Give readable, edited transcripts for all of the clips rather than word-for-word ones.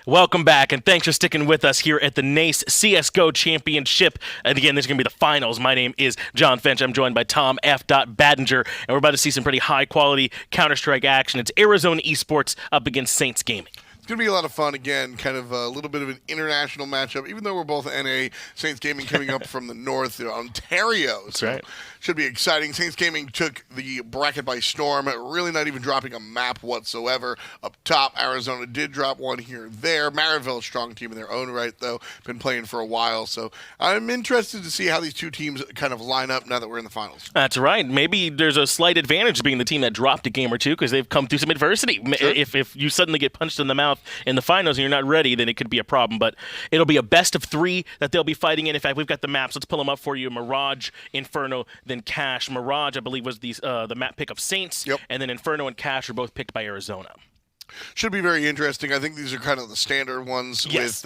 Welcome back, and thanks for sticking with us here at the NACE CSGO Championship. And again, this is going to be the finals. My name is John Finch. I'm joined by Tom F. Badinger, and we're about to see some pretty high-quality Counter-Strike action. It's Arizona Esports up against Saints Gaming. It's going to be a lot of fun, again, kind of a little bit of an international matchup, even though we're both NA. Saints Gaming coming up from the north, Ontario. That's right. Should be exciting. Saints Gaming took the bracket by storm, really not even dropping a map whatsoever. Up top, Arizona did drop one here and there. Maryville, a strong team in their own right, though. Been playing for a while, so I'm interested to see how these two teams kind of line up now that we're in the finals. That's right. Maybe there's a slight advantage being the team that dropped a game or two because they've come through some adversity. Sure. If you suddenly get punched in the mouth in the finals and you're not ready, then it could be a problem. But it'll be a best of three that they'll be fighting in. In fact, we've got the maps. Let's pull them up for you. Mirage, Inferno, then Cash. Mirage, I believe, was the map pick of Saints. Yep. And then Inferno and Cash are both picked by Arizona. Should be very interesting. I think these are kind of the standard ones. Yes.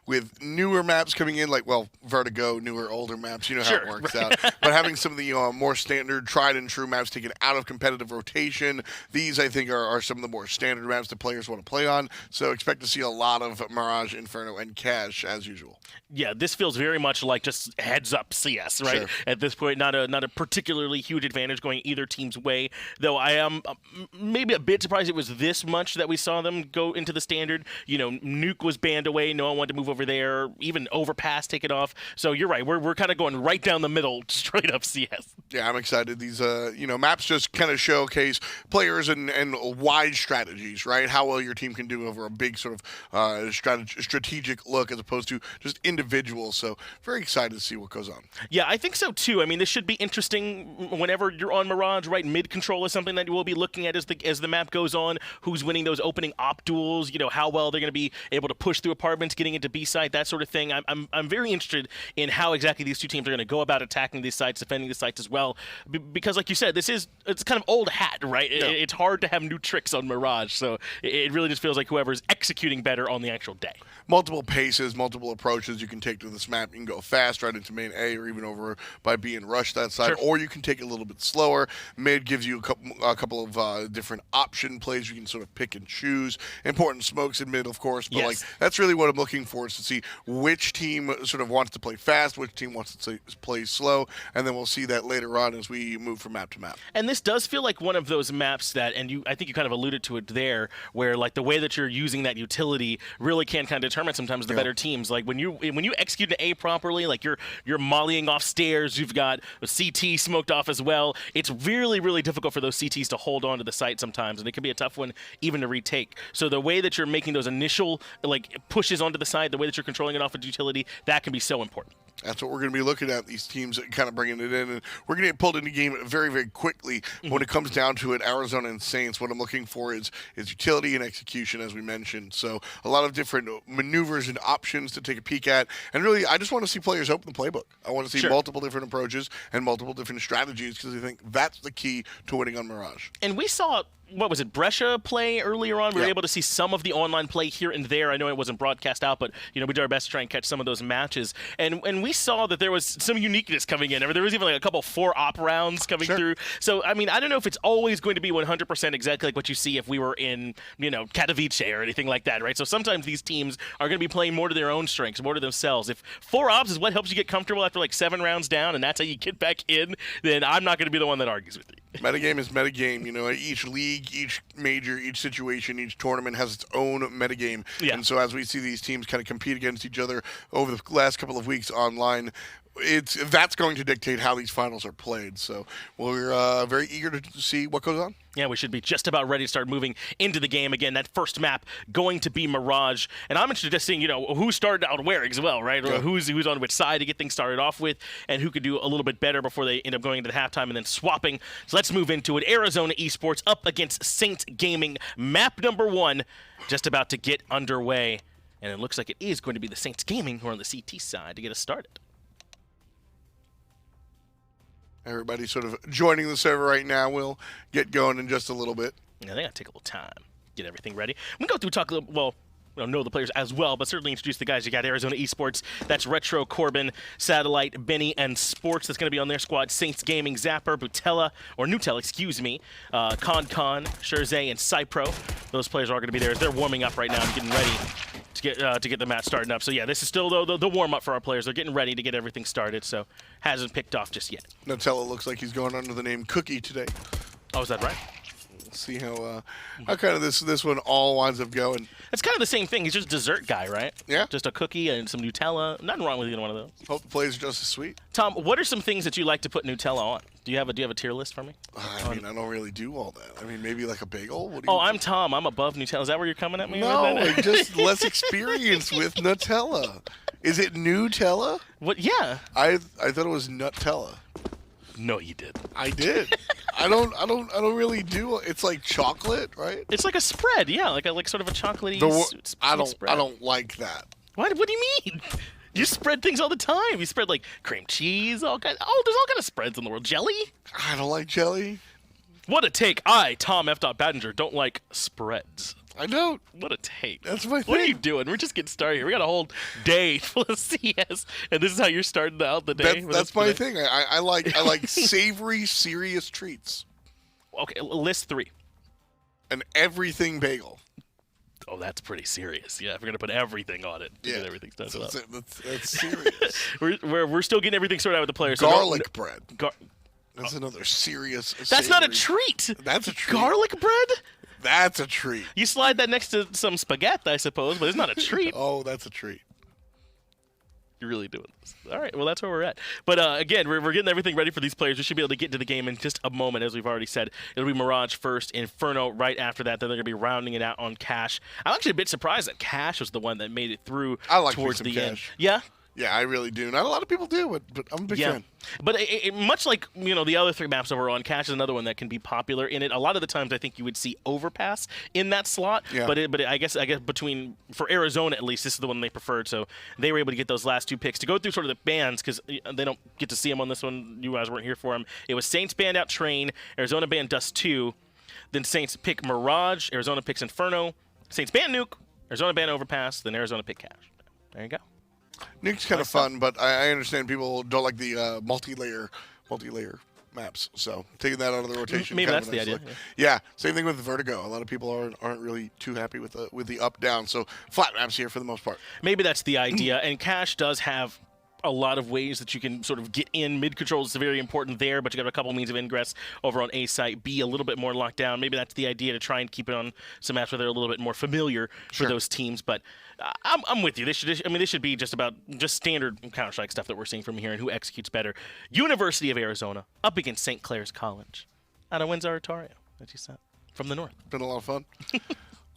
with newer maps coming in, like, well, Vertigo, newer, older maps. You know how Sure. it works out. But having some of the more standard, tried and true maps taken out of competitive rotation, these, I think, are some of the more standard maps that players want to play on. So expect to see a lot of Mirage, Inferno, and Cash as usual. Yeah, this feels very much like just heads-up CS, right? Sure. At this point, not a particularly huge advantage going either team's way, though I am maybe a bit surprised it was this much that we saw them go into the standard. You know, Nuke was banned away. No one wanted to move over there. Even Overpass take it off. So you're right. We're kind of going right down the middle, straight up CS. Yeah, I'm excited. These maps just kind of showcase players and wide strategies, right? How well your team can do over a big sort of strategic look as opposed to just individuals. So very excited to see what goes on. Yeah, I think so too. I mean, this should be interesting whenever you're on Mirage, right? Mid control is something that we'll be looking at as the map goes on. Who's winning those opening op duels? You know, how well they're going to be able to push through apartments, getting into B site, that sort of thing. I'm very interested in how exactly these two teams are going to go about attacking these sites, defending the sites as well. Because, like you said, it's kind of old hat, right? Yeah. It's hard to have new tricks on Mirage, so it really just feels like whoever's executing better on the actual day. Multiple paces, multiple approaches you can take to this map. You can go fast right into main A or even over by B and rush that side, Sure. or you can take it a little bit slower. Mid gives you a couple of different option plays you can sort of pick and choose. Important smokes in mid, of course, but Yes. that's really what I'm looking for, is to see which team sort of wants to play fast, which team wants to play slow, and then we'll see that later on as we move from map to map. And this does feel like one of those maps that, and I think you kind of alluded to it there, where like the way that you're using that utility really can kind of determine sometimes the better teams. Like when you execute an A properly, like you're mollying off stairs, you've got a CT smoked off as well. It's really, really difficult for those CTs to hold on to the site sometimes, and it can be a tough one even to retake. So the way that you're making those initial like pushes onto the site, the way that you're controlling it off of utility, that can be so important. That's what we're going to be looking at, these teams kind of bringing it in. And we're going to get pulled into the game very, very quickly. When it comes down to it, Arizona and Saints, what I'm looking for is utility and execution, as we mentioned. So a lot of different maneuvers and options to take a peek at. And really, I just want to see players open the playbook. I want to see multiple different approaches and multiple different strategies, because I think that's the key to winning on Mirage. And we saw, what was it, Brescia play earlier on? We were able to see some of the online play here and there. I know it wasn't broadcast out, but we did our best to try and catch some of those matches. And we saw that there was some uniqueness coming in. There was even like a couple 4-op rounds coming through. So, I mean, I don't know if it's always going to be 100% exactly like what you see if we were in, Katowice or anything like that, right? So sometimes these teams are going to be playing more to their own strengths, more to themselves. If 4-ops is what helps you get comfortable after like 7 rounds down and that's how you get back in, then I'm not going to be the one that argues with you. Metagame is metagame. You know, each league, each major, each situation, each tournament has its own metagame. Yeah. And so as we see these teams kind of compete against each other over the last couple of weeks online, that's going to dictate how these finals are played. So we're very eager to see what goes on. Yeah, we should be just about ready to start moving into the game again. That first map going to be Mirage, and I'm interested in seeing who started out where as well, right? Yeah. Who's on which side to get things started off with, and who could do a little bit better before they end up going into the halftime and then swapping. So let's move into it. Arizona Esports up against Saints Gaming, map number 1, just about to get underway, and it looks like it is going to be the Saints Gaming who are on the CT side to get us started. Everybody's sort of joining the server right now. We'll get going in just a little bit. Yeah, they got to take a little time, get everything ready. We can go through talk a little, well, we don't know the players as well, but certainly introduce the guys. You got Arizona Esports. That's Retro, Corbin, Satellite, Benny, and Sports. That's going to be on their squad. Saints Gaming, Zapper, Nutella, excuse me, Con, Sherzay, and Cypro. Those players are going to be there as they're warming up right now and getting ready to get the match starting up. So yeah, this is still the warm-up for our players. They're getting ready to get everything started, so hasn't picked off just yet. Nutella looks like he's going under the name Cookie today. Oh, is that right? See how kind of this one all winds up going. It's kind of the same thing. He's just a dessert guy, right? Yeah. Just a cookie and some Nutella. Nothing wrong with either one of those. Hope the plays are just as sweet. Tom, what are some things that you like to put Nutella on? Do you have a tier list for me? I mean, I don't really do all that. I mean, maybe like a bagel. What do Oh, you I'm Tom. I'm above Nutella. Is that where you're coming at me? No, with that? just less experience with Nutella. Is it Nutella? What? Yeah. I thought it was Nutella. No, you did. I did. I don't really do. It's like chocolate, right? It's like a spread, yeah, like sort of a chocolatey. Spread. I don't like that. What? What do you mean? You spread things all the time. You spread like cream cheese, all kind. Oh, there's all kind of spreads in the world. Jelly. I don't like jelly. What a take! I, Tom F. Baddinger, don't like spreads. I don't. What a take. That's my thing. What are you doing? We're just getting started here. We got a whole day full of CS, and this is how you're starting out the day. That's my thing. I like savory, serious treats. Okay, list 3. An everything bagel. Oh, that's pretty serious. Yeah, if we're gonna put everything on it, to get everything started up. That's serious. we're still getting everything sorted out with the players. Garlic bread. Gar That's another serious. That's not a treat. That's a treat. Garlic bread? That's a treat. You slide that next to some spaghetti, I suppose, but it's not a treat. Oh, that's a treat. You're really doing this. All right, well, that's where we're at. But again, we're getting everything ready for these players. We should be able to get into the game in just a moment, as we've already said. It'll be Mirage first, Inferno right after that. Then they're going to be rounding it out on Cash. I'm actually a bit surprised that Cash was the one that made it through towards the end. Yeah? Yeah, I really do. Not a lot of people do, but I'm a big fan. But much like the other 3 maps over on Cash is another one that can be popular in it. A lot of the times I think you would see Overpass in that slot. Yeah. But I guess for Arizona at least, this is the one they preferred. So they were able to get those last 2 picks to go through sort of the bans because they don't get to see them on this one. You guys weren't here for them. It was Saints banned out Train, Arizona banned Dust 2, then Saints pick Mirage, Arizona picks Inferno, Saints ban Nuke, Arizona ban Overpass, then Arizona pick Cash. There you go. Nuke's kind of fun, but I understand people don't like the multi-layer maps. So taking that out of the rotation, maybe that's the idea. Yeah, same thing with Vertigo. A lot of people aren't really too happy with the up-down. So flat maps here for the most part. Maybe that's the idea. And Cash does have a lot of ways that you can sort of get in. Mid control is very important there, but you got a couple means of ingress over on A site. B a little bit more locked down. Maybe that's the idea, to try and keep it on some maps where they're a little bit more familiar for those teams. But I'm with you. This should be just standard Counter-Strike stuff that we're seeing from here and who executes better. University of Arizona up against St. Clair's College. Out of Windsor, Ontario, as you said, from the north. Been a lot of fun.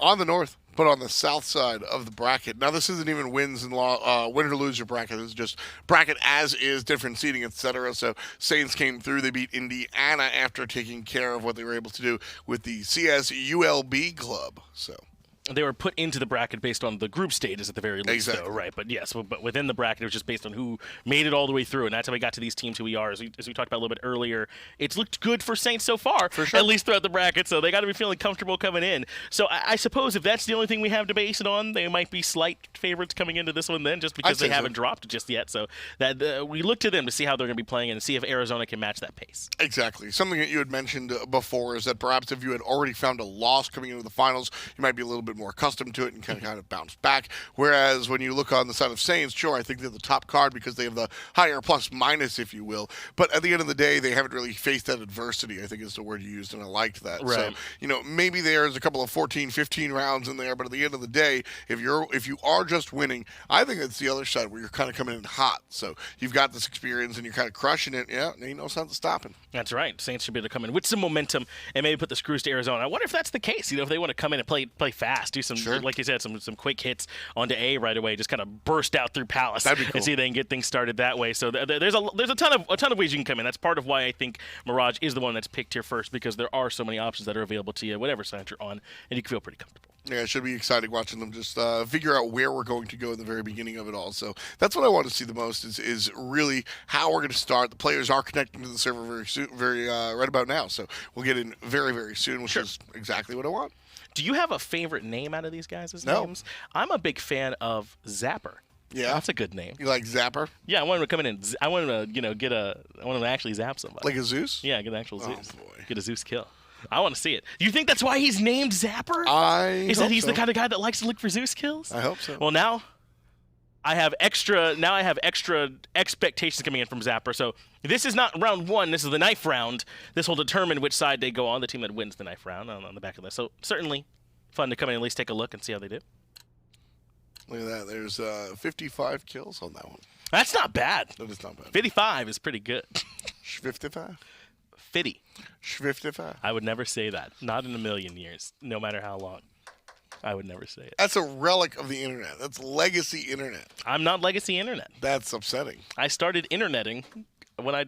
On the north, but on the south side of the bracket. Now, this isn't even win or lose your bracket. This is just bracket as is, different seating, etc. So Saints came through. They beat Indiana after taking care of what they were able to do with the CS ULB club. So they were put into the bracket based on the group status at the very least, exactly. though, right? But yes, but within the bracket, it was just based on who made it all the way through, and that's how we got to these teams who we are. As we talked about a little bit earlier, it's looked good for Saints so far, for sure. At least throughout the bracket, so they got to be feeling comfortable coming in. So I suppose if that's the only thing we have to base it on, they might be slight favorites coming into this one then, just because they haven't dropped just yet. So that we look to them to see how they're going to be playing and see if Arizona can match that pace. Exactly. Something that you had mentioned before is that perhaps if you had already found a loss coming into the finals, you might be a little bit more accustomed to it and kind of bounce back. Whereas when you look on the side of Saints, sure, I think they're the top card because they have the higher plus minus, if you will. But at the end of the day, they haven't really faced that adversity, I think is the word you used, and I liked that. Right. So, maybe there's a couple of 14, 15 rounds in there, but at the end of the day, if you are just winning, I think it's the other side where you're kind of coming in hot. So you've got this experience and you're kind of crushing it. Yeah, ain't no sense of stopping. That's right. Saints should be able to come in with some momentum and maybe put the screws to Arizona. I wonder if that's the case. If they want to come in and play fast, do some, like you said, some quick hits onto A right away, just kind of burst out through Palace That'd be cool. and see if they can get things started that way. So there's a ton of ways you can come in. That's part of why I think Mirage is the one that's picked here first, because there are so many options that are available to you, whatever side you're on, and you can feel pretty comfortable. Yeah, it should be exciting watching them just figure out where we're going to go in the very beginning of it all. So that's what I want to see the most is really how we're going to start. The players are connecting to the server very soon, right about now. So we'll get in very, very soon, which is exactly what I want. Do you have a favorite name out of these guys' No. names? I'm a big fan of Zapper. Yeah, That's a good name. You like Zapper? Yeah, I want him to come in and I want him to I want him to actually zap somebody. Like a Zeus? Yeah, get an actual Oh, Zeus. boy. Get a Zeus kill. I want to see it. You think that's why he's named Zapper? Is that he's the kind of guy that likes to look for Zeus kills? I hope so. Well, now I have extra expectations coming in from Zapper. So this is not round one. This is the knife round. This will determine which side they go on. The team that wins the knife round on the back of this. So certainly fun to come in and at least take a look and see how they do. Look at that. There's 55 kills on that one. That's not bad. That is not bad. 55 is pretty good. 55? 50. 55. I would never say that. Not in a million years, no matter how long. I would never say it. That's a relic of the internet. That's legacy internet. I'm not legacy internet. That's upsetting. I started interneting when I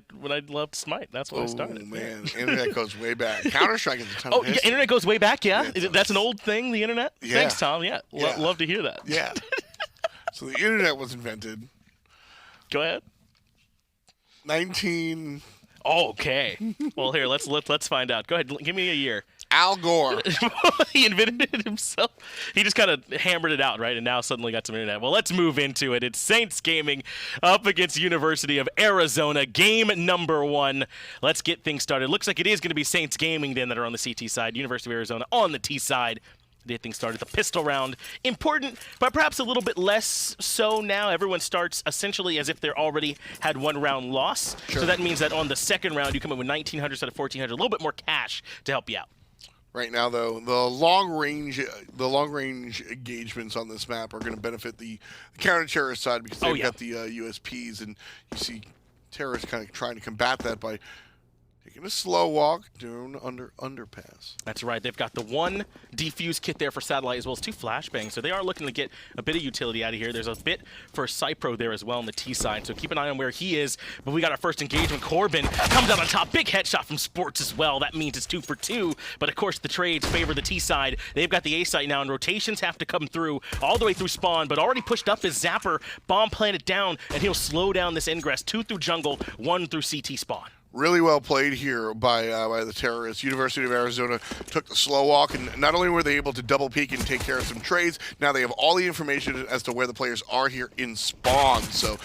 loved Smite. That's when I started. Oh, man. Internet goes way back. Counter-Strike is a ton Oh, of yeah, history. internet goes way back, yeah? Yeah, That's an old thing, the internet? Yeah. Thanks, Tom. Yeah. Yeah. Love to hear that. Yeah. So the internet was invented Go ahead. 19... Okay. Well, here, let's find out. Go ahead. Give me a year. Al Gore. He invented it himself. He just kind of hammered it out, right? And now suddenly got some internet. Well, let's move into it. It's Saints Gaming up against University of Arizona. Game number 1. Let's get things started. Looks like it is going to be Saints Gaming then that are on the CT side. University of Arizona on the T side. They get things started. The pistol round, important, but perhaps a little bit less so now. Everyone starts essentially as if they already had one round loss. Sure. So that means that on the second round, you come in with 1,900 instead of 1,400, a little bit more cash to help you out. Right now, though, the long range engagements on this map are going to benefit the counter-terrorist side because they've got the USPs, and you see terrorists kind of trying to combat that by taking a slow walk down under underpass. That's right. They've got the one defuse kit there for satellite as well as 2 flashbangs. So they are looking to get a bit of utility out of here. There's a bit for Cypro there as well on the T side. So keep an eye on where he is. But we got our first engagement. Corbin comes out on top. Big headshot from Sports as well. That means it's 2 for 2. But of course the trades favor the T side. They've got the A site now, and rotations have to come through all the way through spawn. But already pushed up is Zapper. Bomb planted down, and he'll slow down this ingress. 2 through jungle, 1 through CT spawn. Really well played here by the terrorists. University of Arizona took the slow walk, and not only were they able to double peek and take care of some trades, now they have all the information as to where the players are here in spawn. So,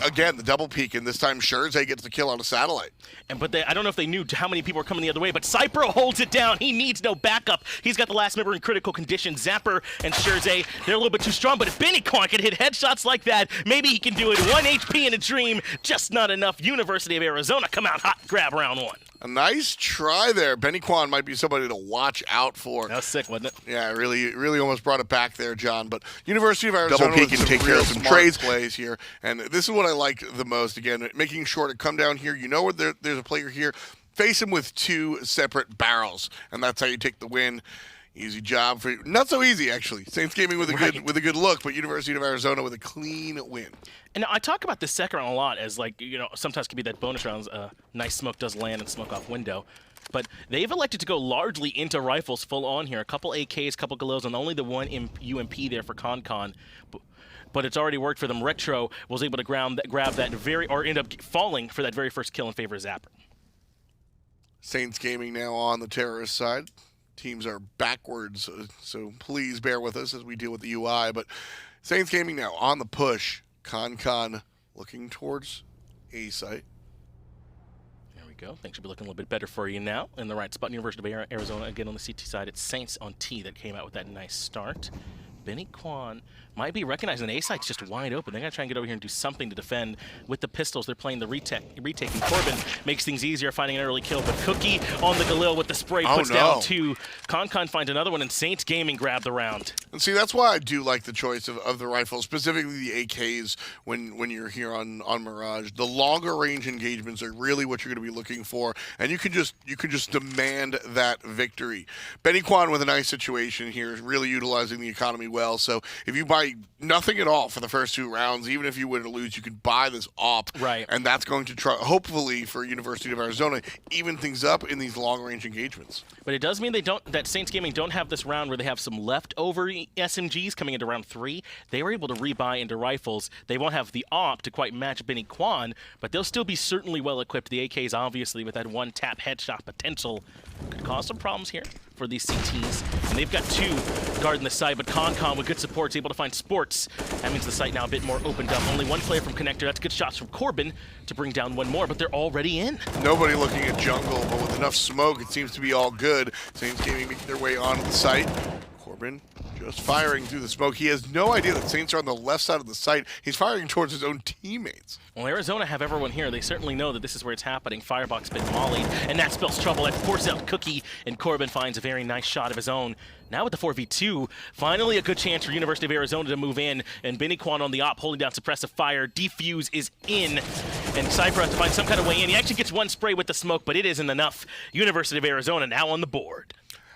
again, the double peek, and this time Scherze gets the kill on a satellite. But I don't know if they knew how many people were coming the other way, but Cypro holds it down. He needs no backup. He's got the last member in critical condition. Zapper and Scherze, they're a little bit too strong, but if Bennyquan can hit headshots like that, maybe he can do it. 1 HP in a dream, just not enough. University of Arizona come out hot, grab round 1. A nice try there. Bennyquan might be somebody to watch out for. That was sick, wasn't it? Yeah, really almost brought it back there, John. But University of Arizona Double peek and take care of some some trades plays here. And this is what I like the most. Again, making sure to come down here. You know where there's a player here. Face him with 2 separate barrels. And that's how you take the win. Easy job for you. Not so easy, actually. Saints Gaming with a good look, but University of Arizona with a clean win. And I talk about the second round a lot as, like, you know, sometimes can be that bonus rounds. Nice smoke does land and smoke off window. But they've elected to go largely into rifles full on here. A couple AKs, a couple Galos, and only the 1 UMP there for ConCon. But it's already worked for them. Retro was able to grab that end up falling for that very first kill in favor of Zapper. Saints Gaming now on the terrorist side. Teams are backwards, so please bear with us as we deal with the UI. But Saints Gaming now on the push. ConCon looking towards A site. There we Go. Things should be looking a little bit better for you now. In the right spot, University of Arizona again on the CT side. It's Saints on T that came out with that nice start. Benny Kwan might be recognizing the A site's just wide open. They're going to try and get over here and do something to defend with the pistols. They're playing the retake, and Corbin makes things easier, finding an early kill. But Cookie on the Galil with the spray puts down 2. Con finds another one, and Saints Gaming grabbed the round. And see, that's why I do like the choice of the rifles, specifically the AKs when you're here on Mirage. The longer range engagements are really what you're going to be looking for, and you can just demand that victory. Benny Kwan with a nice situation here is really utilizing the economy well. So if you buy nothing at all for the first 2 rounds, even if you win or lose, you can buy this op. Right. And that's going to try, hopefully for University of Arizona, even things up in these long-range engagements. But it does mean that Saints Gaming don't have this round where they have some leftover SMGs coming into round 3. They were able to rebuy into rifles. They won't have the op to quite match Benny Kwan, but they'll still be certainly well equipped. The AKs, obviously, with that 1-tap headshot potential, could cause some problems here for these CTs. And they've got 2 guarding the site, but Con with good support is able to find Sports. That means the site now a bit more opened up. Only 1 player from Connector. That's good shots from Corbin to bring down 1 more, but they're already in. Nobody looking at jungle, but with enough smoke, it seems to be all good. Saints Gaming making their way onto the site. Corbin just firing through the smoke. He has no idea that Saints are on the left side of the site. He's firing towards his own teammates. Well, Arizona have everyone here. They certainly know that this is where it's happening. Firebox been mollied, and that spells trouble. That forces out Cookie, and Corbin finds a very nice shot of his own. Now with the 4v2, finally a good chance for University of Arizona to move in, and Benny Kwan on the op holding down suppressive fire. Defuse is in, and Cypher has to find some kind of way in. He actually gets 1 spray with the smoke, but it isn't enough. University of Arizona now on the board.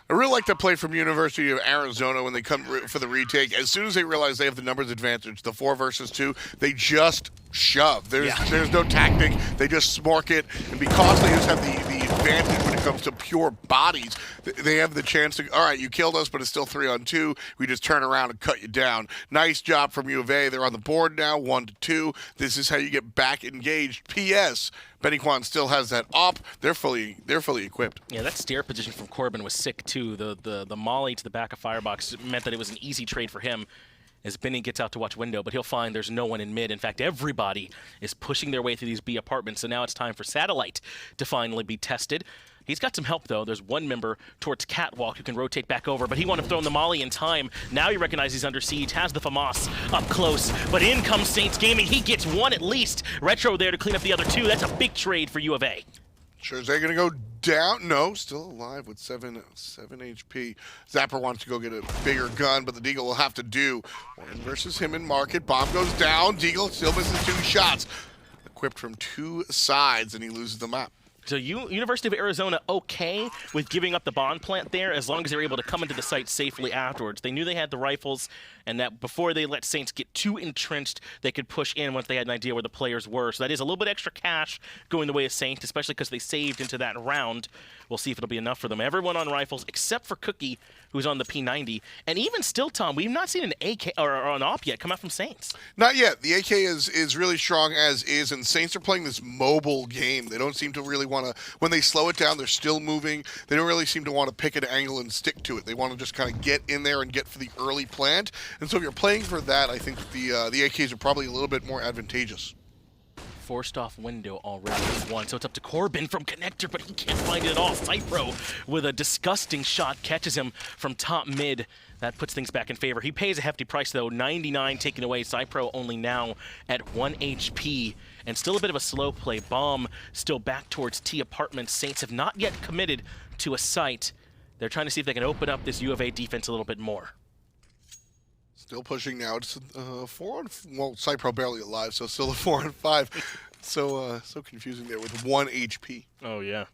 I really like the play from University of Arizona when they come for the retake. As soon as they realize they have the numbers advantage, the 4 versus 2, they just shove. There's no tactic. They just smork it. And because they just have the advantage when it comes to pure bodies, they have the chance to, all right, you killed us, but it's still 3-on-2. We just turn around and cut you down. Nice job from U of A. They're on the board now, 1-2. This is how you get back engaged. P.S. Benny Kwan still has that op. They're fully equipped. Yeah, that stair position from Corbin was sick too. The molly to the back of Firebox meant that it was an easy trade for him as Benny gets out to watch window, but he'll find there's no one in mid. In fact, everybody is pushing their way through these B apartments, so now it's time for Satellite to finally be tested. He's got some help, though. There's 1 member towards Catwalk who can rotate back over, but he wanted to throw in the molly in time. Now he recognizes he's under siege, has the FAMAS up close, but in comes Saints Gaming. He gets 1 at least. Retro there to clean up the other 2. That's a big trade for U of A. Sure, is they going to go down? No, still alive with 7 HP. Zapper wants to go get a bigger gun, but the Deagle will have to do. 1 versus him in market. Bomb goes down. Deagle still misses 2 shots. Equipped from 2 sides, and he loses the map. So University of Arizona okay with giving up the bond plant there as long as they were able to come into the site safely afterwards. They knew they had the rifles, and that before they let Saints get too entrenched, they could push in once they had an idea where the players were. So that is a little bit extra cash going the way of Saints, especially because they saved into that round. We'll see if it'll be enough for them. Everyone on rifles except for Cookie, who's on the P90. And even still, Tom, we've not seen an AK or an op yet come out from Saints. Not yet. The AK is really strong as is, and Saints are playing this mobile game. They don't seem to really want to, when they slow it down, they're still moving. They don't really seem to want to pick an angle and stick to it. They want to just kind of get in there and get for the early plant. And so if you're playing for that, I think the AKs are probably a little bit more advantageous. Forced off window already with 1, so it's up to Corbin from Connector, but he can't find it at all. Cypro with a disgusting shot catches him from top mid. That puts things back in favor. He pays a hefty price though, 99 taken away. Cypro only now at 1 HP. And still a bit of a slow play. Bomb still back towards T apartments. Saints have not yet committed to a site. They're trying to see if they can open up this U of A defense a little bit more. Still pushing now. It's 4 on, well, Cypro barely alive, so still a 4-on-5. So confusing there with 1 HP. Oh yeah,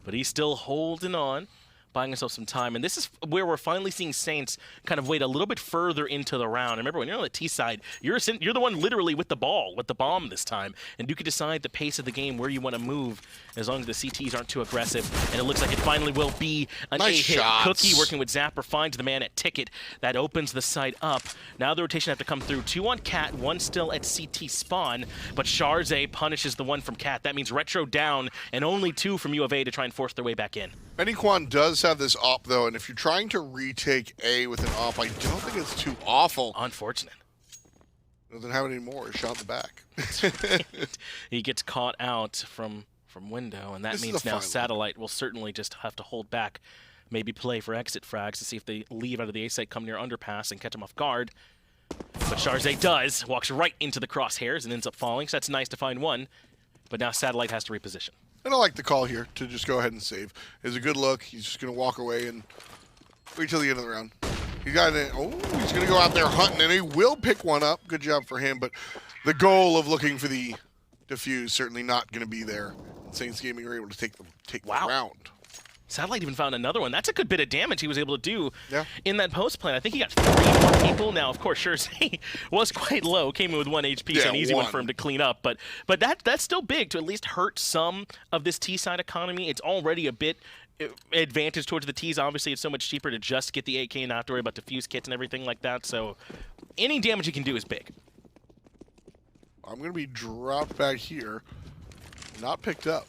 but he's still holding on, buying himself some time. And this is where we're finally seeing Saints kind of wait a little bit further into the round. And remember, when you're on the T side, you're the one literally with the ball, with the bomb this time. And you can decide the pace of the game, where you want to move, as long as the CTs aren't too aggressive. And it looks like it finally will be an nice A-hit. shots. Cookie working with Zapper finds the man at Ticket. That opens the site up. Now the rotation have to come through. 2 on Cat, 1 still at CT spawn. But Sharze punishes the 1 from Cat. That means Retro down, and only 2 from U of A to try and force their way back in. Benny Kwan does have this op, though, and if you're trying to retake A with an op, I don't think it's too awful. Unfortunate. Doesn't have any more. Shot in the back. He gets caught out from from window, and that This is means a now fine Satellite will certainly just have to hold back, maybe play for exit frags to see if they leave out of the A site, come near underpass, and catch them off guard. But Charzay does, walks right into the crosshairs and ends up falling, so that's nice to find one. But now Satellite has to reposition. And I like the call here to just go ahead and save. It's a good look. He's just going to walk away and wait till the end of the round. He's he's going to go out there hunting, and he will pick one up. Good job for him, but the goal of looking for the defuse certainly not going to be there. Saints Gaming are able to take the round. Satellite even found another one. That's a good bit of damage he was able to do in that post plan. I think he got 3 more people. Now, of course, Charzay was quite low. Came in with 1 HP, so an easy one for him to clean up. But that's still big to at least hurt some of this T-side economy. It's already a bit advantage towards the T's. Obviously, it's so much cheaper to just get the AK and not to worry about defuse kits and everything like that. So any damage you can do is big. I'm going to be dropped back here. Not picked up.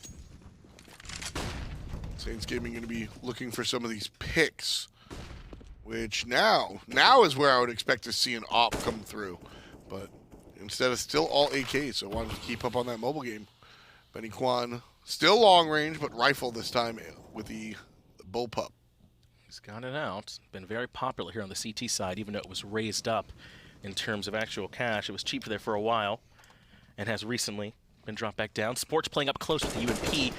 Saints Gaming going to be looking for some of these picks, which now is where I would expect to see an op come through. But instead it's still all AK, so I wanted to keep up on that mobile game. Benny Kwan, still long range, but rifle this time with the bullpup. He's got it out. Been very popular here on the CT side, even though it was raised up in terms of actual cash. It was cheap there for a while and has recently been dropped back down. Sports playing up close with the UMP.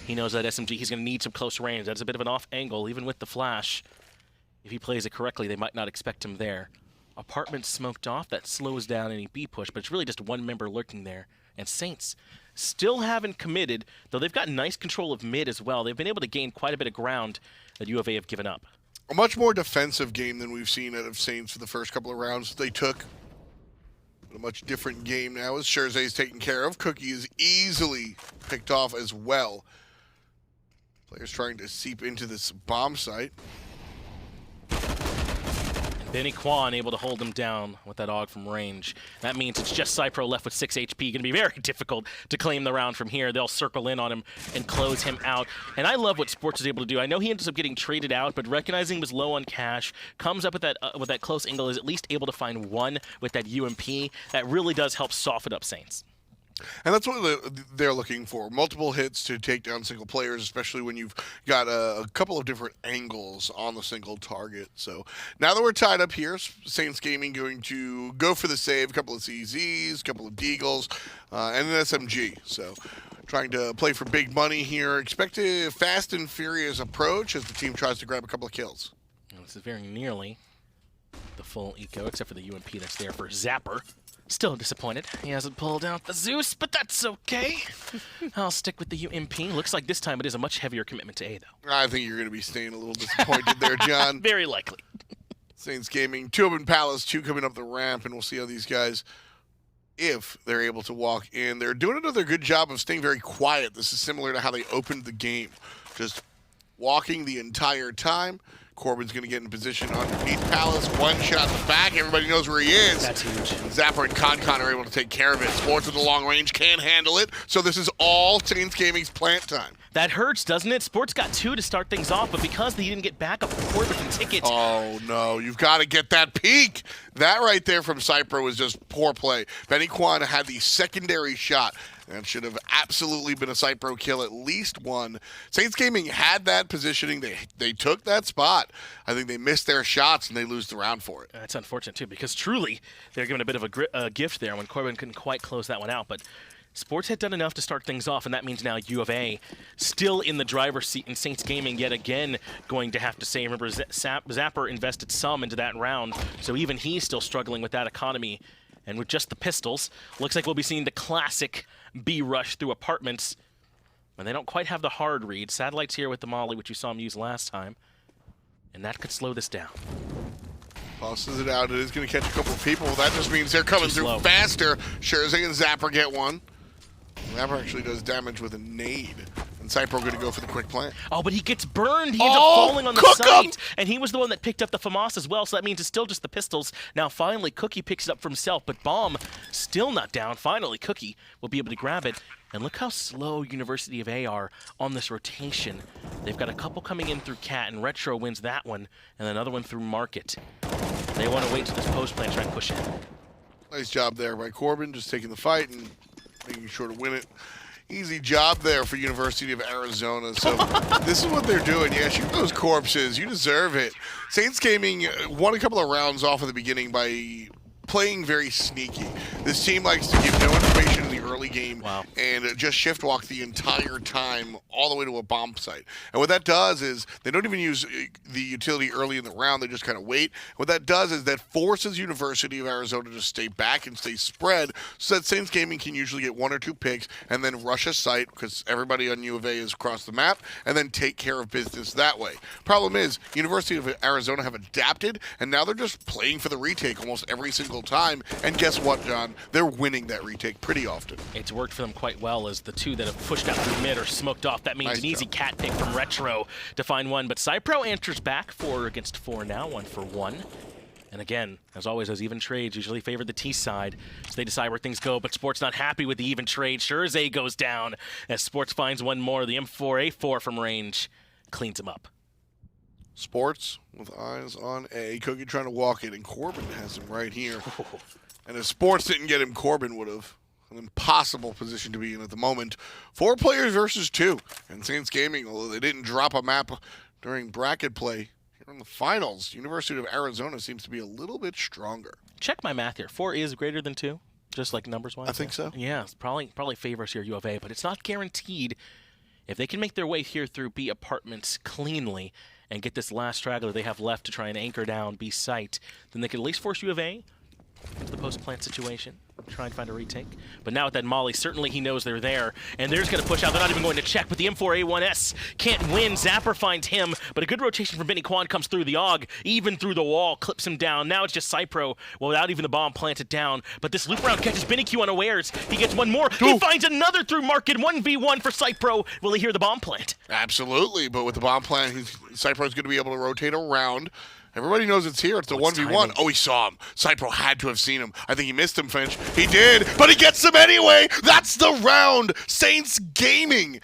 He knows that SMG, he's going to need some close range. That's a bit of an off angle, even with the flash. If he plays it correctly, they might not expect him there. Apartment smoked off. That slows down any B push, but it's really just one member lurking there. And Saints still haven't committed, though they've got nice control of mid as well. They've been able to gain quite a bit of ground that U of A have given up. A much more defensive game than we've seen out of Saints for the first couple of rounds they took. A much different game now as Charzay's taken care of. Cookie is easily picked off as well. Players trying to seep into this bomb site. And Benny Kwan able to hold him down with that AUG from range. That means it's just Cypro left with 6 HP. Going to be very difficult to claim the round from here. They'll circle in on him and close him out. And I love what Sports is able to do. I know he ends up getting traded out, but recognizing he was low on cash, comes up with that close angle, is at least able to find one with that UMP. That really does help soften up Saints. And that's what they're looking for. Multiple hits to take down single players, especially when you've got a couple of different angles on the single target. So now that we're tied up here, Saints Gaming going to go for the save. A couple of CZs, a couple of Deagles, and an SMG. So trying to play for big money here. Expect a fast and furious approach as the team tries to grab a couple of kills. Well, this is very nearly the full eco, except for the UMP that's there for Zapper. Still disappointed. He hasn't pulled out the Zeus, but that's okay. I'll stick with the UMP. Looks like this time it is a much heavier commitment to A, though. I think you're going to be staying a little disappointed there, John. Very likely. Saints Gaming, 2 up in Palace, 2 coming up the ramp, and we'll see how these guys, if they're able to walk in. They're doing another good job of staying very quiet. This is similar to how they opened the game. Just walking the entire time. Corbin's going to get in position underneath Palace. One shot in the back. Everybody knows where he is. That's huge. Zapper and Concon are able to take care of it. Sports with the long range can handle it. So this is all Saints Gaming's plant time. That hurts, doesn't it? Sports got 2 to start things off, but because they didn't get back up for Corbin and tickets. Oh, no. You've got to get that peak. That right there from Cypro was just poor play. Benny Kwan had the secondary shot. That should have absolutely been a Cypro kill, at least one. Saints Gaming had that positioning. They took that spot. I think they missed their shots, and they lose the round for it. That's unfortunate, too, because truly they're given a bit of a gift there when Corbin couldn't quite close that one out. But Sports had done enough to start things off, and that means now U of A still in the driver's seat, and Saints Gaming yet again going to have to say, remember, Zapper invested some into that round, so even he's still struggling with that economy. And with just the pistols, looks like we'll be seeing the classic B rush through apartments. And they don't quite have the hard read. Satellite's here with the molly, which you saw him use last time. And that could slow this down. Tosses it out. It is going to catch a couple of people. That just means they're coming through faster. Charzay and Zapper get one. Zapper actually does damage with a nade. And Cypro going to go for the quick plant. Oh, but he gets burned. He ends up falling on the site. And he was the one that picked up the FAMAS as well, so that means it's still just the pistols. Now, finally, Cookie picks it up for himself, but Bomb still not down. Finally, Cookie will be able to grab it. And look how slow University of A are on this rotation. They've got a couple coming in through Cat, and Retro wins that one, and another one through Market. They want to wait till this post plan, try and push in. Nice job there by Corbin, just taking the fight and making sure to win it Easy job there for University of Arizona. So this is what they're doing. Yeah, shoot those corpses. You deserve it. Saints Gaming won a couple of rounds off at the beginning by playing very sneaky. This team likes to give no information in the early game and just shift walk the entire time all the way to a bomb site. And what that does is they don't even use the utility early in the round. They just kind of wait. What that does is that forces University of Arizona to stay back and stay spread so that Saints Gaming can usually get 1 or 2 picks and then rush a site because everybody on U of A is across the map and then take care of business that way. Problem is, University of Arizona have adapted and now they're just playing for the retake almost every single time. And guess what, John? They're winning that retake pretty often. It's worked for them quite well as the 2 that have pushed out through mid are smoked off. That means an easy cat pick from Retro to find 1. But Cypro answers back 4 against 4 now, 1 for 1. And again, as always, those even trades usually favor the T side, so they decide where things go. But Sports not happy with the even trade. Scherze goes down as Sports finds 1 more. The M4A4 from range cleans him up. Sports with eyes on A. Cookie trying to walk it, and Corbin has him right here. And if Sports didn't get him, Corbin would have. An impossible position to be in at the moment. 4 players versus 2. And Saints Gaming, although they didn't drop a map during bracket play, here in the finals, University of Arizona seems to be a little bit stronger. Check my math here. 4 is greater than 2, just like numbers-wise. I think so. Yeah, it's probably favors here U of A, but it's not guaranteed. If they can make their way here through B apartments cleanly and get this last straggler they have left to try and anchor down B site, then they could at least force U of A into the post-plant situation, try and find a retake. But now with that Molly, certainly he knows they're there, and they're just going to push out. They're not even going to check, but the M4A1S can't win. Zapper finds him, but a good rotation from Benny Quan comes through the AUG, even through the wall, clips him down. Now it's just Cypro, without even the bomb planted down. But this loop round catches Benny Q unawares. He gets 1 more. He finds another through market. 1v1 for Cypro. Will he hear the bomb plant? Absolutely, but with the bomb plant, Cypro's going to be able to rotate around. Everybody knows it's here. It's the 1v1. Timing. Oh, he saw him. Cypro had to have seen him. I think he missed him, Finch. He did, but he gets him anyway. That's the round. Saints Gaming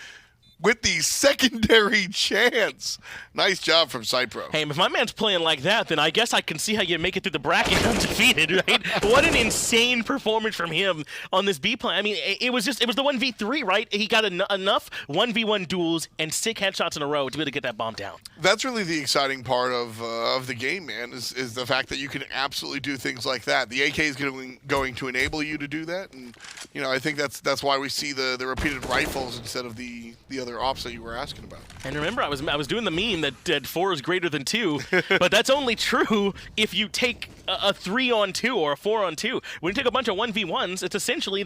with the secondary chance. Nice job from Cypro. Hey, if my man's playing like that, then I guess I can see how you make it through the bracket undefeated, right? What an insane performance from him on this B plan. I mean, it was the 1v3, right? He got enough 1v1 duels and 6 headshots in a row to be able to get that bomb down. That's really the exciting part of the game, man, is the fact that you can absolutely do things like that. The AK is going to enable you to do that, and you know I think that's why we see the repeated rifles instead of the other ops that you were asking about. And remember, I was doing the meme that 4 is greater than 2, but that's only true if you take a 3-on-2 or a 4-on-2. When you take a bunch of 1v1s, it's essentially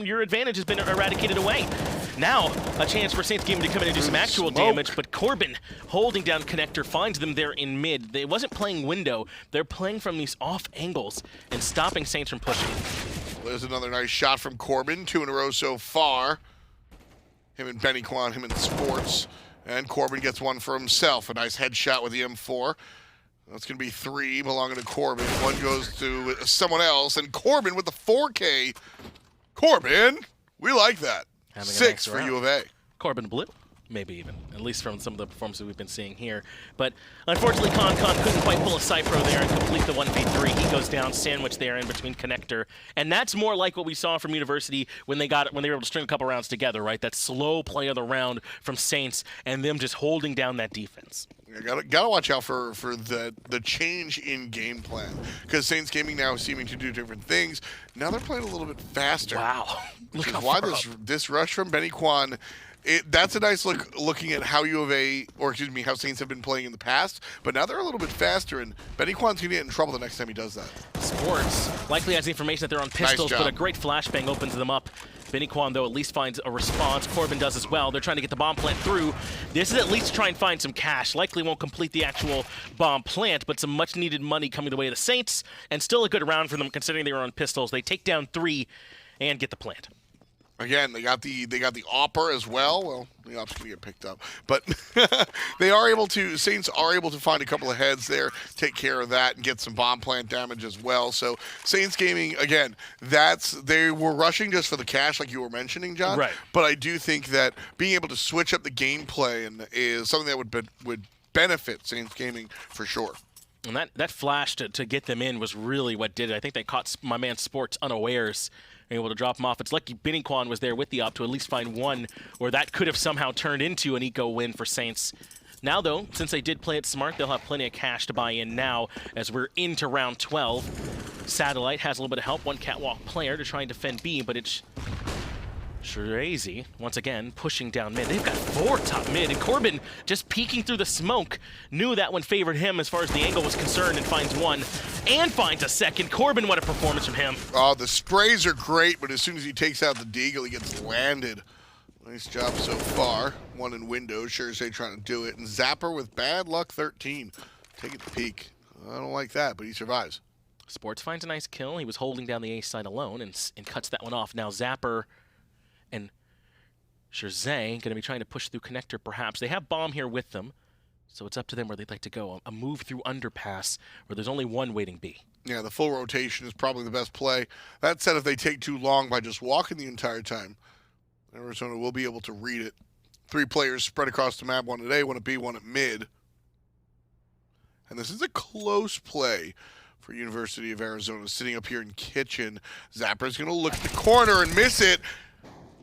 your advantage has been eradicated away. Now, a chance for Saints Gaming to come in and do some actual damage, but Corbin holding down Connector finds them there in mid. They wasn't playing window. They're playing from these off angles and stopping Saints from pushing. There's another nice shot from Corbin. 2 in a row so far. Him and Benny Quan, him and Sports. And Corbin gets 1 for himself. A nice headshot with the M4. That's going to be 3 belonging to Corbin. 1 goes to someone else. And Corbin with the 4K. Corbin, we like that. 6 for U of A. Corbin blue, maybe even, at least from some of the performances we've been seeing here. But unfortunately, Con couldn't quite pull a Cypro there and complete the 1v3. He goes down, sandwiched there in between Connector. And that's more like what we saw from University when they were able to string a couple rounds together, right? That slow play of the round from Saints and them just holding down that defense. Gotta watch out for the change in game plan, because Saints Gaming now is seeming to do different things. Now they're playing a little bit faster. Wow! Which is why this rush from Benny Quan. That's a nice look looking at how U of A, or excuse me, how Saints have been playing in the past. But now they're a little bit faster, and Benny Quan's gonna get in trouble the next time he does that. Sports likely has the information that they're on pistols, but a great flashbang opens them up. Benny Quan, though, at least finds a response. Corbin does as well. They're trying to get the bomb plant through. This is at least to try and find some cash. Likely won't complete the actual bomb plant, but some much-needed money coming the way of the Saints, and still a good round for them considering they were on pistols. They take down 3 and get the plant. Again, they got the AWPer as well. Well, the AWP's gonna get picked up, but Saints are able to find a couple of heads there, take care of that, and get some bomb plant damage as well. So Saints Gaming, again, they were rushing just for the cash, like you were mentioning, John. Right. But I do think that being able to switch up the gameplay is something that would benefit Saints Gaming for sure. And that flash to get them in was really what did it. I think they caught my man Sports unawares, able to drop him off. It's lucky Biniquan was there with the op to at least find one, or that could have somehow turned into an eco win for Saints. Now, though, since they did play it smart, they'll have plenty of cash to buy in now as we're into round 12. Satellite has a little bit of help, one catwalk player to try and defend B, but it's Shirazi, once again, pushing down mid. They've got 4 top mid, and Corbin, just peeking through the smoke, knew that one favored him as far as the angle was concerned, and finds one, and finds a second. Corbin, what a performance from him. Oh, the sprays are great, but as soon as he takes out the deagle, he gets landed. Nice job so far. One in window, Shirazade trying to do it, and Zapper with bad luck 13. Taking the peek. I don't like that, but he survives. Sports finds a nice kill. He was holding down the ace side alone and cuts that one off. Now Zapper and Shirazade going to be trying to push through connector, perhaps. They have bomb here with them, so it's up to them where they'd like to go. A move through underpass where there's only one waiting B. Yeah, the full rotation is probably the best play. That said, if they take too long by just walking the entire time, Arizona will be able to read it. 3 players spread across the map, 1 at A, 1 at B, 1 at mid. And this is a close play for University of Arizona, sitting up here in kitchen. Zapper's going to look at the corner and miss it.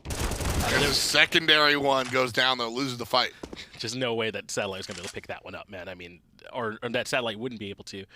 And the secondary one goes down, though, loses the fight. Just no way that Satellite was going to be able to pick that one up, man. I mean, or that Satellite wouldn't be able to.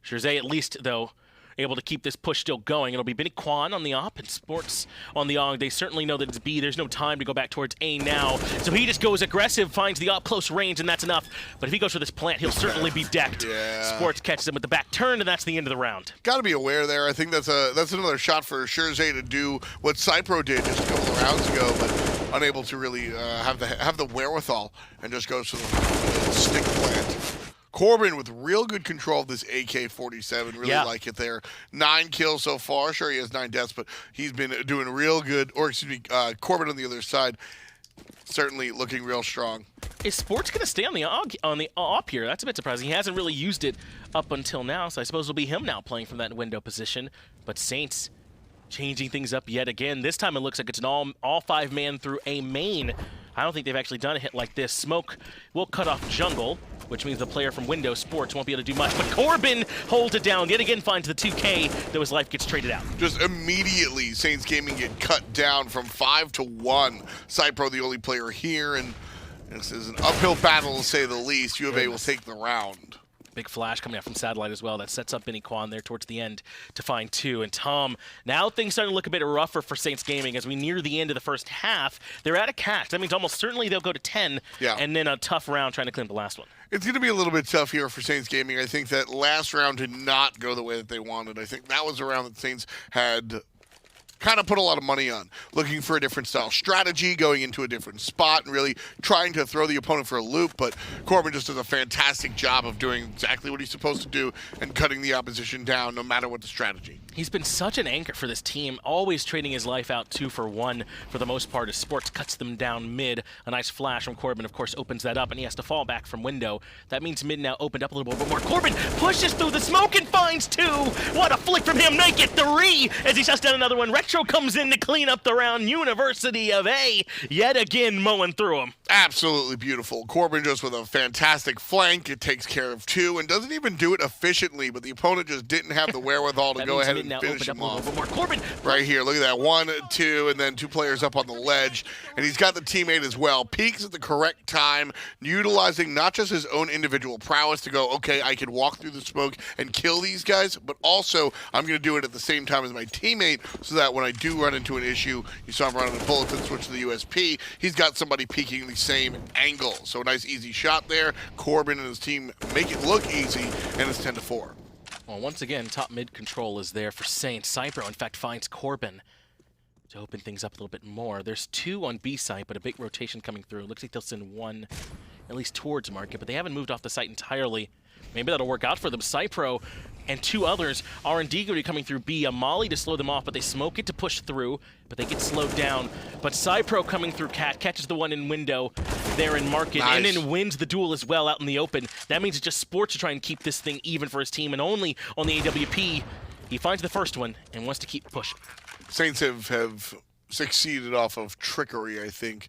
Shirazade, at least, though, able to keep this push still going. It'll be Biniquan on the op and Sports on the AUG. They certainly know that it's B. There's no time to go back towards A now. So he just goes aggressive, finds the op close range, and that's enough. But if he goes for this plant, he'll certainly be decked. Yeah. Sports catches him with the back turn, and that's the end of the round. Got to be aware there. I think that's another shot for Shirazade to do what Cypro did just a couple of rounds ago, but unable to really have the wherewithal and just goes for the stick plant. Corbin with real good control of this AK-47. Really like it there. 9 kills so far. Sure, he has 9 deaths, but he's been doing real good. Or, excuse me, Corbin on the other side, certainly looking real strong. Is Sports going to stay on the op here? That's a bit surprising. He hasn't really used it up until now, so I suppose it'll be him now playing from that window position. But Saints changing things up yet again. This time it looks like it's an all 5-man through a main. I don't think they've actually done a hit like this. Smoke will cut off jungle, which means the player from Windows Sports won't be able to do much. But Corbin holds it down, yet again finds the 2K, though his life gets traded out. Just immediately, Saints Gaming get cut down from 5 to 1. Cypro the only player here, and this is an uphill battle to say the least. U of A will take the round. Big flash coming out from Satellite as well. That sets up Biniquan there towards the end to find 2. And Tom, now things starting to look a bit rougher for Saints Gaming as we near the end of the first half. They're out of cash. That means almost certainly they'll go to 10, and then a tough round trying to clean up the last one. It's going to be a little bit tough here for Saints Gaming. I think that last round did not go the way that they wanted. I think that was a round that Saints had kind of put a lot of money on, looking for a different style strategy, going into a different spot, and really trying to throw the opponent for a loop. But Corbin just does a fantastic job of doing exactly what he's supposed to do and cutting the opposition down no matter what the strategy. He's been such an anchor for this team, always trading his life out 2 for 1 for the most part as Sports cuts them down mid. A nice flash from Corbin, of course, opens that up, and he has to fall back from window. That means mid now opened up a little bit more. Corbin pushes through the smoke and finds 2. What a flick from him. Make it 3 as he shuts down another one. Retro comes in to clean up the round. University of A yet again mowing through him. Absolutely beautiful. Corbin just with a fantastic flank. It takes care of 2 and doesn't even do it efficiently, but the opponent just didn't have the wherewithal to go ahead and finish him off. More. Corbin right here, look at that. 1, 2, and then 2 players up on the ledge. And he's got the teammate as well. Peeks at the correct time, utilizing not just his own individual prowess to go, okay, I can walk through the smoke and kill these guys, but also I'm going to do it at the same time as my teammate so that when I do run into an issue, you saw him running the bullets and switch to the USP, he's got somebody peeking the same angle. So a nice easy shot there. Corbin and his team make it look easy, and it's 10-4. Well, once again, top mid control is there for Saints. Cypro, in fact, finds Corbin to open things up a little bit more. There's 2 on B site, but a big rotation coming through. Looks like they'll send 1 at least towards market, but they haven't moved off the site entirely. Maybe that'll work out for them. Cypro and 2 others. R&D going to be coming through B. A molly to slow them off, but they smoke it to push through, but they get slowed down. But Cypro coming through Cat, catches the one in window there in market, and then wins the duel as well out in the open. That means it's just Sports to try and keep this thing even for his team, and only on the AWP. He finds the first one and wants to keep pushing. Saints have succeeded off of trickery, I think.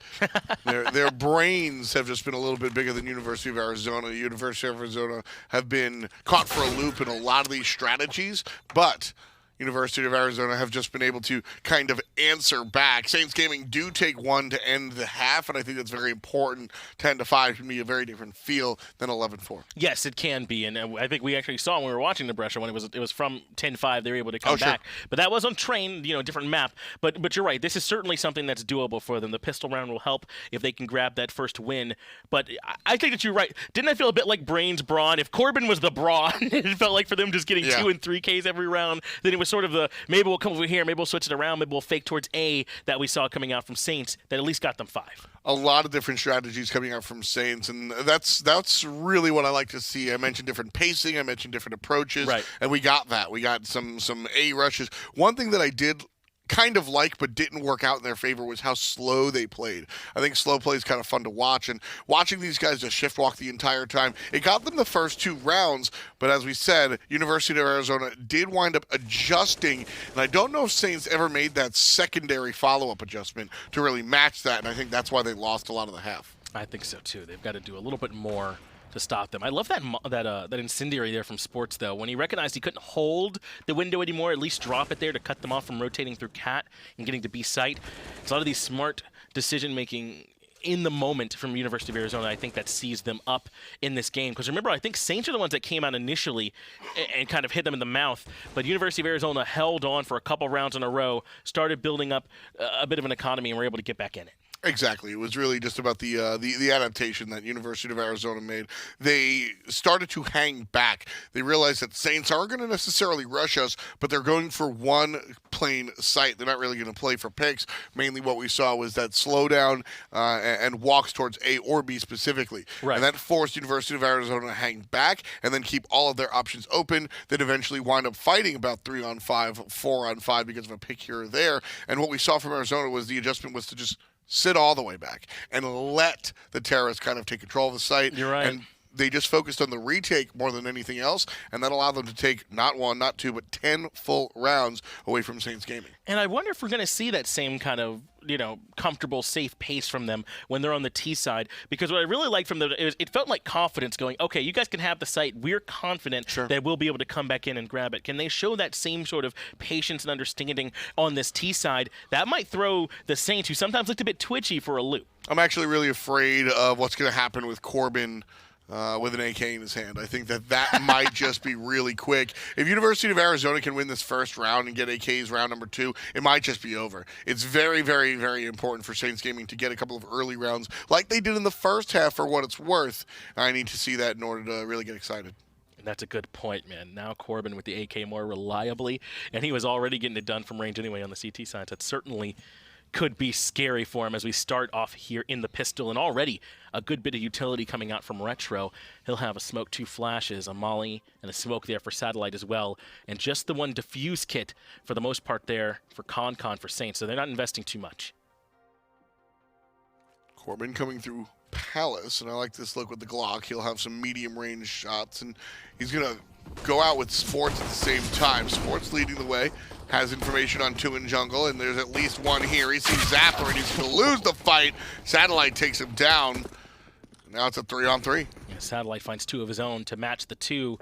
Their brains have just been a little bit bigger than University of Arizona. University of Arizona have been caught for a loop in a lot of these strategies, but University of Arizona have just been able to kind of answer back. Saints Gaming do take one to end the half, and I think that's very important. 10-5 can be a very different feel than 11-4. Yes, it can be, and I think we actually saw when we were watching the Brescia when it was from 10-5 they were able to come back. But that was on Train, different map. But you're right, this is certainly something that's doable for them. The pistol round will help if they can grab that first win. But I think that you're right. Didn't I feel a bit like Brain's Brawn? If Corbin was the Brawn, it felt like for them just getting 2 and 3 Ks every round, then it was sort of the maybe we'll come over here, maybe we'll switch it around, maybe we'll fake towards A that we saw coming out from Saints that at least got them 5. A lot of different strategies coming out from Saints, and that's really what I like to see. I mentioned different pacing, I mentioned different approaches, and we got that. We got some A rushes. One thing that I did kind of like but didn't work out in their favor was how slow they played. I think slow play is kind of fun to watch, and watching these guys just shift walk the entire time, it got them the first 2 rounds, but as we said, University of Arizona did wind up adjusting, and I don't know if Saints ever made that secondary follow-up adjustment to really match that, and I think that's why they lost a lot of the half. I think so too. They've got to do a little bit more to stop them. I love that incendiary there from Sports, though. When he recognized he couldn't hold the window anymore, at least drop it there to cut them off from rotating through Cat and getting to B site. It's a lot of these smart decision-making in the moment from University of Arizona, I think that sees them up in this game. Because remember, I think Saints are the ones that came out initially and kind of hit them in the mouth. But University of Arizona held on for a couple rounds in a row, started building up a bit of an economy, and were able to get back in it. Exactly. It was really just about the adaptation that University of Arizona made. They started to hang back. They realized that Saints aren't going to necessarily rush us, but they're going for one plain sight. They're not really going to play for picks. Mainly what we saw was that slowdown and walks towards A or B specifically. Right. And that forced University of Arizona to hang back and then keep all of their options open. Then eventually wind up fighting about 3-on-5, 4-on-5 because of a pick here or there. And what we saw from Arizona was the adjustment was to just sit all the way back and let the terrorists kind of take control of the site. You're right. And they just focused on the retake more than anything else, and that allowed them to take not 1, not 2, but 10 full rounds away from Saints Gaming. And I wonder if we're going to see that same kind of, comfortable, safe pace from them when they're on the T side. Because what I really liked from them is it felt like confidence going, okay, you guys can have the site. We're confident that we'll be able to come back in and grab it. Can they show that same sort of patience and understanding on this T side? That might throw the Saints, who sometimes looked a bit twitchy, for a loop. I'm actually really afraid of what's going to happen with Corbin with an AK in his hand. I think that might just be really quick. If University of Arizona can win this first round and get AK's round number 2, it might just be over. It's very, very, very important for Saints Gaming to get a couple of early rounds like they did in the first half for what it's worth. I need to see that in order to really get excited. And that's a good point, man. Now Corbin with the AK more reliably, and he was already getting it done from range anyway on the CT side. That certainly could be scary for him as we start off here in the pistol, and already a good bit of utility coming out from Retro. He'll have a smoke, 2 flashes, a molly, and a smoke there for Satellite as well, and just the one diffuse kit for the most part there for Con for Saints, so they're not investing too much. Corbin coming through Palace, and I like this look with the Glock. He'll have some medium range shots, and he's going to go out with Sports at the same time. Sports leading the way, has information on 2 in jungle, and there's at least one here. He sees Zapper, and he's going to lose the fight. Satellite takes him down. Now it's a 3-on-3. Yeah, Satellite finds 2 of his own to match the 2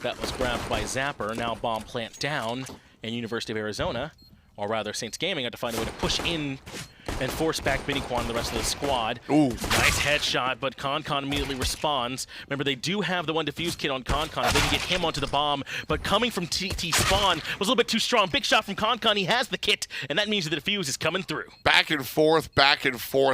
that was grabbed by Zapper. Now bomb plant down, and University of Arizona, or rather Saints Gaming, had to find a way to push in and force back Biniquan and the rest of the squad. Ooh. Nice headshot, but Con immediately responds. Remember, they do have the one defuse kit on Con. They can get him onto the bomb, but coming from TT spawn was a little bit too strong. Big shot from Con. He has the kit, and that means that the defuse is coming through. Back and forth.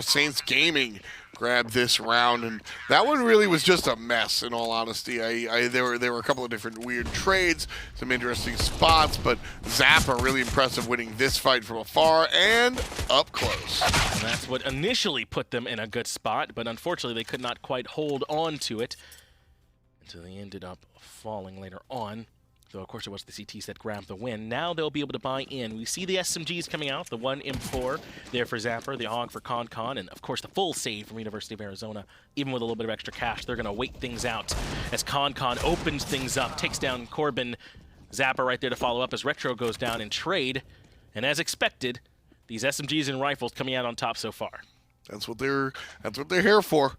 Saints Gaming grabbed this round, and that one really was just a mess, in all honesty. There were a couple of different weird trades, some interesting spots, but Zappa really impressive winning this fight from afar and up close. And that's what initially put them in a good spot, but unfortunately they could not quite hold on to it until they ended up falling later on. So, of course, it was the CTs that grabbed the win. Now they'll be able to buy in. We see the SMGs coming out, the 1 M4 there for Zapper, the AUG for Con, and, of course, the full save from University of Arizona. Even with a little bit of extra cash, they're going to wait things out as Con opens things up, takes down Corbin. Zapper right there to follow up as Retro goes down in trade. And as expected, These SMGs and rifles coming out on top so far. That's what they're here for.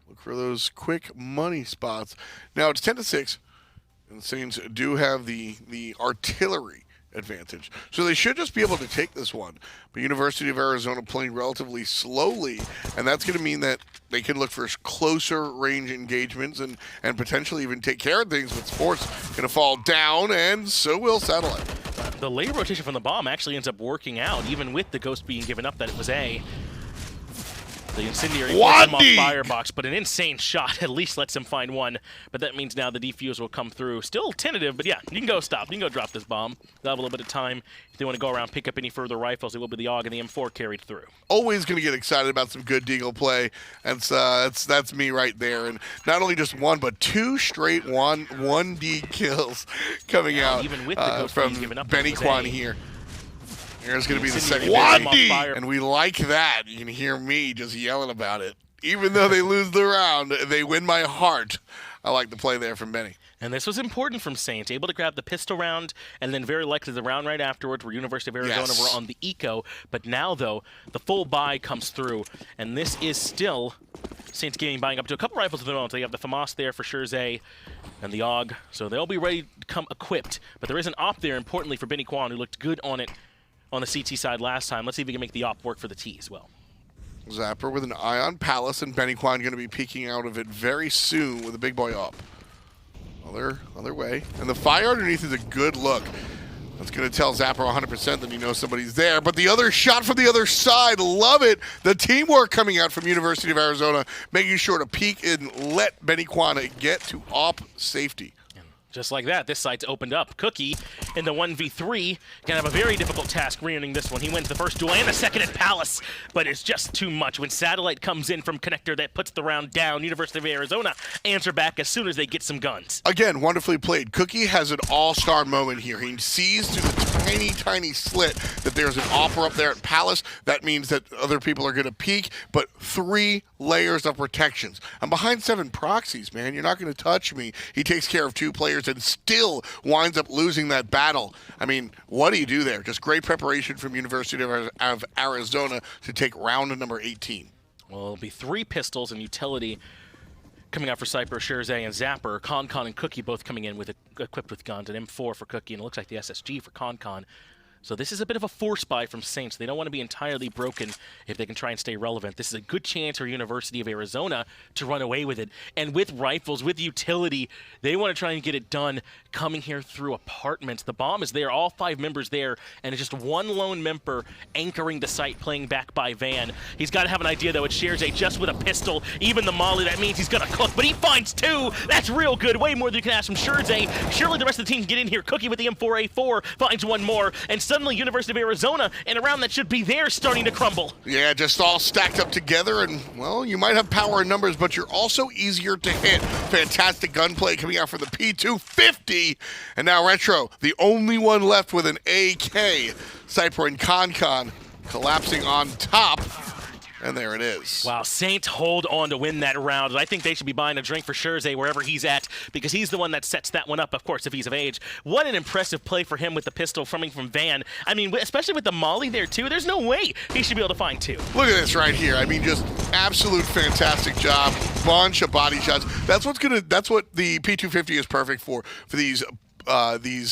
Look for those quick money spots. Now it's 10-6, and the Saints do have the artillery advantage, so they should just be able to take this one. But University of Arizona playing relatively slowly, and that's going to mean that they can look for closer range engagements and potentially even take care of things. But Sports going to fall down, and so will Satellite. The later rotation from the bomb actually ends up working out, even with the ghost being given up that it was A. The incendiary forced him off firebox, but an insane shot at least lets him find one. But that means now the defuse will come through. Still tentative, but yeah, you can go stop. You can go drop this bomb. They'll have a little bit of time. If they want to go around, pick up any further rifles, it will be the AUG and the M4 carried through. Always going to get excited about some good Deagle play. That's me right there. And not only just one, but two straight 1D kills coming out even with the ghost from giving up, Benny Kwan here. Here's going to be the second 1D, and we like that. You can hear me just yelling about it. Even though they lose the round, they win my heart. I like the play there from Benny. And this was important from Saints, able to grab the pistol round, and then very likely the round right afterwards where University of Arizona were on the eco. But now, though, the full buy comes through, and this is still Saints buying up to a couple rifles of their own. So they have the FAMAS there for Scherze and the AUG, so they'll be ready to come equipped. But there is an op there, importantly, for Benny Kwan, who looked good on it on the CT side last time. Let's see if we can make the op work for the T as well. Zapper with an eye on Palace, and Benny Kwan going to be peeking out of it very soon with a big boy up. Other way. And the fire underneath is a good look. That's going to tell Zapper 100% that he knows somebody's there. But the other shot from the other side, love it. The teamwork coming out from University of Arizona, making sure to peek and let Benny Kwan get to op safety. Just like that, this site's opened up. Cookie in the 1v3 can have a very difficult task re-entering this one. He wins the first duel and the second at Palace, but it's just too much. When Satellite comes in from Connector, that puts the round down. University of Arizona answer back as soon as they get some guns. Again, wonderfully played. Cookie has an all-star moment here. He sees through the tiny slit that there's an offer up there at Palace. That means that other people are going to peek, but 3 layers of protections. I'm behind 7 proxies, man. You're not going to touch me. He takes care of 2 players and still winds up losing that battle. I mean, what do you do there? Just great preparation from University of Arizona to take round number 18. Well, it'll be 3 pistols and utility coming out for Cypher, Scherze, and Zapper. Concon and Cookie both coming in with equipped with guns, an M4 for Cookie, and it looks like the SSG for Concon. So this is a bit of a force buy from Saints. They don't want to be entirely broken if they can try and stay relevant. This is a good chance for University of Arizona to run away with it. And with rifles, with utility, they want to try and get it done coming here through apartments. The bomb is there, all 5 members there, and it's just one lone member anchoring the site, playing back by Van. He's got to have an idea, though. It shares just with a pistol. Even the molly, that means he's going to cook, but he finds 2. That's real good. Way more than you can ask from Scherze. Surely the rest of the team can get in here. Cookie with the M4A4 finds 1 more, and suddenly University of Arizona and a round that should be there starting to crumble. Yeah, just all stacked up together, and, well, you might have power in numbers, but you're also easier to hit. Fantastic gunplay coming out from the P250, and now Retro, the only one left with an AK. Cypher and Concon collapsing on top. And there it is. Wow, Saints hold on to win that round. I think they should be buying a drink for Scherze wherever he's at, because he's the one that sets that one up, of course, if he's of age. What an impressive play for him with the pistol coming from Van. I mean, especially with the molly there, too. There's no way he should be able to find 2. Look at this right here. I mean, just absolute fantastic job. Bunch of body shots. That's what the P250 is perfect for these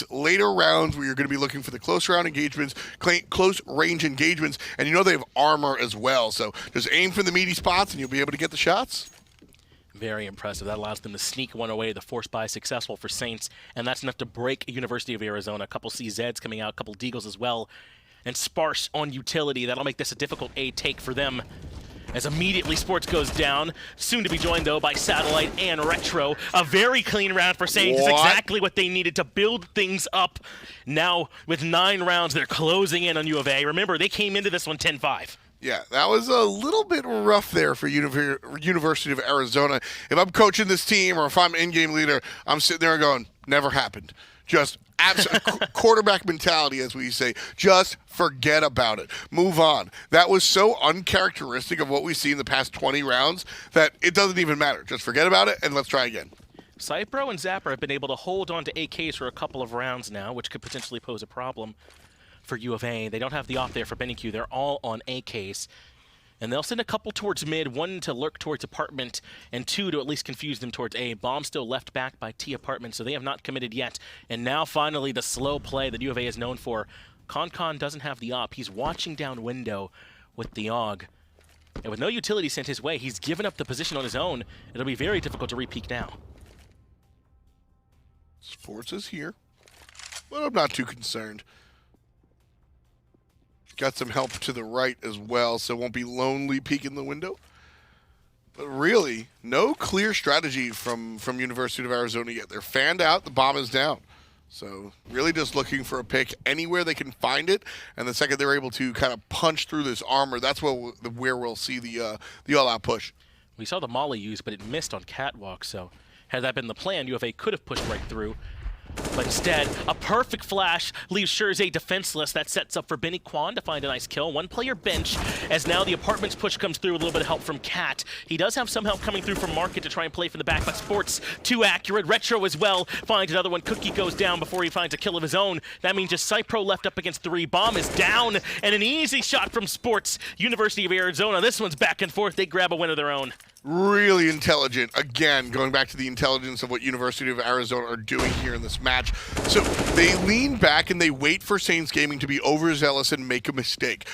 later rounds where you're going to be looking for the close round engagements, close range engagements, and you know they have armor as well. So just aim for the meaty spots and you'll be able to get the shots. Very impressive. That allows them to sneak one away. The force buy successful for Saints, and that's enough to break University of Arizona. A couple CZs coming out, a couple Deagles as well, and sparse on utility. That'll make this a difficult A take for them. As immediately Sports goes down, soon to be joined, though, by Satellite and Retro. A very clean round for Saints. It's exactly what they needed to build things up. Now, with 9 rounds, they're closing in on U of A. Remember, they came into this one 10-5. Yeah, that was a little bit rough there for University of Arizona. If I'm coaching this team or if I'm in-game leader, I'm sitting there going, never happened. Just quarterback mentality, as we say. Just forget about it. Move on. That was so uncharacteristic of what we see in the past 20 rounds that it doesn't even matter. Just forget about it and let's try again. Cypro and Zapper have been able to hold on to AKs for a couple of rounds now, which could potentially pose a problem for U of A. They don't have the op there for BennyQ. They're all on AKs. And they'll send a couple towards mid, one to lurk towards apartment, and two to at least confuse them towards A. Bomb still left back by T apartment, so they have not committed yet. And now finally the slow play that U of A is known for. Con doesn't have the op. He's watching down window with the AUG. And with no utility sent his way, he's given up the position on his own. It'll be very difficult to re-peek now. Sports is here, but I'm not too concerned. Got some help to the right as well, so won't be lonely peeking the window. But really, no clear strategy from University of Arizona yet. They're fanned out, the bomb is down. So really just looking for a pick anywhere they can find it, and the second they're able to kind of punch through this armor, that's where we'll see the all-out push. We saw the molly used, but it missed on catwalk, so had that been the plan, U of A could have pushed right through. But instead, a perfect flash leaves Scherze defenseless. That sets up for Benny Quan to find a nice kill. One player bench, as now the apartment's push comes through with a little bit of help from Cat. He does have some help coming through from Market to try and play from the back, but Sports too accurate. Retro as well finds another one. Cookie goes down before he finds a kill of his own. That means just Cypro left up against 3. Bomb is down, and an easy shot from Sports. University of Arizona, this one's back and forth. They grab a win of their own. Really intelligent. Again, going back to the intelligence of what University of Arizona are doing here in this match. So they lean back and they wait for Saints Gaming to be overzealous and make a mistake.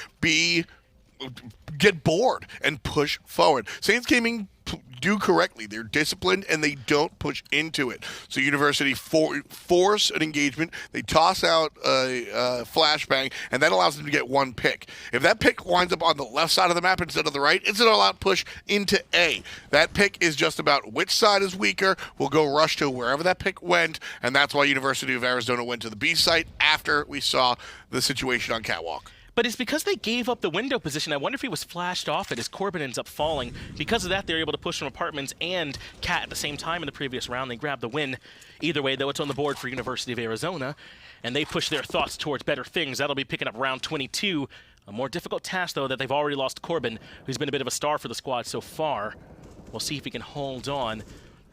Get bored and push forward. Saints Gaming do correctly. They're disciplined and they don't push into it. So University force an engagement. They toss out a flashbang, and that allows them to get one pick. If that pick winds up on the left side of the map instead of the right, it's an all-out push into A. That pick is just about which side is weaker. We'll go rush to wherever that pick went, and that's why University of Arizona went to the B site after we saw the situation on Catwalk. But it's because they gave up the window position. I wonder if he was flashed off it as Corbin ends up falling. Because of that, they're able to push from apartments and Cat at the same time in the previous round. They grab the win. Either way, though, it's on the board for University of Arizona, and they push their thoughts towards better things. That'll be picking up round 22. A more difficult task, though, that they've already lost Corbin, who's been a bit of a star for the squad so far. We'll see if he can hold on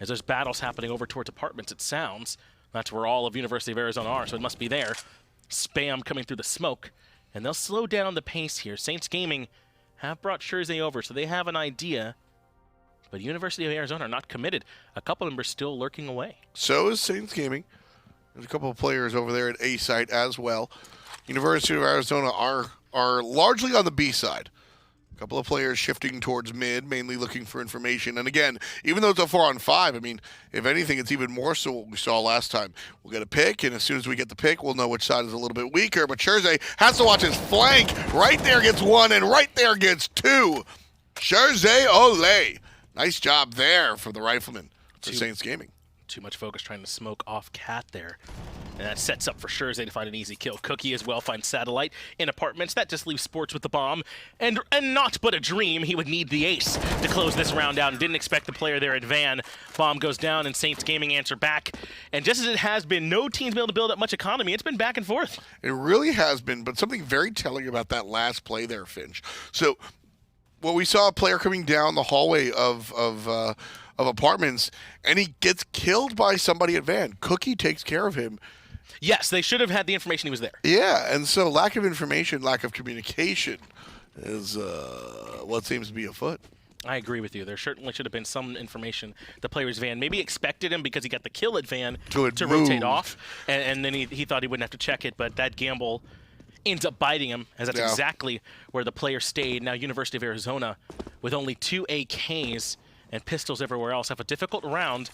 as there's battles happening over towards apartments, it sounds. That's where all of University of Arizona are, so it must be there. Spam coming through the smoke. And they'll slow down the pace here. Saints Gaming have brought Scherze over, so they have an idea. But University of Arizona are not committed. A couple of them are still lurking away. So is Saints Gaming. There's a couple of players over there at A site as well. University of Arizona are largely on the B side. A couple of players shifting towards mid, mainly looking for information. And again, even though it's a 4-on-5, I mean, if anything, it's even more so what we saw last time. We'll get a pick, and as soon as we get the pick, we'll know which side is a little bit weaker. But Scherze has to watch his flank. Right there gets 1, and right there gets 2. Scherze, ole. Nice job there for the rifleman for Saints Gaming. Too much focus trying to smoke off Cat there. And that sets up for Scherze to find an easy kill. Cookie as well finds Satellite in apartments. That just leaves Sports with the bomb. And not but a dream, he would need the ace to close this round out. And didn't expect the player there at Van. Bomb goes down and Saints Gaming answer back. And just as it has been, no team's been able to build up much economy. It's been back and forth. It really has been, but something very telling about that last play there, Finch. So, well, we saw a player coming down the hallway of apartments, and he gets killed by somebody at Van. Cookie takes care of him. Yes, they should have had the information he was there. Yeah, and so lack of information, lack of communication is what seems to be afoot. I agree with you. There certainly should have been some information. The player's Van maybe expected him because he got the kill at Van to rotate off, and then he thought he wouldn't have to check it, but that gamble ends up biting him, as that's exactly where the player stayed. Now University of Arizona, with only 2 AKs and pistols everywhere else, have a difficult round.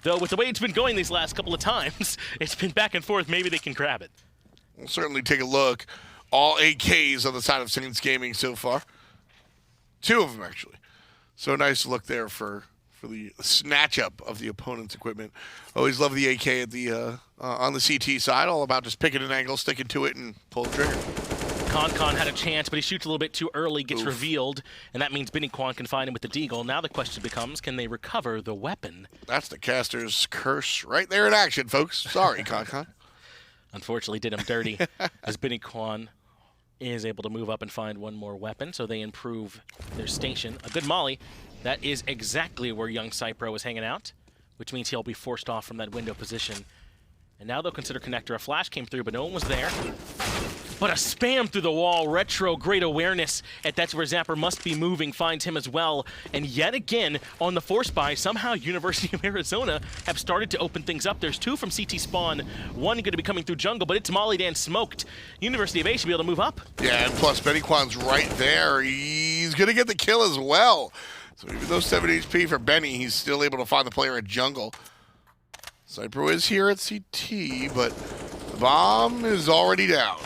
Though with the way it's been going these last couple of times, it's been back and forth. Maybe they can grab it. We'll certainly take a look. All AKs on the side of Saints Gaming so far. 2 of them, actually. So nice look there for the snatch up of the opponent's equipment. Always love the AK at the on the CT side. All about just picking an angle, sticking to it, and pull the trigger. Con had a chance, but he shoots a little bit too early, gets revealed, and that means Benny Quan can find him with the deagle. Now the question becomes, can they recover the weapon? That's the caster's curse right there in action, folks. Sorry, Con. Unfortunately, did him dirty, as Benny Quan is able to move up and find one more weapon, so they improve their station. A good molly. That is exactly where young Cypro is hanging out, which means he'll be forced off from that window position. And now they'll consider connector. A flash came through, but no one was there. but a spam through the wall. Retro, great awareness, and that's where Zapper must be moving, finds him as well. And yet again, on the force buy, somehow University of Arizona have started to open things up. There's 2 from CT spawn, 1 going to be coming through jungle, but it's Molly Dan smoked. University of A should be able to move up. Yeah, and plus Bennyquan's right there. He's going to get the kill as well. So even though 7 HP for Benny, he's still able to find the player at jungle. Cypro is here at CT, but the bomb is already down.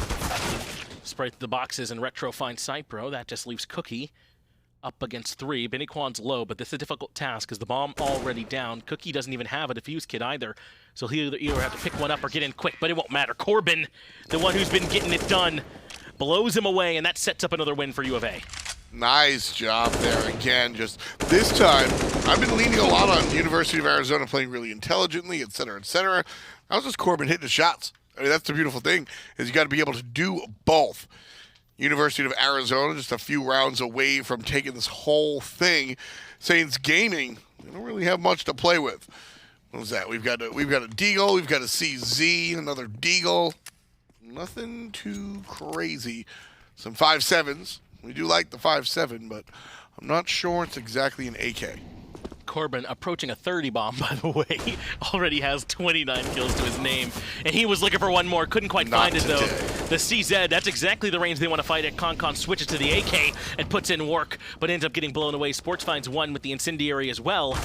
Spray through the boxes and Retro finds Cypro. That just leaves Cookie up against 3. Bennyquan's low, but this is a difficult task because the bomb already down. Cookie doesn't even have a defuse kit either, so he'll either have to pick one up or get in quick, but it won't matter. Corbin, the one who's been getting it done, blows him away, and that sets up another win for U of A. Nice job there again. Just this time, I've been leaning a lot on University of Arizona playing really intelligently, et cetera, et cetera. That was just Corbin hitting the shots. I mean, that's the beautiful thing, is you got to be able to do both. University of Arizona just a few rounds away from taking this whole thing. Saints Gaming, they don't really have much to play with. What was that? We've got a Deagle, we've got a CZ, another Deagle. Nothing too crazy. Some 5.7s. We do like the 5.7, but I'm not sure it's exactly an AK. Corbin approaching a 30 bomb, by the way. Already has 29 kills to his name. And he was looking for one more. Couldn't quite find it, though. The CZ, that's exactly the range they want to fight at. Concon switches to the AK and puts in work, but ends up getting blown away. Sports finds 1 with the incendiary as well.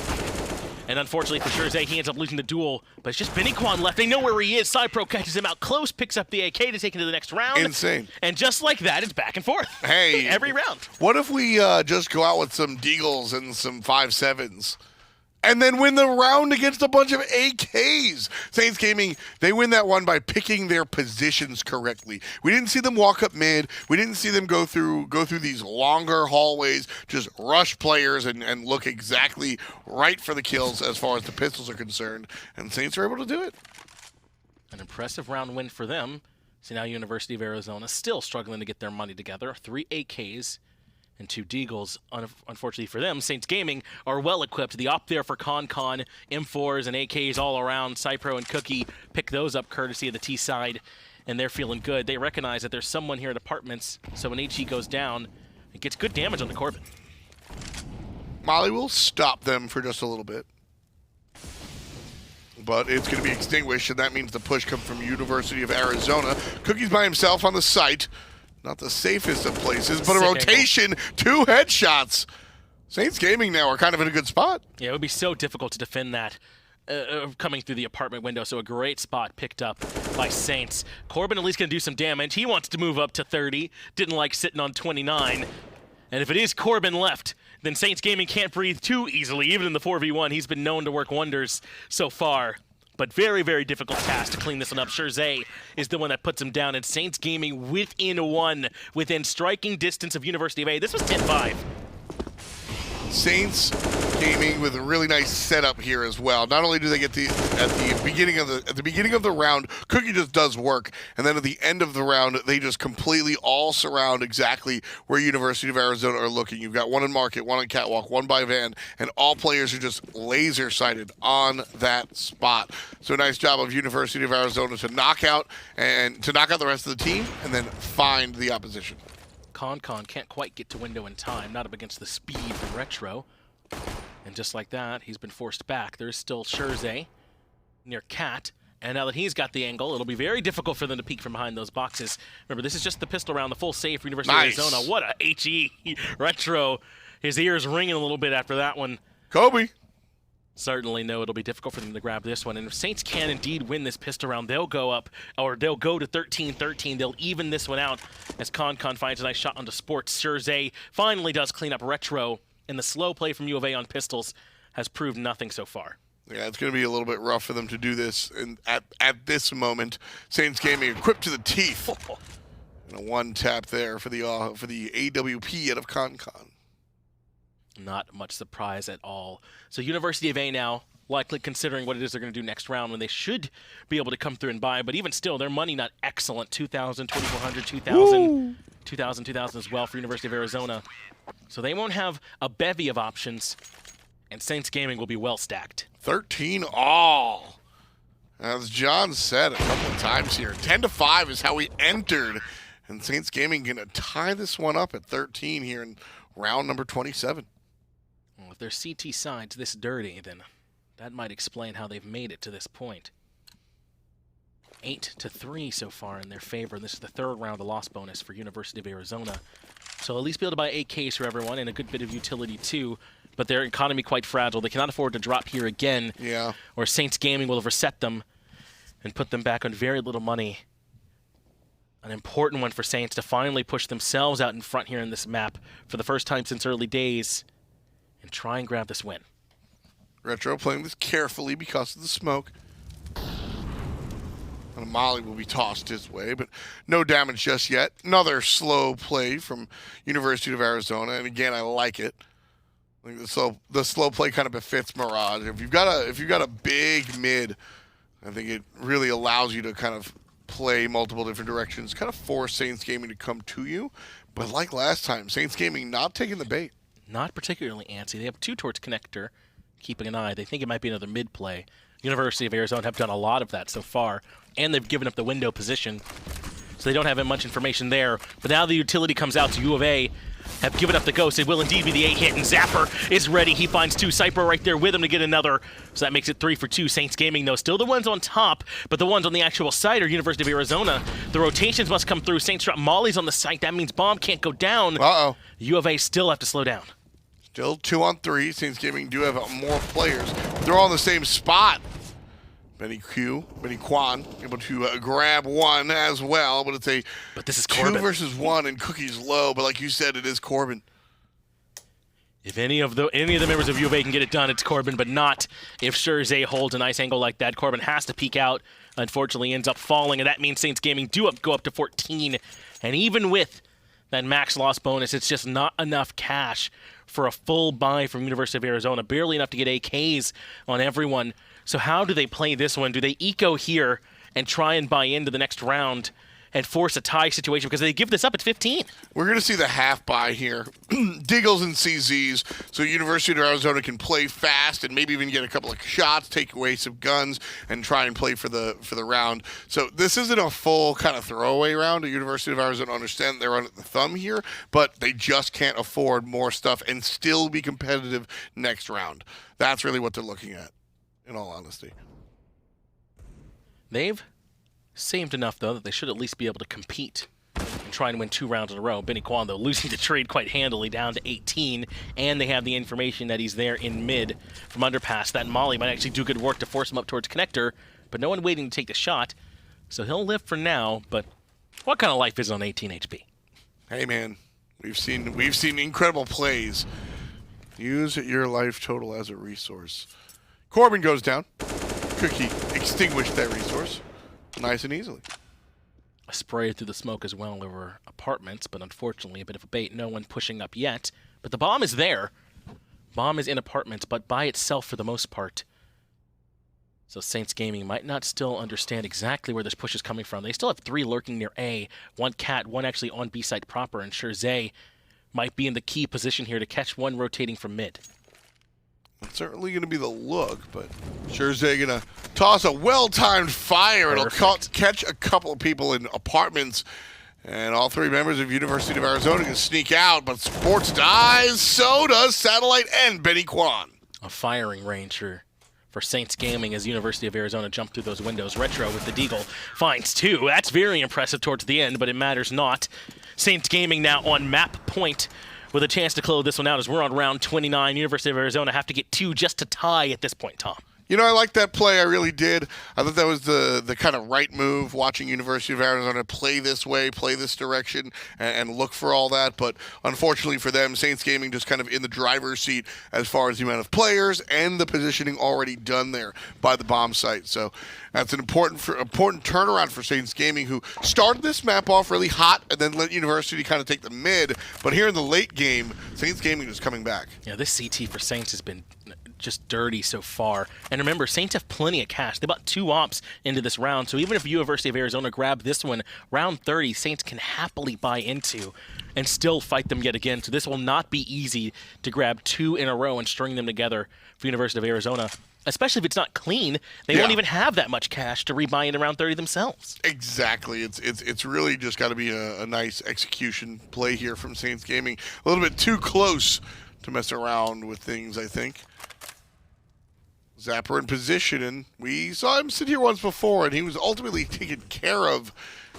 And unfortunately for Scherze, he ends up losing the duel. But it's just Bennyquan left. They know where he is. Cypro catches him out close, picks up the AK to take him to the next round. Insane. And just like that, it's back and forth. Hey. Every round. What if we just go out with some Deagles and some 5.7s? And then win the round against a bunch of AKs. Saints Gaming, they win that one by picking their positions correctly. We didn't see them walk up mid. We didn't see them go through these longer hallways, just rush players and look exactly right for the kills as far as the pistols are concerned. And Saints are able to do it. An impressive round win for them. So now University of Arizona still struggling to get their money together. 3 AKs. And 2 Deagles. Unfortunately for them, Saints Gaming are well equipped. The op there for Concon, M4s and AKs all around. Cypro and Cookie pick those up courtesy of the T side, and they're feeling good. They recognize that there's someone here at apartments, so when HE goes down, it gets good damage on the Corbin. Molly will stop them for just a little bit. But it's going to be extinguished, and that means the push comes from University of Arizona. Cookie's by himself on the site. Not the safest of places, but a rotation, angle. 2 headshots. Saints Gaming now are kind of in a good spot. Yeah, it would be so difficult to defend that coming through the apartment window, so a great spot picked up by Saints. Corbin at least going to do some damage. He wants to move up to 30. Didn't like sitting on 29. And if it is Corbin left, then Saints Gaming can't breathe too easily. Even in the 4v1, he's been known to work wonders so far. But very, very difficult task to clean this one up. Scherze is the one that puts him down, and Saints Gaming within 1, within striking distance of University of A. This was 10-5. Saints Gaming with a really nice setup here as well. Not only do they get at the beginning of the round, Cookie just does work, and then at the end of the round, they just completely all surround exactly where University of Arizona are looking. You've got 1 in Market, 1 in Catwalk, 1 by Van, and all players are just laser sighted on that spot. So nice job of University of Arizona to knock out the rest of the team, and then find the opposition. Concon can't quite get to window in time, not up against the speed from Retro. And just like that, he's been forced back. There's still Scherze near Cat. And now that he's got the angle, it'll be very difficult for them to peek from behind those boxes. Remember, this is just the pistol round, the full save for University of Arizona. What a HE. Retro, his ears ringing a little bit after that one. Kobe. Certainly no, it'll be difficult for them to grab this one. And if Saints can indeed win this pistol round, they'll go up, or they'll go to 13-13. They'll even this one out as Concon finds a nice shot onto Sports. Scherze finally does clean up Retro, and the slow play from U of A on pistols has proved nothing so far. Yeah, it's going to be a little bit rough for them to do this at this moment. Saints Gaming equipped to the teeth. And a 1 tap there for the AWP out of Concon. Not much surprise at all. So University of A now likely considering what it is they're going to do next round when they should be able to come through and buy. But even still, their money not excellent. 2,000, 2,400, 2,000, 2,000, 2,000 as well for University of Arizona. So they won't have a bevy of options, and Saints Gaming will be well stacked. 13 all. As John said a couple of times here, 10-5 is how we entered And Saints Gaming going to tie this one up at 13 here in round number 27. Well, if their CT side's this dirty, then that might explain how they've made it to this point. 8-3 so far in their favor. This is the third round of the loss bonus for University of Arizona. So at least be able to buy 8Ks for everyone and a good bit of utility too. But their economy quite fragile. They cannot afford to drop here again. Yeah. Or Saints Gaming will have reset them and put them back on very little money. An important one for Saints to finally push themselves out in front here in this map for the first time since early days and try and grab this win. Retro playing this carefully because of the smoke. And a molly will be tossed his way, but no damage just yet. Another slow play from University of Arizona, and again, I like it. I think the slow play kind of befits Mirage. If you've got a big mid, I think it really allows you to kind of play multiple different directions, kind of force Saints Gaming to come to you. But like last time, Saints Gaming not taking the bait. Not particularly antsy. They have two towards connector, keeping an eye. They think it might be another mid play. University of Arizona have done a lot of that so far, and they've given up the window position, so they don't have much information there. But now the utility comes out, so U of A have given up the ghost. It will indeed be the 8-hit, and Zapper is ready. He finds two. Cypher right there with him to get another, so that makes it 3 for 2. Saints Gaming, though, still the ones on top, but the ones on the actual site are University of Arizona. The rotations must come through. Saints drop mollies on the site. That means bomb can't go down. Uh-oh. U of A still have to slow down. Still 2-on-3. Saints Gaming do have more players. They're all in the same spot. Benny Quan, able to grab one as well, but it's a this is Corbin. 2 versus 1, and Cookie's low. But like you said, it is Corbin. If any of the members of U of A can get it done, it's Corbin, but not if Scherze holds a nice angle like that. Corbin has to peek out. Unfortunately, ends up falling, and that means Saints Gaming do go up to 14. And even with that max loss bonus, it's just not enough cash for a full buy from University of Arizona. Barely enough to get AKs on everyone. So how do they play this one? Do they eco here and try and buy into the next round and force a tie situation? Because they give this up at 15. We're going to see the half buy here. Diggles and CZs, so University of Arizona can play fast and maybe even get a couple of shots, take away some guns, and try and play for the round. So this isn't a full kind of throwaway round. The University of Arizona understand they're under the thumb here, but they just can't afford more stuff and still be competitive next round. That's really what they're looking at, in all honesty. They've saved enough, though, that they should at least be able to compete and try and win 2 rounds in a row. Benny Quan, though, losing the trade quite handily down to 18, and they have the information that he's there in mid from underpass. That molly might actually do good work to force him up towards connector, but no one waiting to take the shot, so he'll live for now. But what kind of life is on 18 HP? Hey, man, we've seen incredible plays. Use your life total as a resource. Corbin goes down. Cookie extinguished that resource nice and easily. A spray through the smoke as well over apartments, but unfortunately a bit of a bait. No one pushing up yet. But the bomb is there. Bomb is in apartments, but by itself for the most part. So Saints Gaming might not still understand exactly where this push is coming from. They still have 3 lurking near A. 1 cat, 1 actually on B site proper, and Scherze might be in the key position here to catch one rotating from mid. It's certainly going to be the look, but Scherze going to toss a well-timed fire. It'll catch a couple of people in apartments, and all 3 members of University of Arizona can sneak out, but Sports dies, so does Satellite and Benny Quan. A firing range for Saints Gaming as University of Arizona jump through those windows. Retro with the Deagle finds 2. That's very impressive towards the end, but it matters not. Saints Gaming now on map point with a chance to close this one out as we're on round 29. University of Arizona have to get 2 just to tie at this point, Tom. You know, I like that play. I really did. I thought that was the kind of right move, watching University of Arizona play this way, play this direction, and look for all that. But unfortunately for them, Saints Gaming just kind of in the driver's seat as far as the amount of players and the positioning already done there by the bomb site. So that's an important turnaround for Saints Gaming, who started this map off really hot and then let University kind of take the mid. But here in the late game, Saints Gaming is coming back. Yeah, this CT for Saints has been just dirty so far. And remember, Saints have plenty of cash. They bought 2 ops into this round, so even if University of Arizona grab this one, round 30, Saints can happily buy into and still fight them yet again. So this will not be easy to grab 2 in a row and string them together for University of Arizona. especially if it's not clean, they won't even have that much cash to rebuy in around 30 themselves. Exactly. It's really just got to be a nice execution play here from Saints Gaming. A little bit too close to mess around with things, I think. Zapper in position, and we saw him sit here once before, and he was ultimately taken care of.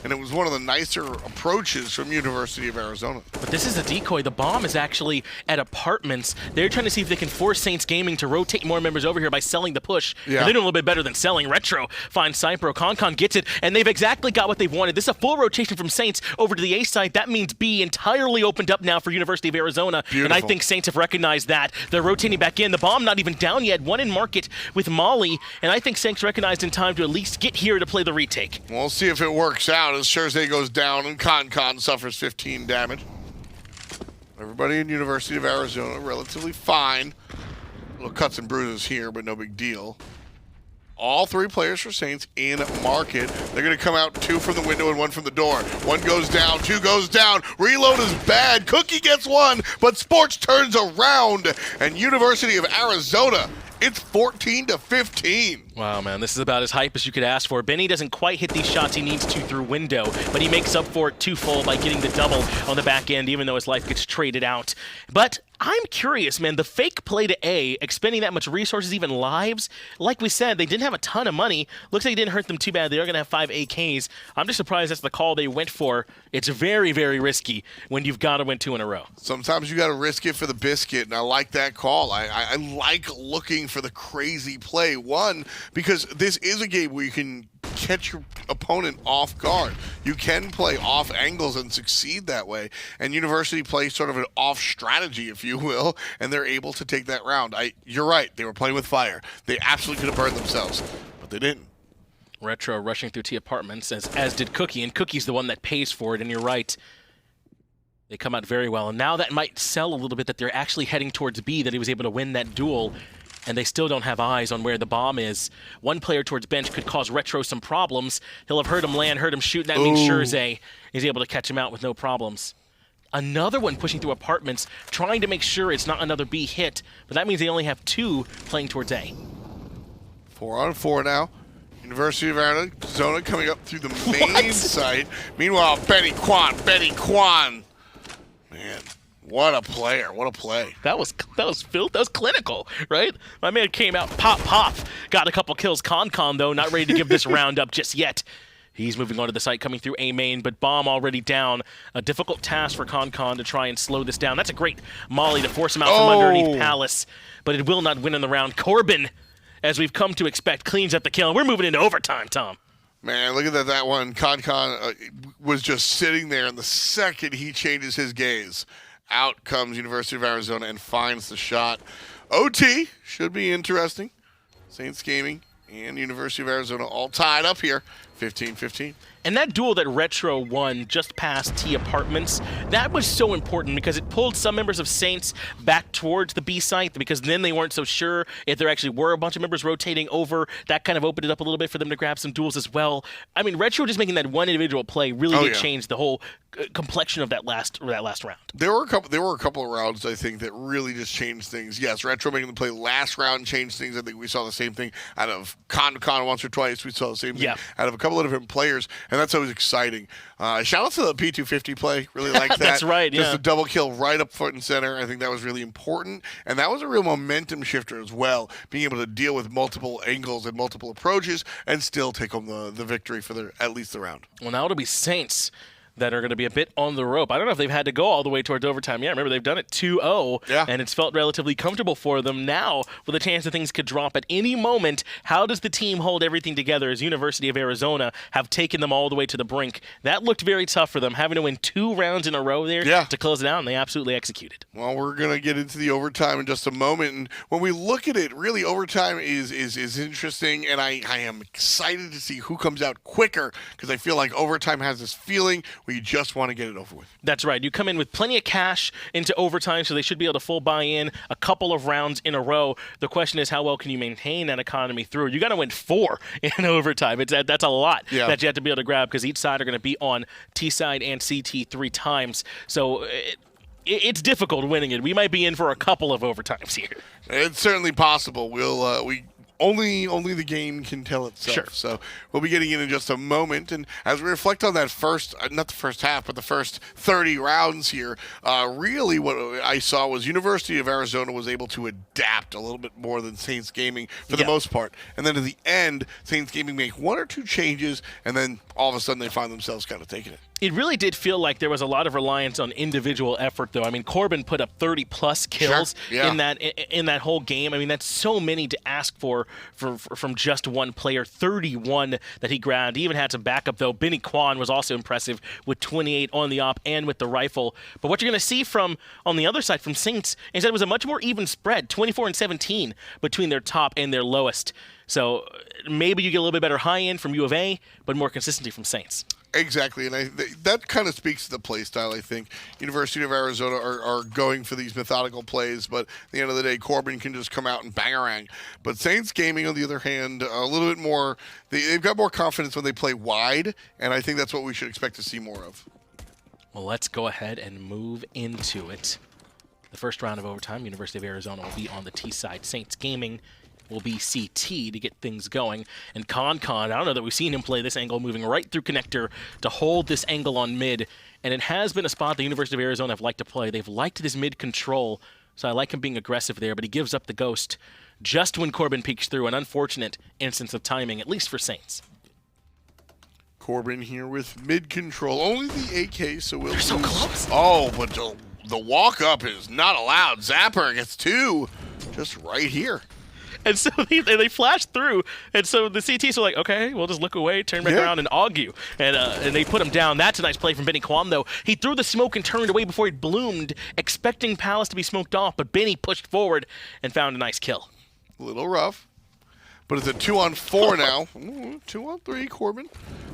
And it was one of the nicer approaches from University of Arizona. But this is a decoy. The bomb is actually at apartments. They're trying to see if they can force Saints Gaming to rotate more members over here by selling the push. Yeah. And they're doing a little bit better than selling. Retro finds Cypro. Concon gets it, and they've exactly got what they've wanted. This is a full rotation from Saints over to the A side. That means B entirely opened up now for University of Arizona. Beautiful. And I think Saints have recognized that. They're rotating back in. The bomb not even down yet. One in market with Molly. And I think Saints recognized in time to at least get here to play the retake. We'll see if it works out as Thursday goes down and Concon suffers 15 damage. Everybody in University of Arizona relatively fine. Little cuts and bruises here, but no big deal. All three players for Saints in market. They're going to come out 2 from the window and 1 from the door. 1 goes down, 2 goes down. Reload is bad. Cookie gets 1, but Sports turns around. And University of Arizona, it's 14-15. Wow, man, this is about as hype as you could ask for. Benny doesn't quite hit these shots he needs to through window, but he makes up for it twofold by getting the double on the back end, even though his life gets traded out. But I'm curious, man, the fake play to A, expending that much resources, even lives, like we said, they didn't have a ton of money. Looks like it didn't hurt them too bad. They are going to have 5 AKs. I'm just surprised that's the call they went for. It's very, very risky when you've got to win 2 in a row. Sometimes you got to risk it for the biscuit, and I like that call. I like looking for the crazy play. One, because this is a game where you can catch your opponent off guard. You can play off angles and succeed that way. And University plays sort of an off strategy, if you will, and they're able to take that round. You're right. They were playing with fire. They absolutely could have burned themselves, but they didn't. Retro rushing through T apartments, as did Cookie, and Cookie's the one that pays for it, and you're right. They come out very well, and now that might sell a little bit that they're actually heading towards B, that he was able to win that duel, and they still don't have eyes on where the bomb is. One player towards bench could cause Retro some problems. He'll have heard him land, heard him shoot, and that means Scherze is able to catch him out with no problems. Another one pushing through apartments, trying to make sure it's not another B hit, but that means they only have 2 playing towards A. 4 on 4 now. University of Arizona coming up through the main site. Meanwhile, Benny Kwan. Man, what a player. What a play. That was filth. That was clinical, right? My man came out, pop, got a couple kills. Concon, though, not ready to give this round up just yet. He's moving on to the site, coming through A main, but bomb already down. A difficult task for Concon to try and slow this down. That's a great molly to force him out from underneath Palace, but it will not win in the round. Corbin, as we've come to expect, cleans up the kill. We're moving into overtime, Tom. Man, look at that one. Concon was just sitting there, and the second he changes his gaze, out comes University of Arizona and finds the shot. OT should be interesting. Saints Gaming and University of Arizona all tied up here, 15-15. And that duel that Retro won just past T Apartments, that was so important because it pulled some members of Saints back towards the B site because then they weren't so sure if there actually were a bunch of members rotating over. That kind of opened it up a little bit for them to grab some duels as well. I mean, Retro just making that one individual play really did change the whole complexion of that last round. There were a couple of rounds, I think, that really just changed things. Yes, Retro making the play last round changed things. I think we saw the same thing out of Con once or twice. We saw the same thing out of a couple of different players, and that's always exciting. Shout out to the P250 play. Really like that. That's right, Just a double kill right up front and center. I think that was really important, and that was a real momentum shifter as well, being able to deal with multiple angles and multiple approaches and still take home the victory for at least the round. Well, now it'll be Saints that are going to be a bit on the rope. I don't know if they've had to go all the way towards overtime. Yeah, remember, they've done it 2-0, and it's felt relatively comfortable for them. Now, with a chance that things could drop at any moment, how does the team hold everything together as University of Arizona have taken them all the way to the brink? That looked very tough for them, having to win 2 rounds in a row there to close it out, and they absolutely executed. Well, we're going to get into the overtime in just a moment, and when we look at it, really, overtime is interesting, and I am excited to see who comes out quicker, because I feel like overtime has this feeling where you just want to get it over with. That's right. You come in with plenty of cash into overtime, so they should be able to full buy in a couple of rounds in a row. The question is, how well can you maintain that economy through? You got to win 4 in overtime. That's a lot that you have to be able to grab because each side are going to be on T side and CT 3 times. So it's difficult winning it. We might be in for a couple of overtimes here. It's certainly possible. We only the game can tell itself. Sure. So we'll be getting in just a moment. And as we reflect on that first, not the first half, but the first 30 rounds here, really what I saw was University of Arizona was able to adapt a little bit more than Saints Gaming for the most part. And then at the end, Saints Gaming make one or two changes, and then all of a sudden they find themselves kind of taking it. It really did feel like there was a lot of reliance on individual effort, though. I mean, Corbin put up 30-plus kills in that whole game. I mean, that's so many to ask for from just one player. 31 that he grabbed. He even had some backup, though. Benny Kwan was also impressive with 28 on the op and with the rifle. But what you're going to see on the other side from Saints is that it was a much more even spread, 24-17 between their top and their lowest. So maybe you get a little bit better high-end from U of A, but more consistency from Saints. Exactly, and that kind of speaks to the play style, I think. University of Arizona are going for these methodical plays, but at the end of the day, Corbin can just come out and bangarang. But Saints Gaming, on the other hand, a little bit more, they've got more confidence when they play wide, and I think that's what we should expect to see more of. Well, let's go ahead and move into it. The first round of overtime, University of Arizona will be on the T side. Saints Gaming will be CT to get things going. And Con, I don't know that we've seen him play this angle, moving right through connector to hold this angle on mid. And it has been a spot the University of Arizona have liked to play. They've liked this mid control, so I like him being aggressive there, but he gives up the ghost just when Corbin peeks through. An unfortunate instance of timing, at least for Saints. Corbin here with mid control. Only the AK, so we'll They're so close. Oh, but the walk-up is not allowed. Zapper gets two just right here. And so they flash through, and so the CTs are like, okay, we'll just look away, turn back around, and aug you. And they put him down. That's a nice play from Benny Kwan, though. He threw the smoke and turned away before he bloomed, expecting Palace to be smoked off, but Benny pushed forward and found a nice kill. A little rough, but it's a 2-on-4 now. 2-on-3, Corbin.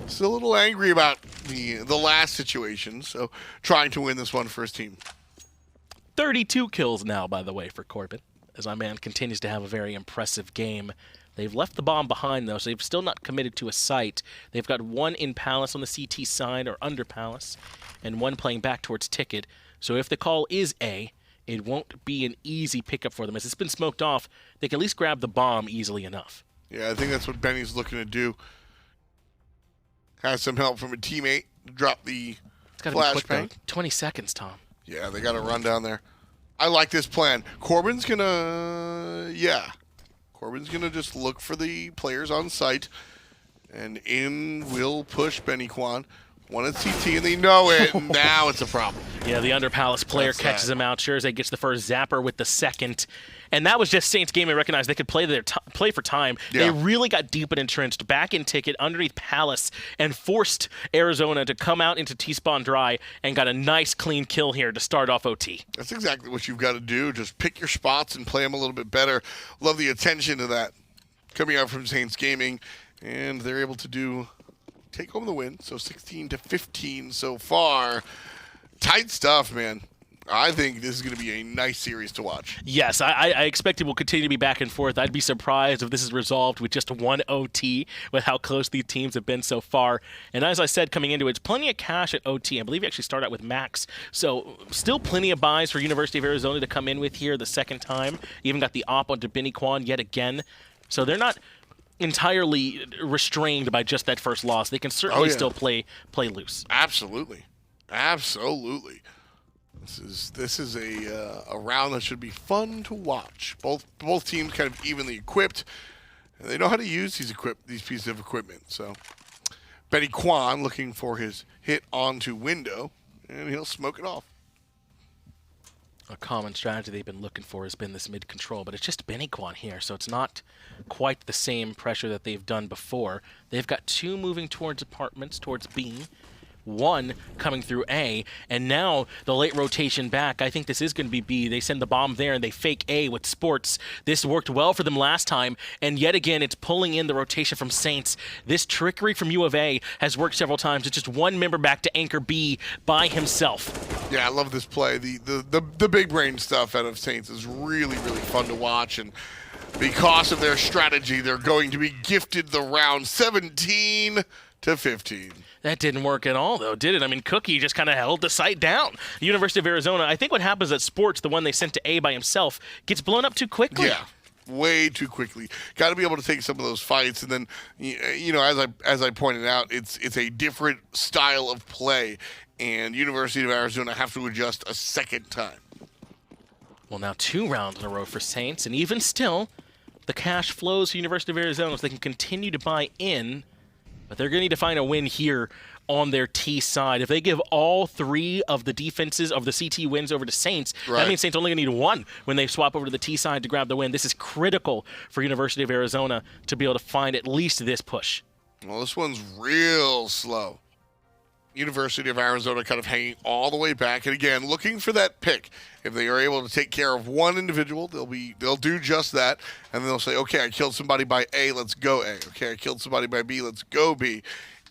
Still a little angry about the last situation, so trying to win this one for his team. 32 kills now, by the way, for Corbin, as my man continues to have a very impressive game. They've left the bomb behind, though, so they've still not committed to a site. They've got one in Palace on the CT side, or under Palace, and one playing back towards Ticket. So if the call is A, it won't be an easy pickup for them. As it's been smoked off, they can at least grab the bomb easily enough. Yeah, I think that's what Benny's looking to do. Has some help from a teammate to drop the flashbang. 20 seconds, Tom. Yeah, they got to run down there. I like this plan. Corbin's going to just look for the players on site, and in will push Benny Kwan. One at CT, and they know it, and now it's a problem. Yeah, the under Palace player catches him out. Scherze gets the first zapper with the second. And that was just Saints Gaming recognized they could play for time. Yeah. They really got deep and entrenched back in Ticket underneath Palace and forced Arizona to come out into T-spawn dry and got a nice clean kill here to start off OT. That's exactly what you've got to do. Just pick your spots and play them a little bit better. Love the attention to that coming out from Saints Gaming, and they're able to take home the win. So 16-15 so far. Tight stuff, man. I think this is going to be a nice series to watch. Yes, I expect it will continue to be back and forth. I'd be surprised if this is resolved with just one OT with how close these teams have been so far. And as I said coming into it, it's plenty of cash at OT. I believe you actually start out with max. So still plenty of buys for University of Arizona to come in with here the second time. Even got the op onto Benny Kwan yet again. So they're not entirely restrained by just that first loss. They can certainly still play loose. Absolutely. This is a round that should be fun to watch. Both teams kind of evenly equipped, and they know how to use these pieces of equipment. So Benny Kwan looking for his hit onto window, and he'll smoke it off. A common strategy they've been looking for has been this mid-control, but it's just Benny Kwan here, so it's not quite the same pressure that they've done before. They've got two moving towards apartments, towards B, one coming through A, and now the late rotation back. I think this is going to be B. They send the bomb there, and they fake A with Sports. This worked well for them last time, and yet again, it's pulling in the rotation from Saints. This trickery from U of A has worked several times. It's just one member back to anchor B by himself. Yeah, I love this play. The big brain stuff out of Saints is really, really fun to watch, and because of their strategy, they're going to be gifted the round 17-15. That didn't work at all, though, did it? I mean, Cookie just kind of held the site down. University of Arizona, I think what happens at Sports, the one they sent to A by himself, gets blown up too quickly. Yeah. way too quickly. Got to be able to take some of those fights, and then as I pointed out, it's a different style of play, and University of Arizona have to adjust a second time. Well, now 2 rounds in a row for Saints, and even still, the cash flows to University of Arizona so they can continue to buy in, but they're going to need to find a win here on their T side. If they give all 3 of the defenses of the CT wins over to Saints, that means Saints only going to need 1 when they swap over to the T side to grab the win. This is critical for University of Arizona to be able to find at least this push. Well, this one's real slow. University of Arizona kind of hanging all the way back, and again, looking for that pick. If they are able to take care of one individual, they'll do just that, and then they'll say, okay, I killed somebody by A, let's go A. Okay, I killed somebody by B, let's go B.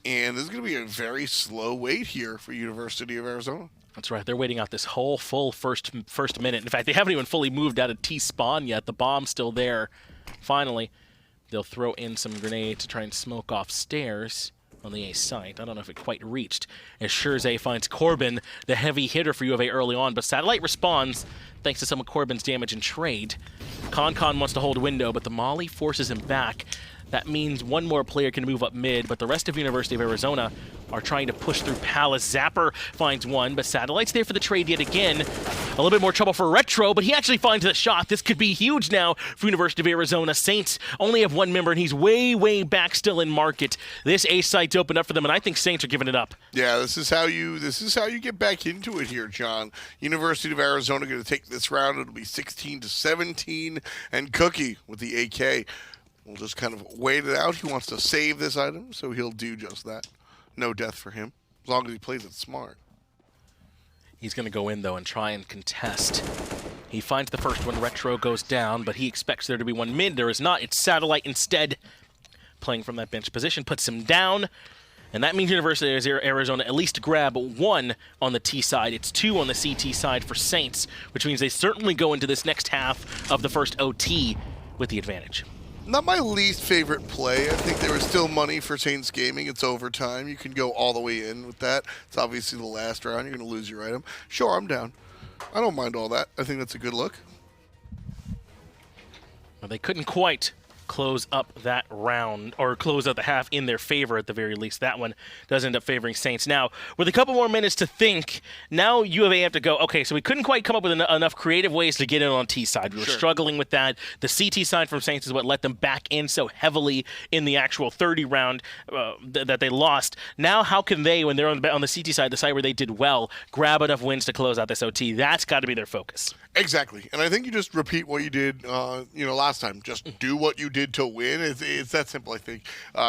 And this is going to be a very slow wait here for University of Arizona. That's right. They're waiting out this whole full first minute. In fact, they haven't even fully moved out of T-spawn yet. The bomb's still there. Finally, they'll throw in some grenade to try and smoke off stairs on the A site. I don't know if it quite reached, as Scherze finds Corbin, the heavy hitter for U of A early on, but Satellite responds thanks to some of Corbin's damage and trade. Con wants to hold window, but the Molly forces him back. That means one more player can move up mid, but the rest of University of Arizona are trying to push through Palace. Zapper finds one, but Satellite's there for the trade yet again. A little bit more trouble for Retro, but he actually finds the shot. This could be huge now for University of Arizona. Saints only have 1 member, and he's way, way back still in market. This A site's opened up for them, and I think Saints are giving it up. Yeah, this is how you get back into it here, John. University of Arizona going to take this round. It'll be 16-17, and Cookie with the AK. We'll just kind of wait it out. He wants to save this item, so he'll do just that. No death for him, as long as he plays it smart. He's going to go in, though, and try and contest. He finds the first one. Retro goes down, but he expects there to be one mid. There is not. It's Satellite instead. Playing from that bench position, puts him down. And that means University of Arizona at least grab 1 on the T side. It's 2 on the CT side for Saints, which means they certainly go into this next half of the first OT with the advantage. Not my least favorite play. I think there is still money for Saints Gaming. It's overtime. You can go all the way in with that. It's obviously the last round. You're going to lose your item. Sure, I'm down. I don't mind all that. I think that's a good look. Well, they couldn't quite close up that round, or close out the half in their favor at the very least. That one does end up favoring Saints. Now, with a couple more minutes to think, now U of A have to go, okay, so we couldn't quite come up with enough creative ways to get in on T side. We were struggling with that. The CT side from Saints is what let them back in so heavily in the actual 30 round that they lost. Now, how can they, when they're on the CT side, the side where they did well, grab enough wins to close out this OT? That's got to be their focus. Exactly. And I think you just repeat what you did last time. Just do what you did to win. It's that simple, I think.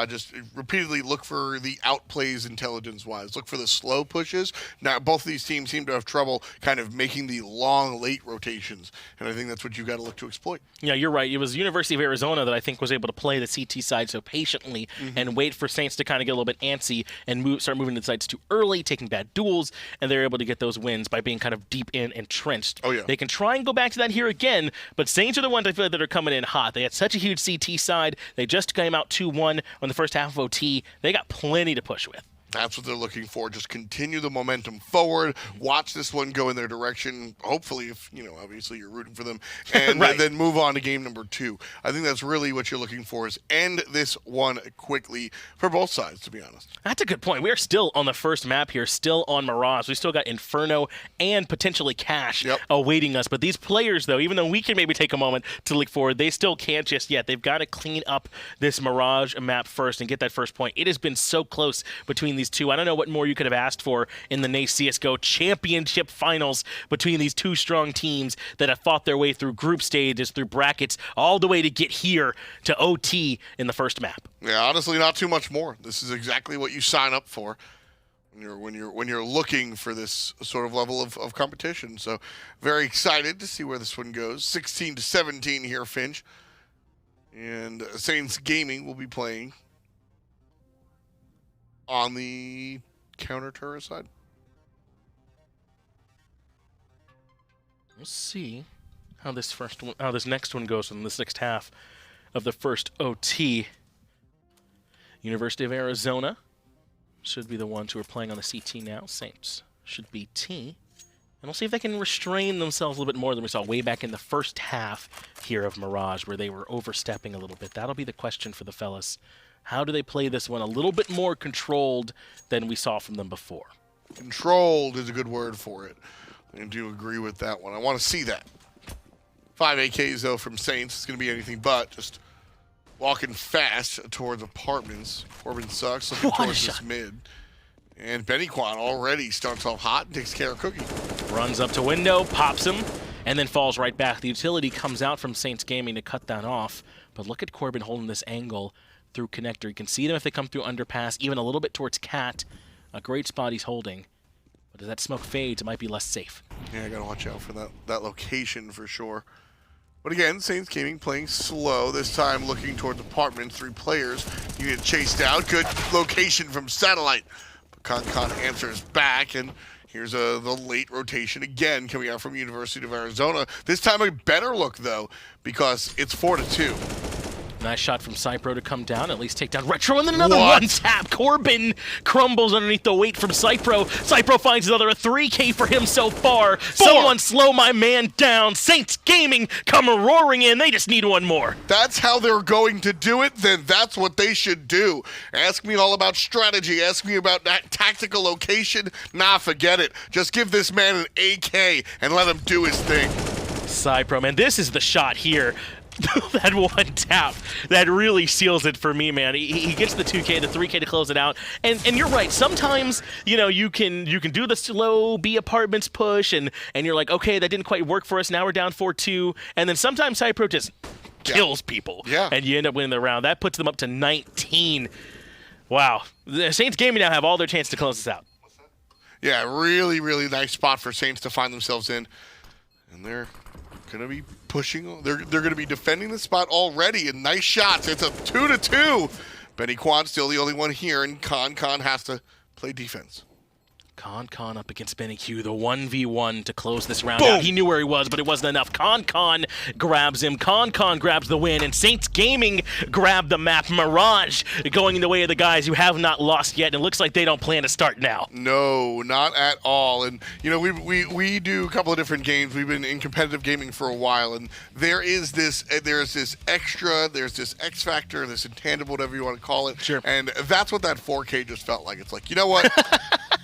Just repeatedly look for the outplays intelligence-wise. Look for the slow pushes. Now, both of these teams seem to have trouble kind of making the long, late rotations. And I think that's what you've got to look to exploit. Yeah, you're right. It was University of Arizona that I think was able to play the CT side so patiently and wait for Saints to kind of get a little bit antsy and start moving to the sides too early, taking bad duels, and they're able to get those wins by being kind of deep in entrenched. Oh, yeah. They can try and go back to that here again, but Saints are the ones I feel like that are coming in hot. They had such a huge CT side. They just came out 2-1 on the first half of OT. They got plenty to push with. That's what they're looking for. Just continue the momentum forward. Watch this one go in their direction. Hopefully, if, obviously you're rooting for them. And then move on to game number 2. I think that's really what you're looking for, is end this one quickly for both sides, to be honest. That's a good point. We are still on the first map here, still on Mirage. We still got Inferno and potentially Cash awaiting us. But these players, though, even though we can maybe take a moment to look forward, they still can't just yet. They've got to clean up this Mirage map first and get that first point. It has been so close between these two. I don't know what more you could have asked for in the NACE CSGO championship finals between these two strong teams that have fought their way through group stages, through brackets, all the way to get here to OT in the first map. Yeah, honestly, not too much more. This is exactly what you sign up for when you're looking for this sort of level of competition. So very excited to see where this one goes. 16-17 here, Finch. And Saints Gaming will be playing on the counter turret side. We'll see how this next one goes in this next half of the first OT. University of Arizona should be the ones who are playing on the CT now. Saints should be T. And we'll see if they can restrain themselves a little bit more than we saw way back in the first half here of Mirage, where they were overstepping a little bit. That'll be the question for the fellas. How do they play this one a little bit more controlled than we saw from them before? Controlled is a good word for it. I do agree with that one. I want to see that. 5 AKs, though, from Saints. It's going to be anything but just walking fast towards apartments. Corbin sucks, looking towards this mid. And Bennyquan already starts off hot and takes care of Cookie. Runs up to window, pops him, and then falls right back. The utility comes out from Saints Gaming to cut that off. But look at Corbin holding this angle through connector. You can see them if they come through underpass, even a little bit towards Cat. A great spot he's holding. But as that smoke fades, it might be less safe. Yeah, I got to watch out for that location for sure. But again, Saints Gaming playing slow, this time looking towards apartments. 3 players. You get chased out. Good location from Satellite. Con answers back, and here's the late rotation again coming out from University of Arizona. This time a better look, though, because it's 4-2. Nice shot from Cypro to come down, at least take down Retro, and then another one tap. Corbin crumbles underneath the weight from Cypro. Cypro finds another 3K for him so far. 4. Someone slow my man down. Saints Gaming come roaring in. They just need one more. That's how they're going to do it, then that's what they should do. Ask me all about strategy. Ask me about that tactical location. Nah, forget it. Just give this man an AK and let him do his thing. Cypro, man, this is the shot here. That one tap, that really seals it for me, man. He gets the 2K, the 3K to close it out. And you're right, sometimes, you know, you can do the slow B apartments push, and you're like, okay, that didn't quite work for us, now we're down 4-2. And then sometimes Cypro just kills people. Yeah. And you end up winning the round. That puts them up to 19. Wow. The Saints Gaming now have all their chance to close this out. Yeah, really, really nice spot for Saints to find themselves in. And they're going to be pushing. They're going to be defending the spot already, and nice shots. It's a 2-2. Bennyquan still the only one here, and Con has to play defense. Con up against Benny Q, the 1v1 to close this round out. He knew where he was, but it wasn't enough. Con grabs him. Con grabs the win, and Saints Gaming grab the map. Mirage going in the way of the guys who have not lost yet, and it looks like they don't plan to start now. No, not at all. And, you know, we do a couple of different games. We've been in competitive gaming for a while, and there's this extra, there's this X factor, this intangible, whatever you want to call it. Sure. And that's what that 4K just felt like. It's like, you know what?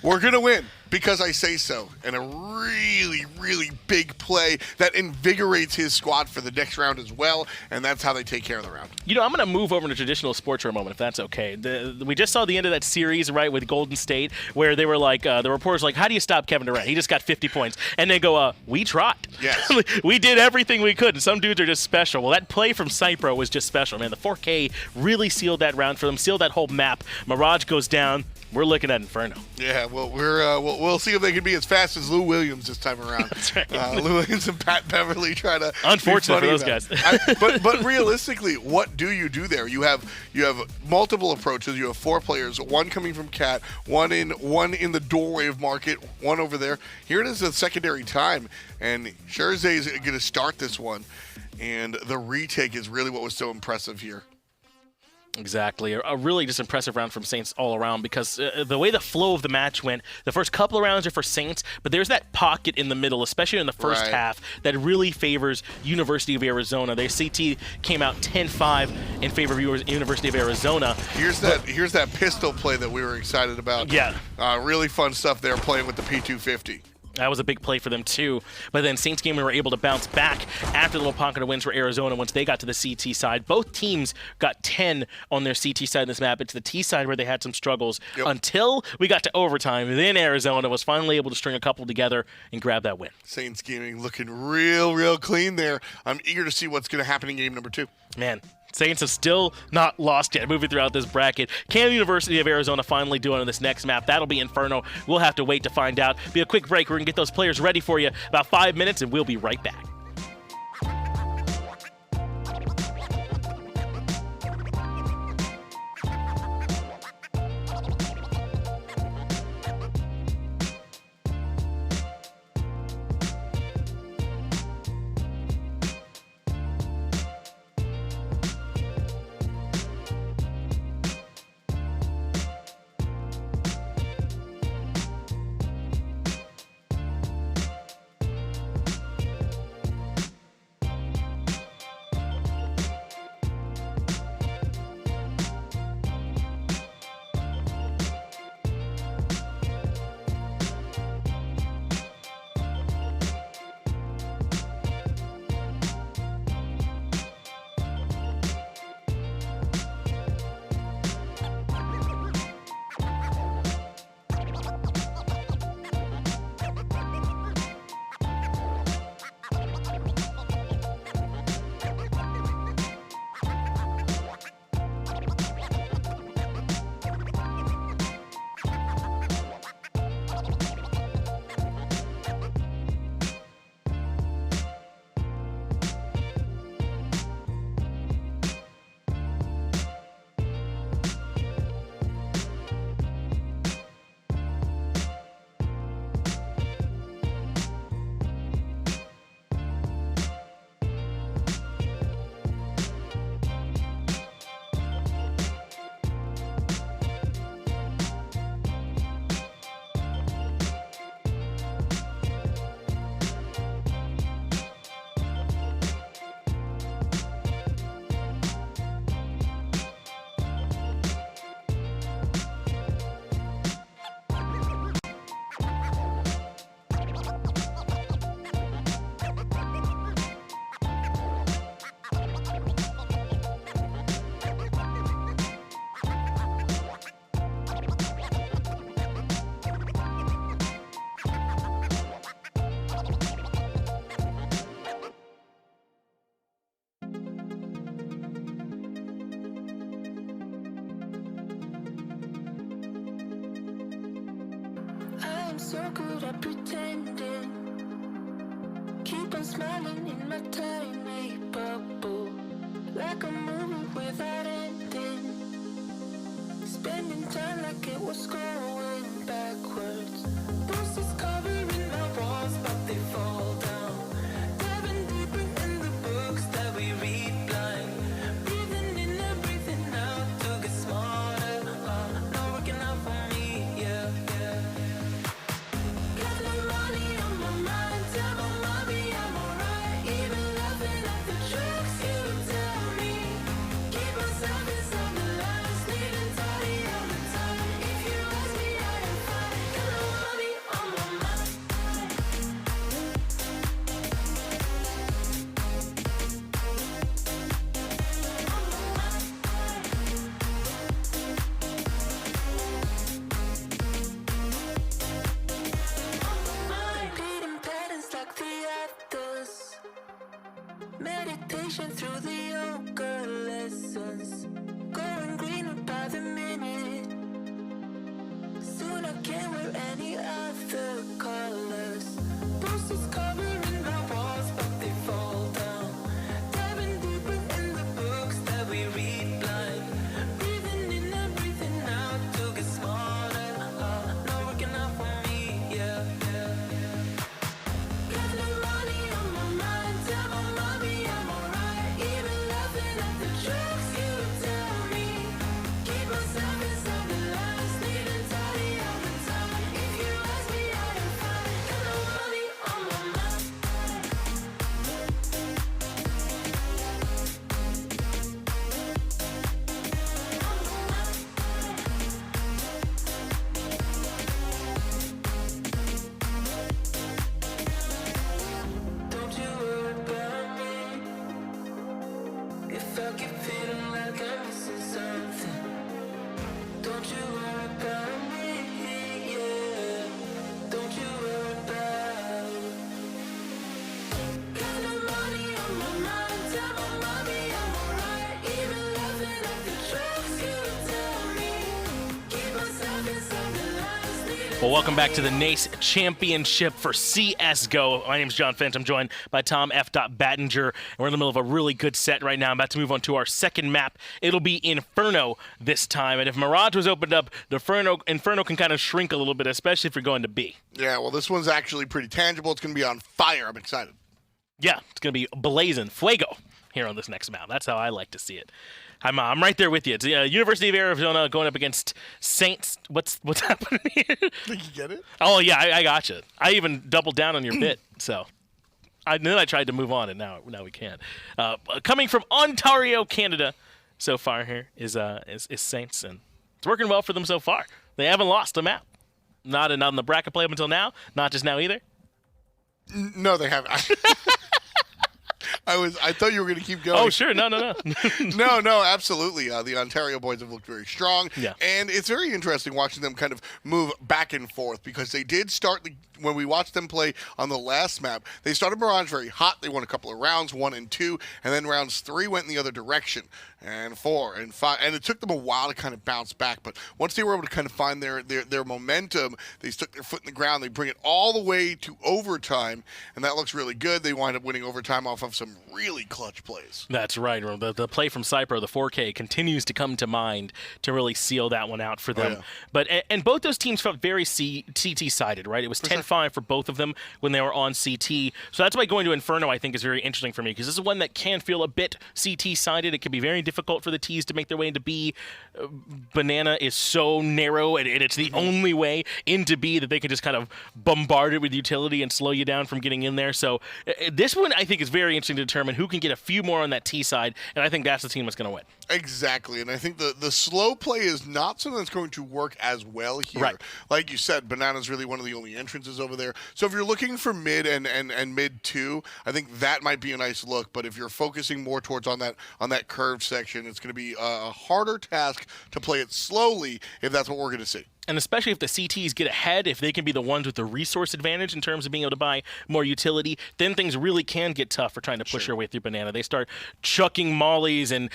We're going to win because I say so. And a really, really big play that invigorates his squad for the next round as well. And that's how they take care of the round. You know, I'm going to move over to traditional sports for a moment, if that's okay. We just saw the end of that series, right, with Golden State, where they were like, the reporters like, how do you stop Kevin Durant? He just got 50 points. And they go, we tried. Yes. We did everything we could. And some dudes are just special. Well, that play from Cypro was just special, man. The 4K really sealed that round for them, sealed that whole map. Mirage goes down. We're looking at Inferno. Yeah, well, we'll see if they can be as fast as Lou Williams this time around. That's right. Lou Williams and Pat Beverly try to. Unfortunate for those guys. But realistically, what do you do there? You have multiple approaches. You have 4 players, one coming from Cat, one in the doorway of Market, one over there. Here it is at secondary time, and Scherze is going to start this one, and the retake is really what was so impressive here. Exactly. A really just impressive round from Saints all around, because the way the flow of the match went, the first couple of rounds are for Saints, but there's that pocket in the middle, especially in the first half, that really favors University of Arizona. Their CT came out 10-5 in favor of University of Arizona. Here's that pistol play that we were excited about. Yeah. Really fun stuff there playing with the P250. That was a big play for them, too. But then Saints Gaming were able to bounce back after the little pocket of wins for Arizona once they got to the CT side. Both teams got 10 on their CT side in this map. It's the T side where they had some struggles until we got to overtime. Then Arizona was finally able to string a couple together and grab that win. Saints Gaming looking real clean there. I'm eager to see what's going to happen in game number 2. Man, Saints have still not lost yet moving throughout this bracket. Can University of Arizona finally do it on this next map? That'll be Inferno. We'll have to wait to find out. Be a quick break. We're going to get those players ready for you. About 5 minutes, and we'll be right back. am so good at pretending. Keep on smiling in my tiny bubble, like a movie without ending. Spending time like it was going backwards. Posters covering my walls, but they fall down. Diving deeper in the books that we read blind. Breathing in and breathing out to get smarter. Not working out for me, yeah. Got no money on my mind, tell my mommy I'm alright. Even laughing at the jokes you tell me. Keep myself inside the lines, neat and tidy all the time. If you ask me, I am fine. Got no money on my mind. Repeating patterns like the others. Meditation through the yoga lessons. Going greener by the minute. Soon I can't wear any other colors. Posters covering my walls, but they fall down. Diving deeper in the books that we read blind. Breathing in and breathing out to get smarter. Not working out for me, yeah. Got no money on my mind, tell my mommy I'm alright. Even laughing at the jokes you tell me. Keep myself inside the lines, neat and tidy all the time. If you ask me, I am fine. Got no money on my mind. Don't you worry about me. If I keep feeling like I'm missing something, don't you worry about me, yeah. Don't you worry about it. Got no money on my mind, tell my mommy I'm alright. Even laughing at the jokes you tell me. Keep myself inside the lines, neat and Well, welcome back to the NACE Championship for CSGO. My name is John Fent. I'm joined by Tom F. Battinger, and we're in the middle of a really good set right now. I'm about to move on to our second map. It'll be Inferno this time, and if Mirage was opened up, the Inferno can kind of shrink a little bit, especially if you're going to B. Yeah, well, this one's actually pretty tangible. It's going to be on fire. I'm excited. Yeah, it's going to be blazing fuego here on this next map. That's how I like to see it. I'm right there with you. It's University of Arizona going up against Saints. What's happening here? Think you get it? Oh, yeah, I gotcha. I even doubled down on your bit, so then I tried to move on, and now we can. Coming from Ontario, Canada, so far here is Saints, and it's working well for them so far. They haven't lost a map. Not in the bracket play up until now. Not just now either. No, they haven't. I thought you were going to keep going. Oh, sure. No. No, absolutely. The Ontario boys have looked very strong. Yeah. And it's very interesting watching them kind of move back and forth because they did start when we watched them play on the last map, they started Mirage very hot. They won a couple of rounds, 1 and 2, and then rounds 3 went in the other direction, and 4 and 5, and it took them a while to kind of bounce back. But once they were able to kind of find their momentum, they stuck their foot in the ground. They bring it all the way to overtime, and that looks really good. They wind up winning overtime off of some really clutch plays. That's right. The play from Cypro, the 4K, continues to come to mind to really seal that one out for them. Oh, yeah. But and both those teams felt very CT-sided, right? It was 10-5 for both of them when they were on CT. So that's why going to Inferno, I think, is very interesting for me, because this is one that can feel a bit CT-sided. It can be very difficult for the Ts to make their way into B. Banana is so narrow, and it's the only way into B that they can just kind of bombard it with utility and slow you down from getting in there. So this one, I think, is very interesting to determine who can get a few more on that T side, and I think that's the team that's going to win. Exactly, and I think the slow play is not something that's going to work as well here. Right. Like you said, Banana's really one of the only entrances over there. So if you're looking for mid and mid 2, I think that might be a nice look. But if you're focusing more towards on that curved section, it's going to be a harder task to play it slowly if that's what we're going to see. And especially if the CTs get ahead, if they can be the ones with the resource advantage in terms of being able to buy more utility, then things really can get tough for trying to push your way through Banana. They start chucking mollies and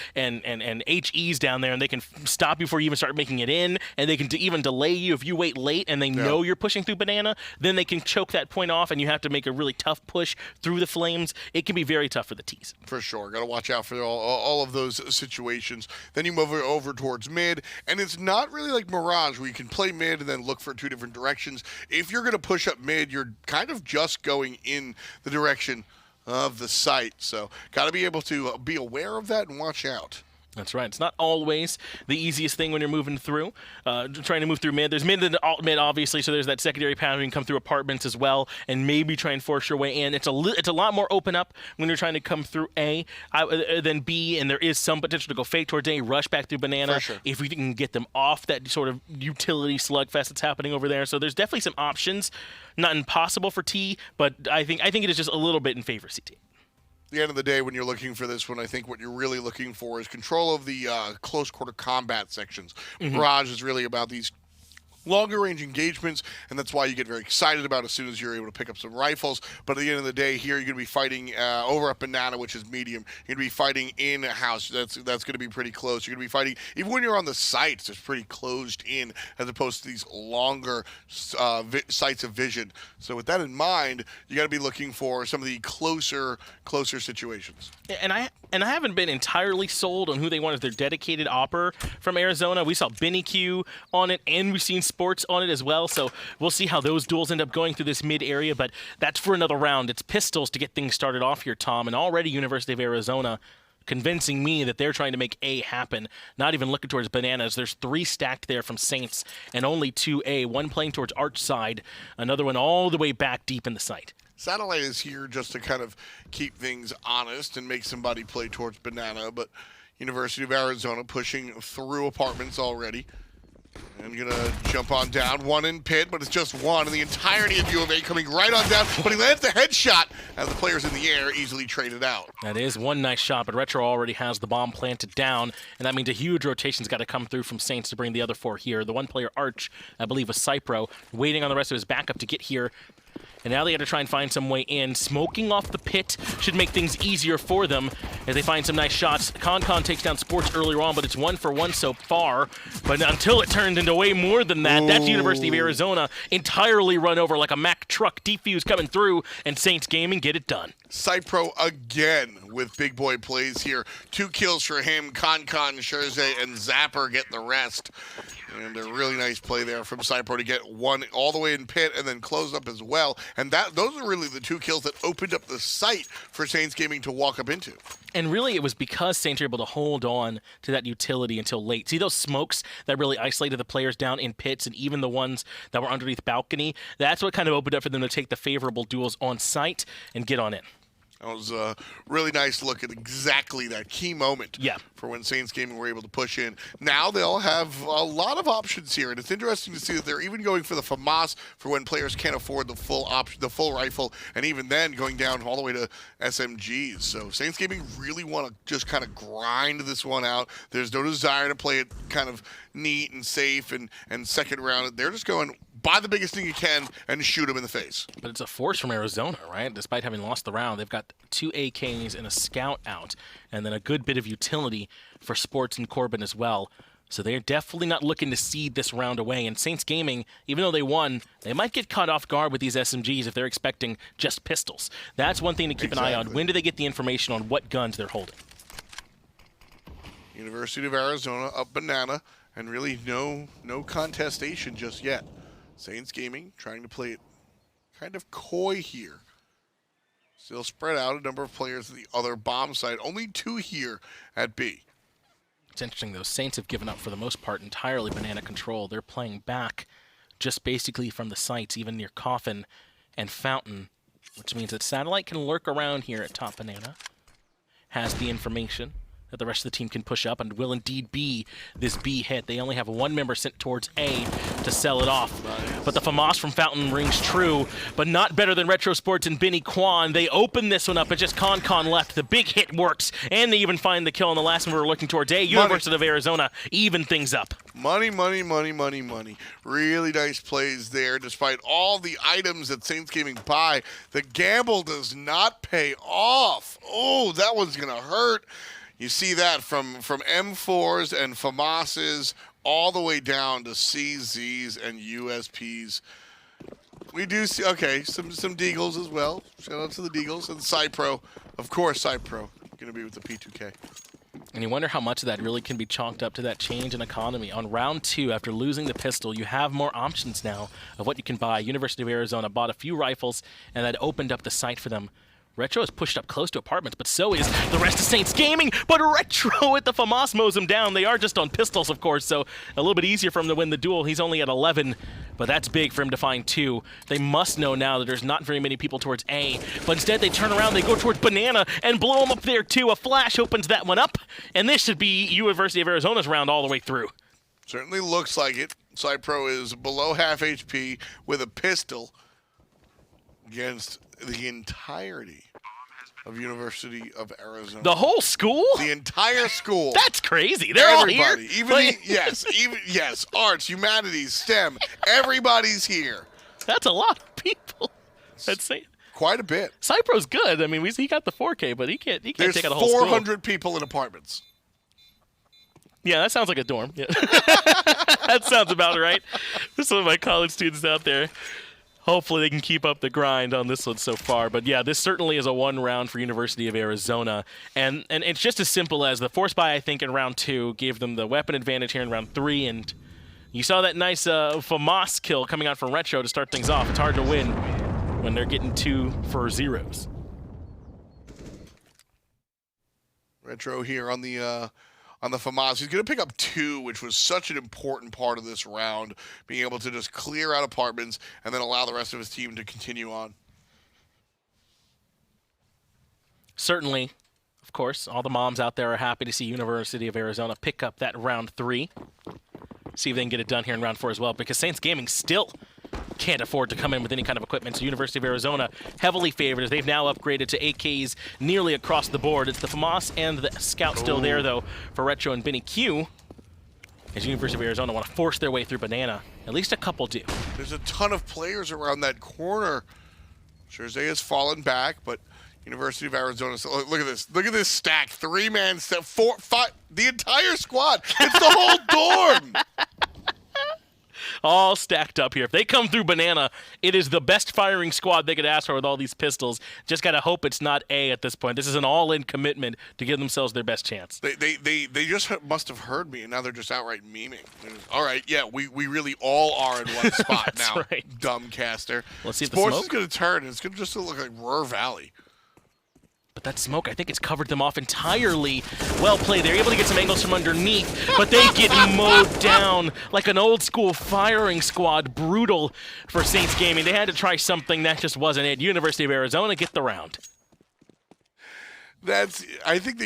and HEs down there, and they can stop you before you even start making it in, and they can even delay you if you wait late and they know you're pushing through banana. Then they can choke that point off, and you have to make a really tough push through the flames. It can be very tough for the T's. For sure. Got to watch out for all of those situations. Then you move over towards mid, and it's not really like Mirage where you can play mid and then look for two different directions. If you're going to push up mid, you're kind of just going in the direction of the site. So got to be able to be aware of that and watch out. That's right. It's not always the easiest thing when you're moving through, trying to move through mid. There's mid and alt mid, obviously, so there's that secondary pattern. You can come through apartments as well and maybe try and force your way in. It's a lot more open up when you're trying to come through A than B, and there is some potential to go fake towards A, rush back through banana For sure. if we can get them off that sort of utility slugfest that's happening over there. So there's definitely some options. Not impossible for T, but I think it is just a little bit in favor of CT. At the end of the day, when you're looking for this one, I think what you're really looking for is control of the close quarter combat sections. Mirage is really about these longer range engagements, and that's why you get very excited about as soon as you're able to pick up some rifles. But at the end of the day, here you're going to be fighting over at banana, which is medium. You're going to be fighting in a house. That's going to be pretty close. You're going to be fighting even when you're on the sites. It's pretty closed in as opposed to these longer sites of vision. So with that in mind, you got to be looking for some of the closer situations. And I haven't been entirely sold on who they want as their dedicated opper from Arizona. We saw Benny Q on it, and we've seen Sports on it as well. So we'll see how those duels end up going through this mid area, but that's for another round. It's pistols to get things started off here, Tom, and already University of Arizona convincing me that they're trying to make A happen, not even looking towards bananas. There's 3 stacked there from Saints and only 2 A, one playing towards Arch side, another one all the way back deep in the site. Satellite is here just to kind of keep things honest and make somebody play towards banana, but University of Arizona pushing through apartments already. And going to jump on down. One in pit, but it's just one. And the entirety of U of A coming right on down. But he lands the headshot as the players in the air easily traded out. That is one nice shot, but Retro already has the bomb planted down. And that means a huge rotation's got to come through from Saints to bring the other 4 here. The one player, Arch, I believe was Cypro, waiting on the rest of his backup to get here. And now they have to try and find some way in. Smoking off the pit should make things easier for them as they find some nice shots. Con takes down Sports earlier on, but it's 1 for 1 so far. But until it turned into way more than that, that's University of Arizona entirely run over like a Mack truck. Defuse coming through, and Saints Gaming get it done. Cypro again with big boy plays here. 2 kills for him. Con, Scherze, and Zapper get the rest. And a really nice play there from Cypro to get one all the way in pit and then close up as well. And those are really the 2 kills that opened up the site for Saints Gaming to walk up into. And really, it was because Saints were able to hold on to that utility until late. See those smokes that really isolated the players down in pits and even the ones that were underneath balcony? That's what kind of opened up for them to take the favorable duels on site and get on in. That was a really nice look at exactly that key moment for when Saints Gaming were able to push in. Now they'll have a lot of options here, and it's interesting to see that they're even going for the FAMAS for when players can't afford the full rifle, and even then going down all the way to SMGs. So Saints Gaming really want to just kind of grind this one out. There's no desire to play it kind of neat and safe and second round. They're just going, buy the biggest thing you can and shoot him in the face. But it's a force from Arizona, right? Despite having lost the round, they've got 2 AKs and a scout out, and then a good bit of utility for Sports and Corbin as well. So they're definitely not looking to cede this round away. And Saints Gaming, even though they won, they might get caught off guard with these SMGs if they're expecting just pistols. That's one thing to keep an eye on. When do they get the information on what guns they're holding? University of Arizona up banana, and really no contestation just yet. Saints Gaming trying to play it kind of coy here. Still spread out a number of players at the other bomb site. Only 2 here at B. It's interesting, though. Saints have given up, for the most part, entirely banana control. They're playing back just basically from the sites, even near Coffin and Fountain, which means that Satellite can lurk around here at top banana, has the information that the rest of the team can push up and will indeed be this B hit. They only have 1 member sent towards A to sell it off. Nice. But the FAMAS from Fountain rings true, but not better than Retro Sports and Benny Quan. They open this one up, but just Con left. The big hit works, and they even find the kill on the last one we were looking towards A. University of Arizona even things up. Money. Really nice plays there. Despite all the items that Saints Gaming buy, the gamble does not pay off. Oh, that one's going to hurt. You see that from M4s and FAMASs all the way down to CZs and USPs. We do see, okay, some Deagles as well. Shout out to the Deagles and Cypro. Of course, Cypro going to be with the P2K. And you wonder how much of that really can be chalked up to that change in economy. On round 2, after losing the pistol, you have more options now of what you can buy. University of Arizona bought a few rifles, and that opened up the sight for them. Retro is pushed up close to apartments, but so is the rest of Saints Gaming. But Retro at the FAMAS mows him down. They are just on pistols, of course, so a little bit easier for him to win the duel. He's only at 11, but that's big for him to find 2. They must know now that there's not very many people towards A, but instead they turn around, they go towards Banana, and blow him up there too. A flash opens that one up, and this should be University of Arizona's round all the way through. Certainly looks like it. Cypro is below half HP with a pistol against the entirety of University of Arizona. The whole school? The entire school. That's crazy. They're all here. Even yes, arts, humanities, STEM. Everybody's here. That's a lot of people. That's quite a bit. Cypro's good. I mean, he got the 4K, but he can't There's take out a whole school. 400 people in apartments. Yeah, that sounds like a dorm. Yeah. That sounds about right. For some of my college students out there. Hopefully they can keep up the grind on this one so far. But yeah, this certainly is a 1 round for University of Arizona. And it's just as simple as the force buy, I think, in round 2 gave them the weapon advantage here in round 3. And you saw that nice FAMAS kill coming out from Retro to start things off. It's hard to win when they're getting 2 for 0s. Retro here on the FAMAS. He's going to pick up 2, which was such an important part of this round, being able to just clear out apartments and then allow the rest of his team to continue on. Certainly, of course, all the moms out there are happy to see University of Arizona pick up that round 3. See if they can get it done here in round 4 as well, because Saints Gaming still can't afford to come in with any kind of equipment. So University of Arizona heavily favored as they've now upgraded to AKs nearly across the board. It's the FAMAS and the Scout still there, though, for Retro and Benny Q. As University of Arizona want to force their way through Banana. At least a couple do. There's a ton of players around that corner. Jersey has fallen back, but University of Arizona, so look at this. Look at this stack. 3-man set, 4, 5, the entire squad. It's the whole dorm. All stacked up here. If they come through Banana, it is the best firing squad they could ask for with all these pistols. Just got to hope it's not A at this point. This is an all-in commitment to give themselves their best chance. They just must have heard me, and now they're just outright memeing. All right, yeah, we really all are in one spot now, right. Dumb caster. Let's see if Sports the is going to turn, and it's going to just look like Roar Valley. But that smoke, I think it's covered them off entirely. Well played. They're able to get some angles from underneath, but they get mowed down like an old-school firing squad. Brutal for Saints Gaming. They had to try something that just wasn't it. University of Arizona get the round. I think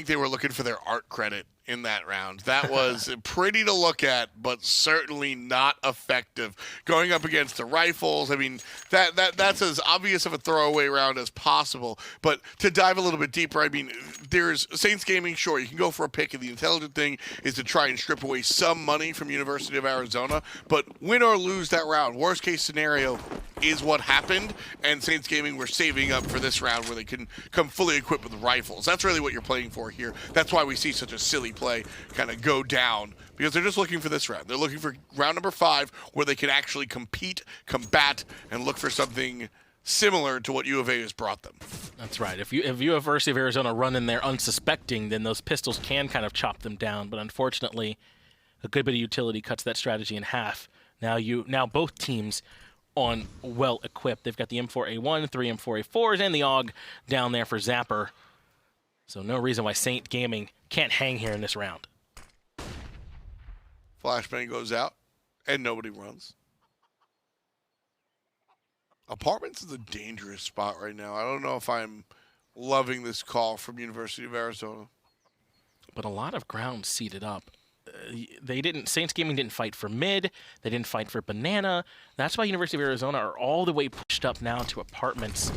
they were looking for their art credit in that round. That was pretty to look at, but certainly not effective. Going up against the rifles, I mean, that's as obvious of a throwaway round as possible. But to dive a little bit deeper, I mean, there's Saints Gaming, sure, you can go for a pick, and the intelligent thing is to try and strip away some money from University of Arizona, but win or lose that round. Worst case scenario is what happened, and Saints Gaming were saving up for this round where they can come fully equipped with rifles. That's really what you're playing for here. That's why we see such a silly play kind of go down, because they're just looking for this round. They're looking for round number 5 where they can actually compete, combat, and look for something similar to what U of A has brought them. That's right. If University of Arizona run in there unsuspecting, then those pistols can kind of chop them down. But unfortunately, a good bit of utility cuts that strategy in half. Now both teams on well equipped. They've got the M4A1, 3 M4A4s, and the AUG down there for Zapper. So no reason why Saint Gaming can't hang here in this round. Flashbang goes out, and nobody runs. Apartments is a dangerous spot right now. I don't know if I'm loving this call from University of Arizona. But a lot of ground seated up. Saints Gaming didn't fight for mid. They didn't fight for Banana. That's why University of Arizona are all the way pushed up now to apartments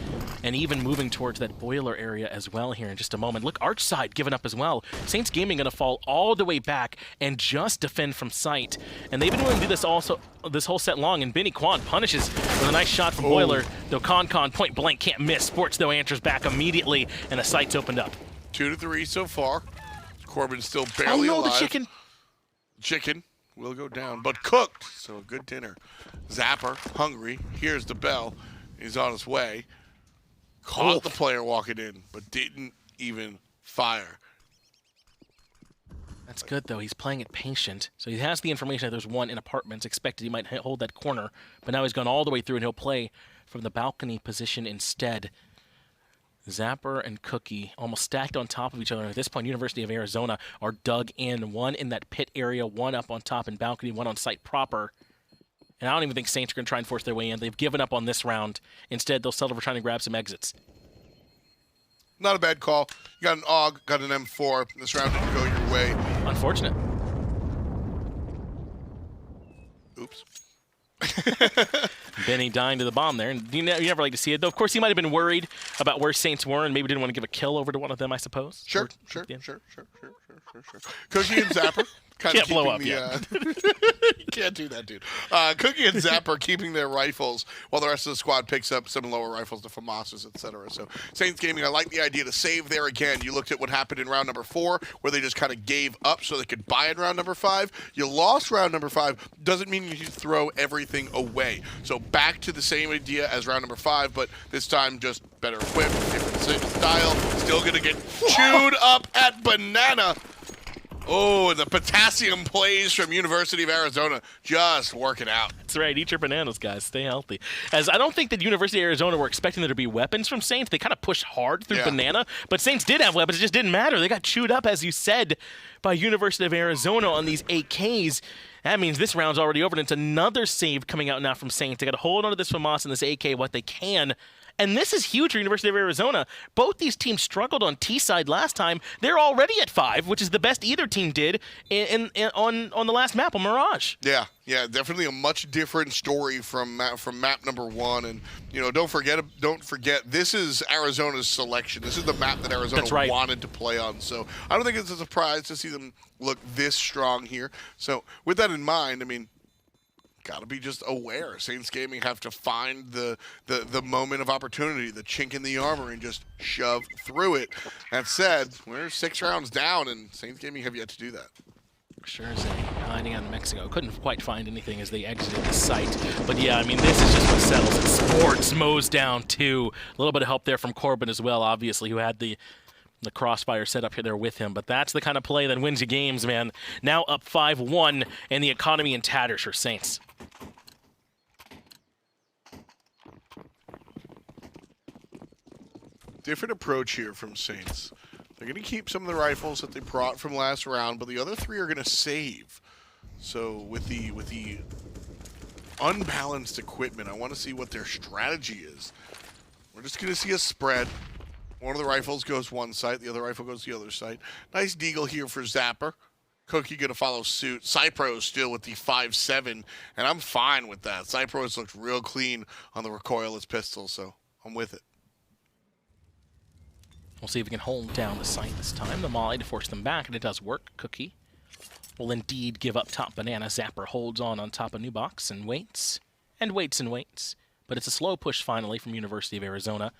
and even moving towards that boiler area as well here in just a moment. Look, Archside giving up as well. Saints Gaming going to fall all the way back and just defend from sight. And they've been willing to do this also this whole set long, and Benny Quan punishes with a nice shot from Boiler, though Con point blank can't miss. Sports, though, answers back immediately, and the sight's opened up. 2 to 3 so far. Corbin's still barely alive. The chicken. Chicken will go down, but cooked. So a good dinner. Zapper, hungry, hears the bell. He's on his way. Caught the player walking in, but didn't even fire. That's good, though. He's playing it patient. So he has the information that there's one in apartments. Expected he might hold that corner, but now he's gone all the way through, and he'll play from the balcony position instead. Zapper and Cookie almost stacked on top of each other. At this point, University of Arizona are dug in. One in that pit area, one up on top in balcony, one on site proper. And I don't even think Saints are going to try and force their way in. They've given up on this round. Instead, they'll settle for trying to grab some exits. Not a bad call. You got an AUG, got an M4. This round didn't go your way. Unfortunate. Oops. Benny dying to the bomb there. And you never like to see it, though. Of course, he might have been worried about where Saints were and maybe didn't want to give a kill over to one of them, I suppose. Sure. Cookie and Zapper. Can't blow up yet. You can't do that, dude. Cookie and Zapper keeping their rifles while the rest of the squad picks up some lower rifles, the FAMASas, etc. So Saints Gaming, I like the idea to save there again. You looked at what happened in round number 4, where they just kind of gave up so they could buy in round number 5. You lost round number 5. Doesn't mean you should throw everything away. So back to the same idea as round number 5, but this time just better equipped, different style. Still going to get chewed up at banana. Oh, and the potassium plays from University of Arizona just working out. That's right. Eat your bananas, guys. Stay healthy. As I don't think that University of Arizona were expecting there to be weapons from Saints. They kind of pushed hard through banana, but Saints did have weapons. It just didn't matter. They got chewed up, as you said, by University of Arizona on these AKs. That means this round's already over, and it's another save coming out now from Saints. They got to hold on to this FAMAS and this AK what they can. And this is huge for University of Arizona. Both these teams struggled on T-side last time. They're already at 5, which is the best either team did on the last map on Mirage. Yeah, definitely a much different story from map number 1. And don't forget, this is Arizona's selection. This is the map that Arizona wanted to play on. So I don't think it's a surprise to see them look this strong here. So with that in mind, I mean, got to be just aware. Saints Gaming have to find the moment of opportunity, the chink in the armor, and just shove through it. That said, we're 6 rounds down, and Saints Gaming have yet to do that. Sure as hiding out in Mexico. Couldn't quite find anything as they exited the site. But yeah, I mean, this is just what settles it. Sports mows down 2. A little bit of help there from Corbin as well, obviously, who had the crossfire set up here there with him. But that's the kind of play that wins you games, man. Now up 5-1, and the economy in tatters for Saints. Different approach here from Saints. They're going to keep some of the rifles that they brought from last round, but the other 3 are going to save. So with the unbalanced equipment, I want to see what their strategy is. We're just going to see a spread. One of the rifles goes one side, the other rifle goes the other side. Nice deagle here for Zapper. Cookie going to follow suit. Cypro still with the 5.7, and I'm fine with that. Cypro's looked real clean on the recoilless pistol, so I'm with it. We'll see if we can hold down the site this time. The molly to force them back, and it does work. Cookie will indeed give up top banana. Zapper holds on top of new box and waits and waits and waits. But it's a slow push finally from University of Arizona,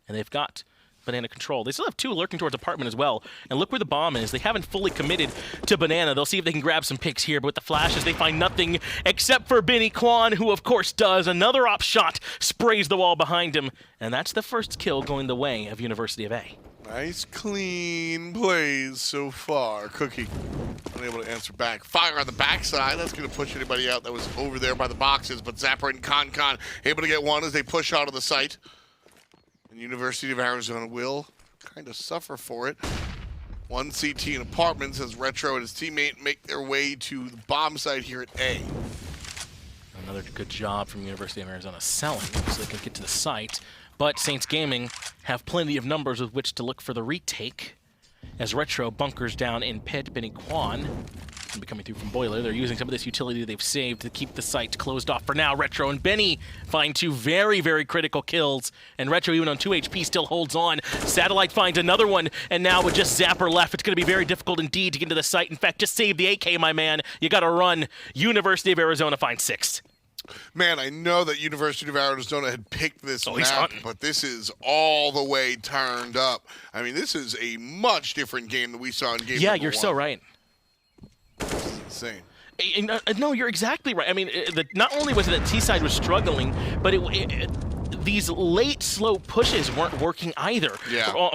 and they've got banana control. They still have 2 lurking towards apartment as well. And look where the bomb is. They haven't fully committed to banana. They'll see if they can grab some picks here, but with the flashes, they find nothing except for Benny Kwan, who of course does. Another op shot sprays the wall behind him, and that's the first kill going the way of University of A. Nice, clean plays so far. Cookie unable to answer back. Fire on the backside. That's going to push anybody out that was over there by the boxes. But Zapper and Con able to get one as they push out of the site. And University of Arizona will kind of suffer for it. One CT in apartments as Retro and his teammate make their way to the bomb site here at A. Another good job from University of Arizona selling so they can get to the site. But Saints Gaming have plenty of numbers with which to look for the retake. As Retro bunkers down in pit, Benny Kwan will be coming through from Boiler. They're using some of this utility they've saved to keep the site closed off for now. Retro and Benny find 2 very, very critical kills. And Retro, even on 2 HP, still holds on. Satellite finds another one. And now with just Zapper left, it's going to be very difficult indeed to get into the site. In fact, just save the AK, my man. You got to run. University of Arizona finds 6. Man, I know that University of Arizona had picked this he's map, hunting. but this is all the way turned up. I mean, this is a much different game than we saw in game Yeah, number you're so one. right. This is insane. No, you're exactly right. I mean, not only was it that T-side was struggling, but these late, slow pushes weren't working either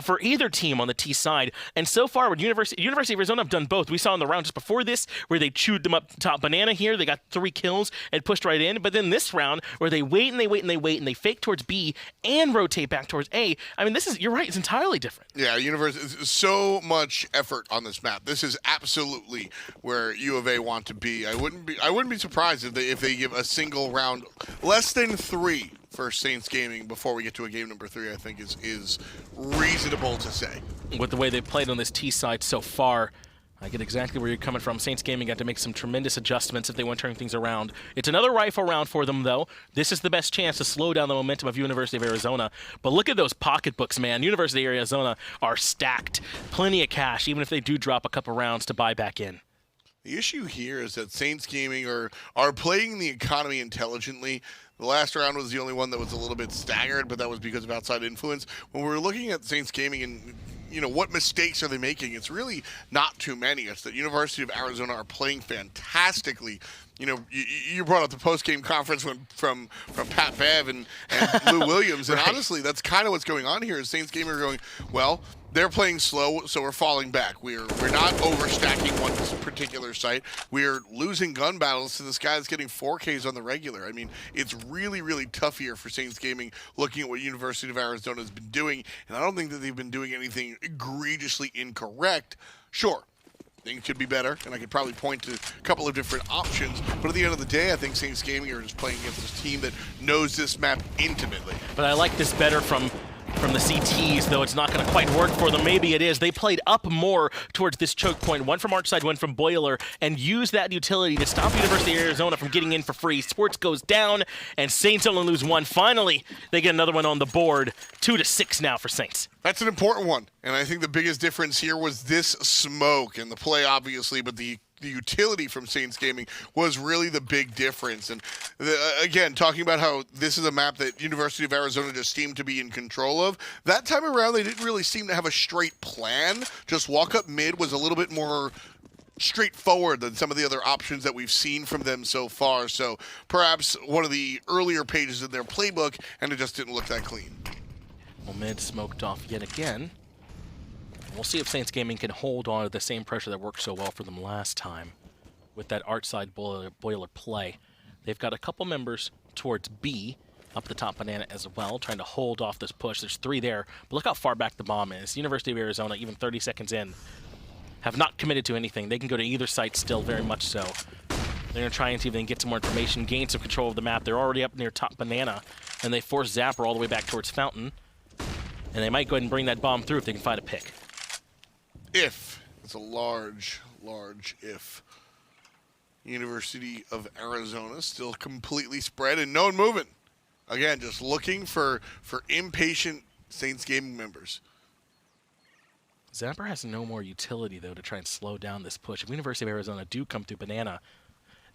for either team on the T side. And so far, with University of Arizona have done both. We saw in the round just before this where they chewed them up top banana here. They got 3 kills and pushed right in. But then this round where they wait and they wait and they wait and they fake towards B and rotate back towards A. I mean, you're right. It's entirely different. Yeah, so much effort on this map. This is absolutely where U of A want to be. I wouldn't be surprised if they give a single round less than 3 for Saints Gaming before we get to a game number 3. I think is reasonable to say. With the way they've played on this T side so far, I get exactly where you're coming from. Saints Gaming got to make some tremendous adjustments if they want to turn things around. It's another rifle round for them, though. This is the best chance to slow down the momentum of University of Arizona. But look at those pocketbooks, man. University of Arizona are stacked. Plenty of cash, even if they do drop a couple rounds to buy back in. The issue here is that Saints Gaming are playing the economy intelligently. The last round was the only one that was a little bit staggered, but that was because of outside influence. When we're looking at Saints Gaming and what mistakes are they making, it's really not too many. It's that University of Arizona are playing fantastically. You brought up the post-game conference from Pat Bev and Lou Williams, and honestly, that's kind of what's going on here. Is Saints Gaming are going, well, they're playing slow, so we're falling back. We're not overstacking one particular site. We're losing gun battles to this guy that's getting 4Ks on the regular. I mean, it's really, really tough here for Saints Gaming looking at what University of Arizona has been doing, and I don't think that they've been doing anything egregiously incorrect. Sure, things could be better, and I could probably point to a couple of different options, but at the end of the day, I think Saints Gaming are just playing against this team that knows this map intimately. But I like this better from the CTs, though it's not going to quite work for them. Maybe it is. They played up more towards this choke point, one from Archside, one from Boiler, and used that utility to stop University of Arizona from getting in for free. Sports goes down, and Saints only lose 1. Finally, they get another one on the board. 2-6 now for Saints. That's an important one, and I think the biggest difference here was this smoke and the play, obviously, but the utility from Saints Gaming was really the big difference. And again, talking about how this is a map that University of Arizona just seemed to be in control of, that time around they didn't really seem to have a straight plan. Just walk up mid was a little bit more straightforward than some of the other options that we've seen from them so far. So perhaps one of the earlier pages in their playbook, and it just didn't look that clean. Well, mid smoked off yet again. We'll see if Saints Gaming can hold on to the same pressure that worked so well for them last time with that Archside boiler play. They've got a couple members towards B, up the top banana as well, trying to hold off this push. There's 3 there, but look how far back the bomb is. University of Arizona, even 30 seconds in, have not committed to anything. They can go to either site still, very much so. They're going to try and see if they can get some more information, gain some control of the map. They're already up near top banana, and they force Zapper all the way back towards Fountain. And they might go ahead and bring that bomb through if they can find a pick. If. It's a large, large if. University of Arizona still completely spread and no one moving. Again, just looking for impatient Saints Gaming members. Zapper has no more utility, though, to try and slow down this push. If University of Arizona do come through banana,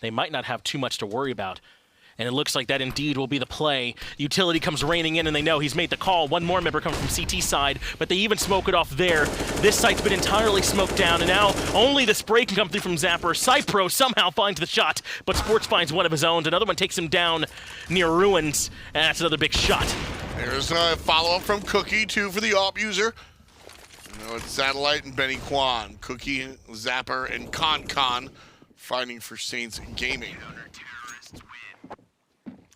they might not have too much to worry about. And it looks like that indeed will be the play. Utility comes raining in, and they know he's made the call. One more member coming from CT side, but they even smoke it off there. This site's been entirely smoked down, and now only the spray can come through from Zapper. Cypro somehow finds the shot, but Sports finds one of his own. Another one takes him down near Ruins, and that's another big shot. There's a follow-up from Cookie, 2 for the AWP user. It's Satellite and Benny Kwan. Cookie, Zapper, and Con fighting for Saints Gaming.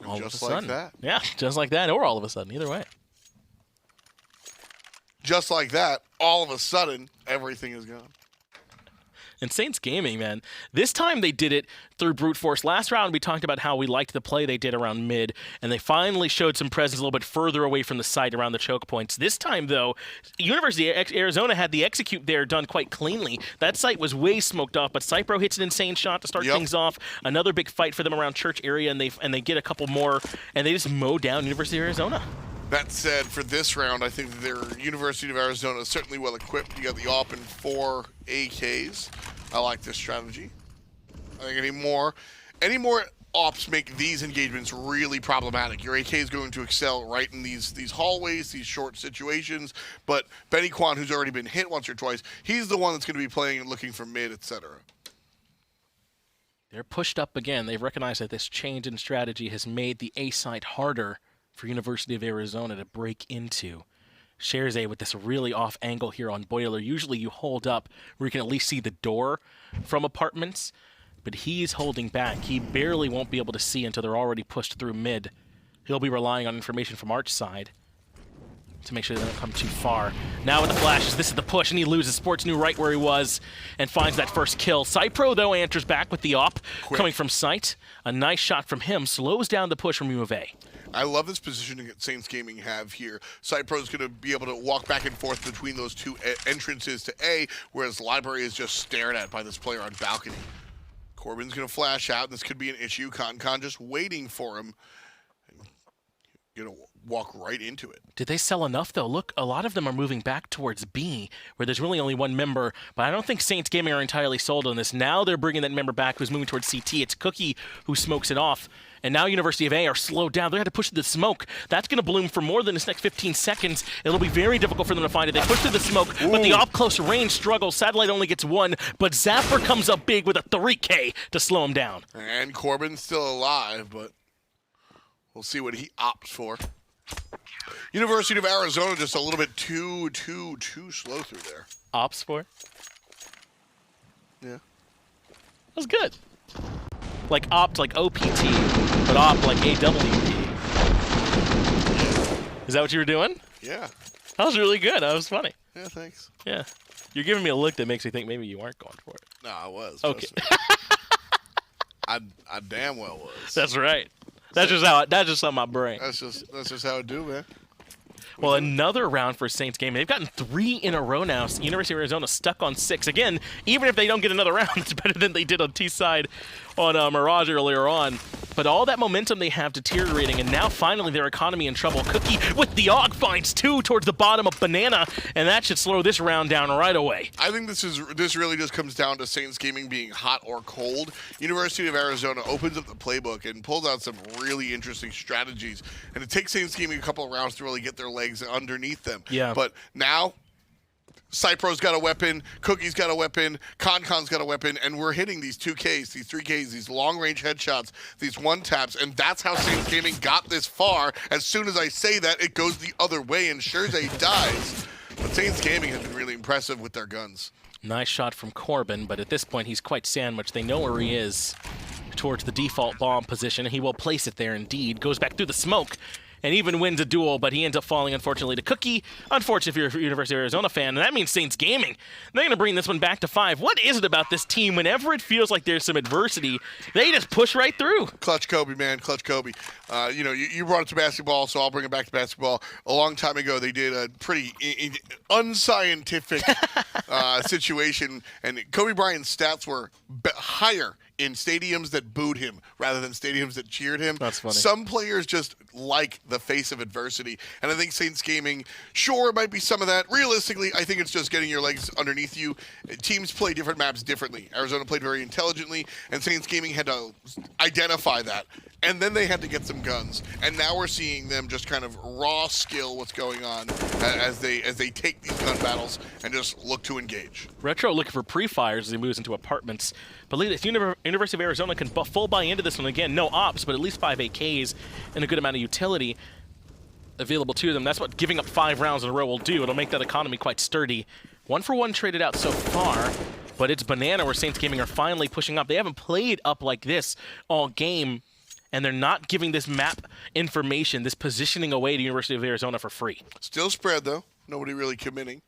All just of a like sudden. that. Yeah, just like that, or all of a sudden, either way. Just like that, all of a sudden, everything is gone. And Saints Gaming, man, this time they did it through brute force. Last round, we talked about how we liked the play they did around mid, and they finally showed some presence a little bit further away from the site around the choke points. This time, though, University of Arizona had the execute there done quite cleanly. That site was way smoked off, but Cypro hits an insane shot to start things off. Another big fight for them around Church area, and they get a couple more, and they just mow down University of Arizona. That said, for this round, I think their University of Arizona is certainly well equipped. You got the AWP and 4 AKs. I like this strategy. I think any more ops make these engagements really problematic. Your AK is going to excel right in these hallways, these short situations, but Benny Kwan, who's already been hit once or twice, he's the one that's going to be playing and looking for mid, etc. They're pushed up again. They've recognized that this change in strategy has made the A site harder for University of Arizona to break into. Shares A with this really off angle here on Boiler. Usually you hold up where you can at least see the door from apartments, but he's holding back. He barely won't be able to see until they're already pushed through mid. He'll be relying on information from Arch side to make sure they don't come too far. Now with the flashes, this is the push, and he loses. Sports knew right where he was and finds that first kill. Cypro, though, answers back with the op coming from sight. A nice shot from him slows down the push from U of A. I love this positioning that Saints Gaming have here. Cypro is going to be able to walk back and forth between those two entrances to A, whereas Library is just stared at by this player on balcony. Corbin's going to flash out, and this could be an issue. Con just waiting for him. Going to walk right into it. Did they sell enough, though? Look, a lot of them are moving back towards B, where there's really only one member, but I don't think Saints Gaming are entirely sold on this. Now they're bringing that member back who's moving towards CT. It's Cookie who smokes it off, and now University of A are slowed down. They have to push through the smoke. That's going to bloom for more than this next 15 seconds. It'll be very difficult for them to find it. They push through the smoke, but the op close range struggles. Satellite only gets one, but Zapper comes up big with a 3K to slow him down. And Corbin's still alive, but we'll see what he opts for. University of Arizona just a little bit too slow through there. Ops for? Yeah. That was good. Like opt like OPT, but opt like AWP. Is that what you were doing? Yeah. That was really good. That was funny. Yeah, thanks. Yeah. You're giving me a look that makes me think maybe you aren't going for it. No, I was. Okay. I damn well was. That's right. That's just on my brain. That's just how it do, man. Well, another round for Saints game. They've gotten 3 in a row now. University of Arizona stuck on 6. Again, even if they don't get another round, it's better than they did on T-side on Mirage earlier on. But all that momentum they have deteriorating, and now finally their economy in trouble. Cookie with the AUG finds 2 towards the bottom of Banana, and that should slow this round down right away. I think this really just comes down to Saints Gaming being hot or cold. University of Arizona opens up the playbook and pulls out some really interesting strategies, and it takes Saints Gaming a couple of rounds to really get their legs underneath them. Yeah. But now Cypro's got a weapon, Cookie's got a weapon, Con's got a weapon, and we're hitting these 2Ks, these 3Ks, these long-range headshots, these one-taps, and that's how Saints Gaming got this far. As soon as I say that, it goes the other way, and Scherze dies. But Saints Gaming has been really impressive with their guns. Nice shot from Corbin, but at this point he's quite sandwiched. They know where he is towards the default bomb position, and he will place it there indeed. Goes back through the smoke and even wins a duel, but he ends up falling, unfortunately, to Cookie. Unfortunate if you're a University of Arizona fan, and that means Saints Gaming. They're going to bring this one back to 5. What is it about this team? Whenever it feels like there's some adversity, they just push right through. Clutch Kobe, man, Clutch Kobe. You brought it to basketball, so I'll bring it back to basketball. A long time ago, they did a pretty unscientific situation, and Kobe Bryant's stats were higher in stadiums that booed him rather than stadiums that cheered him. That's funny. Some players just like the face of adversity, and I think Saints Gaming, sure, it might be some of that. Realistically, I think it's just getting your legs underneath you. Teams play different maps differently. Arizona played very intelligently, and Saints Gaming had to identify that. And then they had to get some guns, and now we're seeing them just kind of raw skill what's going on as they take these gun battles and just look to engage. Retro looking for pre-fires as he moves into apartments. But look at this, University of Arizona can full buy into this one again. No ops, but at least 5 AKs and a good amount of utility available to them. That's what giving up 5 rounds in a row will do. It'll make that economy quite sturdy. 1-for-1 traded out so far, but it's Banana where Saints Gaming are finally pushing up. They haven't played up like this all game, and they're not giving this map information, this positioning away to University of Arizona for free. Still spread, though. Nobody really committing.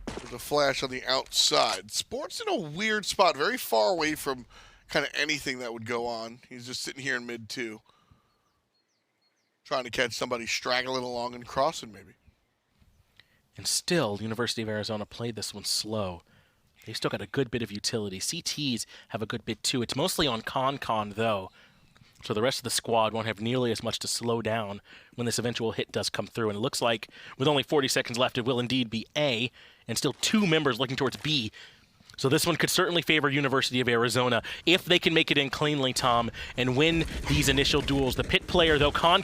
There's a flash on the outside. Sport's in a weird spot, very far away from kind of anything that would go on. He's just sitting here in mid 2. Trying to catch somebody straggling along and crossing, maybe. And still, University of Arizona played this one slow. They've still got a good bit of utility. CTs have a good bit too. It's mostly on Con, though. So the rest of the squad won't have nearly as much to slow down when this eventual hit does come through. And it looks like with only 40 seconds left, it will indeed be A, and still 2 members looking towards B. So this one could certainly favor University of Arizona if they can make it in cleanly, Tom, and win these initial duels. The pit player, though, Con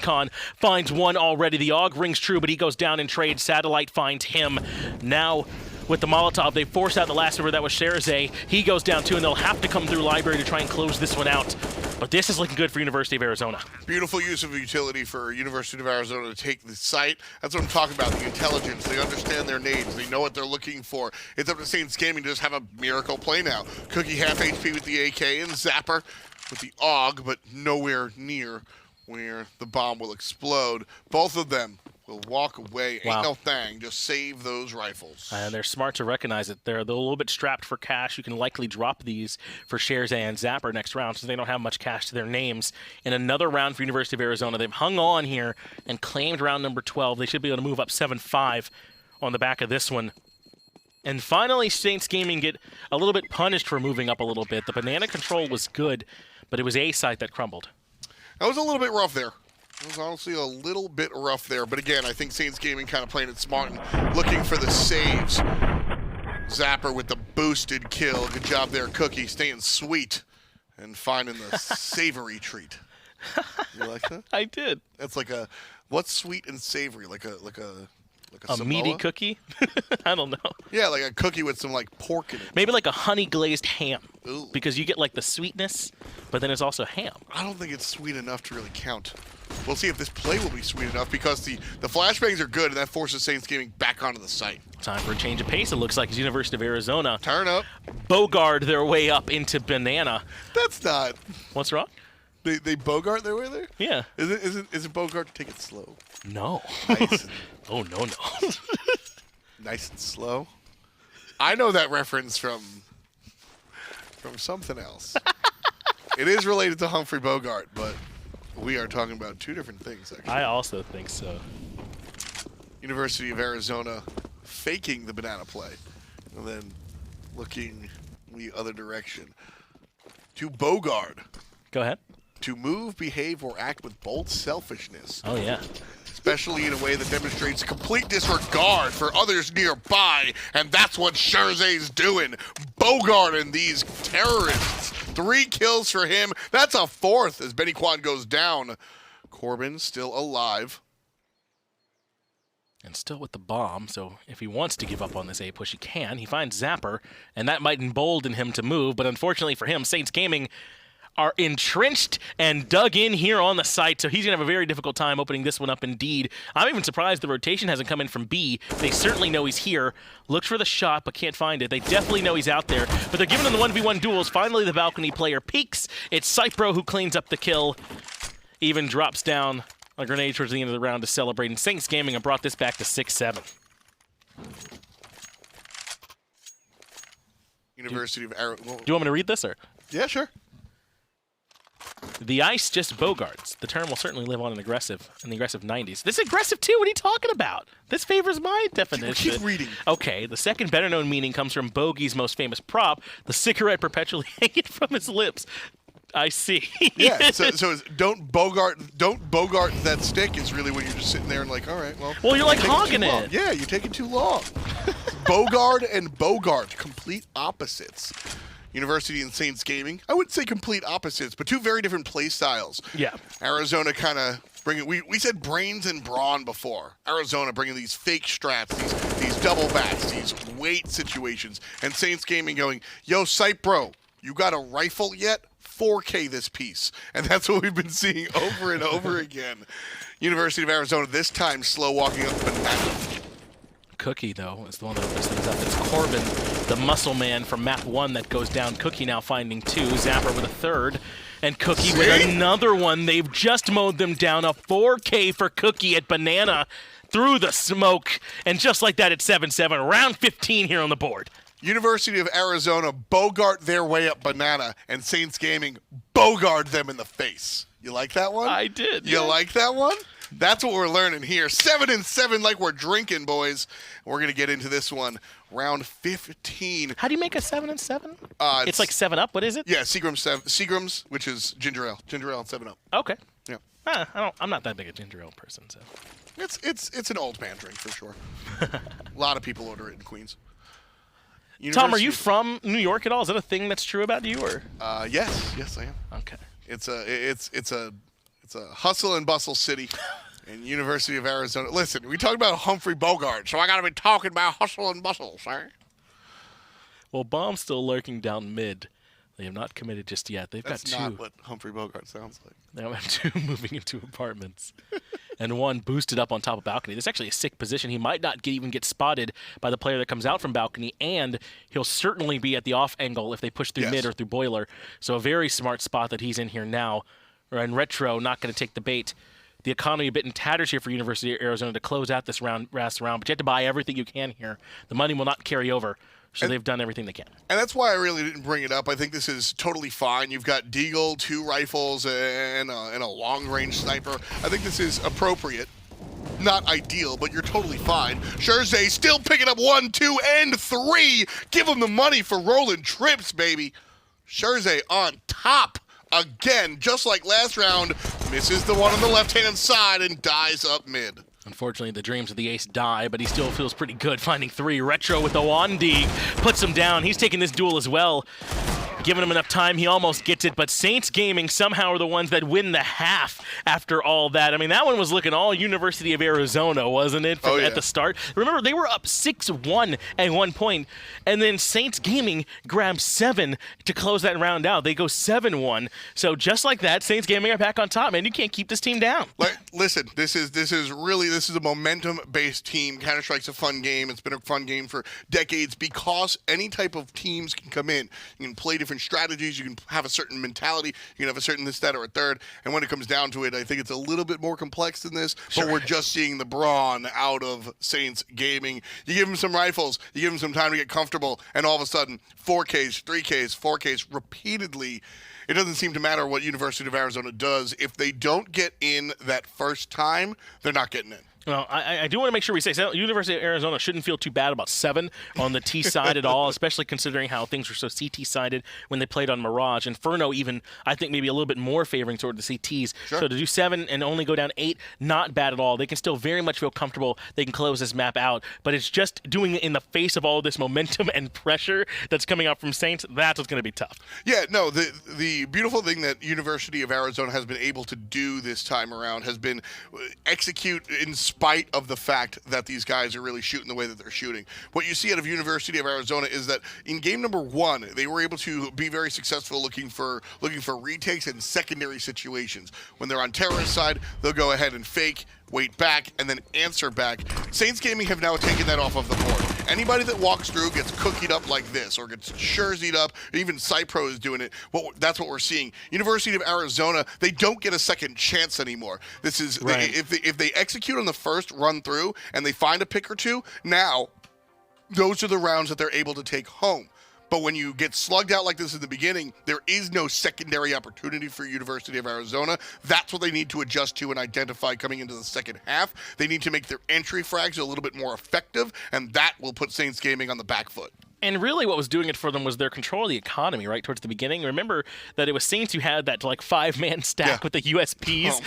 finds one already. The AUG rings true, but he goes down in trade. Satellite finds him. Now, with the Molotov, they force out the last member. That was Sherzay. He goes down too, and they'll have to come through Library to try and close this one out. But this is looking good for University of Arizona. Beautiful use of utility for University of Arizona to take the site. That's what I'm talking about, the intelligence. They understand their nades. They know what they're looking for. It's up to Saints Gaming to just have a miracle play now. Cookie half HP with the AK and Zapper with the AUG, but nowhere near where the bomb will explode. Both of them will walk away. Wow. Ain't no thing. Just save those rifles. And they're smart to recognize it. They're a little bit strapped for cash. You can likely drop these for Sherzay and Zapper next round since they don't have much cash to their names. In another round for University of Arizona, they've hung on here and claimed round number 12. They should be able to move up 7-5 on the back of this one. And finally, Saints Gaming get a little bit punished for moving up a little bit. The banana control was good, but it was A site that crumbled. That was a little bit rough there. It was honestly a little bit rough there. But again, I think Saints Gaming kind of playing it smart and looking for the saves. Zapper with the boosted kill. Good job there, Cookie, staying sweet and finding the savory treat. You like that? I did. That's like a, what's sweet and savory? Like a A meaty Samoa? cookie? I don't know. Yeah, like a cookie with some like pork in it. Maybe like a honey glazed ham. Ooh. Because you get like the sweetness, but then it's also ham. I don't think it's sweet enough to really count. We'll see if this play will be sweet enough because the flashbangs are good and that forces Saints Gaming back onto the site. Time for a change of pace, it looks like, as University of Arizona Turn up. bogard their way up into banana. That's not. What's wrong? They bogart their way there? Yeah. Is it bogart to take it slow? No. Nice and, Oh, no. nice and slow. I know that reference from something else. It is related to Humphrey Bogart, but we are talking about two different things, actually. I also think so. University of Arizona faking the banana play and then looking the other direction. To Bogard. Go ahead. To move, behave, or act with bold selfishness. Oh, yeah. Especially in a way that demonstrates complete disregard for others nearby, and that's what Sherzay's doing. Bogarting these terrorists. 3 kills for him. That's a 4th as Benny Quan goes down. Corbin still alive. And still with the bomb, so if he wants to give up on this A push, he can. He finds Zapper, and that might embolden him to move, but unfortunately for him, Saints Gaming are entrenched and dug in here on the site, so he's going to have a very difficult time opening this one up indeed. I'm even surprised the rotation hasn't come in from B. They certainly know he's here. Looks for the shot, but can't find it. They definitely know he's out there, but they're giving him the 1v1 duels. Finally, the balcony player peeks. It's Cypro who cleans up the kill. Even drops down a grenade towards the end of the round to celebrate, and Saints Gaming have brought this back to 6-7. University of Arizona. Do you want me to read this, or? Yeah, sure. The ice just bogarts. The term will certainly live on in the aggressive 90s. This is aggressive too. What are you talking about? This favors my definition. Keep reading. Okay, the second better known meaning comes from Bogey's most famous prop, the cigarette perpetually hanging from his lips. I see. Yeah, so it's don't bogart that stick is really when you're just sitting there and like, all right, well, you're like taking hogging too long. it. Yeah, you're taking too long. Bogard and Bogart, complete opposites. University and Saints Gaming, I wouldn't say complete opposites, but two very different play styles. Yeah. Arizona kind of bringing, we said brains and brawn before. Arizona bringing these fake strats, these double bats, these weight situations, and Saints Gaming going, yo, Cypro, you got a rifle yet? 4K this piece. And that's what we've been seeing over and over again. University of Arizona, this time slow walking up banana. Cookie, though, is the one that opens things up. It's Corbin, the muscle man from map 1 that goes down. Cookie now finding 2. Zapper with a 3rd. And Cookie with another one. They've just mowed them down. A 4K for Cookie at Banana through the smoke. And just like that, it's 7-7. Round 15 here on the board. University of Arizona bogart their way up banana, and Saints Gaming bogard them in the face. You like that one? I did. You yeah. like that one? That's what we're learning here. 7-7 like we're drinking, boys. We're going to get into this one. Round 15. How do you make a 7-7? It's like 7-Up. What is it? Yeah, Seagram's, which is ginger ale. Ginger ale and 7-Up. Okay. Yeah. I'm not that big a ginger ale person, so. It's an old man drink for sure. A lot of people order it in Queens. Tom, are you from New York at all? Is that a thing that's true about you, or? Yes, I am. Okay. It's a hustle and bustle city. And University of Arizona. Listen, we talked about Humphrey Bogart, so I got to be talking about hustle and bustle, sir. Well, bomb's still lurking down mid. They have not committed just yet. That's got two. not what Humphrey Bogart sounds like. They have two moving into apartments. And one boosted up on top of balcony. This is actually a sick position. He might not even get spotted by the player that comes out from balcony, and he'll certainly be at the off angle if they push through mid or through boiler. So a very smart spot that he's in here now. Or in retro, not going to take the bait. The economy a bit in tatters here for University of Arizona to close out this last round, but you have to buy everything you can here. The money will not carry over, so they've done everything they can. And that's why I really didn't bring it up. I think this is totally fine. You've got Deagle, 2 rifles, and a long-range sniper. I think this is appropriate. Not ideal, but you're totally fine. Scherze still picking up 1, 2, and 3. Give him the money for rolling trips, baby. Scherze on top. Again, just like last round, misses the one on the left-hand side and dies up mid. Unfortunately, the dreams of the ace die, but he still feels pretty good finding 3. Retro with the Wandig puts him down. He's taking this duel as well. Giving him enough time, he almost gets it, but Saints Gaming somehow are the ones that win the half after all that. I mean, that one was looking all University of Arizona, wasn't it, at the start? Remember, they were up 6-1 at one point, and then Saints Gaming grabbed 7 to close that round out. They go 7-1. So just like that, Saints Gaming are back on top, man. You can't keep this team down. Listen, this is a momentum-based team. Counter-Strike's a fun game. It's been a fun game for decades because any type of teams can come in. You can play different strategies. You can have a certain mentality. You can have a certain this, that, or a third. And when it comes down to it, I think it's a little bit more complex than this. Sure. But we're just seeing the brawn out of Saints Gaming. You give them some rifles. You give them some time to get comfortable. And all of a sudden, 4Ks, 3Ks, 4Ks repeatedly. It doesn't seem to matter what University of Arizona does. If they don't get in that first time, they're not getting in. Well, I do want to make sure we say University of Arizona shouldn't feel too bad about 7 on the T side at all, especially considering how things were so CT-sided when they played on Mirage. Inferno even, I think, maybe a little bit more favoring toward the CTs. Sure. So to do 7 and only go down 8, not bad at all. They can still very much feel comfortable. They can close this map out. But it's just doing it in the face of all this momentum and pressure that's coming out from Saints. That's what's going to be tough. Yeah, no, the beautiful thing that University of Arizona has been able to do this time around has been execute in spite of the fact that these guys are really shooting the way that they're shooting. What you see out of University of Arizona is that in game number 1, they were able to be very successful looking for retakes in secondary situations. When they're on terrorist side, they'll go ahead and fake, wait back, and then answer back. Saints Gaming have now taken that off of the board. Anybody that walks through gets cookied up like this, or gets Scherzied up. Even Cypro is doing it. That's what we're seeing. University of Arizona, they don't get a second chance anymore. This is right. If they execute on the first run through and they find a pick or two, now those are the rounds that they're able to take home. But when you get slugged out like this in the beginning, there is no secondary opportunity for University of Arizona. That's what they need to adjust to and identify coming into the second half. They need to make their entry frags a little bit more effective, and that will put Saints Gaming on the back foot. And really what was doing it for them was their control of the economy, right, towards the beginning. Remember that it was Saints who had that, 5-man stack with the USPs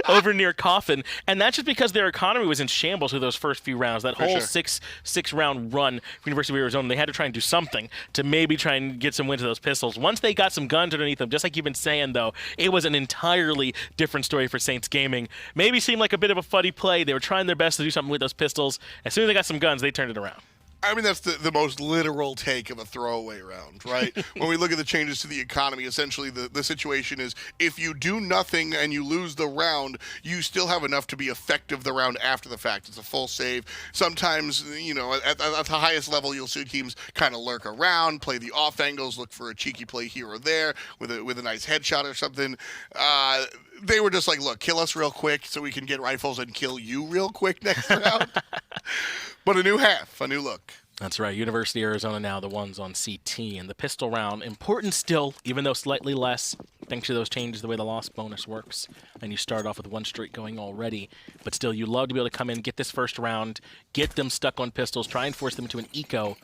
over near Coffin. And that's just because their economy was in shambles through those first few rounds. That whole six-round run for University of Arizona, they had to try and do something to maybe try and get some wins to those pistols. Once they got some guns underneath them, just like you've been saying, though, it was an entirely different story for Saints Gaming. Maybe seemed like a bit of a fuddy play. They were trying their best to do something with those pistols. As soon as they got some guns, they turned it around. I mean, that's the most literal take of a throwaway round, right? When we look at the changes to the economy, essentially the situation is if you do nothing and you lose the round, you still have enough to be effective the round after the fact. It's a full save. Sometimes, at the highest level, you'll see teams kind of lurk around, play the off angles, look for a cheeky play here or there with a nice headshot or something. They were just like, look, kill us real quick so we can get rifles and kill you real quick next round. But a new half, a new look. That's right. University of Arizona now the ones on CT. And the pistol round, important still, even though slightly less, thanks to those changes, the way the loss bonus works. And you start off with 1 streak going already. But still, you love to be able to come in, get this first round, get them stuck on pistols, try and force them to an eco.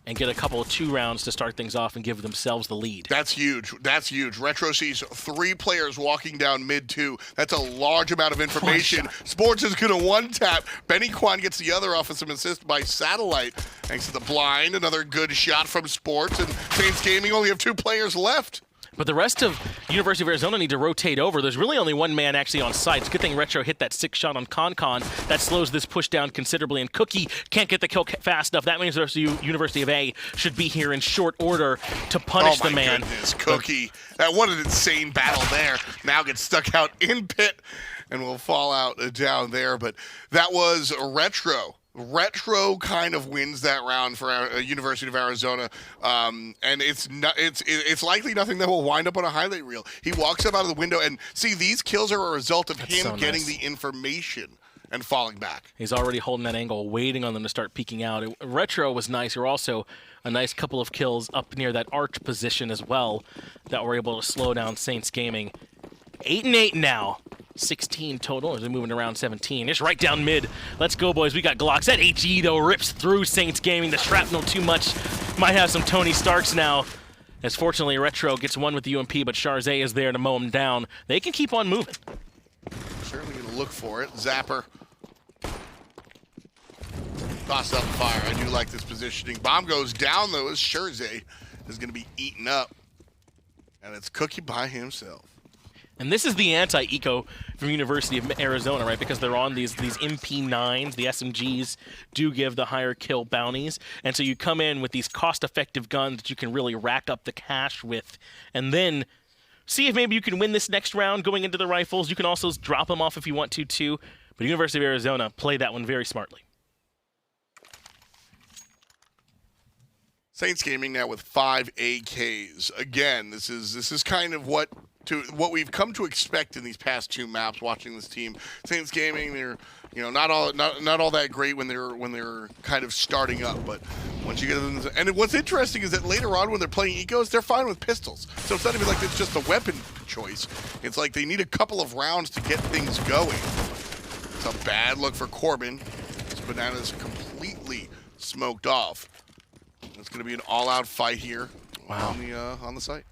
and get a couple of 2 rounds to start things off and give themselves the lead. That's huge. That's huge. Retro sees 3 players walking down mid 2. That's a large amount of information. Sports is going to one-tap. Benny Kwan gets the other off of some assist by Satellite. Thanks to the blind. Another good shot from Sports. And Saints Gaming only have 2 players left. But the rest of University of Arizona need to rotate over. There's really only 1 man actually on site. It's a good thing Retro hit that 6 shot on Concon. That slows this push down considerably, and Cookie can't get the kill fast enough. That means the University of A should be here in short order to punish the man. Oh my goodness, Cookie. That what an insane battle there. Now gets stuck out in pit and will fall out down there. But that was Retro. Retro kind of wins that round for University of Arizona, and it's likely nothing that will wind up on a highlight reel. He walks up out of the window, and see, these kills are a result of him getting the information and falling back. He's already holding that angle, waiting on them to start peeking out. Retro was nice. There were also a nice couple of kills up near that arch position as well that were able to slow down Saints Gaming. 8-8 now. 16 total as they're moving around 17. Just right down mid. Let's go, boys. We got Glocks. That HE, though, rips through Saints Gaming. The shrapnel too much. Might have some Tony Starks now. As fortunately, Retro gets one with the UMP, but Charzay is there to mow him down. They can keep on moving. Certainly going to look for it. Zapper. Toss up fire. I do like this positioning. Bomb goes down, though, as Charzay is going to be eaten up. And it's Cookie by himself. And this is the anti-eco from University of Arizona, right? Because they're on these MP9s, the SMGs do give the higher kill bounties. And so you come in with these cost-effective guns that you can really rack up the cash with. And then see if maybe you can win this next round going into the rifles. You can also drop them off if you want to, too. But University of Arizona played that one very smartly. Saints Gaming now with 5 AKs. Again, this is kind of what we've come to expect in these past 2 maps. Watching this team, Saints Gaming, they're not all that great when they're kind of starting up, but once you get them, and what's interesting is that later on when they're playing ecos, they're fine with pistols. So it's not even like it's just a weapon choice. It's like they need a couple of rounds to get things going. It's a bad look for Corbin. This Banana's completely smoked off. It's going to be an all-out fight here on the site.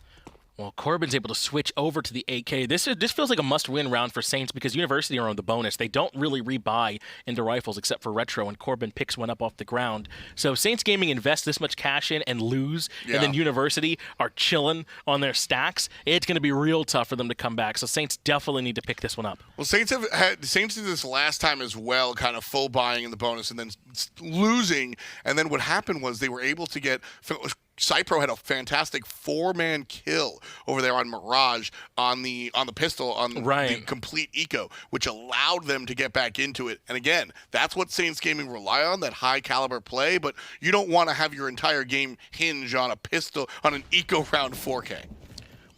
Well, Corbin's able to switch over to the AK. This feels like a must-win round for Saints because University are on the bonus. They don't really rebuy into rifles except for Retro, and Corbin picks one up off the ground. So Saints Gaming invests this much cash in and lose, and then University are chilling on their stacks. It's going to be real tough for them to come back. So Saints definitely need to pick this one up. Well, Saints did this last time as well, kind of full buying in the bonus and then losing. And then what happened was they were able to get Cypro had a fantastic 4-man kill over there on Mirage on the pistol on the complete eco, which allowed them to get back into it. And again, that's what Saints Gaming rely on, that high caliber play, but you don't want to have your entire game hinge on a pistol, on an eco round 4K.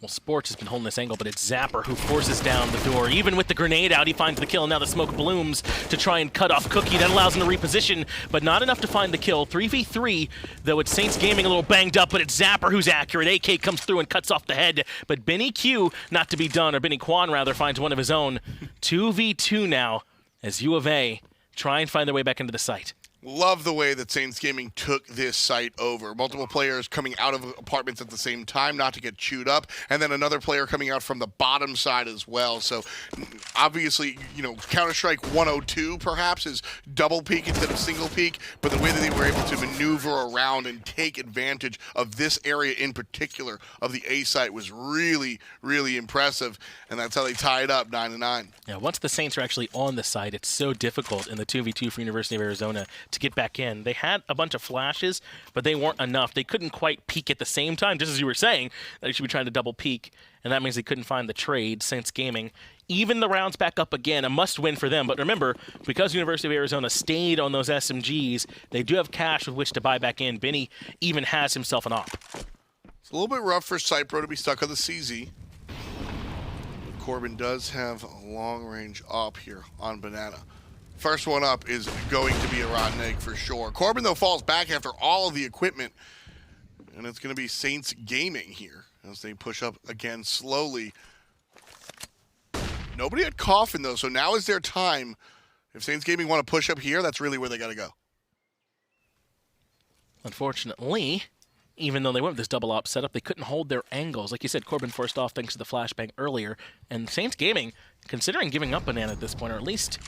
Well, Sports has been holding this angle, but it's Zapper who forces down the door. Even with the grenade out, he finds the kill, and now the smoke blooms to try and cut off Cookie. That allows him to reposition, but not enough to find the kill. 3v3, though it's Saints Gaming a little banged up, but it's Zapper who's accurate. AK comes through and cuts off the head, but Benny Q, not to be done, or Benny Kwan rather, finds one of his own. 2v2 now as U of A try and find their way back into the site. Love the way that Saints Gaming took this site over. Multiple players coming out of apartments at the same time, not to get chewed up, and then another player coming out from the bottom side as well. So obviously, Counter-Strike 102 perhaps is double peak instead of single peak, but the way that they were able to maneuver around and take advantage of this area in particular of the A site was really, really impressive, and that's how they tied up 9-9. Yeah, once the Saints are actually on the site, it's so difficult in the 2v2 for University of Arizona to get back in. They had a bunch of flashes, but they weren't enough. They couldn't quite peek at the same time, just as you were saying, that they should be trying to double peek, and that means they couldn't find the trade. Saints Gaming even the rounds back up again, a must-win for them. But remember, because University of Arizona stayed on those SMGs, they do have cash with which to buy back in. Benny even has himself an op. It's a little bit rough for Cypro to be stuck on the CZ. Corbin does have a long-range op here on Banana. First one up is going to be a rotten egg for sure. Corbin, though, falls back after all of the equipment. And it's going to be Saints Gaming here as they push up again slowly. Nobody had Coffin, though, so now is their time. If Saints Gaming want to push up here, that's really where they got to go. Unfortunately, even though they went with this double op setup, they couldn't hold their angles. Like you said, Corbin forced off thanks to the flashbang earlier. And Saints Gaming, considering giving up Banana at this point, or at least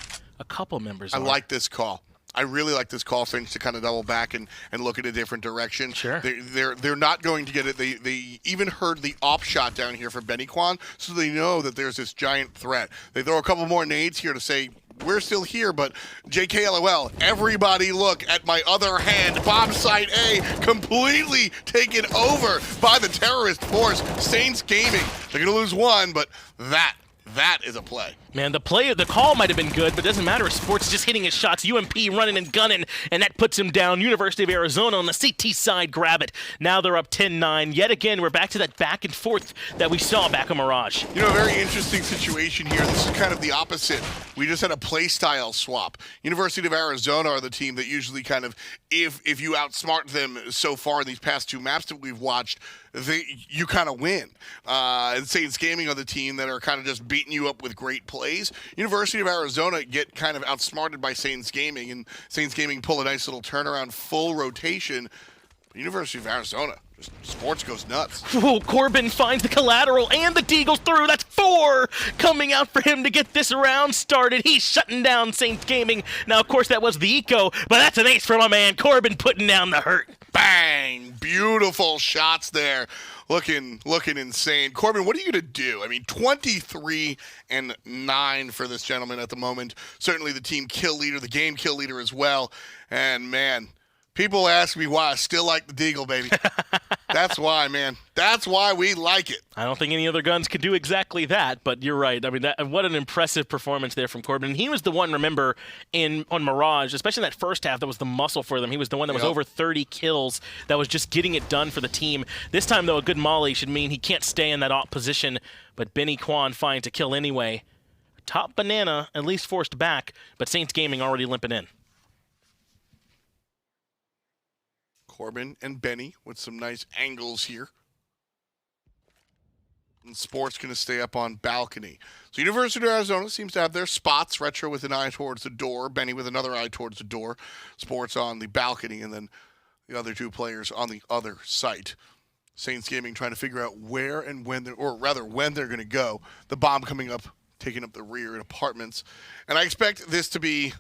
a couple members I like this call. I really like this call, Finch, to kind of double back and look in a different direction. Sure. They're not going to get it. They even heard the op shot down here for Benny Kwan, so they know that there's this giant threat. They throw a couple more nades here to say, we're still here, but JKLOL, everybody look at my other hand. Bomb site A completely taken over by the terrorist force. Saints Gaming. They're going to lose one, but that is a play. Man, the call might have been good, but it doesn't matter. Sports just hitting his shots. UMP running and gunning, and that puts him down. University of Arizona on the CT side grab it. Now they're up 10-9. Yet again, we're back to that back and forth that we saw back on Mirage. You know, a very interesting situation here. This is kind of the opposite. We just had a play style swap. University of Arizona are the team that usually kind of, if you outsmart them so far in these past two maps that we've watched, you kind of win. And Saints Gaming are the team that are kind of just beating you up with great plays. University of Arizona get kind of outsmarted by Saints Gaming, and Saints Gaming pull a nice little turnaround, full rotation. University of Arizona, just sports goes nuts. Whoa, Corbin finds the collateral and the deagles through. That's 4 coming out for him to get this round started. He's shutting down Saints Gaming. Now, of course, that was the eco, but that's an ace for my man Corbin putting down the hurt. Bang! Beautiful shots there. Looking insane. Corbin, what are you going to do? I mean, 23-9 for this gentleman at the moment. Certainly the team kill leader, the game kill leader as well. And, man, people ask me why I still like the Deagle, baby. That's why, man. That's why we like it. I don't think any other guns could do exactly that, but you're right. I mean, what an impressive performance there from Corbin. And he was the one, remember, on Mirage, especially in that first half, that was the muscle for them. He was the one that was over 30 kills, that was just getting it done for the team. This time, though, a good molly should mean he can't stay in that op position, but Benny Kwan finds a kill anyway. Top Banana, at least forced back, but Saints Gaming already limping in. Corbin and Benny with some nice angles here. And Sports going to stay up on balcony. So University of Arizona seems to have their spots. Retro with an eye towards the door. Benny with another eye towards the door. Sports on the balcony. And then the other two players on the other site. Saints Gaming trying to figure out where and when when they're going to go. The bomb coming up, taking up the rear in apartments. And I expect this to be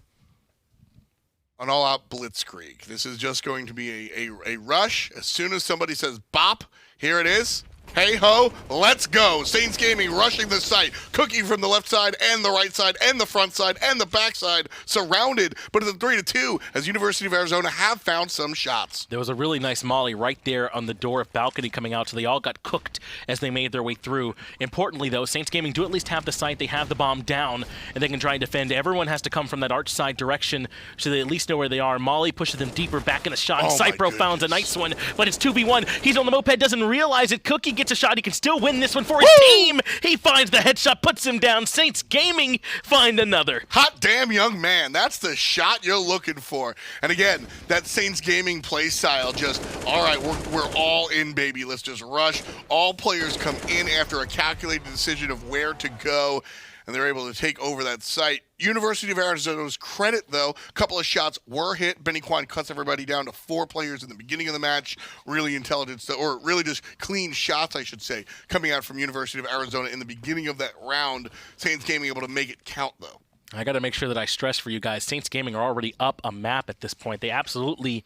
an all-out blitzkrieg. This is just going to be a rush. As soon as somebody says bop, here it is. Hey ho, let's go. Saints Gaming rushing the site. Cookie from the left side and the right side and the front side and the back side. Surrounded, but it's a 3-2 as University of Arizona have found some shots. There was a really nice molly right there on the door of balcony coming out, so they all got cooked as they made their way through. Importantly, though, Saints Gaming do at least have the site. They have the bomb down, and they can try and defend. Everyone has to come from that arch side direction, so they at least know where they are. Molly pushes them deeper back in the shot. Oh Cypro found a nice one, but it's 2v1. He's on the moped, doesn't realize it. Cookie gets a shot. He can still win this one for his team. He finds the headshot, puts him down. Saints Gaming find another. Hot damn, young man. That's the shot you're looking for. And again, that Saints Gaming play style, just, all right, we're all in, baby. Let's just rush. All players come in after a calculated decision of where to go, and they're able to take over that site. University of Arizona's credit, though, a couple of shots were hit. Benny Kwan cuts everybody down to 4 players in the beginning of the match. Really intelligent, or really just clean shots, I should say, coming out from University of Arizona in the beginning of that round. Saints Gaming able to make it count, though. I got to make sure that I stress for you guys, Saints Gaming are already up a map at this point. They absolutely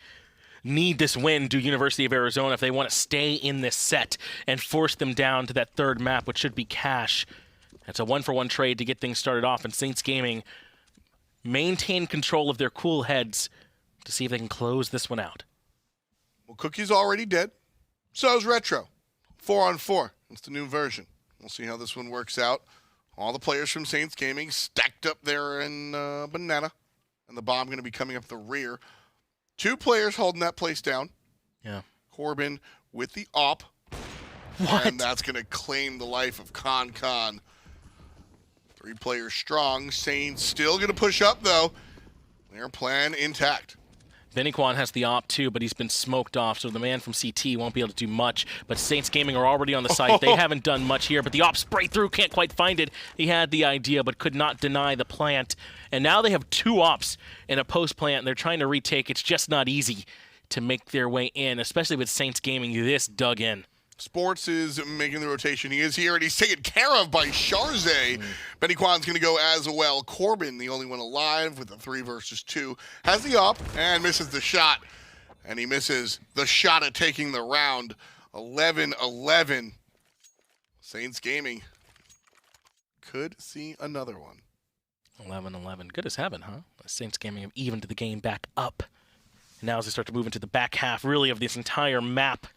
need this win to University of Arizona if they want to stay in this set and force them down to that third map, which should be cash. It's a 1-for-1 trade to get things started off, and Saints Gaming maintain control of their cool heads to see if they can close this one out. Well, Cookie's already dead. So is Retro. 4-on-4. It's the new version. We'll see how this one works out. All the players from Saints Gaming stacked up there in Banana, and the bomb going to be coming up the rear. 2 players holding that place down. Yeah. Corbin with the op. What? And that's going to claim the life of Con. 3 players strong. Saints still going to push up, though. Their plan intact. Benny Kwan has the op too, but he's been smoked off, so the man from CT won't be able to do much. But Saints Gaming are already on the site. They haven't done much here, but the op sprayed through, can't quite find it. He had the idea, but could not deny the plant. And now they have 2 ops in a post plant, and they're trying to retake. It's just not easy to make their way in, especially with Saints Gaming this dug in. Sports is making the rotation. He is here, and he's taken care of by Sharze. Benny Kwan's going to go as well. Corbin, the only one alive with a 3 versus 2, has the up and misses the shot. And he misses the shot at taking the round. 11-11. Saints Gaming could see another one. 11-11. Good as heaven, huh? Saints Gaming have evened the game back up. And now as they start to move into the back half, really, of this entire map,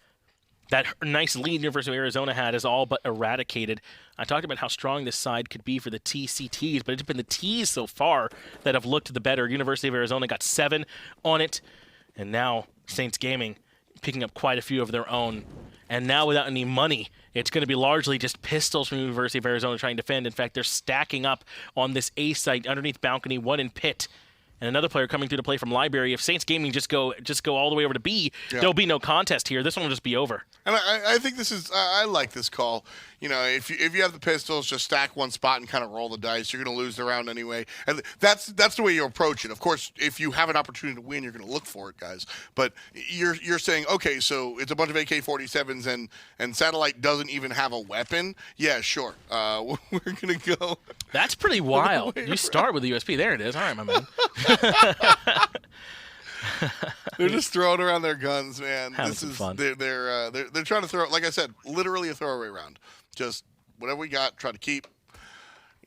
that nice lead University of Arizona had is all but eradicated. I talked about how strong this side could be for the TCTs, but it's been the Ts so far that have looked the better. University of Arizona got 7 on it, and now Saints Gaming picking up quite a few of their own. And now without any money, it's going to be largely just pistols from University of Arizona trying to defend. In fact, they're stacking up on this A site underneath balcony, 1 in pit. And another player coming through to play from Library. If Saints Gaming just go all the way over to B, there'll be no contest here. This one will just be over. And I think this is I like this call. You know, if you have the pistols, just stack one spot and kind of roll the dice. You're going to lose the round anyway, and that's the way you approach it. Of course, if you have an opportunity to win, you're going to look for it, guys. But you're saying, okay, so it's a bunch of AK-47s and Satellite doesn't even have a weapon. Yeah, sure. We're going to go. That's pretty wild. You start with the USP. There it is. All right, my man. They're just throwing around their guns, man. Having some fun. They're trying to throw, like I said, literally a throwaway round. Just whatever we got, try to keep,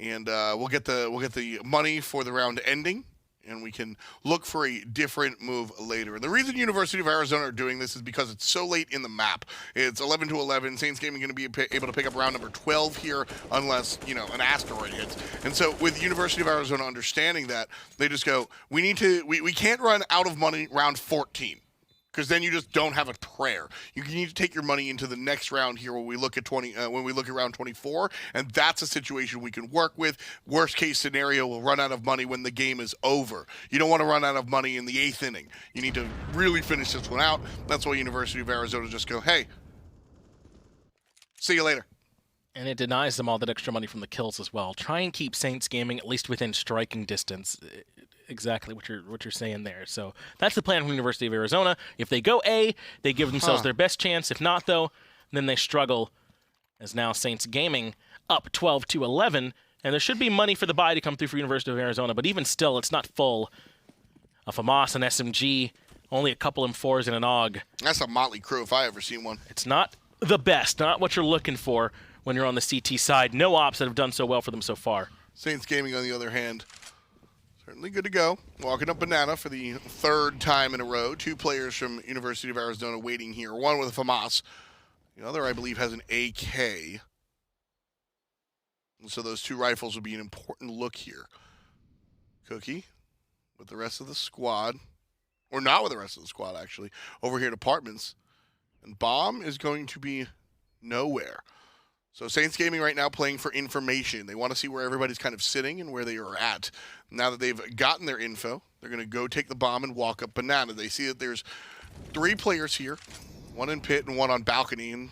and we'll get the money for the round ending, and we can look for a different move later. And the reason University of Arizona are doing this is because it's so late in the map. It's 11-11. Saints Gaming going to be able to pick up round number 12 here, unless an asteroid hits. And so with University of Arizona understanding that, they just go, we can't run out of money round 14. Because then you just don't have a prayer. You need to take your money into the next round here when we look at round 24, and that's a situation we can work with. Worst case scenario, we'll run out of money when the game is over. You don't want to run out of money in the 8th inning. You need to really finish this one out. That's why University of Arizona just go, hey, see you later. And it denies them all that extra money from the kills as well. Try and keep Saints Gaming at least within striking distance. Exactly what you're saying there. So that's the plan from University of Arizona. If they go A, they give themselves their best chance. If not, though, then they struggle. As now Saints Gaming up 12-11, and there should be money for the buy to come through for University of Arizona. But even still, it's not full. A FAMAS, an SMG, only a couple M4s and an AUG. That's a motley crew if I ever seen one. It's not the best, not what you're looking for when you're on the CT side. No ops that have done so well for them so far. Saints Gaming, on the other hand, certainly good to go. Walking up Banana for the 3rd time in a row. 2 players from University of Arizona waiting here. One with a FAMAS. The other, I believe, has an AK. And so those 2 rifles will be an important look here. Cookie with the rest of the squad. Or not with the rest of the squad, actually. Over here at Apartments. And Bomb is going to be nowhere. So Saints Gaming right now playing for information. They want to see where everybody's kind of sitting and where they are at. Now that they've gotten their info, they're going to go take the bomb and walk up Banana. They see that there's 3 players here, 1 in pit and 1 on balcony, and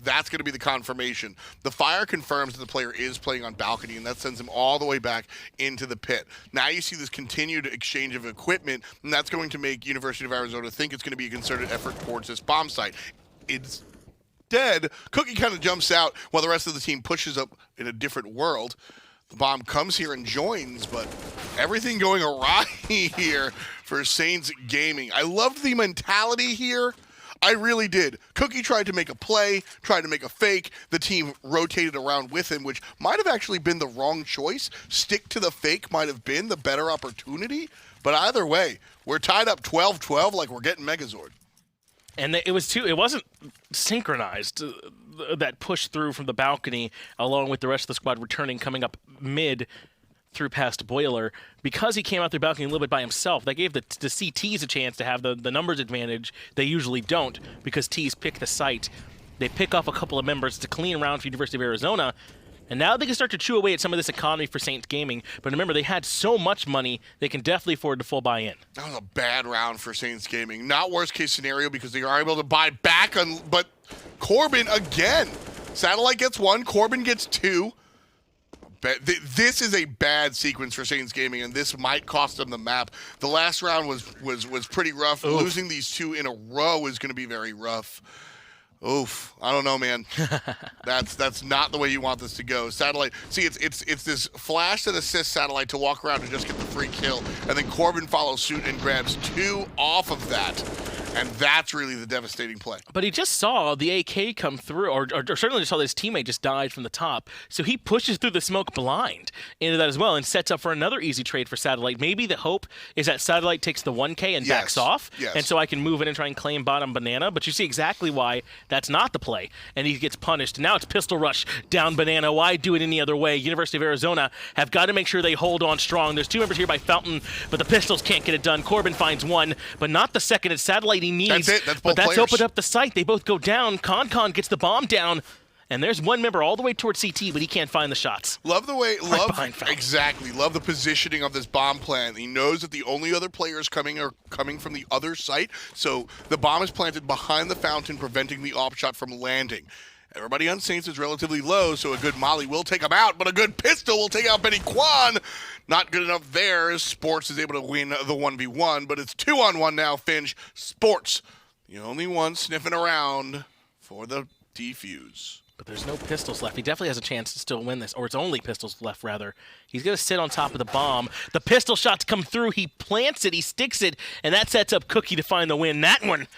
that's going to be the confirmation. The fire confirms that the player is playing on balcony, and that sends him all the way back into the pit. Now you see this continued exchange of equipment, and that's going to make University of Arizona think it's going to be a concerted effort towards this bomb site. It's dead. Cookie kind of jumps out while the rest of the team pushes up in a different world. The bomb comes here and joins, but everything going awry here for Saints Gaming. I loved the mentality here. I really did. Cookie tried to make a play, tried to make a fake. The team rotated around with him, which might have actually been the wrong choice. Stick to the fake might have been the better opportunity. But either way, we're tied up 12-12 like we're getting Megazord. And it wasn't synchronized, that push through from the balcony, along with the rest of the squad returning, coming up mid through past Boiler. Because he came out through balcony a little bit by himself, that gave the CTs a chance to have the numbers advantage. They usually don't, because T's pick the site. They pick off a couple of members to clean around for University of Arizona. And now they can start to chew away at some of this economy for Saints Gaming. But remember, they had so much money, they can definitely afford to full buy-in. That was a bad round for Saints Gaming. Not worst case scenario because they are able to buy back, but Corbin again. Satellite gets 1, Corbin gets 2. This is a bad sequence for Saints Gaming, and this might cost them the map. The last round was pretty rough. Oof. Losing these 2 in a row is going to be very rough. Oof, I don't know, man. That's not the way you want this to go. Satellite, see, it's this flash that assists Satellite to walk around and just get the free kill, and then Corbin follows suit and grabs 2 off of that. And that's really the devastating play. But he just saw the AK come through, or certainly saw that his teammate just died from the top. So he pushes through the smoke blind into that as well and sets up for another easy trade for Satellite. Maybe the hope is that Satellite takes the 1K and backs off, and so I can move in and try and claim bottom banana. But you see exactly why that's not the play, and he gets punished. Now it's pistol rush down banana. Why do it any other way? University of Arizona have got to make sure they hold on strong. There's 2 members here by Fountain, but the pistols can't get it done. Corbin finds 1, but not the second. It's Satellite he needs. That's it. That's both but that's players. opened up the site. They both go down. Con gets the bomb down, and there's 1 member all the way towards CT, but he can't find the shots. Love the way, behind Fountain. exactly. Love the positioning of this bomb plant. He knows that the only other players coming are coming from the other site, so the bomb is planted behind the Fountain, preventing the op shot from landing. Everybody on Saints is relatively low, so a good molly will take him out, but a good pistol will take out Benny Kwan. Not good enough there. Sports is able to win the 1v1, but it's 2-on-1 now, Finch. Sports, the only one sniffing around for the defuse. But there's no pistols left. He definitely has a chance to still win this, or it's only pistols left, rather. He's going to sit on top of the bomb. The pistol shots come through. He plants it. He sticks it, and that sets up Cookie to find the win. That one,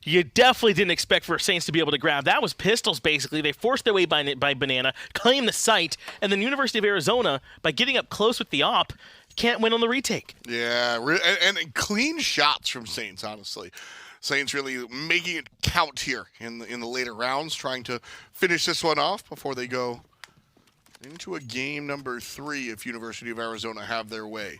you definitely didn't expect for Saints to be able to grab. That was pistols, basically. They forced their way by Banana, claim the site, and then University of Arizona, by getting up close with the op, can't win on the retake. Yeah, and clean shots from Saints, honestly. Saints really making it count here in the later rounds, trying to finish this one off before they go into a game number 3 if University of Arizona have their way.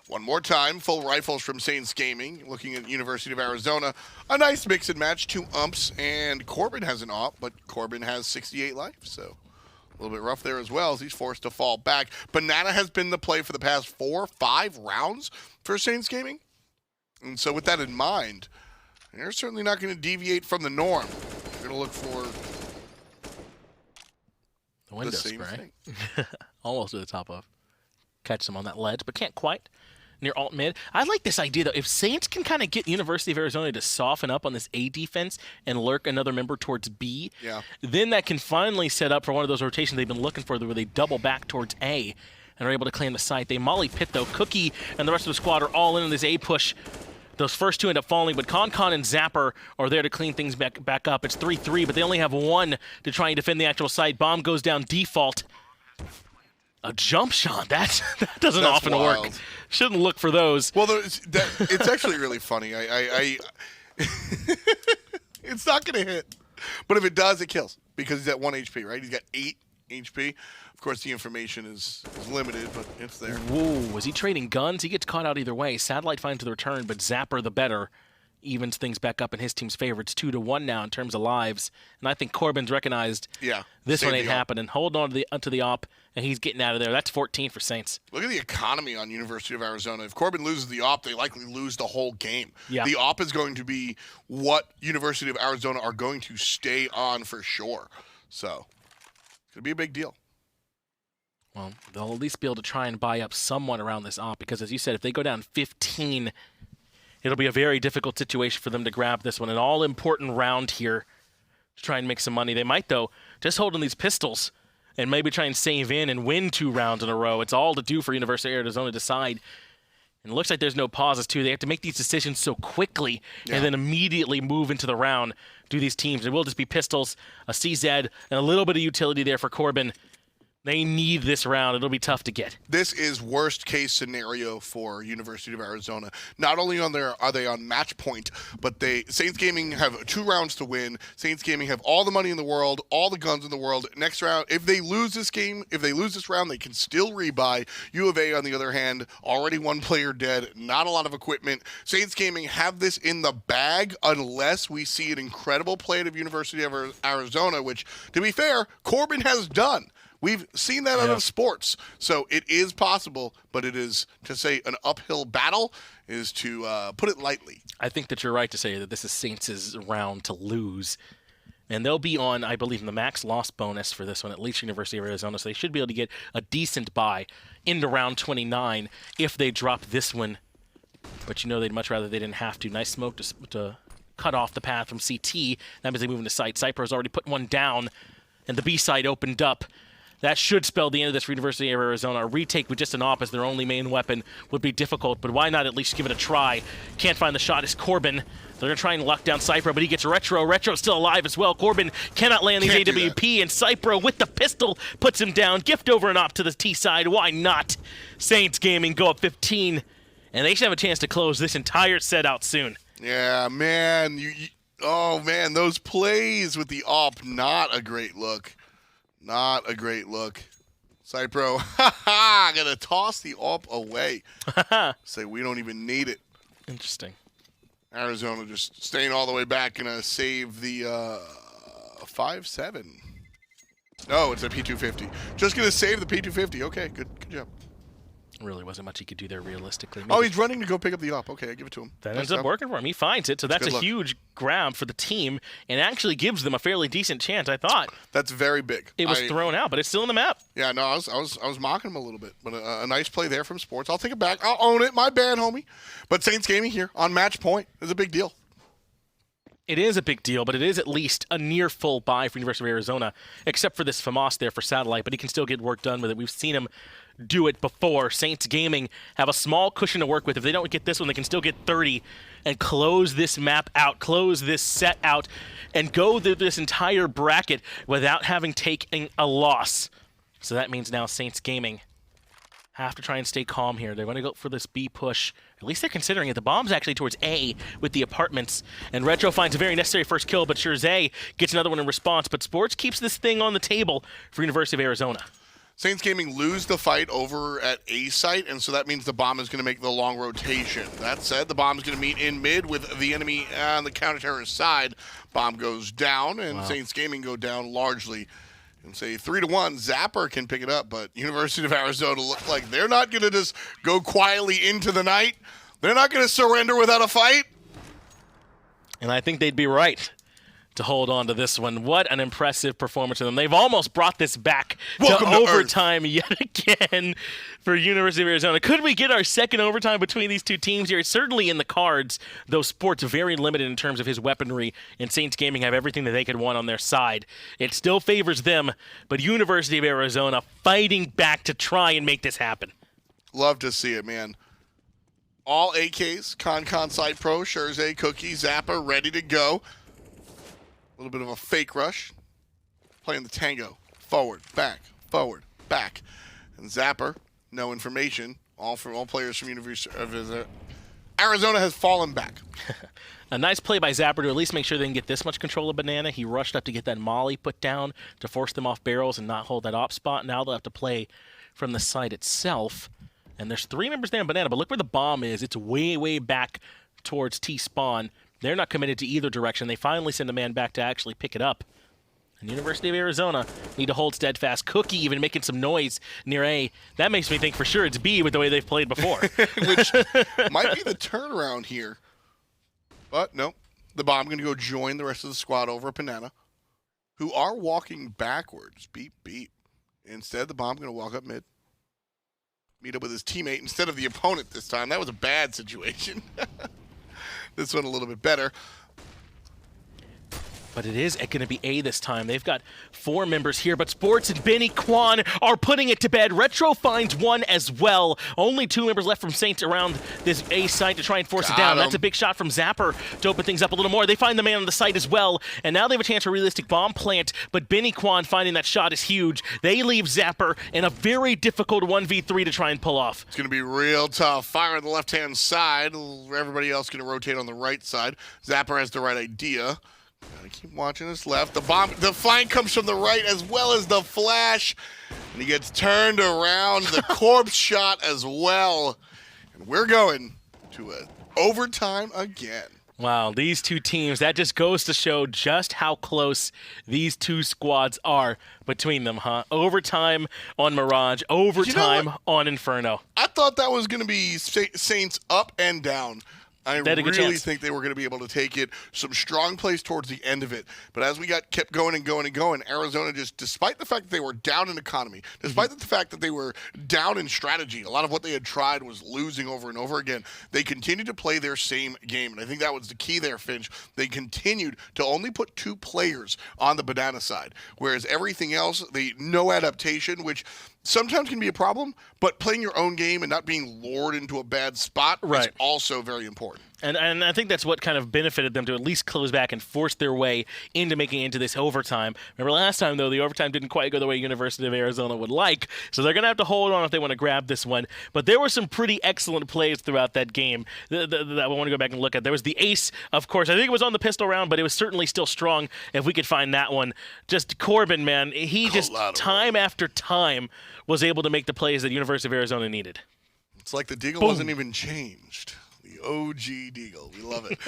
One more time, full rifles from Saints Gaming, looking at University of Arizona. A nice mix and match, 2 umps, and Corbin has an op, but Corbin has 68 life, so a little bit rough there as well as he's forced to fall back. Banana has been the play for the past 4-5 rounds for Saints Gaming, and so with that in mind, they're certainly not going to deviate from the norm. They're going to look for the window same spray. thing. Almost to the top of. Catch him on that ledge, but can't quite. Near alt mid. I like this idea, though. If Saints can kind of get University of Arizona to soften up on this A defense and lurk another member towards B, then that can finally set up for one of those rotations they've been looking for where they double back towards A and are able to claim the site. They molly pit, though. Cookie and the rest of the squad are all in on this A push. Those first 2 end up falling, but Con and Zapper are there to clean things back up. It's 3-3, but they only have 1 to try and defend the actual site. Bomb goes down default. A jump shot. That doesn't That's often wild. work. Shouldn't look for those. Well, it's actually really funny. It's not going to hit. But if it does, it kills. Because he's at 1 HP, right? He's got 8 HP. Of course, the information is limited, but it's there. Whoa, was he trading guns? He gets caught out either way. Satellite finds the return, but Zapper, the better, evens things back up in his team's favor. It's 2-1 now in terms of lives. And I think Corbin's recognized this one ain't happening. Hold on to the op, and he's getting out of there. That's 14 for Saints. Look at the economy on University of Arizona. If Corbin loses the op, they likely lose the whole game. Yeah. The op is going to be what University of Arizona are going to stay on for sure. So, it's going to be a big deal. Well, they'll at least be able to try and buy up someone around this op because, as you said, if they go down 15, it'll be a very difficult situation for them to grab this one. An all-important round here to try and make some money. They might, though, just hold on these pistols and maybe try and save in and win 2 rounds in a row. It's all to do for University of Arizona to decide. And it looks like there's no pauses, too. They have to make these decisions so quickly and then immediately move into the round, do these teams. It will just be pistols, a CZ, and a little bit of utility there for Corbin. They need this round. It'll be tough to get. This is worst case scenario for University of Arizona. Not only are they on match point, but Saints Gaming have 2 rounds to win. Saints Gaming have all the money in the world, all the guns in the world. Next round, if they lose this round, they can still rebuy. U of A, on the other hand, already 1 player dead, not a lot of equipment. Saints Gaming have this in the bag unless we see an incredible play of University of Arizona, which, to be fair, Corbin has done. We've seen that out of sports. So it is possible, but it is, to say an uphill battle is to put it lightly. I think that you're right to say that this is Saints' round to lose. And they'll be on, I believe, in the max loss bonus for this one, at least University of Arizona. So they should be able to get a decent bye into round 29 if they drop this one. But you know they'd much rather they didn't have to. Nice smoke to cut off the path from CT. That means they move into site. Cypro's already put one down, and the B side opened up. That should spell the end of this for University of Arizona. A retake with just an AWP as their only main weapon would be difficult, but why not at least give it a try? Can't find the shot is Corbin. They're going to try and lock down Cypro, but he gets Retro. Retro's still alive as well. Corbin cannot land these AWP, and Cypro with the pistol puts him down. Gift over and off to the T side. Why not? Saints Gaming go up 15, and they should have a chance to close this entire set out soon. Yeah, man. Oh, man, those plays with the AWP, not a great look. Not a great look. Cypro, gonna toss the AWP away. Say we don't even need it. Interesting. Arizona just staying all the way back, gonna save the 5-7. No, it's a P250. Just gonna save the P250. Okay, good job. Really wasn't much he could do there realistically. Oh, he's running to go pick up the AWP. Okay, I give it to him. That ends up working for him. He finds it, so that's a look. huge grab for the team and actually gives them a fairly decent chance, I thought. That's very big. It was thrown out, but it's still in the map. Yeah, no, I was mocking him a little bit, but a nice play there from Sports. I'll take it back. I'll own it. My bad, homie. But Saints Gaming here on match point is a big deal. It is a big deal, but it is at least a near full buy for University of Arizona, except for this FAMAS there for Satellite, but he can still get work done with it. We've seen him do it before. Saints Gaming have a small cushion to work with. If they don't get this one, they can still get 30 and close this map out, close this set out, and go through this entire bracket without having taken a loss. So that means now Saints Gaming have to try and stay calm here. They're going to go for this B push. At least they're considering it. The bomb's actually towards A with the apartments. And Retro finds a very necessary first kill, but Shirzay gets another one in response. But Sports keeps this thing on the table for University of Arizona. Saints Gaming lose the fight over at A site, and so that means the bomb is going to make the long rotation. That said, the bomb is going to meet in mid with the enemy on the counter-terrorist side. Bomb goes down, and Saints Gaming go down largely. And say 3-1, Zapper can pick it up, but University of Arizona look like they're not going to just go quietly into the night. They're not going to surrender without a fight. And I think they'd be right to hold on to this one. What an impressive performance of them. They've almost brought this back to overtime yet again for University of Arizona. Could we get our second overtime between these two teams here? It's certainly in the cards, though Sports very limited in terms of his weaponry, and Saints Gaming have everything that they could want on their side. It still favors them, but University of Arizona fighting back to try and make this happen. Love to see it, man. All AKs, Con Side Pro, Shirzay, Cookie, Zapper, ready to go. A little bit of a fake rush. Playing the tango. Forward, back. And Zapper, no information. All players from University of Arizona has fallen back. A nice play by Zapper to at least make sure they can get this much control of Banana. He rushed up to get that molly put down to force them off barrels and not hold that op spot. Now they'll have to play from the site itself. And there's 3 members there in Banana, but look where the bomb is. It's way, way back towards T-spawn. They're not committed to either direction. They finally send a man back to actually pick it up. And University of Arizona need to hold steadfast. Cookie even making some noise near A. That makes me think for sure it's B with the way they've played before. Which might be the turnaround here. But no, the bomb going to go join the rest of the squad over at Banana, who are walking backwards. Beep, beep. Instead, the bomb going to walk up mid. Meet up with his teammate instead of the opponent this time. That was a bad situation. This one a little bit better. But it is going to be A this time. They've got 4 members here, but Sports and Benny Kwan are putting it to bed. Retro finds 1 as well. Only 2 members left from Saints around this A site to try and force it down. That's a big shot from Zapper to open things up a little more. They find the man on the site as well, and now they have a chance for a realistic bomb plant, but Benny Kwan finding that shot is huge. They leave Zapper in a very difficult 1v3 to try and pull off. It's going to be real tough. Fire on the left-hand side. Everybody else going to rotate on the right side. Zapper has the right idea. Gotta keep watching this left. The flank comes from the right as well as the flash. And he gets turned around. The corpse shot as well. And we're going to an overtime again. Wow, these two teams, that just goes to show just how close these two squads are between them, huh? Overtime on Mirage, overtime on Inferno. I thought that was going to be Saints up and down. I They had a good really chance. think they were going to be able to take it. Some strong plays towards the end of it. But as we kept going and going and going, Arizona just, despite the fact that they were down in economy, despite the fact that they were down in strategy, a lot of what they had tried was losing over and over again, they continued to play their same game. And I think that was the key there, Finch. They continued to only put 2 players on the banana side, whereas everything else, no adaptation, which sometimes can be a problem, but playing your own game and not being lured into a bad spot is also very important. And I think that's what kind of benefited them to at least close back and force their way into making it into this overtime. Remember last time, though, the overtime didn't quite go the way University of Arizona would like, so they're going to have to hold on if they want to grab this one. But there were some pretty excellent plays throughout that game that I want to go back and look at. There was the ace, of course. I think it was on the pistol round, but it was certainly still strong if we could find that one. Just Corbin, man, he just time after time was able to make the plays that University of Arizona needed. It's like the deagle wasn't even changed. The OG deagle. We love it.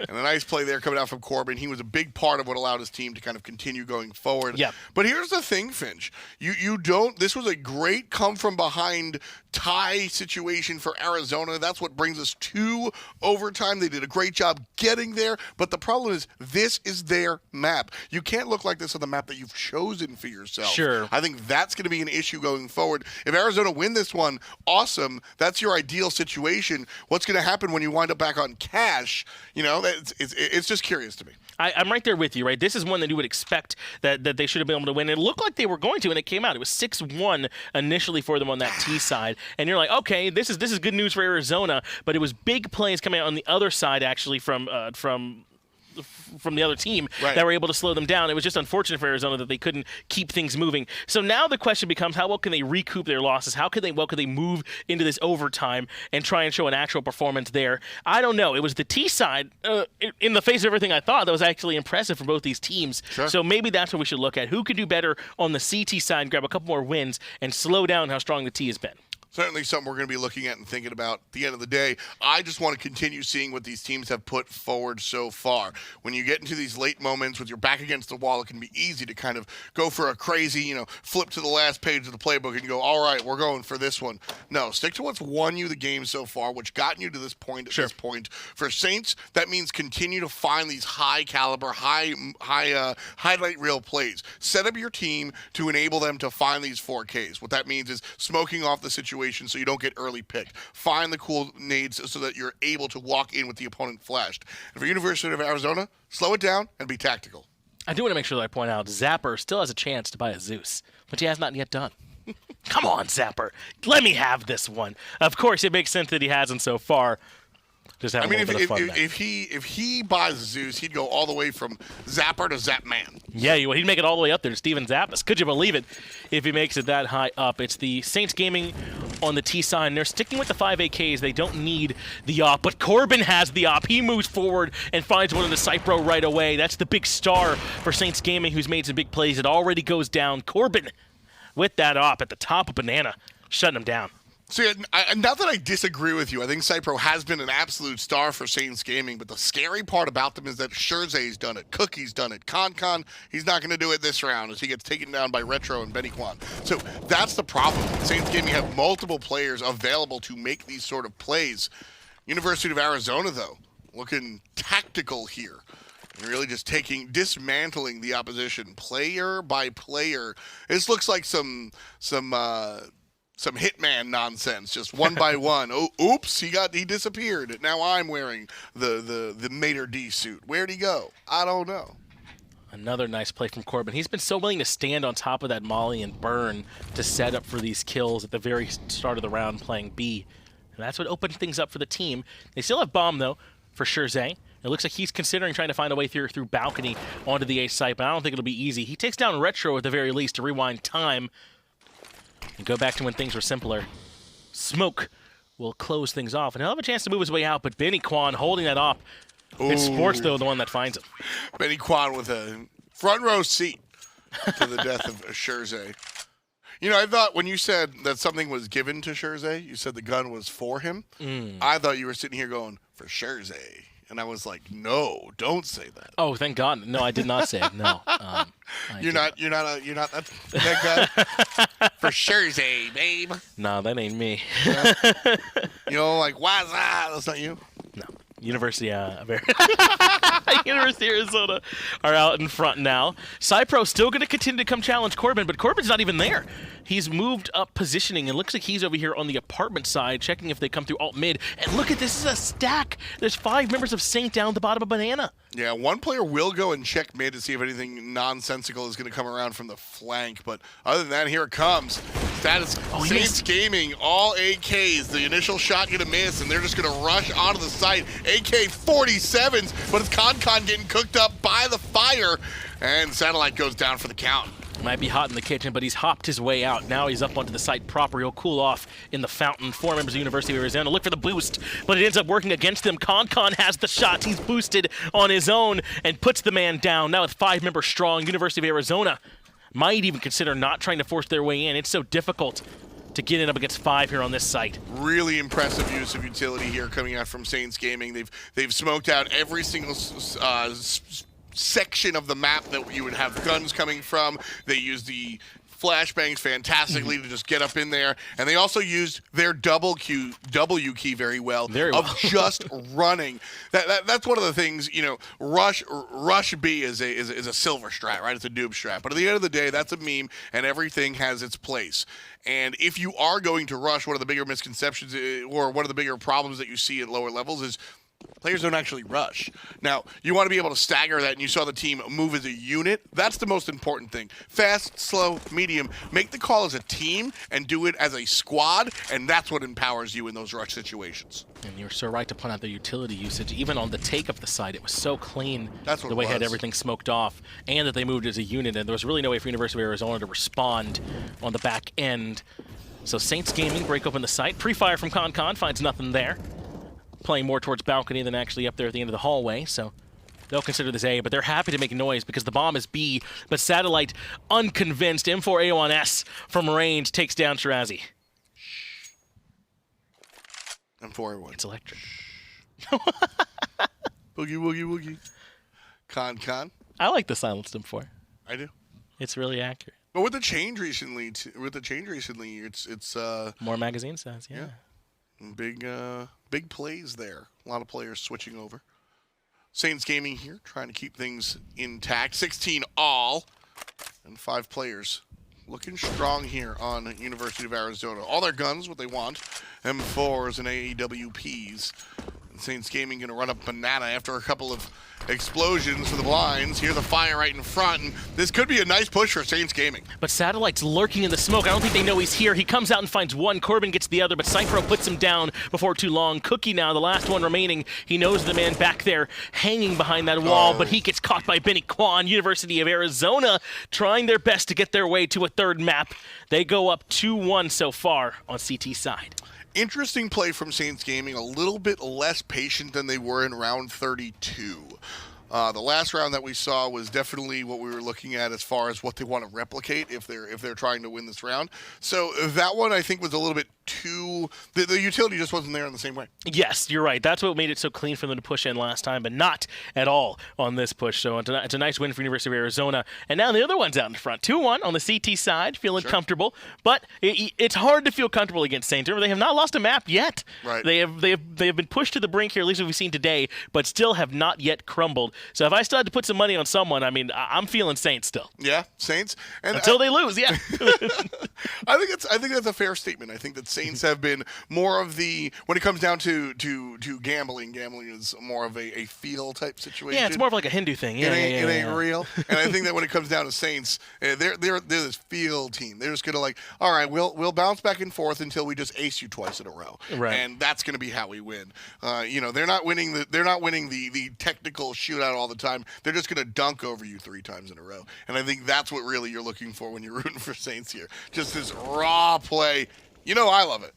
And a nice play there coming out from Corbin. He was a big part of what allowed his team to kind of continue going forward. Yeah. But here's the thing, Finch. You don't – this was a great come-from-behind tie situation for Arizona. That's what brings us to overtime. They did a great job getting there. But the problem is this is their map. You can't look like this on the map that you've chosen for yourself. Sure. I think that's going to be an issue going forward. If Arizona win this one, awesome. That's your ideal situation. What's going to happen when you wind up back on cash? It's just curious to me. I'm right there with you, right? This is one that you would expect that they should have been able to win. It looked like they were going to, and it came out. It was 6-1 initially for them on that T side. And you're like, okay, this is good news for Arizona, but it was big plays coming out on the other side, actually, from the other team that were able to slow them down. It was just unfortunate for Arizona that they couldn't keep things moving. So now the question becomes, how well can they recoup their losses? How could they move into this overtime and try and show an actual performance there? I don't know. It was the T side, in the face of everything I thought, that was actually impressive for both these teams. Sure. So maybe that's what we should look at. Who could do better on the CT side, grab a couple more wins, and slow down how strong the T has been? Certainly something we're going to be looking at and thinking about at the end of the day. I just want to continue seeing what these teams have put forward so far. When you get into these late moments with your back against the wall, it can be easy to kind of go for a crazy, flip to the last page of the playbook and go, all right, we're going for this one. No, stick to what's won you the game so far, which gotten you to this point at this point. For Saints, that means continue to find these high caliber, highlight reel plays. Set up your team to enable them to find these 4Ks. What that means is smoking off the situation so you don't get early picked. Find the cool nades so that you're able to walk in with the opponent flashed. And for University of Arizona, slow it down and be tactical. I do want to make sure that I point out, Zapper still has a chance to buy a Zeus, which he has not yet done. Come on, Zapper. Let me have this one. Of course, it makes sense that he hasn't so far. Just have a little bit of fun. If he buys Zeus, he'd go all the way from Zapper to Zapman. Yeah, he'd make it all the way up there to Steven Zappas. Could you believe it if he makes it that high up? It's the Saints Gaming on the T side, and they're sticking with the 5 AKs. They don't need the op, but Corbin has the op. He moves forward and finds one in the Cypro right away. That's the big star for Saints Gaming, who's made some big plays. It already goes down. Corbin with that op at the top of Banana, shutting him down. See, not that I disagree with you. I think Cypro has been an absolute star for Saints Gaming, but the scary part about them is that Scherzay's done it, Cookie's done it, Con, he's not going to do it this round as he gets taken down by Retro and Benny Quan. So that's the problem. Saints Gaming have multiple players available to make these sort of plays. University of Arizona, though, looking tactical here. And really just dismantling the opposition player by player. This looks like some Hitman nonsense, just one by one. Oh, oops, he disappeared. Now I'm wearing the Mater D suit. Where'd he go? I don't know. Another nice play from Corbin. He's been so willing to stand on top of that molly and burn to set up for these kills at the very start of the round playing B. And that's what opened things up for the team. They still have bomb, though, for Scherzay. It looks like he's considering trying to find a way through balcony onto the A site, but I don't think it'll be easy. He takes down Retro at the very least to rewind time and go back to when things were simpler. Smoke will close things off, and he'll have a chance to move his way out, but Benny Quan holding that off. It's Sports, though, the one that finds him. Benny Quan with a front row seat to the death of Scherzay. I thought when you said that something was given to Scherzay, you said the gun was for him. I thought you were sitting here going, for Scherzay. And I was like, no, don't say that. Oh, thank God. No, I did not say it. No. You're not that guy? For Scherzay, babe. No, that ain't me. Like, Waza. That's not you? No. University of University of Arizona are out in front now. Cypro still going to continue to come challenge Corbin, but Corbin's not even there. He's moved up positioning, and looks like he's over here on the apartment side, checking if they come through alt mid. And look at this, is a stack. There's 5 members of Saint down at the bottom of Banana. Yeah, one player will go and check mid to see if anything nonsensical is going to come around from the flank. But other than that, here it comes. Status Saints Gaming, all AKs. The initial shot going to miss, and they're just going to rush onto the site. AK-47s, but it's Con getting cooked up by the fire. And Satellite goes down for the count. Might be hot in the kitchen, but he's hopped his way out. Now he's up onto the site proper. He'll cool off in the fountain. 4 members of University of Arizona look for the boost, but it ends up working against them. Con has the shot. He's boosted on his own and puts the man down. Now with 5 members strong, University of Arizona might even consider not trying to force their way in. It's so difficult to get in up against 5 here on this site. Really impressive use of utility here coming out from Saints Gaming. They've smoked out every single section of the map that you would have guns coming from. They use the flashbangs fantastically to just get up in there, and they also used their W key very well. Of just running. That's one of the things, you know. Rush B is a silver strat, right? It's a noob strat, but at the end of the day, that's a meme, and everything has its place. And if you are going to rush, one of the bigger misconceptions or one of the bigger problems that you see at lower levels is players don't actually rush. Now, you want to be able to stagger that, and you saw the team move as a unit. That's the most important thing. Fast, slow, medium. Make the call as a team and do it as a squad, and that's what empowers you in those rush situations. And you're so right to point out the utility usage. Even on the take of the site, it was so clean. That's what the way it it had was. everything smoked off, and that they moved as a unit, and there was really no way for University of Arizona to respond on the back end. So Saints Gaming break open the site. Pre-fire from Con finds nothing there. Playing more towards balcony than actually up there at the end of the hallway, so they'll consider this A, but they're happy to make noise because the bomb is B, but Satellite unconvinced. M4A1S from range takes down Shirazi. M4A1. It's electric. Boogie, woogie, woogie. Con. I like the silenced M4. I do. It's really accurate. But with the change recently, it's More magazine size, yeah. Big plays there. A lot of players switching over. Saints Gaming here, trying to keep things intact. 16 all, and 5 players looking strong here on University of Arizona. All their guns, what they want, M4s and AEWPs. And Saints Gaming going to run up Banana after a couple of explosions for the blinds. Hear the fire right in front, and this could be a nice push for Saints Gaming. But Satellite's lurking in the smoke. I don't think they know he's here. He comes out and finds one. Corbin gets the other, but Cypro puts him down before too long. Cookie now, the last one remaining. He knows the man back there hanging behind that wall, but he gets caught by Benny Kwan. University of Arizona trying their best to get their way to a third map. They go up 2-1 so far on CT side. Interesting play from Saints Gaming, a little bit less patient than they were in round 32. The last round that we saw was definitely what we were looking at as far as what they want to replicate if they're trying to win this round. So that one I think was a little bit too the utility just wasn't there in the same way. Yes, you're right. That's what made it so clean for them to push in last time, but not at all on this push. So it's a nice win for University of Arizona. And now the other one's out in front. 2-1 on the CT side, feeling comfortable. But it's hard to feel comfortable against Saints. Remember, they have not lost a map yet. Right. They have been pushed to the brink here, at least what we've seen today, but still have not yet crumbled. So if I still had to put some money on someone, I mean, I'm feeling Saints still. Yeah, Saints. And until they lose, yeah. I think that's a fair statement. I think that Saints have been more of the, when it comes down to gambling is more of a feel type situation. Yeah, it's more of like a Hindu thing. Yeah, it ain't real. And I think that when it comes down to Saints, they're this feel team. They're just gonna like, all right, we'll bounce back and forth until we just ace you twice in a row, right? And that's gonna be how we win. They're not winning the technical shootout all the time. They're just gonna dunk over you 3 times in a row. And I think that's what really you're looking for when you're rooting for Saints here. Just this raw play. I love it.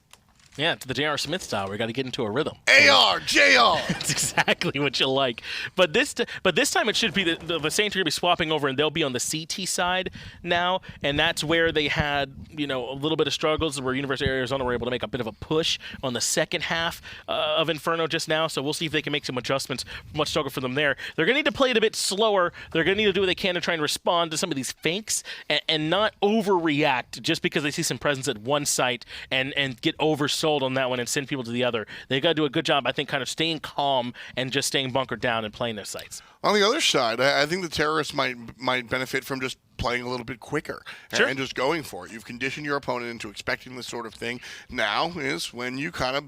Yeah, it's the J.R. Smith style. We got to get into a rhythm. AR, JR. That's exactly what you like. But this time it should be the Saints are going to be swapping over, and they'll be on the CT side now. And that's where they had a little bit of struggles, where University of Arizona were able to make a bit of a push on the second half of Inferno just now. So we'll see if they can make some adjustments. Much struggle for them there. They're going to need to play it a bit slower. They're going to need to do what they can to try and respond to some of these fakes and not overreact just because they see some presence at one site and get oversold sold on that one and send people to the other. They've got to do a good job, I think, kind of staying calm and just staying bunkered down and playing their sites. On the other side, I think the terrorists might benefit from just playing a little bit quicker and just going for it. You've conditioned your opponent into expecting this sort of thing. Now is when you kind of,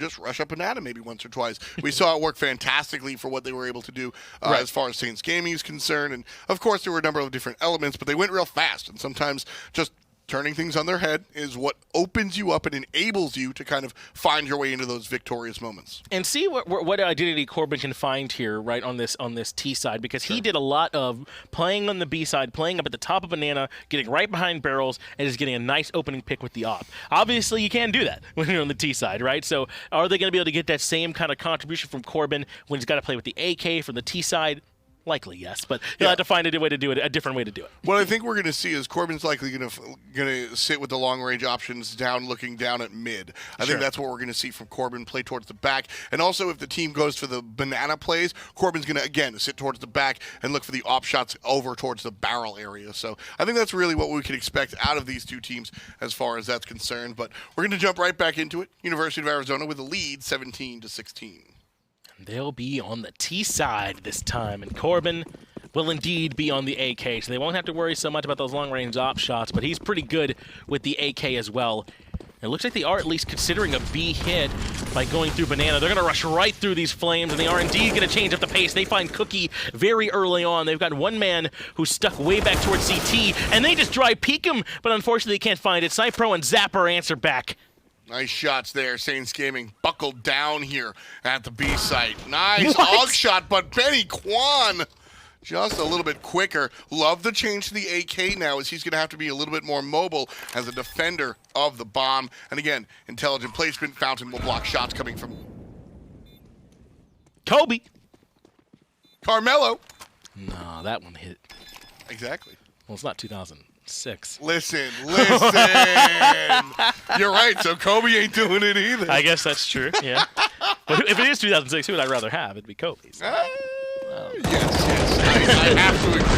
just rush up banana maybe once or twice. We saw it work fantastically for what they were able to do as far as Saints Gaming is concerned. And, of course, there were a number of different elements, but they went real fast. And sometimes just turning things on their head is what opens you up and enables you to kind of find your way into those victorious moments. And see what identity Corbin can find here, right, on this T side, because he did a lot of playing on the B side, playing up at the top of banana, getting right behind barrels, and just getting a nice opening pick with the op. Obviously, you can't do that when you're on the T side, right? So are they going to be able to get that same kind of contribution from Corbin when he's got to play with the AK from the T side? Likely, yes, but he'll have to find a way to do it, a different way to do it. What I think we're going to see is Corbin's likely going to sit with the long-range options down, looking down at mid. I think that's what we're going to see from Corbin, play towards the back. And also, if the team goes for the banana plays, Corbin's going to, again, sit towards the back and look for the op shots over towards the barrel area. So I think that's really what we can expect out of these two teams as far as that's concerned. But we're going to jump right back into it. University of Arizona with a lead, 17-16. They'll be on the T side this time, and Corbin will indeed be on the AK, so they won't have to worry so much about those long-range op shots, but he's pretty good with the AK as well. It looks like they are at least considering a B hit by going through banana. They're going to rush right through these flames, and they are indeed going to change up the pace. They find Cookie very early on. They've got one man who's stuck way back towards CT, and they just dry peek him, but unfortunately they can't find it. Cypro and Zapper answer back. Nice shots there. Saints Gaming buckled down here at the B site. Nice AUG shot, but Benny Kwan just a little bit quicker. Love the change to the AK now, as he's going to have to be a little bit more mobile as a defender of the bomb. And again, intelligent placement. Fountain will block shots coming from Kobe. Carmelo. No, that one hit. Exactly. Well, it's not 2006. Listen. You're right, so Kobe ain't doing it either. I guess that's true, yeah. But if it is 2006, who would I rather have? It'd be Kobe. So. Yes. I have to agree.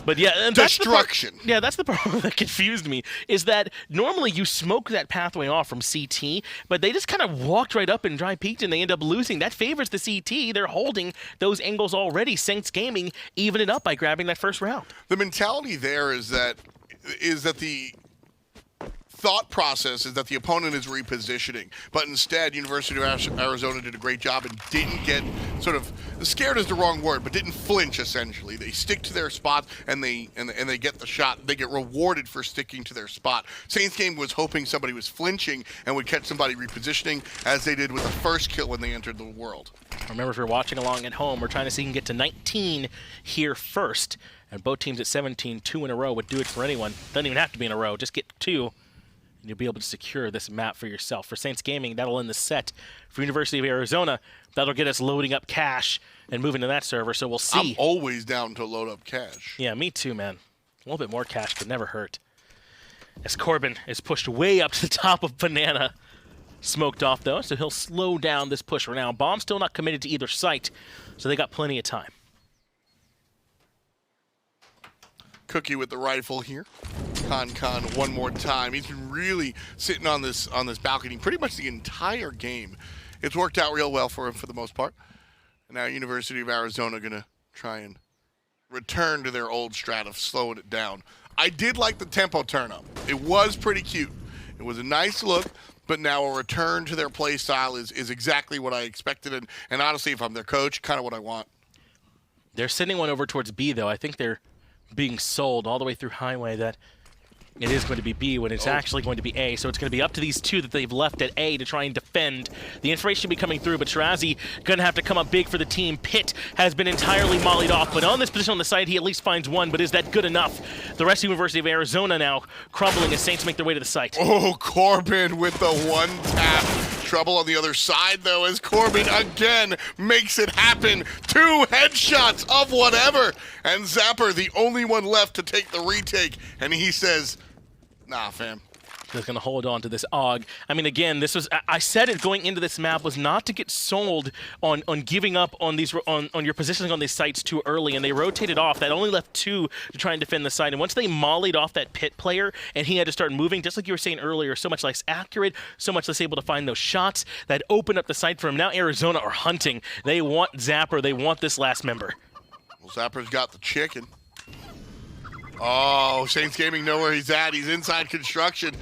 But yeah, and destruction. That's the part that confused me, is that normally you smoke that pathway off from CT, but they just kind of walked right up and dry peeked, and they end up losing. That favors the CT. They're holding those angles already. Saints Gaming even it up by grabbing that first round. The mentality there is that the thought process is that the opponent is repositioning, but instead University of Arizona did a great job and didn't get sort of scared is the wrong word, but didn't flinch. Essentially, they stick to their spot and they get the shot. They get rewarded for sticking to their spot. Saints Game was hoping somebody was flinching and would catch somebody repositioning, as they did with the first kill when they entered the world. Remember, if you're watching along at home, we're trying to see if you can get to 19 here first, and both teams at 17, 2 in a row would do it for anyone. Doesn't even have to be in a row. Just get 2. And you'll be able to secure this map for yourself. For Saints Gaming, that'll end the set. For University of Arizona, that'll get us loading up cash and moving to that server, so we'll see. I'm always down to load up cash. Yeah, me too, man. A little bit more cash could never hurt. As Corbin is pushed way up to the top of banana. Smoked off, though, so he'll slow down this push for now. Bomb still not committed to either site, so they got plenty of time. Cookie with the rifle here. Con one more time. He's been really sitting on this balcony pretty much the entire game. It's worked out real well for him for the most part. And now University of Arizona gonna try and return to their old strat of slowing it down. I did like the tempo turn up. It was pretty cute. It was a nice look, but now a return to their play style is exactly what I expected, and honestly, if I'm their coach, kind of what I want. They're sending one over towards B, though. I think they're being sold all the way through Highway that it is going to be B when it's actually going to be A. So it's going to be up to these two that they've left at A to try and defend. The information should be coming through, but Shirazi going to have to come up big for the team. Pitt has been entirely mollied off, but on this position on the side, he at least finds one, but is that good enough? The rest of University of Arizona now crumbling as Saints make their way to the site. Oh, Corbin with the one tap. Trouble on the other side, though, as Corbin again makes it happen. 2 headshots of whatever. And Zapper, the only one left to take the retake. And he says, nah, fam. that's going to hold on to this AUG. I mean, again, this was, I said it going into this map was not to get sold on giving up on these on your positioning on these sites too early, and they rotated off. That only left 2 to try and defend the site. And once they mollied off that pit player and he had to start moving, just like you were saying earlier, so much less accurate, so much less able to find those shots that opened up the site for him. Now Arizona are hunting. They want Zapper. They want this last member. Well, Zapper's got the chicken. Oh, Saints Gaming know where he's at. He's inside construction.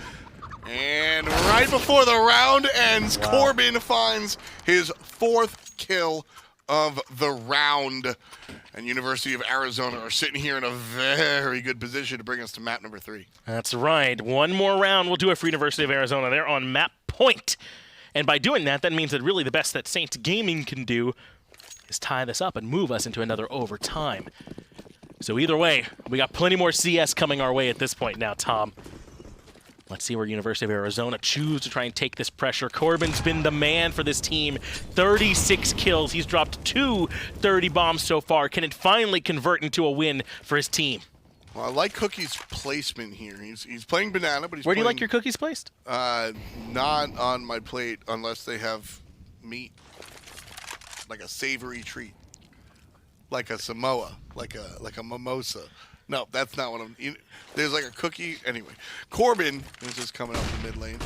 And right before the round ends, Corbin finds his 4th kill of the round. And University of Arizona are sitting here in a very good position to bring us to map number 3. That's right. One more round will do it for University of Arizona. They're on map point. And by doing that, that means that really the best that Saints Gaming can do is tie this up and move us into another overtime. So either way, we got plenty more CS coming our way at this point now, Tom. Let's see where University of Arizona choose to try and take this pressure. Corbin's been the man for this team. 36 kills. He's dropped 2 30 bombs so far. Can it finally convert into a win for his team? Well, I like Cookie's placement here. He's playing banana, but he's Where do you playing, like your cookies placed? not on my plate unless they have meat. Like a savory treat. Like a Samoa. Like a mimosa. No, that's not what I'm... There's like a cookie. Anyway, Corbin is just coming up the mid lane.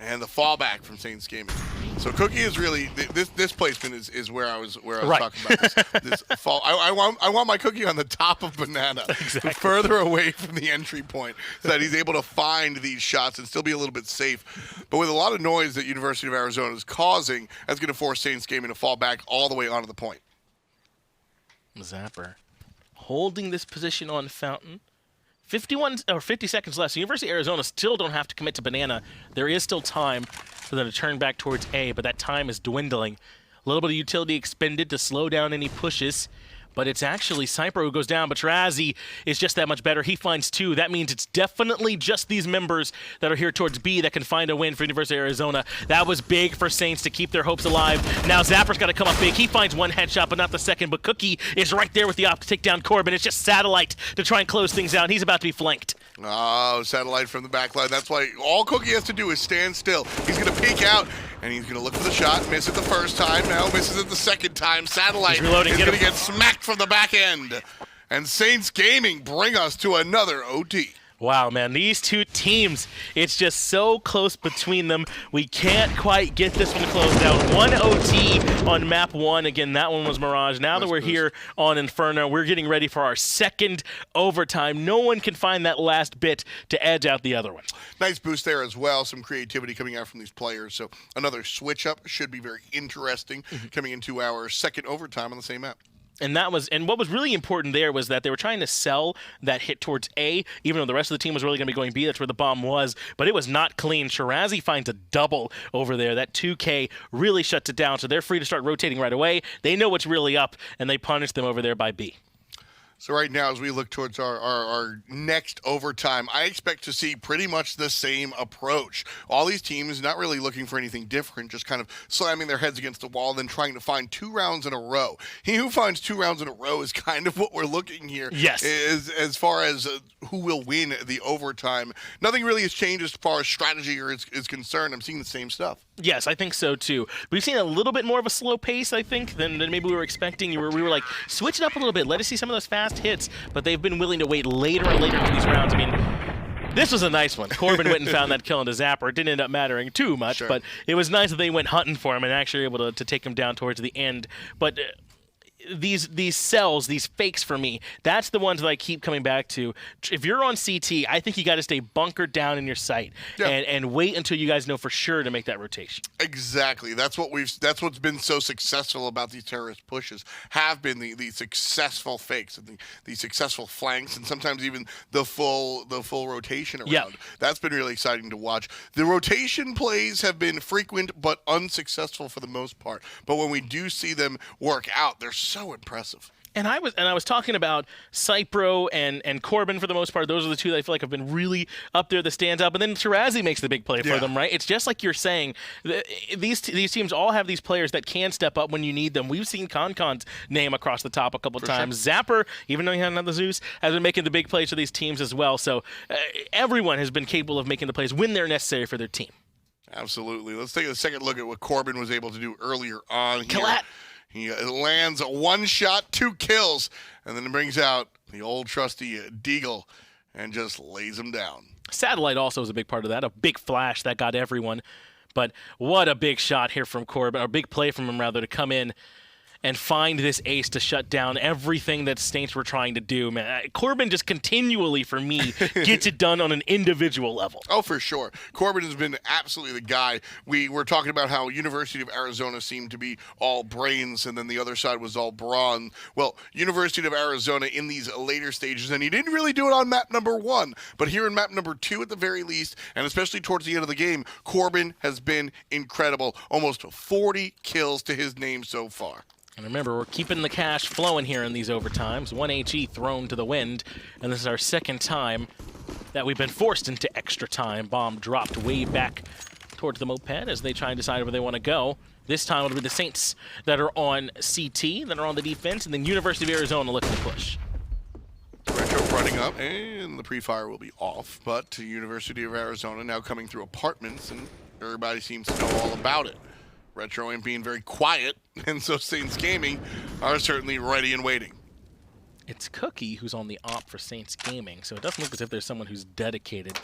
And the fallback from Saints Gaming. So Cookie is really... This placement is where I was Right. talking about this fall. I want my Cookie on the top of banana. Exactly. Further away from the entry point so that he's able to find these shots and still be a little bit safe. But with a lot of noise that University of Arizona is causing, that's going to force Saints Gaming to fall back all the way onto the point. Zapper holding this position on Fountain. 50 seconds left. So University of Arizona still don't have to commit to banana. There is still time for them to turn back towards A, but that time is dwindling. A little bit of utility expended to slow down any pushes, but it's actually Cypher who goes down, but Tarazi is just that much better. He finds 2. That means it's definitely just these members that are here towards B that can find a win for University of Arizona. That was big for Saints to keep their hopes alive. Now Zapper's got to come up big. He finds 1 headshot, but not the second, but Cookie is right there with the op to take down Corbin. It's just Satellite to try and close things out. He's about to be flanked. Oh, Satellite from the back line. That's why all Cookie has to do is stand still. He's going to peek out, and he's going to look for the shot. Miss it the first time. Now misses it the second time. Satellite is going to get smacked from the back end. And Saints Gaming bring us to another OT. Wow, man, these two teams, it's just so close between them. We can't quite get this one closed out. 1 OT on map 1. Again, that one was Mirage. Now that we're here on Inferno, we're getting ready for our second overtime. No one can find that last bit to edge out the other one. Nice boost there as well. Some creativity coming out from these players. So another switch up should be very interesting coming into our second overtime on the same map. And what was really important there was that they were trying to sell that hit towards A, even though the rest of the team was really going to be going B. That's where the bomb was, but it was not clean. Shirazi finds a double over there. That 2K really shuts it down, so they're free to start rotating right away. They know what's really up, and they punish them over there by B. So right now, as we look towards our next overtime, I expect to see pretty much the same approach. All these teams not really looking for anything different, just kind of slamming their heads against the wall, then trying to find 2 rounds in a row. He who finds 2 rounds in a row is kind of what we're looking here. Yes. As far as who will win the overtime. Nothing really has changed as far as strategy is concerned. I'm seeing the same stuff. Yes, I think so too. We've seen a little bit more of a slow pace, I think, than maybe we were expecting. We were like, switch it up a little bit. Let us see some of those fast hits. But they've been willing to wait later and later into these rounds. I mean, this was a nice one. Corbin went and found that kill into Zapper. It didn't end up mattering too much, but it was nice that they went hunting for him and actually were able to take him down towards the end. But these cells, these fakes for me, that's the ones that I keep coming back to. If you're on CT, I think you got to stay bunkered down in your sight and wait until you guys know for sure to make that rotation. Exactly. That's what's been so successful about these terrorist pushes, have been the successful fakes and the successful flanks, and sometimes even the full rotation around. Yep. That's been really exciting to watch. The rotation plays have been frequent but unsuccessful for the most part. But when we do see them work out, they're so impressive. And I was talking about Cypro and Corbin for the most part. Those are the two that I feel like have been really up there that stands up. And then Shirazi makes the big play for them, right? It's just like you're saying. These teams all have these players that can step up when you need them. We've seen Concon's name across the top a couple times. Sure. Zapper, even though he had another Zeus, has been making the big plays for these teams as well. So everyone has been capable of making the plays when they're necessary for their team. Absolutely. Let's take a second look at what Corbin was able to do earlier on here. Collat. He lands 1 shot, 2 kills, and then brings out the old trusty Deagle and just lays him down. Satellite also was a big part of that, a big flash that got everyone. But what a big shot here from Corbin, or big play from him, rather, to come in and find this ace to shut down everything that Saints were trying to do, man. Corbin just continually, for me, gets it done on an individual level. Oh, for sure. Corbin has been absolutely the guy. We were talking about how University of Arizona seemed to be all brains, and then the other side was all brawn. Well, University of Arizona in these later stages, and he didn't really do it on map number 1, but here in map number 2 at the very least, and especially towards the end of the game, Corbin has been incredible. Almost 40 kills to his name so far. And remember, we're keeping the cash flowing here in these overtimes. 1 HE thrown to the wind, and this is our second time that we've been forced into extra time. Bomb dropped way back towards the moped as they try and decide where they want to go. This time it'll be the Saints that are on CT, that are on the defense, and then University of Arizona looking to push. Retro running up, and the pre-fire will be off, but to University of Arizona now coming through apartments, and everybody seems to know all about it. Retro ain't being very quiet, and so Saints Gaming are certainly ready and waiting. It's Cookie who's on the op for Saints Gaming, so it doesn't look as if there's someone who's dedicated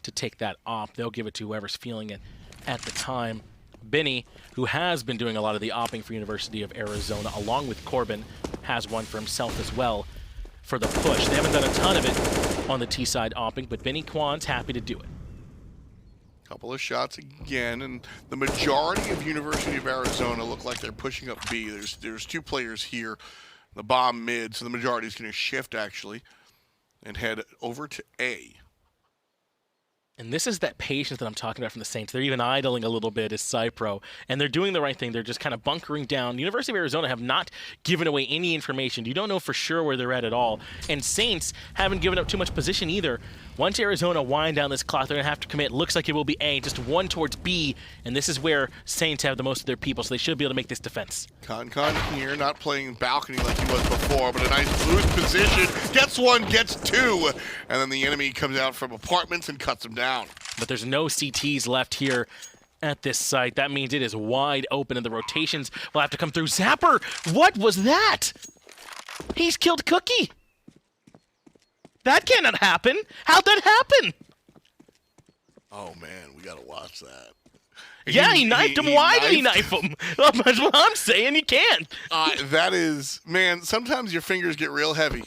to take that op. They'll give it to whoever's feeling it at the time. Benny, who has been doing a lot of the opping for University of Arizona, along with Corbin, has one for himself as well for the push. They haven't done a ton of it on the T-side opping, but Benny Kwan's happy to do it. Couple of shots again, and the majority of University of Arizona look like they're pushing up B. There's 2 players here, the bomb mid, so the majority is going to shift actually and head over to A. And this is that patience that I'm talking about from the Saints. They're even idling a little bit as Cypro, and they're doing the right thing. They're just kind of bunkering down. University of Arizona have not given away any information. You don't know for sure where they're at all. And Saints haven't given up too much position either. Once Arizona wind down this clock, they're going to have to commit. Looks like it will be A, just 1 towards B, and this is where Saints have the most of their people, so they should be able to make this defense. Con here, not playing balcony like he was before, but a nice boost position. Gets 1, gets 2, and then the enemy comes out from apartments and cuts him down. But there's no CTs left here at this site. That means it is wide open, and the rotations will have to come through. Zapper, what was that? He's killed Cookie. That cannot happen. How'd that happen? Oh, man, we got to watch that. Yeah, he knifed him. Why did he knife him? That's what I'm saying. He can't. That is, man, sometimes your fingers get real heavy.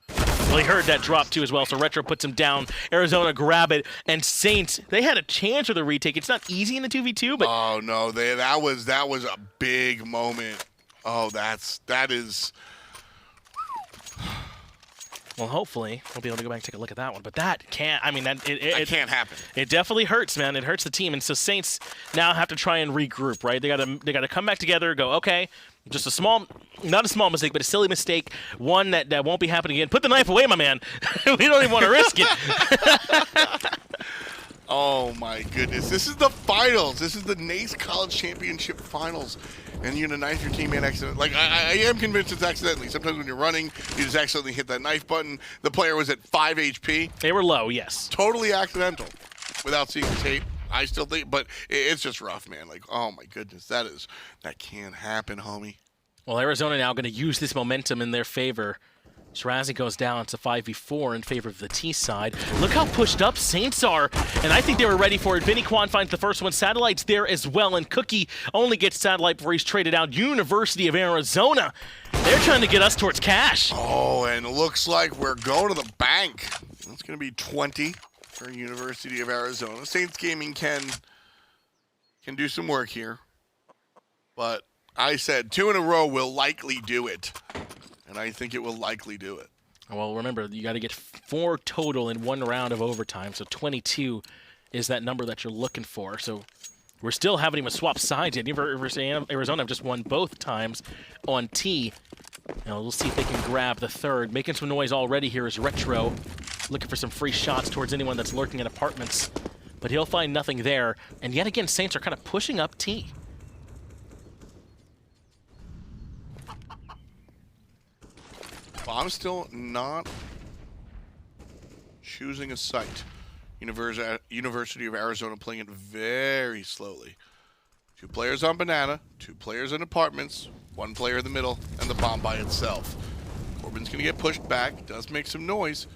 Well, he heard that drop, too, as well, so Retro puts him down. Arizona grab it, and Saints, they had a chance for the retake. It's not easy in the 2v2, but... Oh, no, that was a big moment. Oh, that is... Well, hopefully we'll be able to go back and take a look at that one. But that can't. I mean, that can't happen. It definitely hurts, man. It hurts the team, and so Saints now have to try and regroup. Right? They got to come back together. Go, okay, just a small, not a small mistake, but a silly mistake. One that won't be happening again. Put the knife away, my man. We don't even want to risk it. Oh my goodness! This is the finals. This is the NACE College Championship Finals, and you're gonna knife your teammate accidentally. Like I am convinced it's accidentally. Sometimes when you're running, you just accidentally hit that knife button. The player was at 5 HP. They were low, yes. Totally accidental, without seeing the tape. I still think, but it's just rough, man. Like, oh my goodness, that can't happen, homie. Well, Arizona now going to use this momentum in their favor. Shirazi goes down to 5v4 in favor of the T side. Look how pushed up Saints are, and I think they were ready for it. Benny Kwan finds the first one. Satellite's there as well, and Cookie only gets Satellite before he's traded out. University of Arizona, they're trying to get us towards cash. Oh, and it looks like we're going to the bank. It's going to be 20 for University of Arizona. Saints Gaming can do some work here, but I said 2 in a row will likely do it. And I think it will likely do it. Well, remember, you got to get 4 total in 1 round of overtime, so 22 is that number that you're looking for. So we're still haven't even swapped sides yet. University of Arizona have just won both times on T. Now we'll see if they can grab the third. Making some noise already here is Retro, looking for some free shots towards anyone that's lurking in apartments. But he'll find nothing there. And yet again, Saints are kind of pushing up T. Well, I'm still not choosing a site. University of Arizona playing it very slowly. 2 players on Banana, 2 players in apartments, 1 player in the middle, and the bomb by itself. Corbin's going to get pushed back. Does make some noise.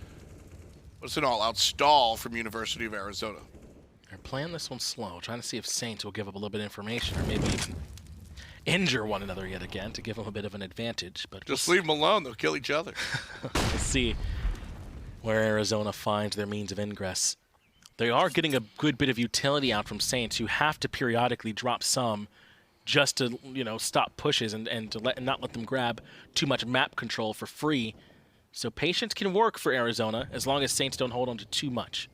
But it's an all-out stall from University of Arizona. They're playing this one slow, trying to see if Saints will give up a little bit of information or maybe even injure one another yet again to give them a bit of an advantage. But Just leave them alone. They'll kill each other. we'll see where Arizona finds their means of ingress. They are getting a good bit of utility out from Saints, who have to periodically drop some just to, stop pushes and to not let them grab too much map control for free. So patience can work for Arizona as long as Saints don't hold on to too much.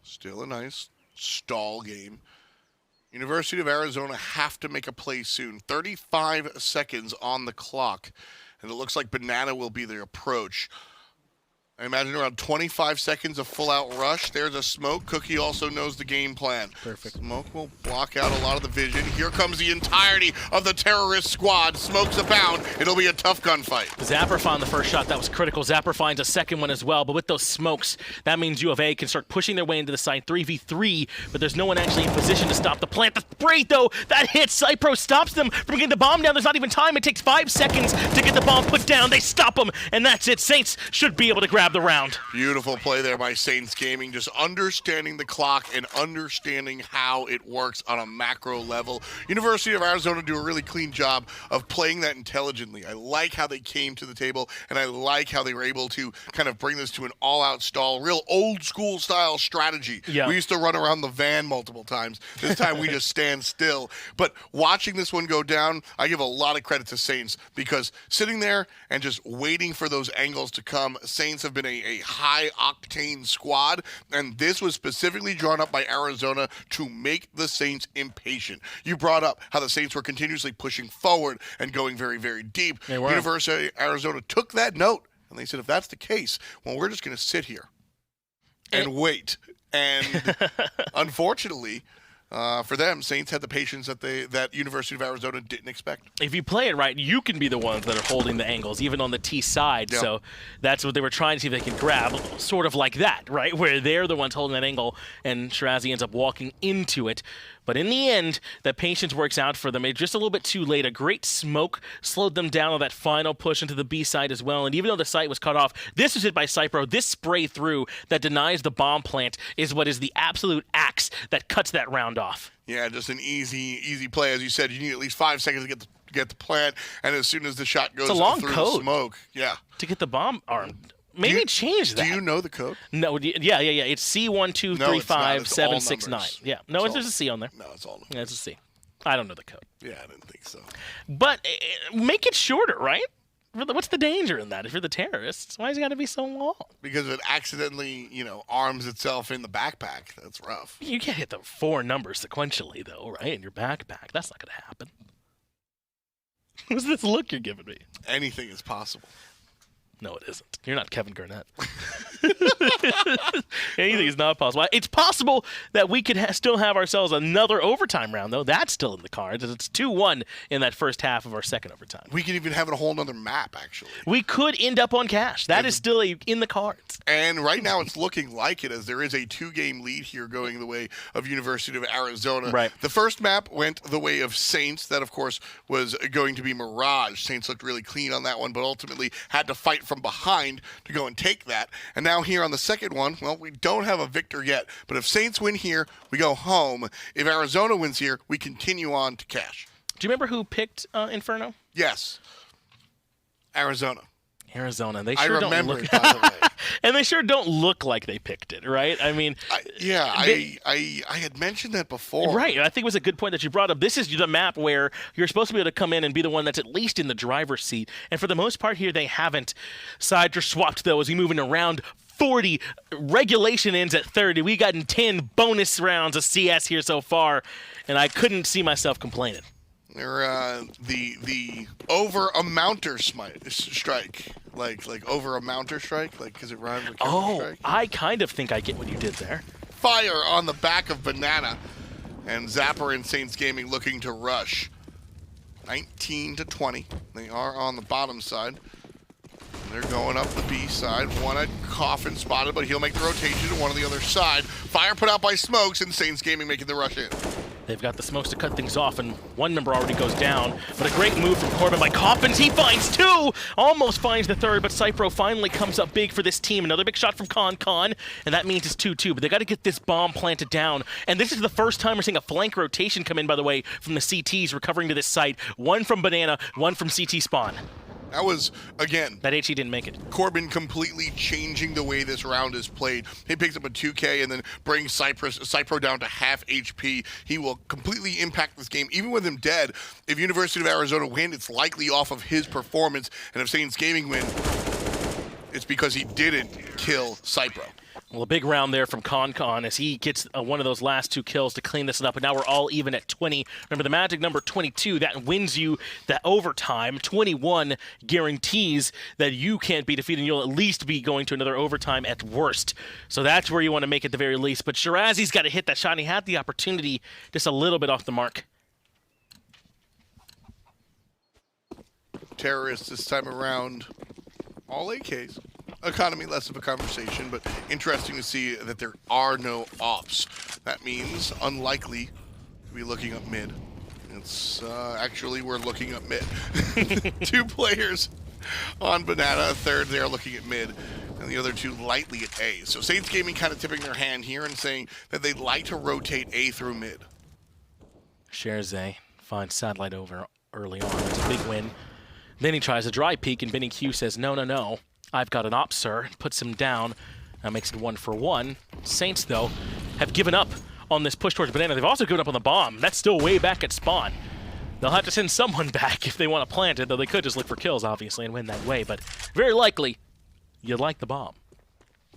Still a nice stall game. University of Arizona have to make a play soon. 35 seconds on the clock, and it looks like Banana will be their approach. I imagine around 25 seconds of full-out rush. There's a smoke. Cookie also knows the game plan. Perfect. Smoke will block out a lot of the vision. Here comes the entirety of the terrorist squad. Smokes abound. It'll be a tough gunfight. Zapper found the first shot. That was critical. Zapper finds a second one as well. But with those smokes, that means U of A can start pushing their way into the site. 3v3, but there's no one actually in position to stop the plant. The spray, though, that hits. Cypro stops them from getting the bomb down. There's not even time. It takes 5 seconds to get the bomb put down. They stop them, and that's it. Saints should be able to grab the round. Beautiful play there by Saints Gaming, just understanding the clock and understanding how it works on a macro level. University of Arizona do a really clean job of playing that intelligently. I like how they came to the table, and I like how they were able to kind of bring this to an all-out stall, real old-school style strategy. Yeah. We used to run around the van multiple times. This time we just stand still. But watching this one go down, I give a lot of credit to Saints, because sitting there and just waiting for those angles to come, Saints have been a high-octane squad, and this was specifically drawn up by Arizona to make the Saints impatient. You brought up how the Saints were continuously pushing forward and going very, very deep. They were. University of Arizona took that note, and they said, if that's the case, well, we're just going to sit here and wait. And unfortunately, for them, Saints had the patience that University of Arizona didn't expect. If you play it right, you can be the ones that are holding the angles, even on the T side. Yep. So that's what they were trying to see if they can grab, sort of like that, right? Where they're the ones holding that angle, and Shirazi ends up walking into it. But in the end, that patience works out for them. It's just a little bit too late. A great smoke slowed them down on that final push into the B side as well. And even though the site was cut off, this was hit by Cypro. This spray through that denies the bomb plant is what is the absolute axe that cuts that round off. Yeah, just an easy play. As you said, you need at least 5 seconds to get the plant, and as soon as the shot goes It's a long through code the smoke, yeah. to get the bomb armed. Maybe change that. Do you know the code? No, yeah. It's C1235769. Yeah, no, It's there's all- a C on there. No, it's all numbers. Yeah, it's a C. I don't know the code. Yeah, I didn't think so. But make it shorter, right? What's the danger in that? If you're the terrorists, why's it got to be so long? Because it accidentally, arms itself in the backpack. That's rough. You can't hit the 4 numbers sequentially, though, right? In your backpack. That's not going to happen. What's this look you're giving me? Anything is possible. No, it isn't. You're not Kevin Garnett. Anything is not possible. It's possible that we could still have ourselves another overtime round, though. That's still in the cards. It's 2-1 in that first half of our second overtime. We could even have a whole nother map, actually. We could end up on cash. That is still in the cards. And right now it's looking like it, as there is a 2-game lead here going the way of University of Arizona. Right. The first map went the way of Saints. That, of course, was going to be Mirage. Saints looked really clean on that one, but ultimately had to fight from behind to go and take that. And now here on the second one, well, we don't have a victor yet. But if Saints win here, we go home. If Arizona wins here, we continue on to cash. Do you remember who picked Inferno? Yes. Arizona. Arizona. They I sure don't remember look it, by the way. and they sure don't look like they picked it, right? I mean, I had mentioned that before. Right. I think it was a good point that you brought up. This is the map where you're supposed to be able to come in and be the one that's at least in the driver's seat. And for the most part here, they haven't. Sides are swapped, though, as we move into round 40. Regulation ends at 30. We gotten 10 bonus rounds of CS here so far, and I couldn't see myself complaining. They're the over a mounter strike, like over a mounter strike, like because it rhymes with counter strike. I kind of think I get what you did there. Fire on the back of Banana, and Zapper and Saints Gaming looking to rush. 19-20. They are on the bottom side. They're going up the B side. One at Coffin spotted, but he'll make the rotation to one on the other side. Fire put out by Smokes, and Saints Gaming making the rush in. They've got the Smokes to cut things off, and one member already goes down. But a great move from Corbin by Coffins. He finds two! Almost finds the third, but Cypro finally comes up big for this team. Another big shot from Con, and that means it's 2-2. But they got to get this bomb planted down. And this is the first time we're seeing a flank rotation come in, by the way, from the CTs recovering to this site. One from Banana, one from CT spawn. That was, again, that HE didn't make it. Corbin completely changing the way this round is played. He picks up a 2K and then brings Cypro down to half HP. He will completely impact this game. Even with him dead, if University of Arizona win, it's likely off of his performance. And if Saints Gaming win, it's because he didn't kill Cypro. Well, a big round there from Con as he gets one of those last two kills to clean this up, and now we're all even at 20. Remember, the magic number 22, that wins you that overtime. 21 guarantees that you can't be defeated, and you'll at least be going to another overtime at worst. So that's where you want to make at the very least. But Shirazi's got to hit that shot, and he had the opportunity just a little bit off the mark. Terrorists this time around, all AKs. Economy, less of a conversation, but interesting to see that there are no ops. That means unlikely to be looking up mid. It's actually, we're looking up mid. Two players on Banana, a third they are looking at mid, and the other two lightly at A. So Saints Gaming kind of tipping their hand here and saying that they'd like to rotate A through mid. Shares A, finds Satellite over early on. It's a big win. Then he tries a dry peek, and Benny Q says, no. I've got an op, sir. Puts him down. That makes it 1-for-1. Saints, though, have given up on this push towards Banana. They've also given up on the bomb. That's still way back at spawn. They'll have to send someone back if they want to plant it, though they could just look for kills, obviously, and win that way. But very likely, you'd like the bomb.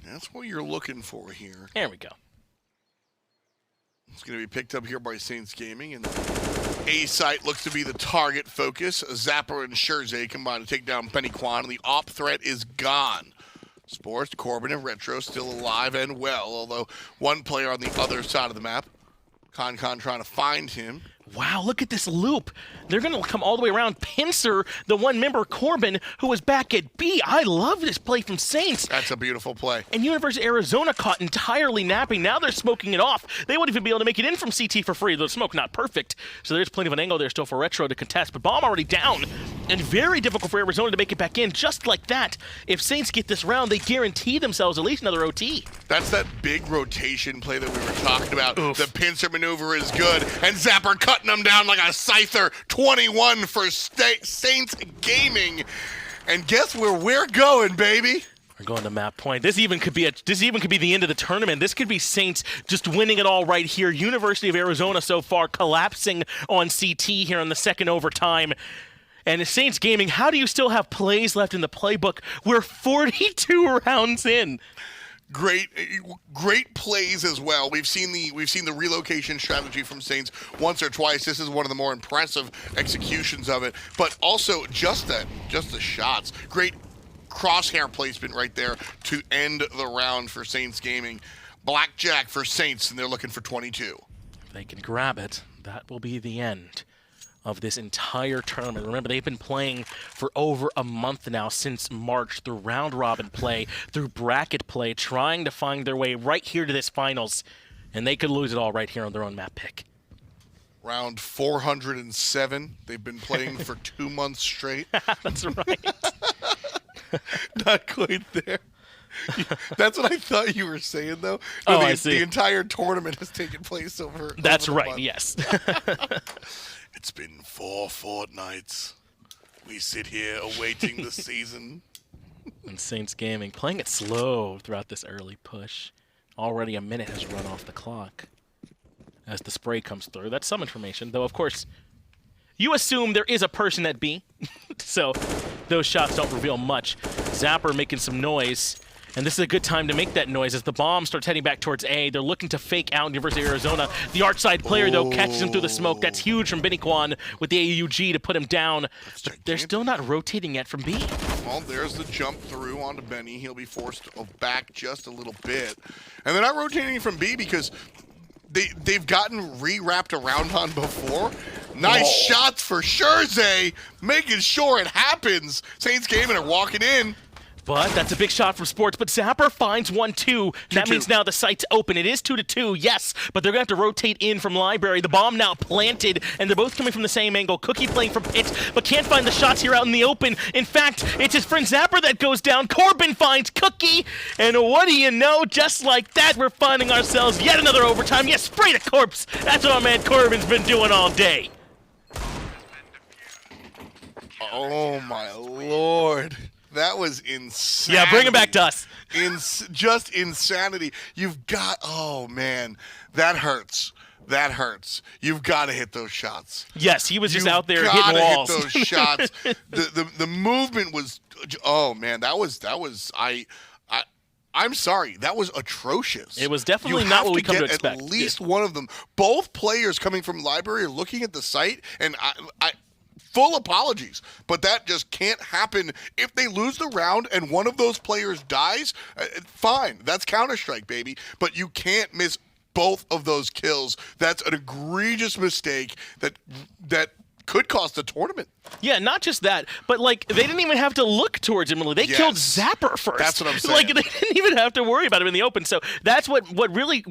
That's what you're looking for here. There we go. It's going to be picked up here by Saints Gaming, and A site looks to be the target focus. Zapper and Scherze combine to take down Penny Quan, and the op threat is gone. Sports, Corbin, and Retro still alive and well, although one player on the other side of the map. Con trying to find him. Wow, look at this loop. They're going to come all the way around. Pincer, the one member, Corbin, who was back at B. I love this play from Saints. That's a beautiful play. And University of Arizona caught entirely napping. Now they're smoking it off. They wouldn't even be able to make it in from CT for free, though the smoke not perfect. So there's plenty of an angle there still for Retro to contest. But bomb already down. And very difficult for Arizona to make it back in. Just like that, if Saints get this round, they guarantee themselves at least another OT. That's that big rotation play that we were talking about. Oof. The pincer maneuver is good. And Zapper cutting them down like a scyther. 21 for Saints Gaming. And guess where we're going, baby? We're going to map point. This even could be the end of the tournament. This could be Saints just winning it all right here. University of Arizona so far collapsing on CT here in the second overtime. And Saints Gaming, how do you still have plays left in the playbook? We're 42 rounds in. Great plays as well. We've seen the relocation strategy from Saints once or twice. This is one of the more impressive executions of it. But also just the shots. Great crosshair placement right there to end the round for Saints Gaming. Blackjack for Saints, and they're looking for 22. If they can grab it, that will be the end of this entire tournament. Remember, they've been playing for over a month now, since March, through round-robin play, through bracket play, trying to find their way right here to this finals, and they could lose it all right here on their own map pick. Round 407. They've been playing for 2 months straight. That's right. Not quite there. That's what I thought you were saying, though. No, I see. The entire tournament has taken place over. That's over right, month. yes. It's been 4 fortnights. We sit here awaiting the season. And Saints Gaming playing it slow throughout this early push. Already a minute has run off the clock as the spray comes through. That's some information, though, of course, you assume there is a person at B, so those shots don't reveal much. Zapper making some noise. And this is a good time to make that noise as the bomb starts heading back towards A. They're looking to fake out University of Arizona. The arch side player, though, catches him through the smoke. That's huge from Biniquan with the AUG to put him down. But they're still not rotating yet from B. Well, there's the jump through onto Benny. He'll be forced back just a little bit. And they're not rotating from B because they've gotten re-wrapped around on before. Nice shots for Scherze, making sure it happens. Saints Gaming are walking in. But that's a big shot from Sports. But Zapper finds 1-2. That means now the site's open. It is 2-2, yes. But they're going to have to rotate in from Library. The bomb now planted, and they're both coming from the same angle. Cookie playing from Pit, but can't find the shots here out in the open. In fact, it's his friend Zapper that goes down. Corbin finds Cookie, and what do you know? Just like that, we're finding ourselves yet another overtime. Yes, spray the corpse. That's what our man Corbin's been doing all day. Oh, my Lord. That was insanity. Yeah, bring him back to us. Just insanity. You've got, oh, man, that hurts. That hurts. You've got to hit those shots. Yes, he was just out there hitting walls. Hit those shots. The movement was, oh, man, that was I'm sorry, that was atrocious. It was definitely not what we come to expect. At least one of them. Both players coming from Library are looking at the site, and I full apologies, but that just can't happen. If they lose the round and one of those players dies, fine. That's Counter-Strike, baby. But you can't miss both of those kills. That's an egregious mistake that could cost the tournament. Yeah, not just that, but like they didn't even have to look towards him. They killed Zapper first. That's what I'm saying. Like they didn't even have to worry about him in the open. So that's what really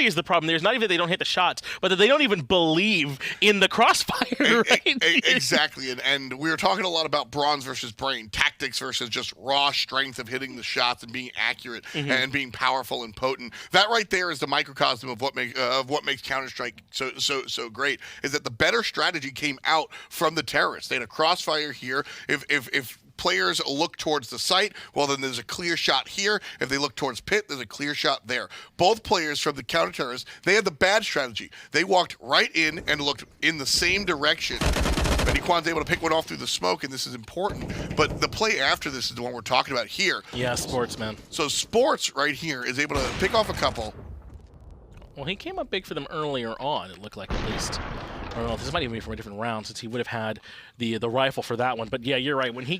is the problem. There's not even that they don't hit the shots, but that they don't even believe in the crossfire. Right? Exactly. And we were talking a lot about bronze versus brain, tactics versus just raw strength of hitting the shots and being accurate and being powerful and potent. That right there is the microcosm of what makes Counter-Strike so great. Is that the better strategy came out from the terrorists. They had a crossfire here. If players look towards the site, well, then there's a clear shot here. If they look towards Pit, there's a clear shot there. Both players from the counter-terrorists, they had the bad strategy. They walked right in and looked in the same direction. Biniquan's able to pick one off through the smoke, and this is important. But the play after this is the one we're talking about here. Yeah, Sports, man. So Sports right here is able to pick off a couple. Well, he came up big for them earlier on, it looked like, at least. I don't know if this might even be from a different round since he would have had the rifle for that one. But yeah, you're right. When he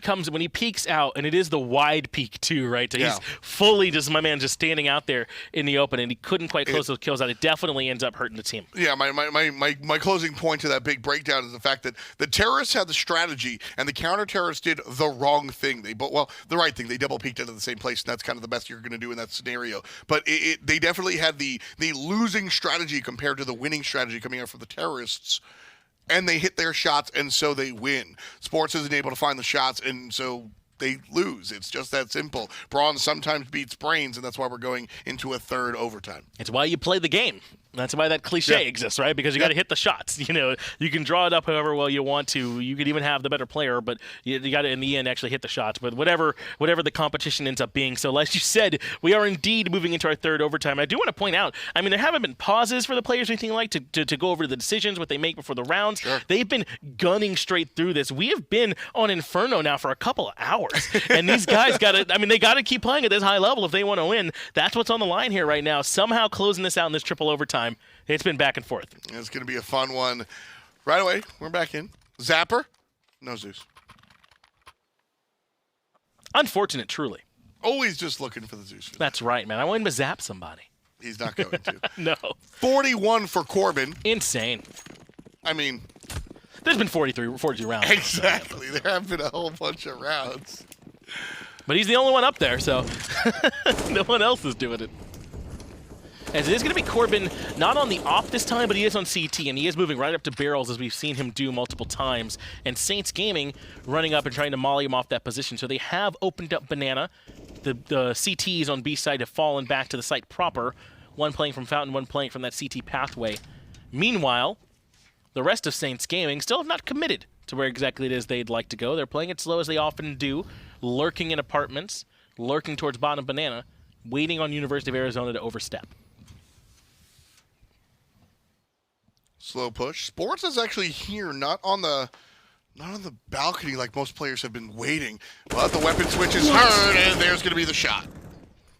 peeks out, and it is the wide peek too, right? So he's fully just standing out there in the open, and he couldn't quite close those kills out. It definitely ends up hurting the team. Yeah, my closing point to that big breakdown is the fact that the terrorists had the strategy, and the counter-terrorists did the wrong thing. The right thing. They double peeked into the same place, and that's kind of the best you're going to do in that scenario. But they definitely had the losing strategy compared to the winning strategy coming out from the terrorists. And they hit their shots, and so they win. Sports isn't able to find the shots, and so they lose. It's just that simple. Bronze sometimes beats brains, and that's why we're going into a third overtime. It's why you play the game. That's why that cliche exists, right? Because you got to hit the shots. You can draw it up however well you want to. You could even have the better player, but you got to, in the end, actually hit the shots. But whatever the competition ends up being. So, like you said, we are indeed moving into our third overtime. I do want to point out, there haven't been pauses for the players or anything like to go over the decisions, what they make before the rounds. Sure. They've been gunning straight through this. We have been on Inferno now for a couple of hours, and these guys they got to keep playing at this high level if they want to win. That's what's on the line here right now. Somehow closing this out in this triple overtime. It's been back and forth. It's going to be a fun one. Right away, we're back in. Zapper, no Zeus. Unfortunate, truly. Always just looking for the Zeus. That's right, man. I want him to zap somebody. He's not going to. No. 41 for Corbin. Insane. There's been 42 rounds. Exactly. There have been a whole bunch of rounds. But he's the only one up there, so no one else is doing it. As it is going to be Corbin, not on the op this time, but he is on CT, and he is moving right up to barrels as we've seen him do multiple times. And Saints Gaming running up and trying to molly him off that position. So they have opened up Banana. The CTs on B side have fallen back to the site proper. One playing from Fountain, one playing from that CT pathway. Meanwhile, the rest of Saints Gaming still have not committed to where exactly it is they'd like to go. They're playing it slow as they often do, lurking in apartments, lurking towards bottom Banana, waiting on University of Arizona to overstep. Slow push. Sports is actually here, not on the balcony like most players have been waiting. But the weapon switch is heard, and there's going to be the shot.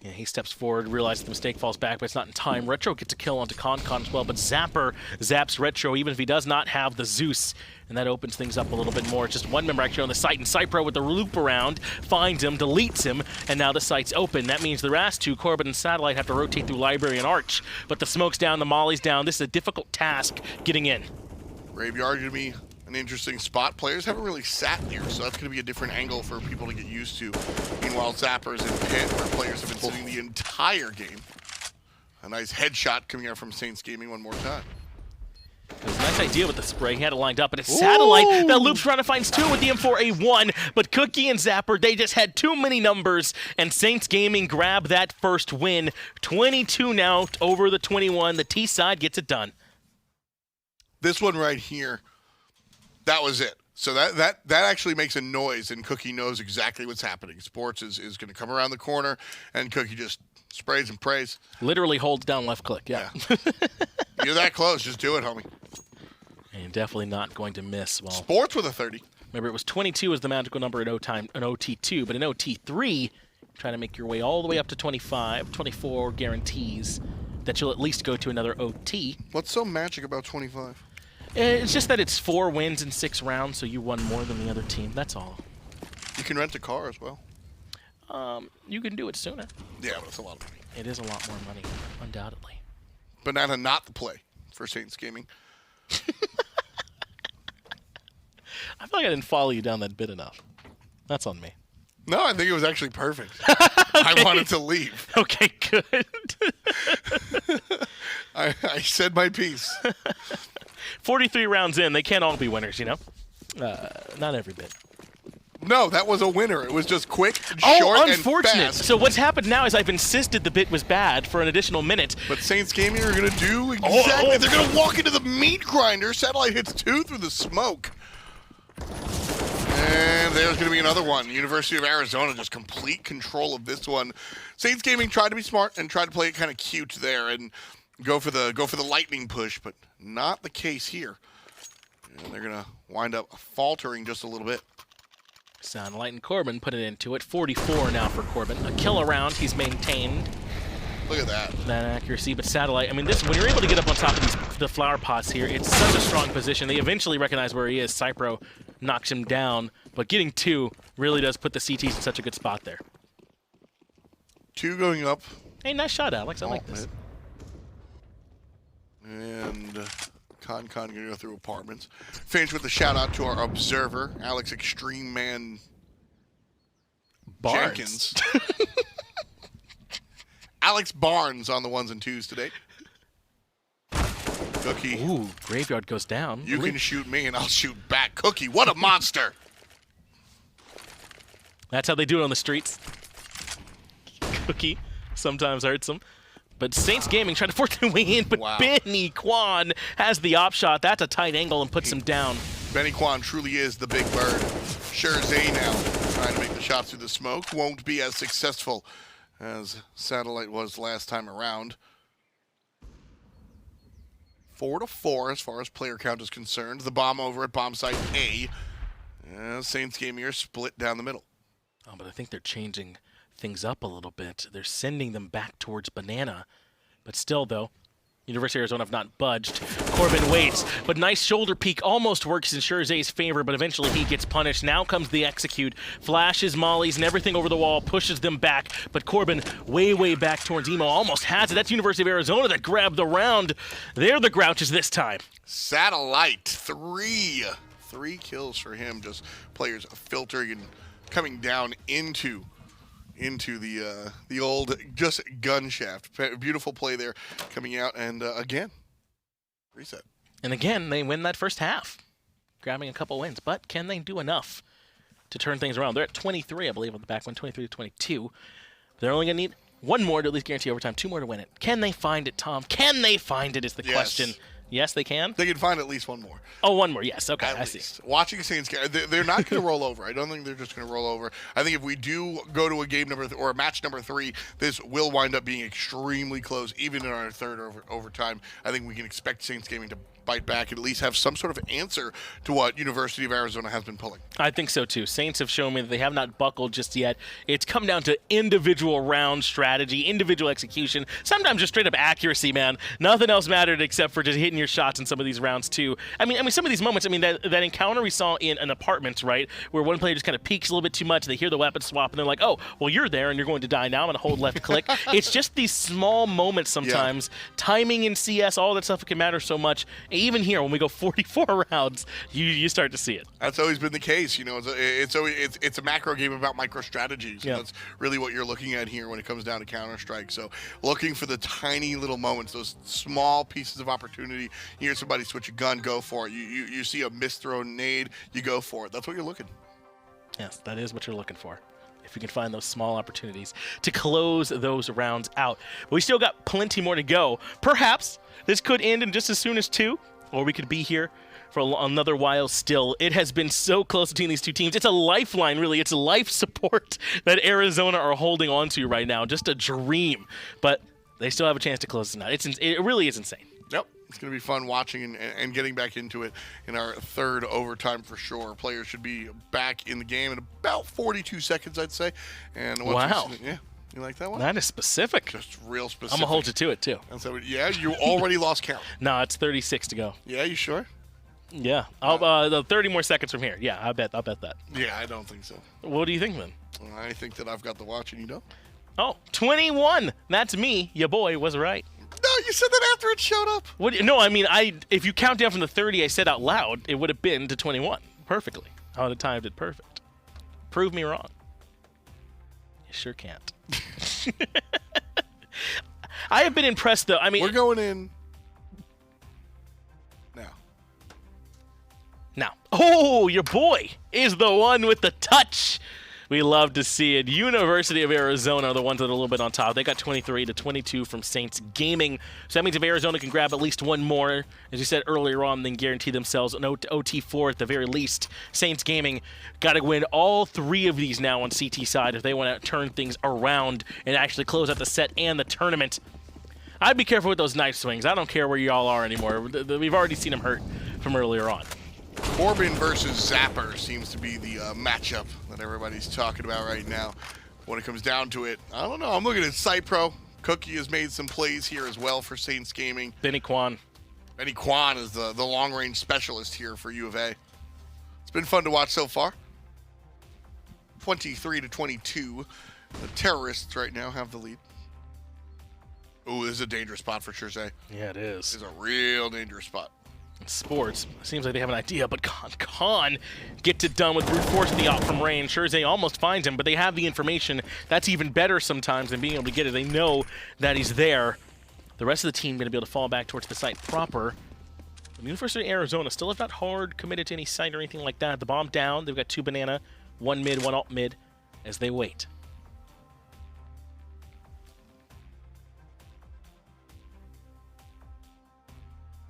Yeah, he steps forward, realizes the mistake, falls back, but it's not in time. Retro gets a kill onto Con as well, but Zapper zaps Retro even if he does not have the Zeus, and that opens things up a little bit more. It's just one member actually on the site, and Cypro with the loop around finds him, deletes him, and now the site's open. That means the last two, Corbin and Satellite, have to rotate through Library and Arch, but the smoke's down, the molly's down. This is a difficult task getting in. Graveyard going to be an interesting spot. Players haven't really sat here, so that's going to be a different angle for people to get used to. Meanwhile, Zapper's in pit, where players have been sitting the entire game. A nice headshot coming out from Saints Gaming one more time. It was a nice idea with the spray. He had it lined up, but it's Satellite that loops around and finds two with the M4A1. But Cookie and Zapper, they just had too many numbers, and Saints Gaming grabbed that first win. 22 now over the 21. The T side gets it done. This one right here, that was it. So that actually makes a noise, and Cookie knows exactly what's happening. Sports is going to come around the corner, and Cookie just sprays and prays. Literally holds down left click, yeah. You're that close, just do it, homie. And definitely not going to miss. Well, Sports with a 30. Remember, it was 22 as the magical number in OT2, but in OT3, trying to make your way all the way up to 25, 24 guarantees that you'll at least go to another OT. What's so magic about 25? It's just that it's 4 wins in 6 rounds, so you won more than the other team. That's all. You can rent a car as well. You can do it sooner. Yeah, but it's a lot of money. It is a lot more money, undoubtedly. Banana not the play for Saints Gaming. I feel like I didn't follow you down that bit enough. That's on me. No, I think it was actually perfect. I wanted to leave. Okay, good. I said my piece. 43 rounds in, they can't all be winners, you know? Not every bit. No, that was a winner. It was just quick, short, unfortunate. and fast. So what's happened now is I've insisted the bit was bad for an additional minute. But Saints Gaming are going to do exactly. They're going to walk into the meat grinder. Satellite hits 2 through the smoke. And there's going to be another one. University of Arizona just complete control of this one. Saints Gaming tried to be smart and tried to play it kind of cute there and go for the lightning push, but not the case here. And they're going to wind up faltering just a little bit. Satellite and Corbin put it into it. 44 now for Corbin. A kill around, he's maintained Look at that. that accuracy, but Satellite, I mean, this when you're able to get up on top of the flower pots here, it's such a strong position. They eventually recognize where he is. Cypro knocks him down, but getting 2 really does put the CTs in such a good spot there. 2 going up. Hey, nice shot, Alex. I like this. And Con going to go through apartments. Finish with a shout out to our observer, Alex Extreme Man Barnes. Jenkins. Alex Barnes on the 1s and 2s today. Cookie. Ooh, Graveyard goes down. You can shoot me and I'll shoot back. Cookie, what a monster. That's how they do it on the streets. Cookie sometimes hurts them. But Saints Gaming trying to force their way in, but Wow. Benny Kwan has the op shot. That's a tight angle and puts him down. Benny Kwan truly is the big bird. Zay now trying to make the shots through the smoke. Won't be as successful as Satellite was last time around. 4-4 as far as player count is concerned. The bomb over at bomb site A. Saints Gaming are split down the middle. Oh, but I think they're changing things up a little bit. They're sending them back towards Banana. But still, though, University of Arizona have not budged. Corbin waits, but nice shoulder peek almost works in Zay's favor, but eventually he gets punished. Now comes the execute. Flashes, mollies, and everything over the wall, pushes them back. But Corbin way back towards Emo, almost has it. That's University of Arizona that grabbed the round. They're the Grouches this time. Satellite, 3 kills for him. Just players filtering and coming down into the old just gun shaft. Beautiful play there coming out, and again, reset. And again, they win that first half, grabbing a couple wins. But can they do enough to turn things around? They're at 23, I believe, on the back one, 23-22. They're only going to need 1 more to at least guarantee overtime, 2 more to win it. Can they find it, Tom? Can they find it is the question. Yes, they can. They can find at least one more. Oh, one more. Yes. Okay, At I see. least. Watching Saints, they're not going to roll over. I don't think they're just going to roll over. I think if we do go to a game or a match number 3, this will wind up being extremely close, even in our third overtime. I think we can expect Saints Gaming to bite back and at least have some sort of answer to what University of Arizona has been pulling. I think so too. Saints have shown me that they have not buckled just yet. It's come down to individual round strategy, individual execution, sometimes just straight up accuracy, man. Nothing else mattered except for just hitting your shots in some of these rounds too. I mean, some of these moments. I mean, that encounter we saw in an apartment, right, where one player just kind of peeks a little bit too much. They hear the weapon swap and they're like, "Oh, well, you're there and you're going to die now. I'm going to hold left click." It's just these small moments sometimes. Yeah. Timing in CS, all that stuff can matter so much. Even here, when we go 44 rounds, you start to see it. That's always been the case. You know, it's a macro game about micro strategies. Yeah. That's really what you're looking at here when it comes down to Counter-Strike. So looking for the tiny little moments, those small pieces of opportunity. You hear somebody switch a gun, go for it. You see a misthrown nade, you go for it. That's what you're looking. Yes, that is what you're looking for. If we can find those small opportunities to close those rounds out. But we still got plenty more to go. Perhaps this could end in just as soon as 2. Or we could be here for another while still. It has been so close between these two teams. It's a lifeline, really. It's life support that Arizona are holding on to right now. Just a dream. But they still have a chance to close this out. It really is insane. Yep. It's going to be fun watching and getting back into it in our third overtime for sure. Players should be back in the game in about 42 seconds, I'd say. And wow. Yeah. You like that one? That is specific. Just real specific. I'm going to hold you to it, too. And so, yeah, you already lost count. No, it's 36 to go. Yeah, you sure? Yeah. 30 more seconds from here. Yeah, I'll bet that. Yeah, I don't think so. What do you think, then? I think that I've got the watch and you don't. Oh, 21. That's me. Your boy was right. No, you said that after it showed up. No, I mean, if you count down from the 30 I said out loud, it would have been to 21 perfectly. I would have timed it perfect. Prove me wrong. You sure can't. I have been impressed, though. I mean, we're going in now. Oh, your boy is the one with the touch. We love to see it. University of Arizona are the ones that are a little bit on top. They got 23 to 22 from Saints Gaming. So that means if Arizona can grab at least one more, as you said earlier on, then guarantee themselves an OT4 at the very least. Saints Gaming got to win all 3 of these now on CT side if they want to turn things around and actually close out the set and the tournament. I'd be careful with those knife swings. I don't care where y'all are anymore. We've already seen them hurt from earlier on. Corbin versus Zapper seems to be the matchup that everybody's talking about right now. When it comes down to it, I don't know. I'm looking at Cypro. Cookie has made some plays here as well for Saints Gaming. Benny Kwan. Benny Kwan is the long-range specialist here for U of A. It's been fun to watch so far. 23 to 22. The terrorists right now have the lead. Ooh, this is a dangerous spot for Shirzay. Yeah, it is. It's a real dangerous spot. Sports, seems like they have an idea, but Khan gets it done with brute force in the op from range. Shirzay almost finds him, but they have the information. That's even better sometimes than being able to get it. They know that he's there. The rest of the team going to be able to fall back towards the site proper. The University of Arizona still have not hard committed to any site or anything like that. The bomb down. They've got 2 banana, 1 mid, 1 alt mid as they wait.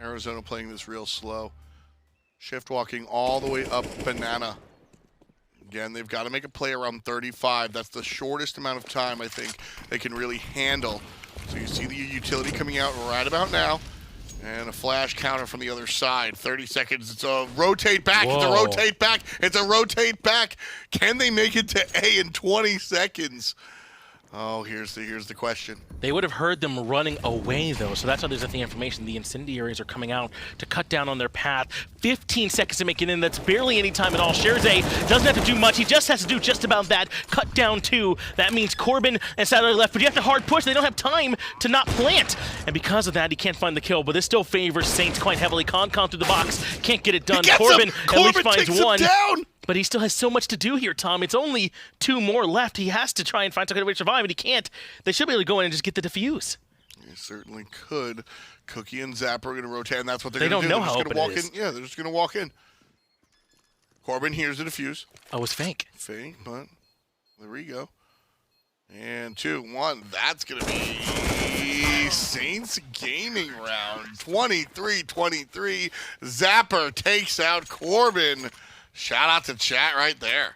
Arizona playing this real slow. Shift walking all the way up banana. Again, they've got to make a play around 35. That's the shortest amount of time I think they can really handle. So you see the utility coming out right about now. And a flash counter from the other side. 30 seconds. It's a rotate back. Whoa. It's a rotate back. It's a rotate back. Can they make it to A in 20 seconds? Oh, here's the question. They would have heard them running away, though, so that's how there's the information. The incendiaries are coming out to cut down on their path. 15 seconds to make it in. That's barely any time at all. Shirzay doesn't have to do much. He just has to do just about that. Cut down 2. That means Corbin and Sadler left, but you have to hard push. They don't have time to not plant. And because of that, he can't find the kill, but this still favors Saints quite heavily. Con through the box. Can't get it done. Corbin at least finds one. Down. But he still has so much to do here, Tom. It's only 2 more left. He has to try and find some kind of way to survive, and he can't. They should be able to go in and just get the defuse. They certainly could. Cookie and Zapper are going to rotate, and that's what they're They going to do. don't know how open it is. Yeah, they're just going to walk in. Corbin here's the defuse. Oh, it's fake. Fake, but there we go. And 2-1. That's going to be Saints Gaming round. 23-23. Zapper takes out Corbin. Shout out to chat right there.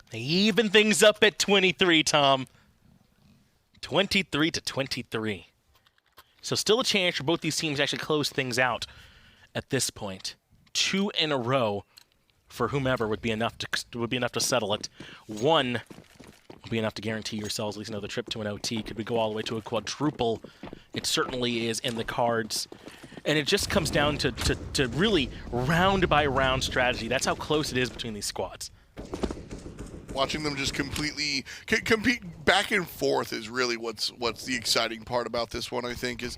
They even things up at 23, Tom. 23-23. So still a chance for both these teams to actually close things out at this point. 2 in a row for whomever would be enough to settle it. 1 would be enough to guarantee yourselves at least another trip to an OT. Could we go all the way to a quadruple? It certainly is in the cards. And it just comes down to really round by round strategy. That's how close it is between these squads. Watching them just completely compete back and forth is really what's the exciting part about this one. I think is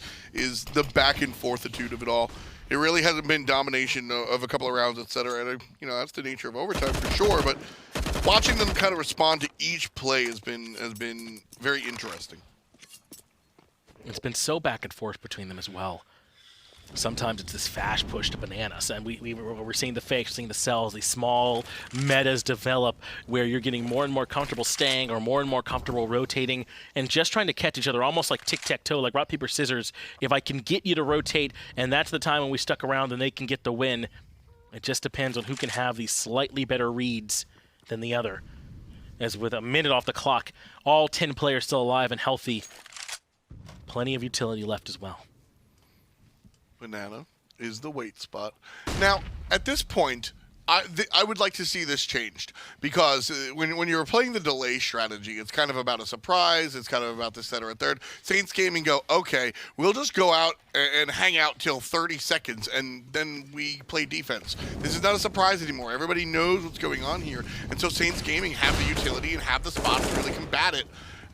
the back and forthitude of it all. It really hasn't been domination of a couple of rounds, etc. And that's the nature of overtime for sure. But watching them kind of respond to each play has been very interesting. It's been so back and forth between them as well. Sometimes it's this fast push to bananas, and we're seeing the fakes, we're seeing the sells, these small metas develop where you're getting more and more comfortable staying or more and more comfortable rotating and just trying to catch each other, almost like tic-tac-toe, like rock, paper, scissors. If I can get you to rotate, and that's the time when we stuck around, then they can get the win. It just depends on who can have these slightly better reads than the other. As with a minute off the clock, all 10 players still alive and healthy. Plenty of utility left as well. Banana is the wait spot. Now, at this point, I would like to see this changed because when you're playing the delay strategy, it's kind of about a surprise. It's kind of about this, that, or a third. Saints Gaming go, okay, we'll just go out and hang out till 30 seconds, and then we play defense. This is not a surprise anymore. Everybody knows what's going on here. And so Saints Gaming have the utility and have the spots to really combat it.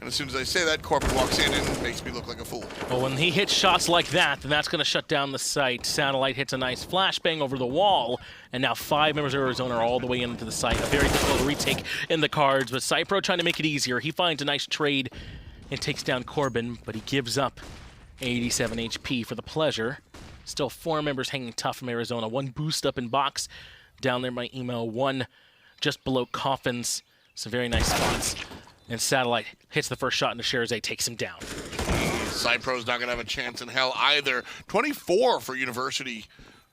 And as soon as I say that, Corbin walks in and makes me look like a fool. Well, when he hits shots like that, then that's going to shut down the site. Satellite hits a nice flashbang over the wall, and now 5 members of Arizona are all the way into the site. A very difficult retake in the cards, but Cypro trying to make it easier. He finds a nice trade and takes down Corbin, but he gives up 87 HP for the pleasure. Still 4 members hanging tough from Arizona. 1 boost up in box down there by email. 1 just below coffins. Some very nice spots. And Satellite hits the first shot into Sherazade, takes him down. Cypro's not going to have a chance in hell either. 24 for University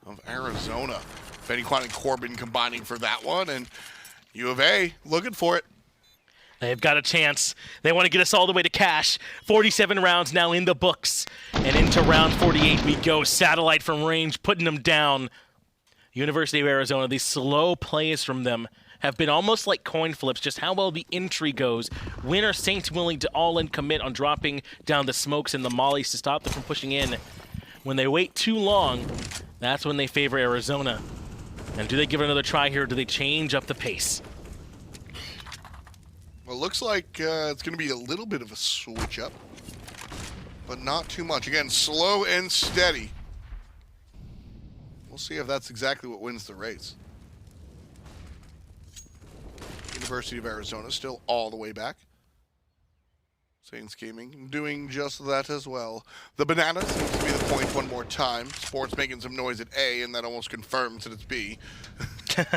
of Arizona. Feniquan and Corbin combining for that one, and U of A looking for it. They've got a chance. They want to get us all the way to cash. 47 rounds now in the books. And into round 48 we go. Satellite from range, putting them down. University of Arizona, these slow plays from them have been almost like coin flips, just how well the entry goes. When are Saints willing to all-in commit on dropping down the smokes and the mollies to stop them from pushing in? When they wait too long, that's when they favor Arizona. And do they give it another try here, or do they change up the pace? Well, it looks like it's going to be a little bit of a switch up, but not too much. Again, slow and steady. We'll see if that's exactly what wins the race. University of Arizona still all the way back. Saints Gaming doing just that as well. The banana seems to be the point one more time. Sports making some noise at A, and that almost confirms that it's B.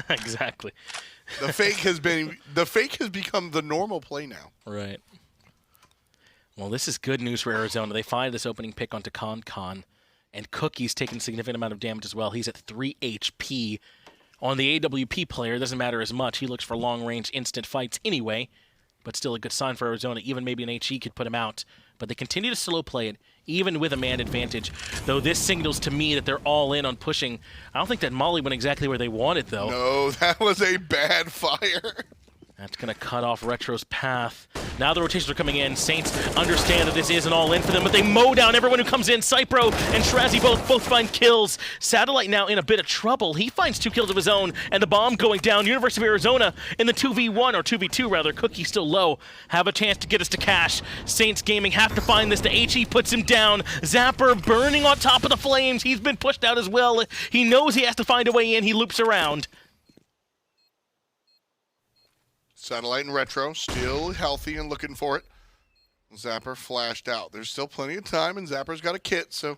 Exactly. The fake has become the normal play now. Right. Well, this is good news for Arizona. They find this opening pick onto Con, and Cookie's taking a significant amount of damage as well. He's at 3 HP. On the AWP player, it doesn't matter as much. He looks for long-range instant fights anyway, but still a good sign for Arizona. Even maybe an HE could put him out. But they continue to slow play it, even with a man advantage. Though this signals to me that they're all in on pushing. I don't think that Molly went exactly where they wanted, though. No, that was a bad fire. That's going to cut off Retro's path. Now the rotations are coming in. Saints understand that this isn't all in for them, but they mow down everyone who comes in. Cypro and Shrazi both find kills. Satellite now in a bit of trouble. He finds 2 kills of his own, and the bomb going down. University of Arizona in the 2v1, or 2v2 rather. Cookie still low. Have a chance to get us to cash. Saints Gaming have to find this. The HE puts him down. Zapper burning on top of the flames. He's been pushed out as well. He knows he has to find a way in. He loops around. Satellite and Retro still healthy and looking for it. Zapper flashed out. There's still plenty of time, and Zapper's got a kit, so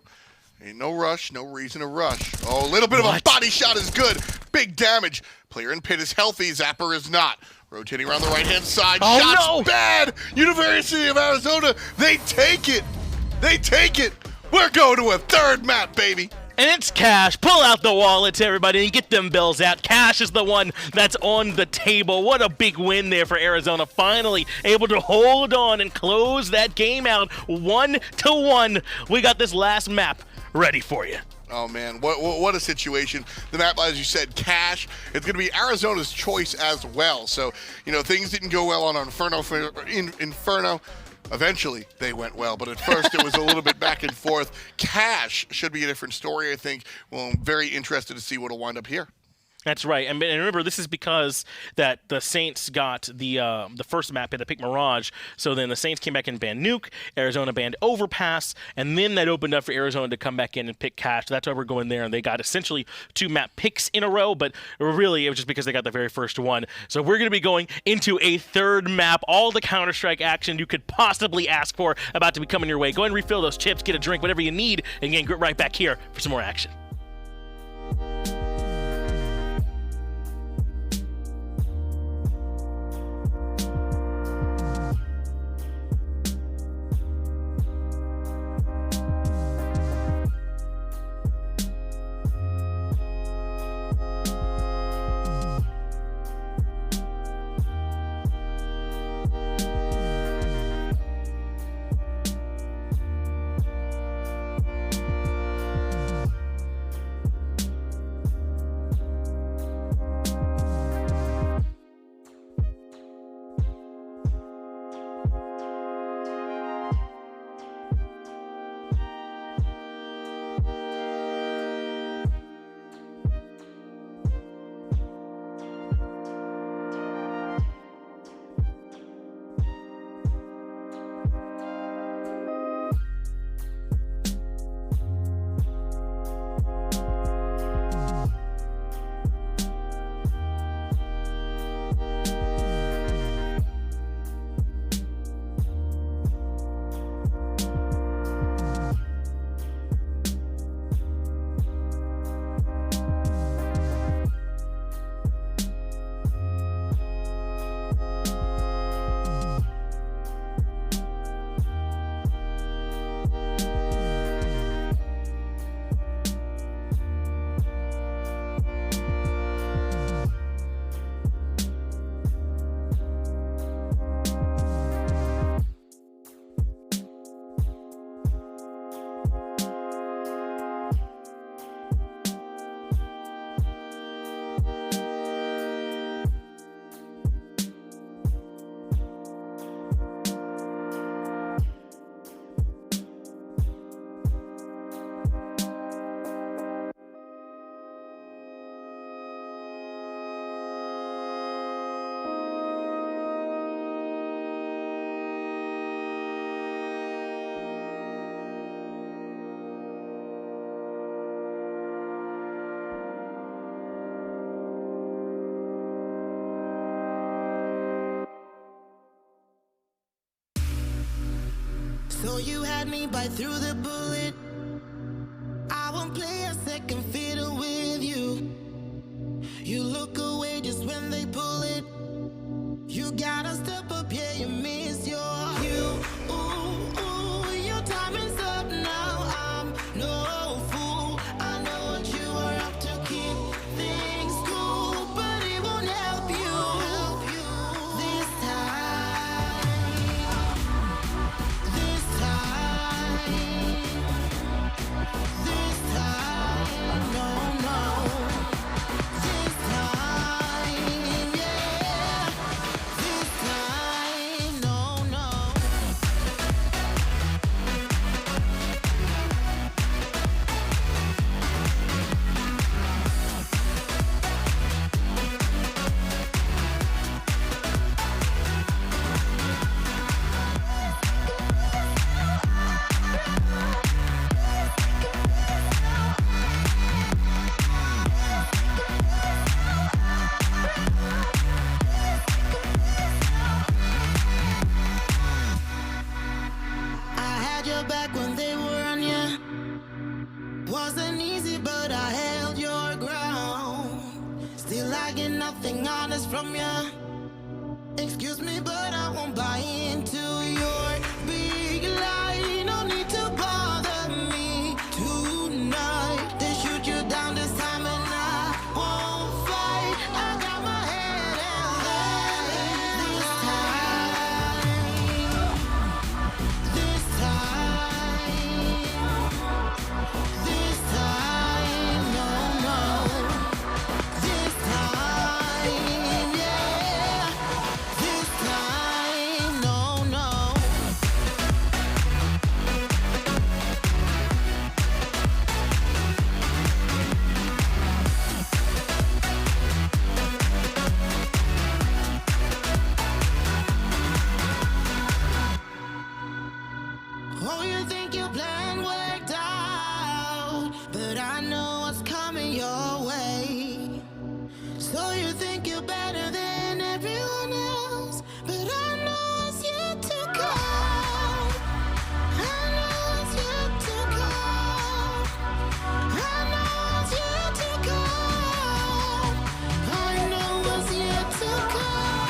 ain't no rush, no reason to rush. Oh, a little bit of a body shot is good. Big damage. Player in pit is healthy. Zapper is not. Rotating around the right-hand side. Oh, Shots no! bad! University of Arizona, they take it! They take it! We're going to a third map, baby! And it's Cash. Pull out the wallets, everybody, and get them bills out. Cash is the one that's on the table. What a big win there for Arizona. Finally able to hold on and close that game out 1-1. We got this last map ready for you. Oh, man, what a situation. The map, as you said, Cash, it's going to be Arizona's choice as well. So, you know, things didn't go well on Inferno. Eventually, they went well, but at first it was a little bit back and forth. Cash should be a different story, I think. Well, I'm very interested to see what will wind up here. That's right, and remember, this is because that the Saints got the first map had to pick Mirage, so then the Saints came back and banned Nuke, Arizona banned Overpass, and then that opened up for Arizona to come back in and pick Cash. That's why we're going there, and they got essentially 2 map picks in a row, but really it was just because they got the very first one. So we're going to be going into a third map, all the Counter-Strike action you could possibly ask for about to be coming your way. Go ahead and refill those chips, get a drink, whatever you need, and again, get right back here for some more action. So you had me bite through the bullet. I won't play a second fiddle with you. You look away just when they pull it. You gotta step up, yeah, you miss your cue. Ooh, ooh, your time is up now. I'm no fool. I know what you are up to. Keep things cool, but it won't help you this time. This time, no, no. This time, yeah. This time, no, no. I had your back when they were on ya. Wasn't easy, but I held your ground. Still I get nothing honest from ya. Excuse me, but I won't buy into your big lie. No need to bother me tonight. They shoot you down this time and I won't fight. I got my head held high. This time, no, no. This time, yeah. This time, no, no. Oh, you think your plan worked out, but I know what's coming your way. So you think you're better than everyone else, but I know what's yet to come. I know what's yet to come. I know what's yet to come. I know what's yet to come.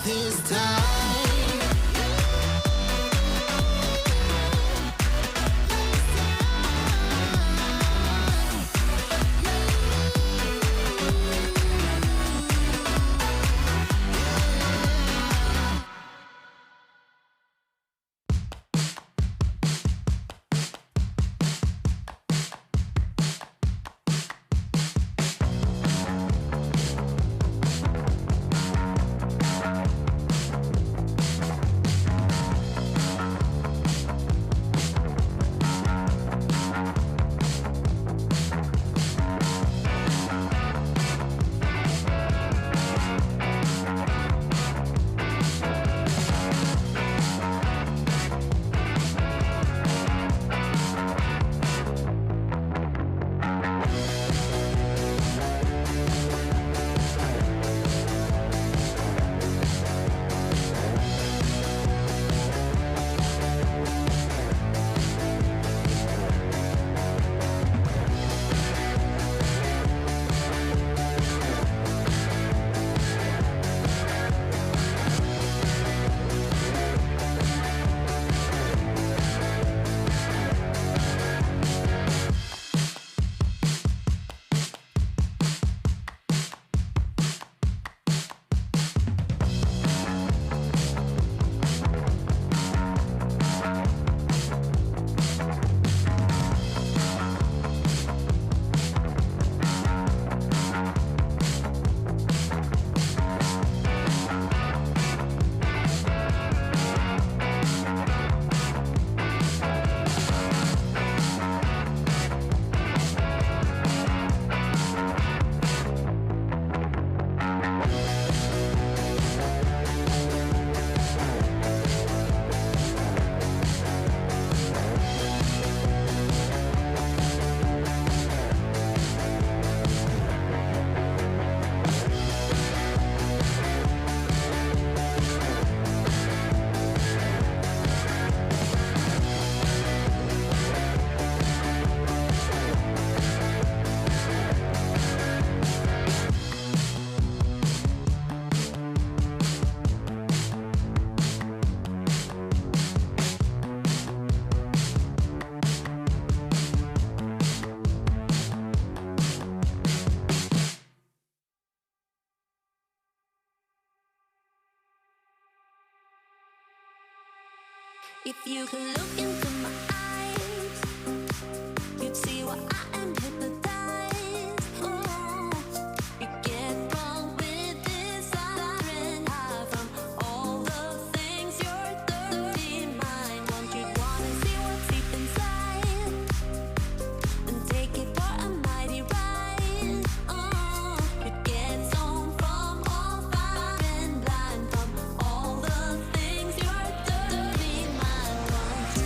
This time. If you could look into my eyes, you'd see why I am hypnotized. Oh, you get wrong with this siren high from all the things your dirty mind wants. You'd wanna see what's deep inside and take it for a mighty ride. Oh, you'd get zoned from all fire and blind from all the things your dirty mind wants.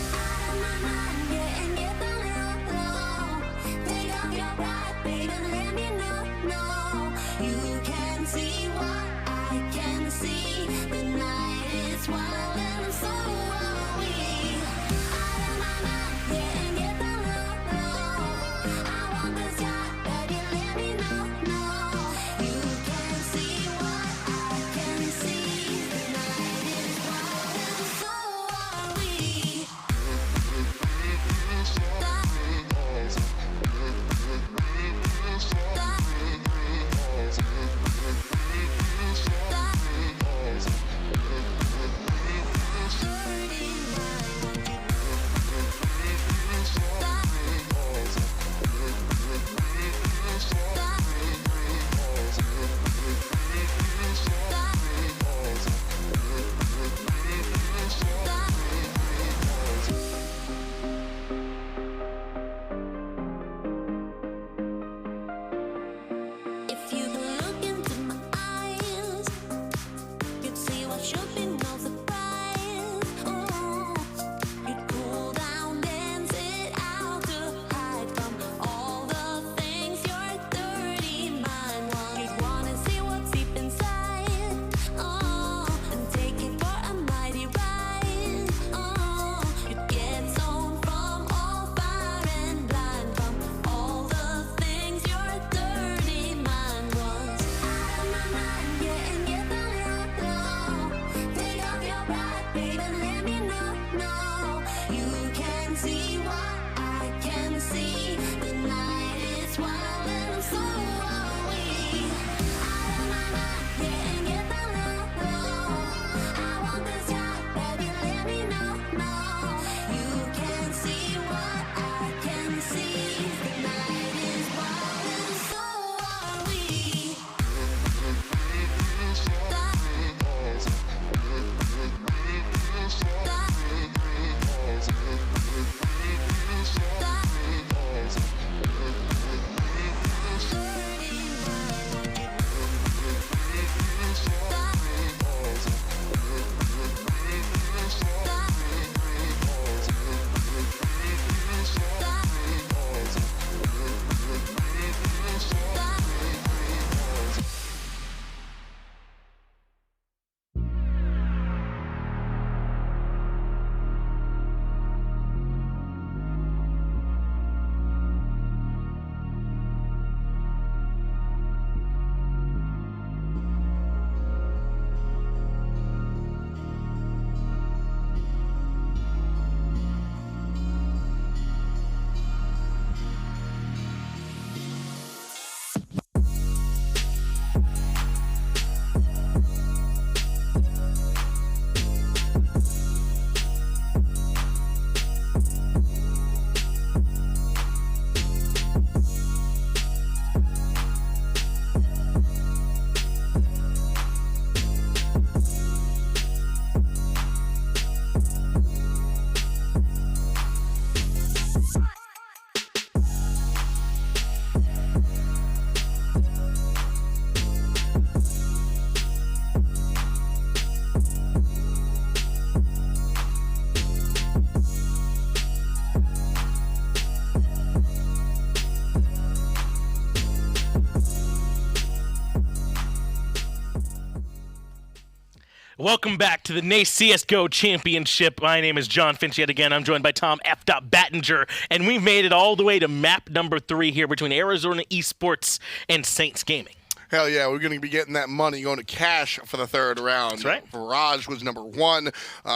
Welcome back to the NACE CSGO Championship. My name is John Finch yet again. I'm joined by Tom F. Battinger, and we've made it all the way to map number 3 here between Arizona Esports and Saints Gaming. Hell yeah, we're going to be getting that money going to cash for the third round. That's right. Barrage was number 1.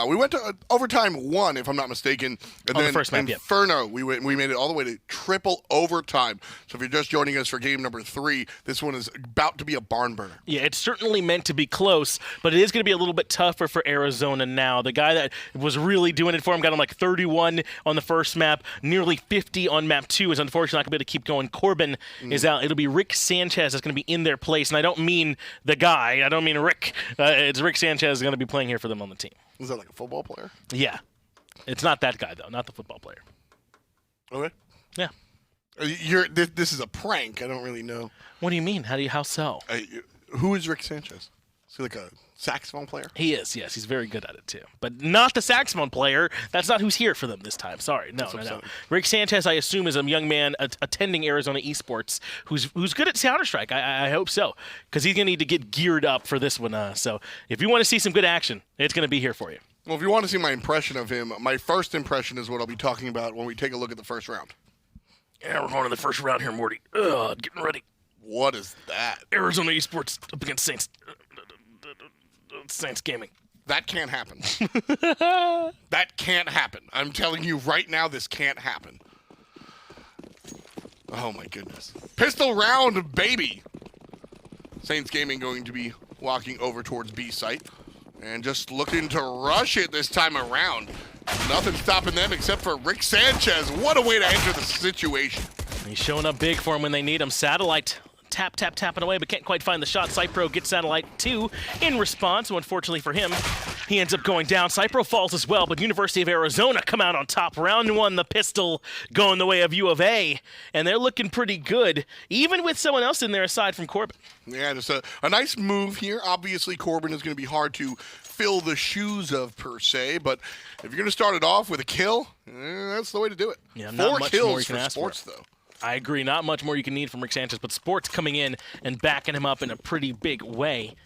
We went to overtime 1, if I'm not mistaken. And On then the first map, Inferno, we made it all the way to triple overtime. So if you're just joining us for game number 3, this one is about to be a barn burner. Yeah, it's certainly meant to be close, but it is going to be a little bit tougher for Arizona now. The guy that was really doing it for him got him like 31 on the first map, nearly 50 on map 2, is unfortunately not going to be able to keep going. Corbin is out. It'll be Rick Sanchez that's going to be in their place, and I don't mean the guy. I don't mean Rick. It's Rick Sanchez going to be playing here for them on the team. Is that like a football player? Yeah. It's not that guy, though, not the football player. Okay. Yeah. This is a prank. I don't really know. What do you mean? How so? Who is Rick Sanchez? Is he like a saxophone player? He is, yes. He's very good at it, too. But not the saxophone player. That's not who's here for them this time. Sorry. No. Rick Sanchez, I assume, is a young man attending Arizona Esports who's good at Counter-Strike. I hope so, because he's going to need to get geared up for this one. So if you want to see some good action, it's going to be here for you. Well, if you want to see my impression of him, my first impression is what I'll be talking about when we take a look at the first round. Yeah, we're going to the first round here, Morty. Getting ready. What is that? Arizona Esports up against Saints Gaming. That can't happen. That can't happen. I'm telling you right now, this can't happen. Oh, my goodness. Pistol round, baby. Saints Gaming going to be walking over towards B site and just looking to rush it this time around. Nothing stopping them except for Rick Sanchez. What a way to enter the situation. He's showing up big for him when they need him. Satellite tapping away, but can't quite find the shot. Cypro gets Satellite 2 in response, so unfortunately for him, he ends up going down. Cypro falls as well, but University of Arizona come out on top. Round 1, the pistol going the way of U of A, and they're looking pretty good, even with someone else in there aside from Corbin. Yeah, just a nice move here. Obviously, Corbin is going to be hard to fill the shoes of, per se, but if you're going to start it off with a kill, that's the way to do it. Yeah, 4 kills for Sports, though. I agree. Not much more you can need from Rick Sanchez, but Sports coming in and backing him up in a pretty big way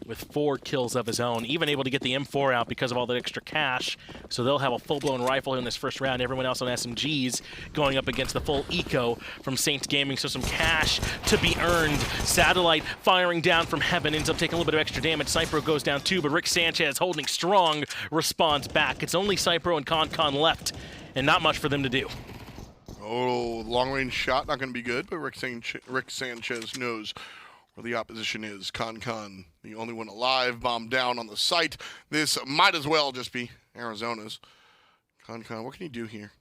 with 4 kills of his own, even able to get the M4 out because of all that extra cash. So they'll have a full-blown rifle in this first round. Everyone else on SMGs going up against the full eco from Saints Gaming, so some cash to be earned. Satellite firing down from heaven, ends up taking a little bit of extra damage. Cypro goes down too, but Rick Sanchez holding strong responds back. It's only Cypro and Con left, and not much for them to do. Oh, long-range shot, not going to be good, but Rick Sanchez knows where the opposition is. Con, the only one alive, bomb down on the site. This might as well just be Arizona's. Con, what can you do here?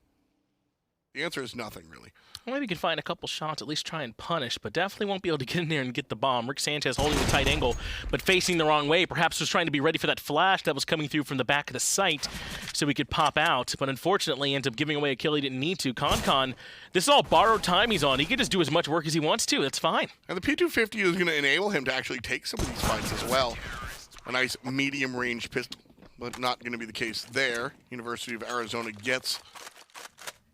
The answer is nothing, really. Well, maybe you can find a couple shots, at least try and punish, but definitely won't be able to get in there and get the bomb. Rick Sanchez holding the tight angle, but facing the wrong way. Perhaps was trying to be ready for that flash that was coming through from the back of the site so he could pop out, but unfortunately ends up giving away a kill he didn't need to. Con, this is all borrowed time he's on. He can just do as much work as he wants to. That's fine. And the P250 is going to enable him to actually take some of these fights as well. A nice medium-range pistol, but not going to be the case there. University of Arizona gets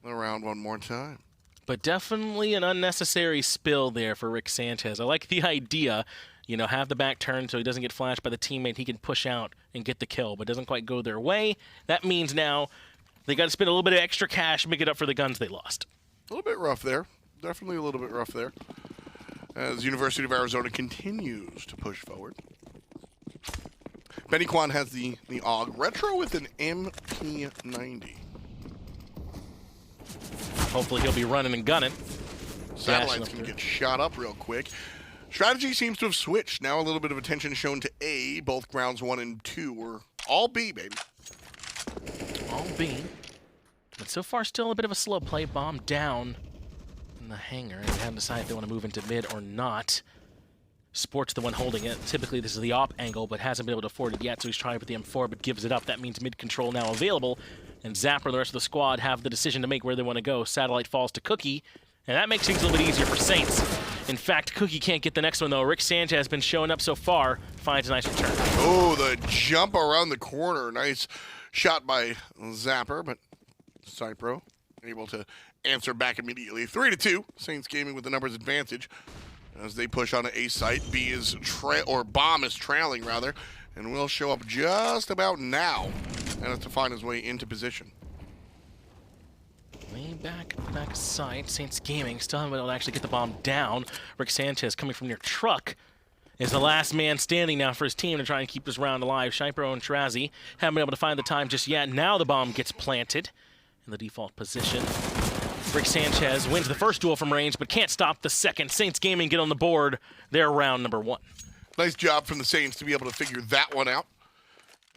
the round one more time. But definitely an unnecessary spill there for Rick Sanchez. I like the idea, have the back turned so he doesn't get flashed by the teammate. He can push out and get the kill, but doesn't quite go their way. That means now they got to spend a little bit of extra cash to make it up for the guns they lost. A little bit rough there. Definitely a little bit rough there. As University of Arizona continues to push forward. Benny Kwan has the AUG. Retro with an MP90. Hopefully he'll be running and gunning. Satellite's going to get shot up real quick. Strategy seems to have switched. Now a little bit of attention shown to A. Both rounds 1 and 2 were all B, baby. All B. But so far still a bit of a slow play. Bomb down in the hangar. And they haven't decided if they want to move into mid or not. Sport's the one holding it. Typically this is the op angle, but hasn't been able to afford it yet, so he's trying with the M4, but gives it up. That means mid control now available. And Zapper and the rest of the squad have the decision to make where they want to go. Satellite falls to Cookie, and that makes things a little bit easier for Saints. In fact, Cookie can't get the next one, though. Rick Sanchez has been showing up so far. Finds a nice return. Oh, the jump around the corner. Nice shot by Zapper, but Cypro able to answer back immediately. 3-2. Saints Gaming with the numbers advantage as they push on an A site. B is Bomb is trailing, rather. and will show up just about now and have to find his way into position. Way back at the back side, Saints Gaming still haven't been able to actually get the bomb down. Rick Sanchez coming from near truck is the last man standing now for his team to try and keep this round alive. Shipro and Trazi haven't been able to find the time just yet. Now the bomb gets planted in the default position. Rick Sanchez wins the first duel from range, but can't stop the second. Saints Gaming get on the board. They're round number 1. Nice job from the Saints to be able to figure that one out.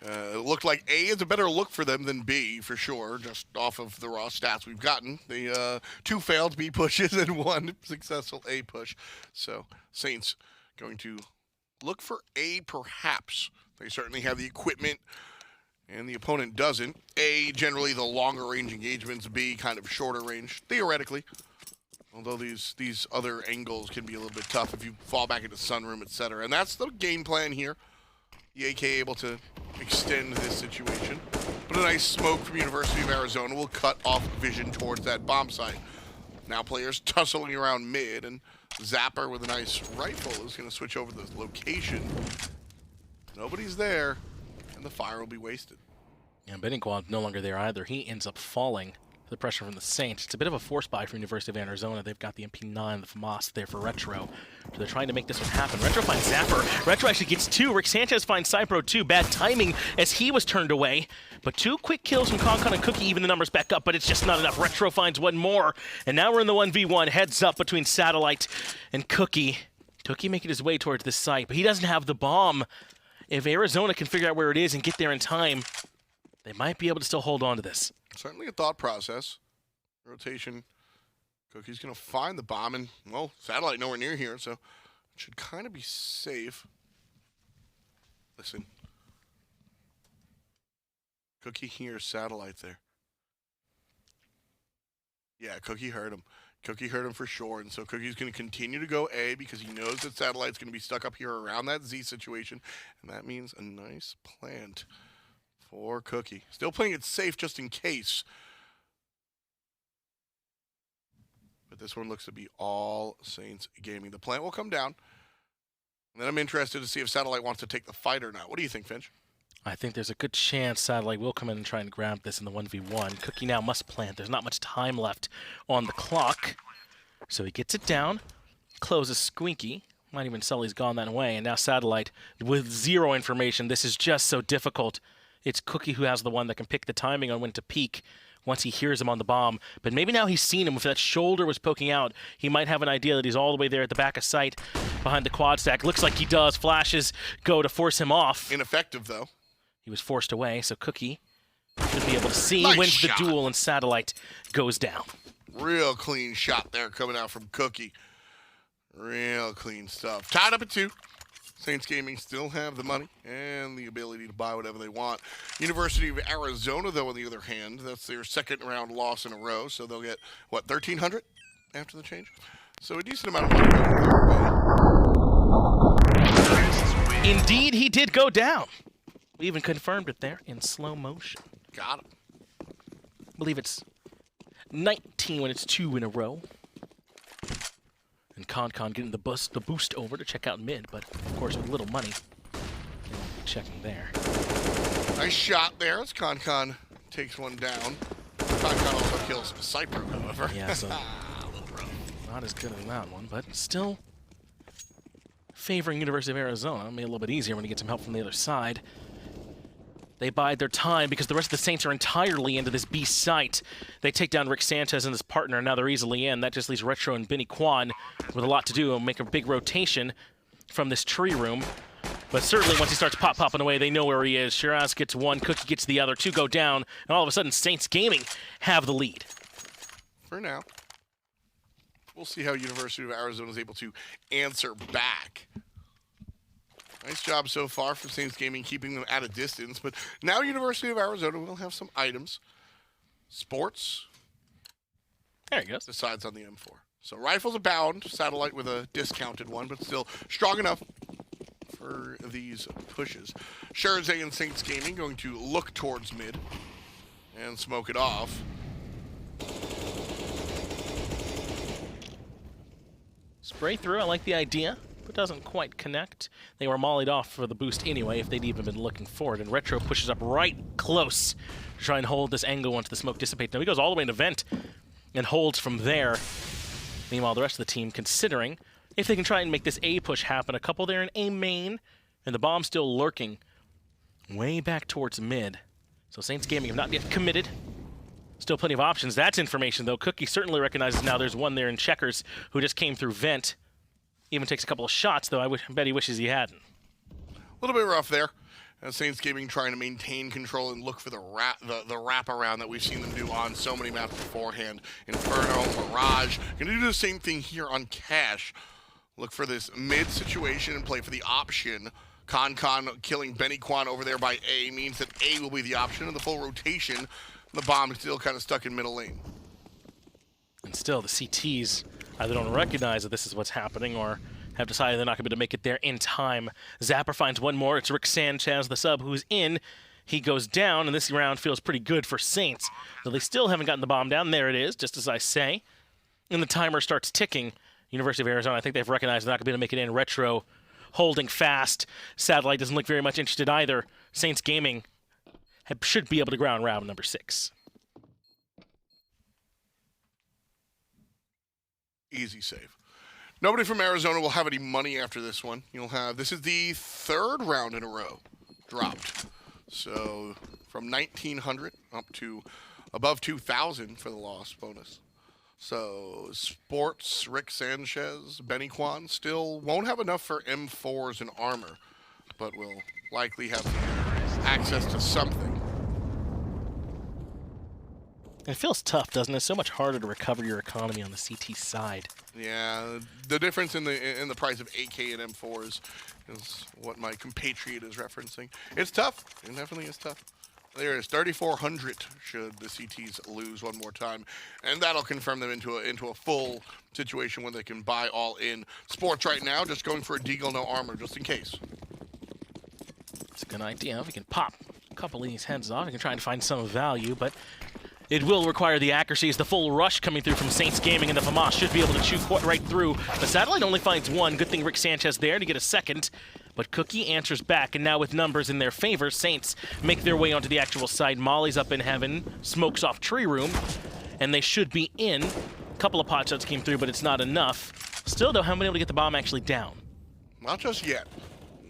It looked like A is a better look for them than B, for sure, just off of the raw stats we've gotten. The 2 failed B pushes and 1 successful A push. So Saints going to look for A perhaps. They certainly have the equipment, and the opponent doesn't. A, generally the longer range engagements. B, kind of shorter range, theoretically. Although these other angles can be a little bit tough if you fall back into sunroom, etc. And that's the game plan here. The AK able to extend this situation. But a nice smoke from University of Arizona will cut off vision towards that bomb site. Now players tussling around mid, and Zapper with a nice rifle is going to switch over the location. Nobody's there, and the fire will be wasted. Yeah, Beniquan no longer there either. He ends up falling to the pressure from the Saints. It's a bit of a force buy for University of Arizona. They've got the MP9, the FAMAS there for Retro. So they're trying to make this one happen. Retro finds Zapper. Retro actually gets 2. Rick Sanchez finds Cypro 2. Bad timing as he was turned away. But 2 quick kills from Concon and Cookie, even the numbers back up, but it's just not enough. Retro finds 1 more. And now we're in the 1v1. Heads up between Satellite and Cookie. Cookie making his way towards this site, but he doesn't have the bomb. If Arizona can figure out where it is and get there in time, they might be able to still hold on to this. Certainly a thought process. Rotation. Cookie's going to find the bomb, and, well, Satellite nowhere near here, so it should kind of be safe. Listen. Cookie hears Satellite there. Yeah, Cookie heard him. Cookie heard him for sure, and so Cookie's going to continue to go A because he knows that Satellite's going to be stuck up here around that Z situation, and that means a nice plant for Cookie. Still playing it safe just in case. But this one looks to be all Saints Gaming. The plant will come down. And then I'm interested to see if Satellite wants to take the fight or not. What do you think, Finch? I think there's a good chance Satellite will come in and try and grab this in the 1v1. Cookie now must plant. There's not much time left on the clock. So he gets it down, closes Squinky. Might even Sully's gone that way. And now Satellite with 0 information. This is just so difficult. It's Cookie who has the one that can pick the timing on when to peek once he hears him on the bomb. But maybe now he's seen him. If that shoulder was poking out, he might have an idea that he's all the way there at the back of sight behind the quad stack. Looks like he does. Flashes go to force him off. Ineffective, though. He was forced away, so Cookie should be able to see, Nice wins shot. the duel, and Satellite goes down. Real clean shot there coming out from Cookie. Real clean stuff. Tied up at 2. Saints Gaming still have the money and the ability to buy whatever they want. University of Arizona, though, on the other hand, that's their 2nd round loss in a row, so they'll get, what, $1,300 after the change? So a decent amount of money going their way. Indeed, he did go down. We even confirmed it there in slow motion. Got him. I believe it's 19 when it's 2 in a row. And Concon getting the boost over to check out mid, but of course with little money. Checking there. Nice shot there as Concon takes one down. Concon also kills Cypro, however. Yeah, so not as good as that one, but still favoring University of Arizona. Made it a little bit easier when he gets some help from the other side. They bide their time because the rest of the Saints are entirely into this B site. They take down Rick Sanchez and his partner, and now they're easily in. That just leaves Retro and Benny Kwan with a lot to do and make a big rotation from this tree room. But certainly once he starts popping away, they know where he is. Shiraz gets 1, Cookie gets the other, 2 go down, and all of a sudden Saints Gaming have the lead. For now. We'll see how University of Arizona is able to answer back. Nice job so far for Saints Gaming, keeping them at a distance. But now University of Arizona will have some items. Sports. There he goes. Decides on the M4. So rifles abound. Satellite with a discounted one, but still strong enough for these pushes. Shirazay and Saints Gaming going to look towards mid and smoke it off. Spray through, I like the idea. but doesn't quite connect. They were mollied off for the boost anyway, if they'd even been looking for it. And Retro pushes up right close to try and hold this angle once the smoke dissipates. Now he goes all the way into vent and holds from there. Meanwhile, the rest of the team considering if they can try and make this A push happen. A couple there in A main, and the bomb still lurking way back towards mid. So Saints Gaming have not yet committed. Still plenty of options. That's information, though. Cookie certainly recognizes now there's one there in Checkers who just came through vent. Even takes a couple of shots, though. I bet he wishes he hadn't. A little bit rough there. Saints Gaming trying to maintain control and look for the wraparound that we've seen them do on so many maps beforehand. Inferno, Mirage. Going to do the same thing here on Cash. Look for this mid situation and play for the option. Con killing Benny Quan over there by A means that A will be the option in the full rotation. The bomb is still kind of stuck in middle lane. And still, the CTs either don't recognize that this is what's happening or have decided they're not going to be able to make it there in time. Zapper finds one more. It's Rick Sanchez, the sub, who's in. He goes down, and this round feels pretty good for Saints. Though they still haven't gotten the bomb down. There it is, just as I say. And the timer starts ticking. University of Arizona, I think they've recognized they're not going to be able to make it in. Retro holding fast. Satellite doesn't look very much interested either. Saints Gaming should be able to ground round number 6. Easy save. Nobody from Arizona will have any money after this one. This is the 3rd round in a row dropped. So from 1,900 up to above 2,000 for the loss bonus. So Sports, Rick Sanchez, Benny Quan still won't have enough for M4s and armor, but will likely have access to something. It feels tough, doesn't it? So much harder to recover your economy on the CT side. Yeah, the difference in the price of AK and M4s is what my compatriot is referencing. It's tough. It definitely is tough. There it is, 3,400 should the CTs lose one more time, and that'll confirm them into a full situation where they can buy all in. Sports right now just going for a deagle, no armor, just in case. It's a good idea. If we can pop a couple of these heads off, we can try and find some value, but it will require the accuracy as the full rush coming through from Saints Gaming, and the FAMAS should be able to chew right through. The Satellite only finds one. Good thing Rick Sanchez there to get a second. But Cookie answers back, and now with numbers in their favor, Saints make their way onto the actual side. Molly's up in heaven, smokes off tree room, and they should be in. A couple of pot shots came through, but it's not enough. Still, though, haven't been able to get the bomb actually down. Not just yet.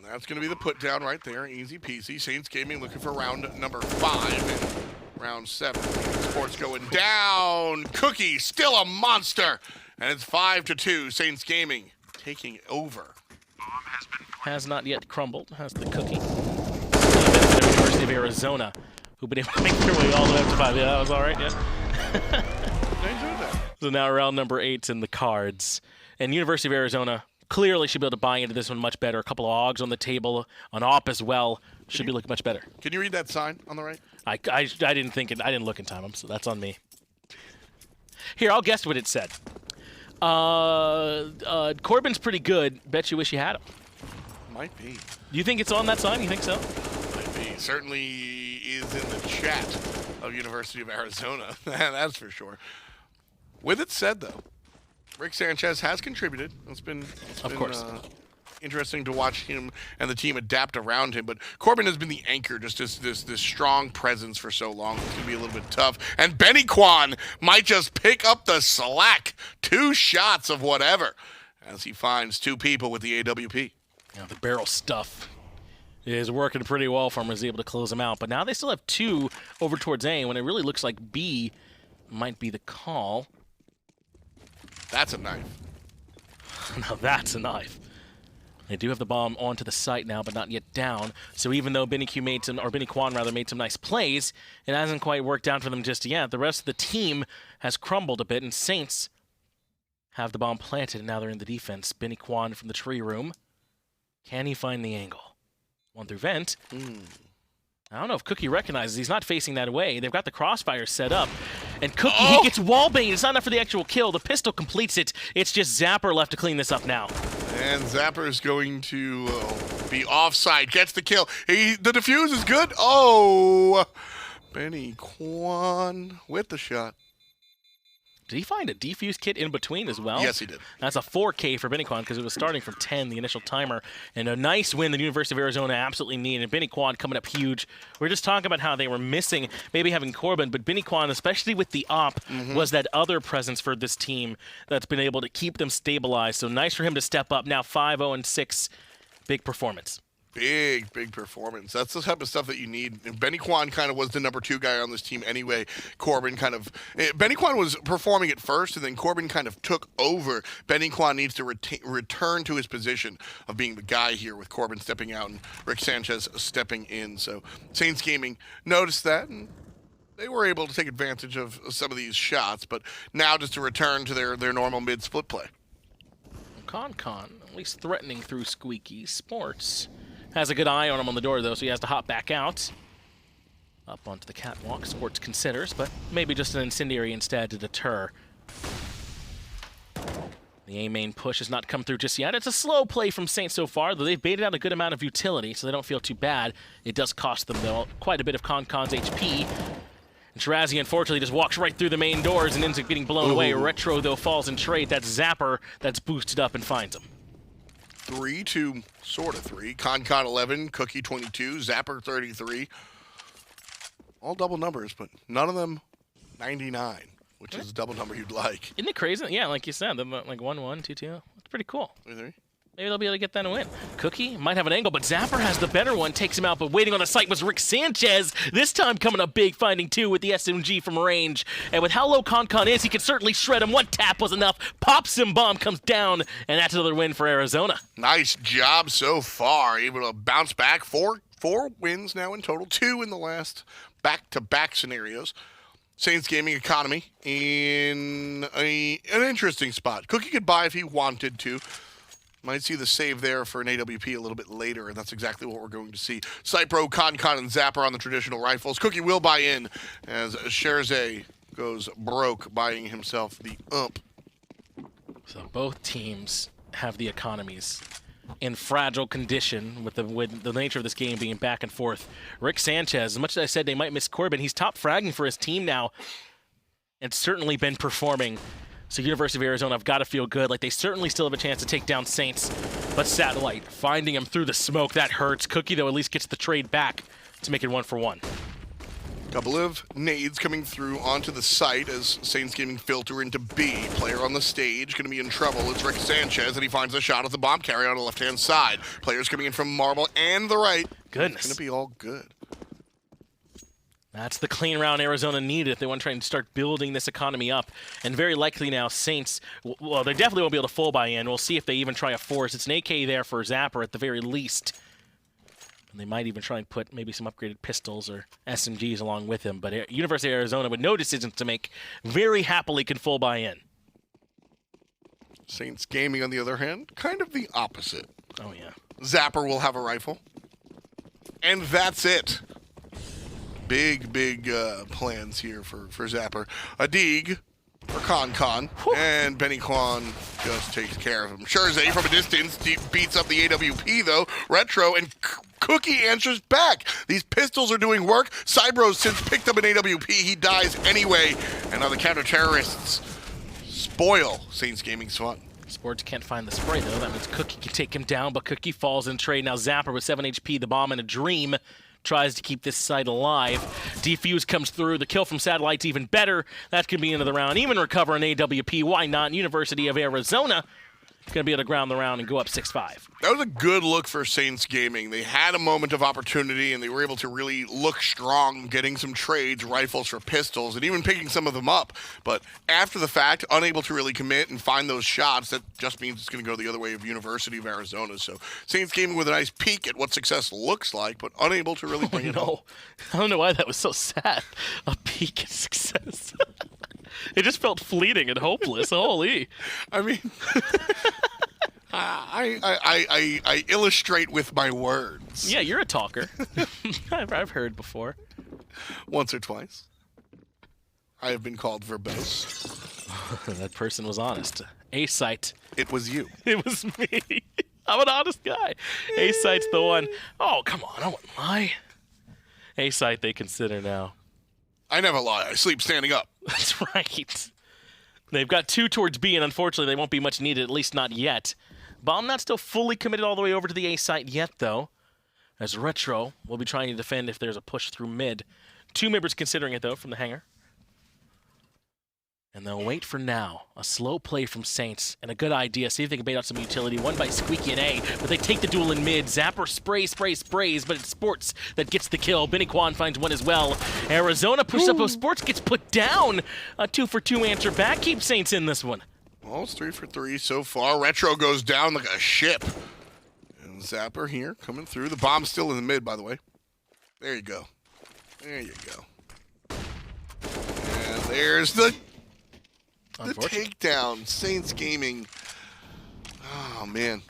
That's going to be the put down right there, easy peasy. Saints Gaming looking for round number 5 and round 7. Sports going down. Cookie still a monster, and it's 5-2. Saints Gaming taking over. Has not yet crumbled, has the Cookie. The University of Arizona, who've been able to make their way all the way up to 5. Yeah, that was all right, yeah. I enjoyed that. So now round number 8's in the cards. And University of Arizona clearly should be able to buy into this one much better. A couple of Augs on the table, an AWP as well. Should be looking much better. Can you read that sign on the right? I didn't think it. I didn't look in time, so that's on me. Here, I'll guess what it said. Corbin's pretty good. Bet you wish you had him. Might be. Do you think it's on that sign? You think so? Might be. Certainly is in the chat of University of Arizona. That's for sure. With it said, though, Rick Sanchez has contributed. It's been of course. Interesting to watch him and the team adapt around him. But Corbin has been the anchor, just this strong presence for so long. It's going to be a little bit tough. And Benny Quan might just pick up the slack. 2 shots of whatever as he finds 2 people with the AWP. Yeah, the barrel stuff is working pretty well for him as he's able to close them out. But now they still have 2 over towards A when it really looks like B might be the call. That's a knife. Now that's a knife. They do have the bomb onto the site now, but not yet down. So even though Benny Quan made some nice plays, it hasn't quite worked out for them just yet. The rest of the team has crumbled a bit, and Saints have the bomb planted, and now they're in the defense. Benny Quan from the tree room. Can he find the angle? One through vent. I don't know if Cookie recognizes. He's not facing that way. They've got the crossfire set up. And Cookie, he gets wall bait. It's not enough for the actual kill. The pistol completes it. It's just Zapper left to clean this up now. And Zapper is going to be offside. Gets the kill. The defuse is good. Oh! Benny Quan with the shot. Did he find a defuse kit in between as well? Yes, he did. That's a 4K for Beniquan because it was starting from 10, the initial timer. And a nice win the University of Arizona absolutely needed. And Beniquan coming up huge. We are just talking about how they were missing maybe having Corbin, but Beniquan, especially with the op, was that other presence for this team that's been able to keep them stabilized. So nice for him to step up now 5-0-6. Big performance. Big performance. That's the type of stuff that you need. And Beniquan kind of was the number 2 guy on this team anyway. Corbin Beniquan was performing at first, and then Corbin kind of took over. Beniquan needs to return to his position of being the guy here with Corbin stepping out and Rick Sanchez stepping in. So Saints Gaming noticed that, and they were able to take advantage of some of these shots, but now just to return to their normal mid-split play. Con, at least threatening through Squeaky Sports. Has a good eye on him on the door, though, so he has to hop back out. Up onto the catwalk, Sports considers, but maybe just an incendiary instead to deter. The A-main push has not come through just yet. It's a slow play from Saints so far, though they've baited out a good amount of utility, so they don't feel too bad. It does cost them, though, quite a bit of Con's HP. And Shirazi, unfortunately, just walks right through the main doors and ends up getting blown away. Retro, though, falls in trade. That's Zapper that's boosted up and finds him. 3 to sort of 3. Con 11, Cookie 22, Zapper 33. All double numbers, but none of them 99, which is a double number you'd like. Isn't it crazy? Yeah, like you said, like 1-1, 2-2. It's pretty cool. 23. Maybe they'll be able to get that and win. Cookie might have an angle, but Zapper has the better one, takes him out, but waiting on the site was Rick Sanchez. This time coming up big, finding 2 with the SMG from range. And with how low Con is, he can certainly shred him. One tap was enough. Pops him, bomb comes down, and that's another win for Arizona. Nice job so far. Able to bounce back. Four wins now in total. 2 in the last back-to-back scenarios. Saints Gaming Economy in an interesting spot. Cookie could buy if he wanted to. Might see the save there for an AWP a little bit later, and that's exactly what we're going to see. Cypro, Con, and Zapper on the traditional rifles. Cookie will buy in as Sherzay goes broke, buying himself the ump. So both teams have the economies in fragile condition with the nature of this game being back and forth. Rick Sanchez, as much as I said they might miss Corbin, he's top fragging for his team now and certainly been performing. So University of Arizona have got to feel good. Like they certainly still have a chance to take down Saints. But Satellite finding him through the smoke, that hurts. Cookie, though, at least gets the trade back to make it 1-for-1. Couple of nades coming through onto the site as Saints Gaming filter into B. Player on the stage, going to be in trouble. It's Rick Sanchez, and he finds a shot at the bomb carrier on the left-hand side. Players coming in from Marble and the right. Goodness. It's going to be all good. That's the clean round Arizona needed if they want to try and start building this economy up. And very likely now Saints, well, they definitely won't be able to full buy in. We'll see if they even try a force. It's an AK there for Zapper at the very least. And they might even try and put maybe some upgraded pistols or SMGs along with him. But University of Arizona, with no decisions to make, very happily can full buy in. Saints Gaming, on the other hand, kind of the opposite. Oh, yeah. Zapper will have a rifle. And that's it. Big plans here for Zapper. A Deeg for Con, and Beniquan just takes care of him. Sherzay from a distance beats up the AWP, though. Retro and Cookie answers back. These pistols are doing work. Cybro's since picked up an AWP. He dies anyway. And now the counter-terrorists spoil Saints Gaming's fun. Sports can't find the spray, though. That means Cookie can take him down, but Cookie falls in trade. Now Zapper with 7 HP, the bomb in a dream, tries to keep this site alive. Defuse comes through. The kill from Satellite's even better. That could be into the round. Even recover an AWP. Why not? University of Arizona going to be able to ground the round and go up 6-5. That was a good look for Saints Gaming. They had a moment of opportunity, and they were able to really look strong, getting some trades, rifles for pistols, and even picking some of them up. But after the fact, unable to really commit and find those shots, that just means it's going to go the other way of University of Arizona. So Saints Gaming with a nice peek at what success looks like, but unable to really bring it home. I don't know why that was so sad. A peak at success. It just felt fleeting and hopeless. Holy. I mean, I illustrate with my words. Yeah, you're a talker. I've heard before. Once or twice. I have been called verbose. That person was honest. A-site. It was you. It was me. I'm an honest guy. A-site's the one. Oh, come on. I wouldn't lie. A-site they consider now. I never lie. I sleep standing up. That's right. They've got 2 towards B, and unfortunately, they won't be much needed, at least not yet. Bomb not still fully committed all the way over to the A site yet, though, as Retro will be trying to defend if there's a push through mid. 2 members considering it, though, from the hangar. And they'll wait for now. A slow play from Saints, and a good idea. See if they can bait out some utility. One by Squeaky and A, but they take the duel in mid. Zapper sprays, but it's Sports that gets the kill. Benny Kwan finds one as well. Arizona pushes up, Sports gets put down. A 2-for-2 answer back. Keep Saints in this one. Well, it's 3 for 3 so far. Retro goes down like a ship. And Zapper here coming through. The bomb's still in the mid, by the way. There you go. There you go. And there's the takedown. Saints Gaming. Oh, man.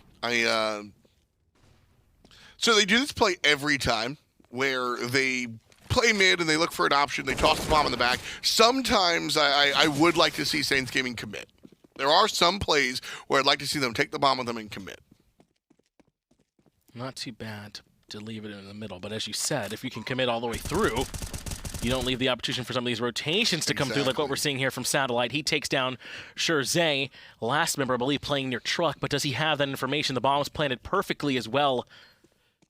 So they do this play every time where they play mid and they look for an option. They toss the bomb in the back. Sometimes I would like to see Saints Gaming commit. There are some plays where I'd like to see them take the bomb with them and commit. Not too bad to leave it in the middle, but as you said, if you can commit all the way through, you don't leave the opportunity for some of these rotations to come through, like what we're seeing here from Satellite. He takes down Zay, last member, I believe, playing near Truck, but does he have that information? The bomb was planted perfectly as well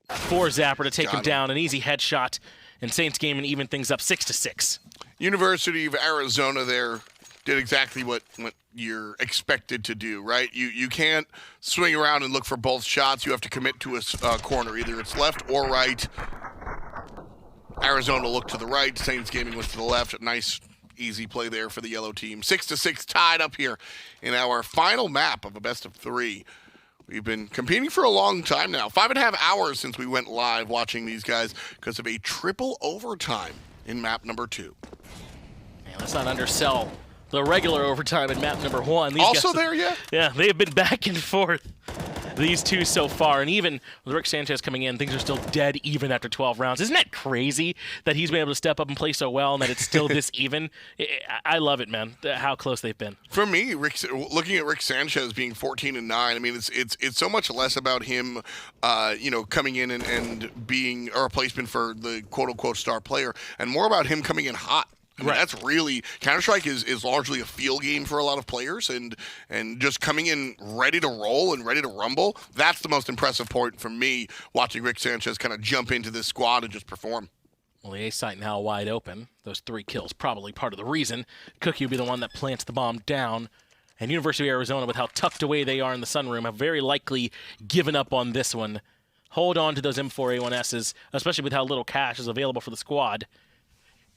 for Zapper to take him down. An easy headshot, and Saints Gaming even things up 6-6. University of Arizona there did exactly what you're expected to do, right? You can't swing around and look for both shots. You have to commit to a corner. Either it's left or right. Arizona looked to the right. Saints Gaming was to the left. A nice, easy play there for the yellow team. 6-6 tied up here in our final map of a best of 3. We've been competing for a long time now. 5.5 hours since we went live watching these guys because of a triple overtime in map number 2. Man, let's not undersell the regular overtime in map number 1. These Also guys, there yet? Yeah, they have been back and forth, these two so far. And even with Rick Sanchez coming in, things are still dead even after 12 rounds. Isn't that crazy that he's been able to step up and play so well and that it's still this even? I love it, man, how close they've been. For me, looking at Rick Sanchez being 14-9, I mean, it's so much less about him, coming in and being a replacement for the quote-unquote star player and more about him coming in hot. I mean, that's really Counter-Strike is largely a feel game for a lot of players, and just coming in ready to roll and ready to rumble. That's the most impressive point for me, watching Rick Sanchez kind of jump into this squad and just perform. Well, the A site now wide open. Those 3 kills probably part of the reason. Cookie will be the one that plants the bomb down. And University of Arizona, with how tucked away they are in the sunroom, have very likely given up on this one. Hold on to those M4A1Ss, especially with how little cash is available for the squad.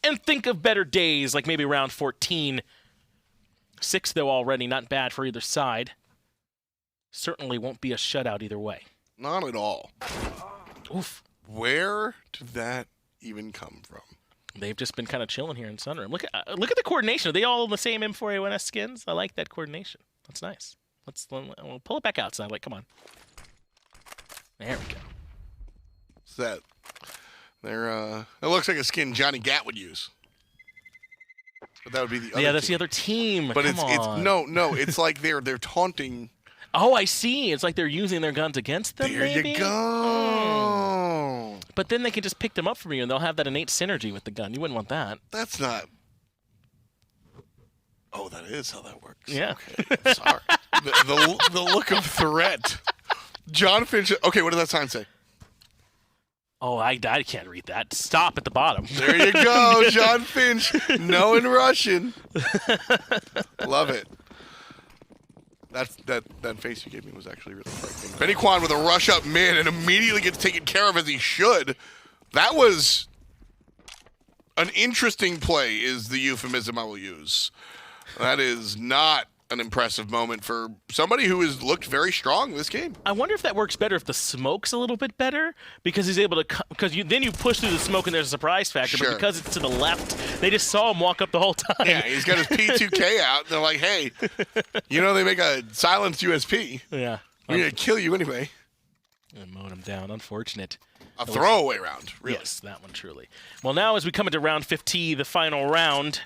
And think of better days, like maybe round 14. 6, though, already. Not bad for either side. Certainly won't be a shutout either way. Not at all. Oof. Where did that even come from? They've just been kind of chilling here in Sunroom. Look at the coordination. Are they all in the same M4A1S skins? I like that coordination. That's nice. We'll pull it back outside. Like, come on. There we go. What's that? It looks like a skin Johnny Gat would use. But that would be the other Yeah, that's team. the other team. But Come on. no, it's like they're taunting. Oh, I see. It's like they're using their guns against them, There maybe? you go. But then they can just pick them up from you, and they'll have that innate synergy with the gun. You wouldn't want that. That's not. Oh, that is how that works. Yeah. Okay. Sorry. the look of threat. John Finch. Okay, what does that sign say? Oh, I can't read that. Stop at the bottom. There you go, John Finch. No in Russian. Love it. That face you gave me was actually really frightening. Benny Kwan with a rush up mid and immediately gets taken care of as he should. That was an interesting play, is the euphemism I will use. That is not an impressive moment for somebody who has looked very strong this game. I wonder if that works better if the smoke's a little bit better, because he's able to, then you push through the smoke and there's a surprise factor, Sure. but because it's to the left, they just saw him walk up the whole time. Yeah, he's got his P2K out, and they're like, hey, they make a silenced USP. Yeah. We're going to kill you anyway. And mowed him down. Unfortunate. A throwaway round, really. Yes, that one truly. Well, now as we come into round 15, the final round,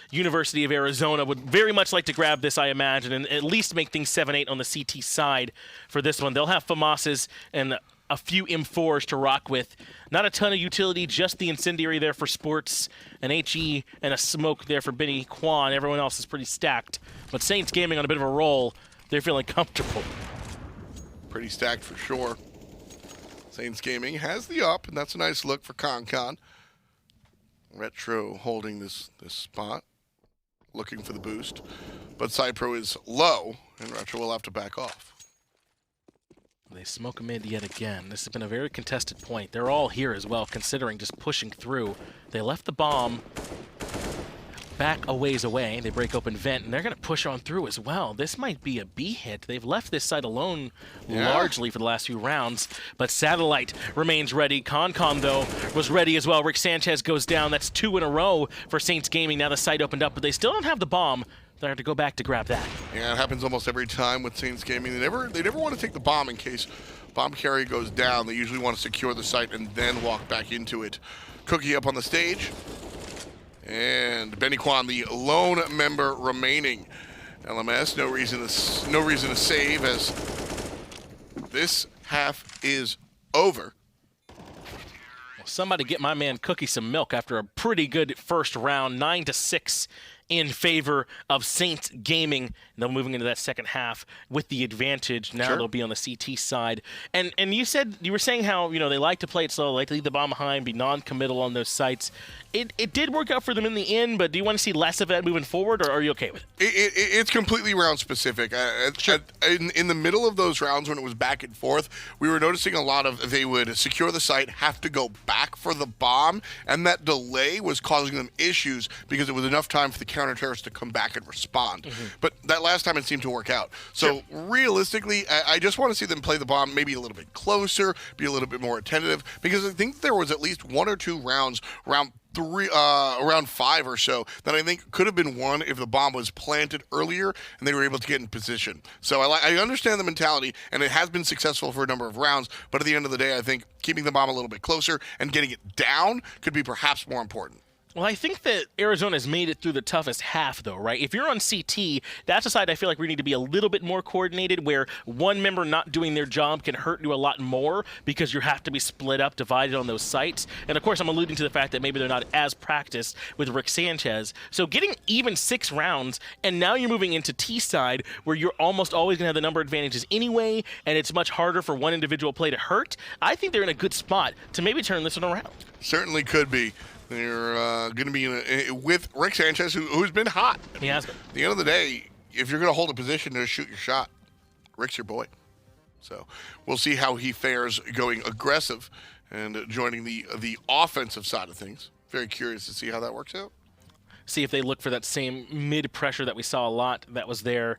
University of Arizona would very much like to grab this, I imagine, and at least make things 7-8 on the CT side for this one. They'll have FAMAS's and a few M4s to rock with. Not a ton of utility, just the incendiary there for Sports, an HE, and a smoke there for Benny Kwan. Everyone else is pretty stacked. But Saints Gaming on a bit of a roll. They're feeling comfortable. Pretty stacked for sure. Saints Gaming has the up, and that's a nice look for ConCon. Retro holding this spot, looking for the boost. But Cypro is low, and Retro will have to back off. They smoke mid yet again. This has been a very contested point. They're all here as well, considering just pushing through. They left the bomb back a ways away. They break open vent, and they're going to push on through as well. This might be a B hit. They've left this side alone largely for the last few rounds, but Satellite remains ready. ConCon, though, was ready as well. Rick Sanchez goes down. That's 2 in a row for Saints Gaming. Now the site opened up, but they still don't have the bomb. They have to go back to grab that. Yeah, it happens almost every time with Saints Gaming. They never want to take the bomb in case bomb carry goes down. They usually want to secure the site and then walk back into it. Cookie up on the stage. And Benny Kwan, the lone member remaining. LMS, no reason to save as this half is over. Well, somebody get my man Cookie some milk after a pretty good first round, 9-6 in favor of Saints Gaming. They're moving into that second half with the advantage. Now they'll be on the CT side. And you were saying how they like to play it slow, like to leave the bomb behind, be non-committal on those sites. It did work out for them in the end, but do you want to see less of that moving forward, or are you okay with it? It's completely round specific. In the middle of those rounds when it was back and forth, we were noticing a lot of they would secure the site, have to go back for the bomb, and that delay was causing them issues because it was enough time for the counter-terrorists to come back and respond. But that last time it seemed to work out. So realistically, I just want to see them play the bomb maybe a little bit closer, be a little bit more attentive, because I think there was at least 1 or 2 rounds, around 5 or so, that I think could have been won if the bomb was planted earlier and they were able to get in position. So I understand the mentality, and it has been successful for a number of rounds, but at the end of the day, I think keeping the bomb a little bit closer and getting it down could be perhaps more important. Well, I think that Arizona's made it through the toughest half, though, right? If you're on CT, that's a side I feel like we need to be a little bit more coordinated, where one member not doing their job can hurt you a lot more because you have to be split up, divided on those sites. And, of course, I'm alluding to the fact that maybe they're not as practiced with Rick Sanchez. So getting even 6 rounds, and now you're moving into T side, where you're almost always going to have the number advantages anyway, and it's much harder for one individual play to hurt. I think they're in a good spot to maybe turn this one around. Certainly could be. They're going to be with Rick Sanchez, who's been hot. He has been. At the end of the day, if you're going to hold a position to shoot your shot, Rick's your boy. So we'll see how he fares going aggressive and joining the offensive side of things. Very curious to see how that works out. See if they look for that same mid-pressure that we saw a lot that was there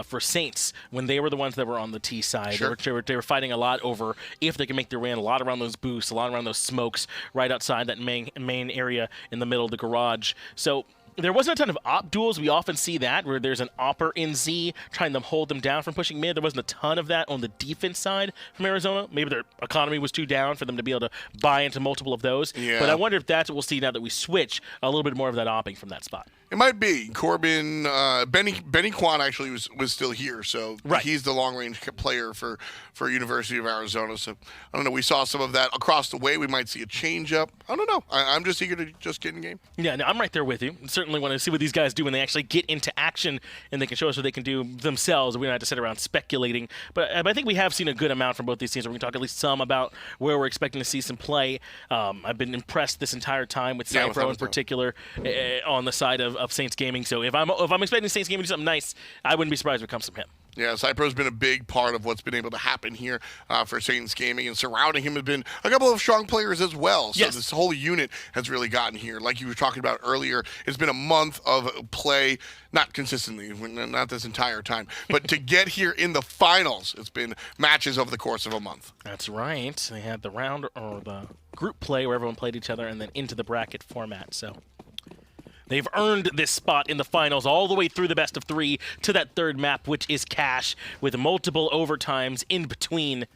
for Saints when they were the ones that were on the T side. Sure. They were fighting a lot over if they can make their way in, a lot around those boosts, a lot around those smokes, right outside that main area in the middle of the garage. So there wasn't a ton of op duels. We often see that, where there's an opper in Z trying to hold them down from pushing mid. There wasn't a ton of that on the defense side from Arizona. Maybe their economy was too down for them to be able to buy into multiple of those. Yeah. But I wonder if that's what we'll see now that we switch a little bit more of that opping from that spot. It might be. Corbin, Benny Kwan actually was still here, so he's the long-range player for University of Arizona. So, I don't know. We saw some of that across the way. We might see a change-up. I don't know. I'm just eager to just get in game. Yeah, no, I'm right there with you. Certainly want to see what these guys do when they actually get into action and they can show us what they can do themselves. We don't have to sit around speculating. But I think we have seen a good amount from both these teams. We're going to talk at least some about where we're expecting to see some play. I've been impressed this entire time with Cypro in particular on the side of Saints Gaming. So if I'm expecting Saints Gaming to do something nice, I wouldn't be surprised if it comes from him. Yeah, Cypro's been a big part of what's been able to happen here for Saints Gaming, and surrounding him have been a couple of strong players as well. So this whole unit has really gotten here. Like you were talking about earlier, it's been a month of play, not consistently, not this entire time, but to get here in the finals, it's been matches over the course of a month. That's right. They had the round or the group play where everyone played each other, and then into the bracket format. So they've earned this spot in the finals all the way through the best of 3 to that third map, which is Cash, with multiple overtimes in between.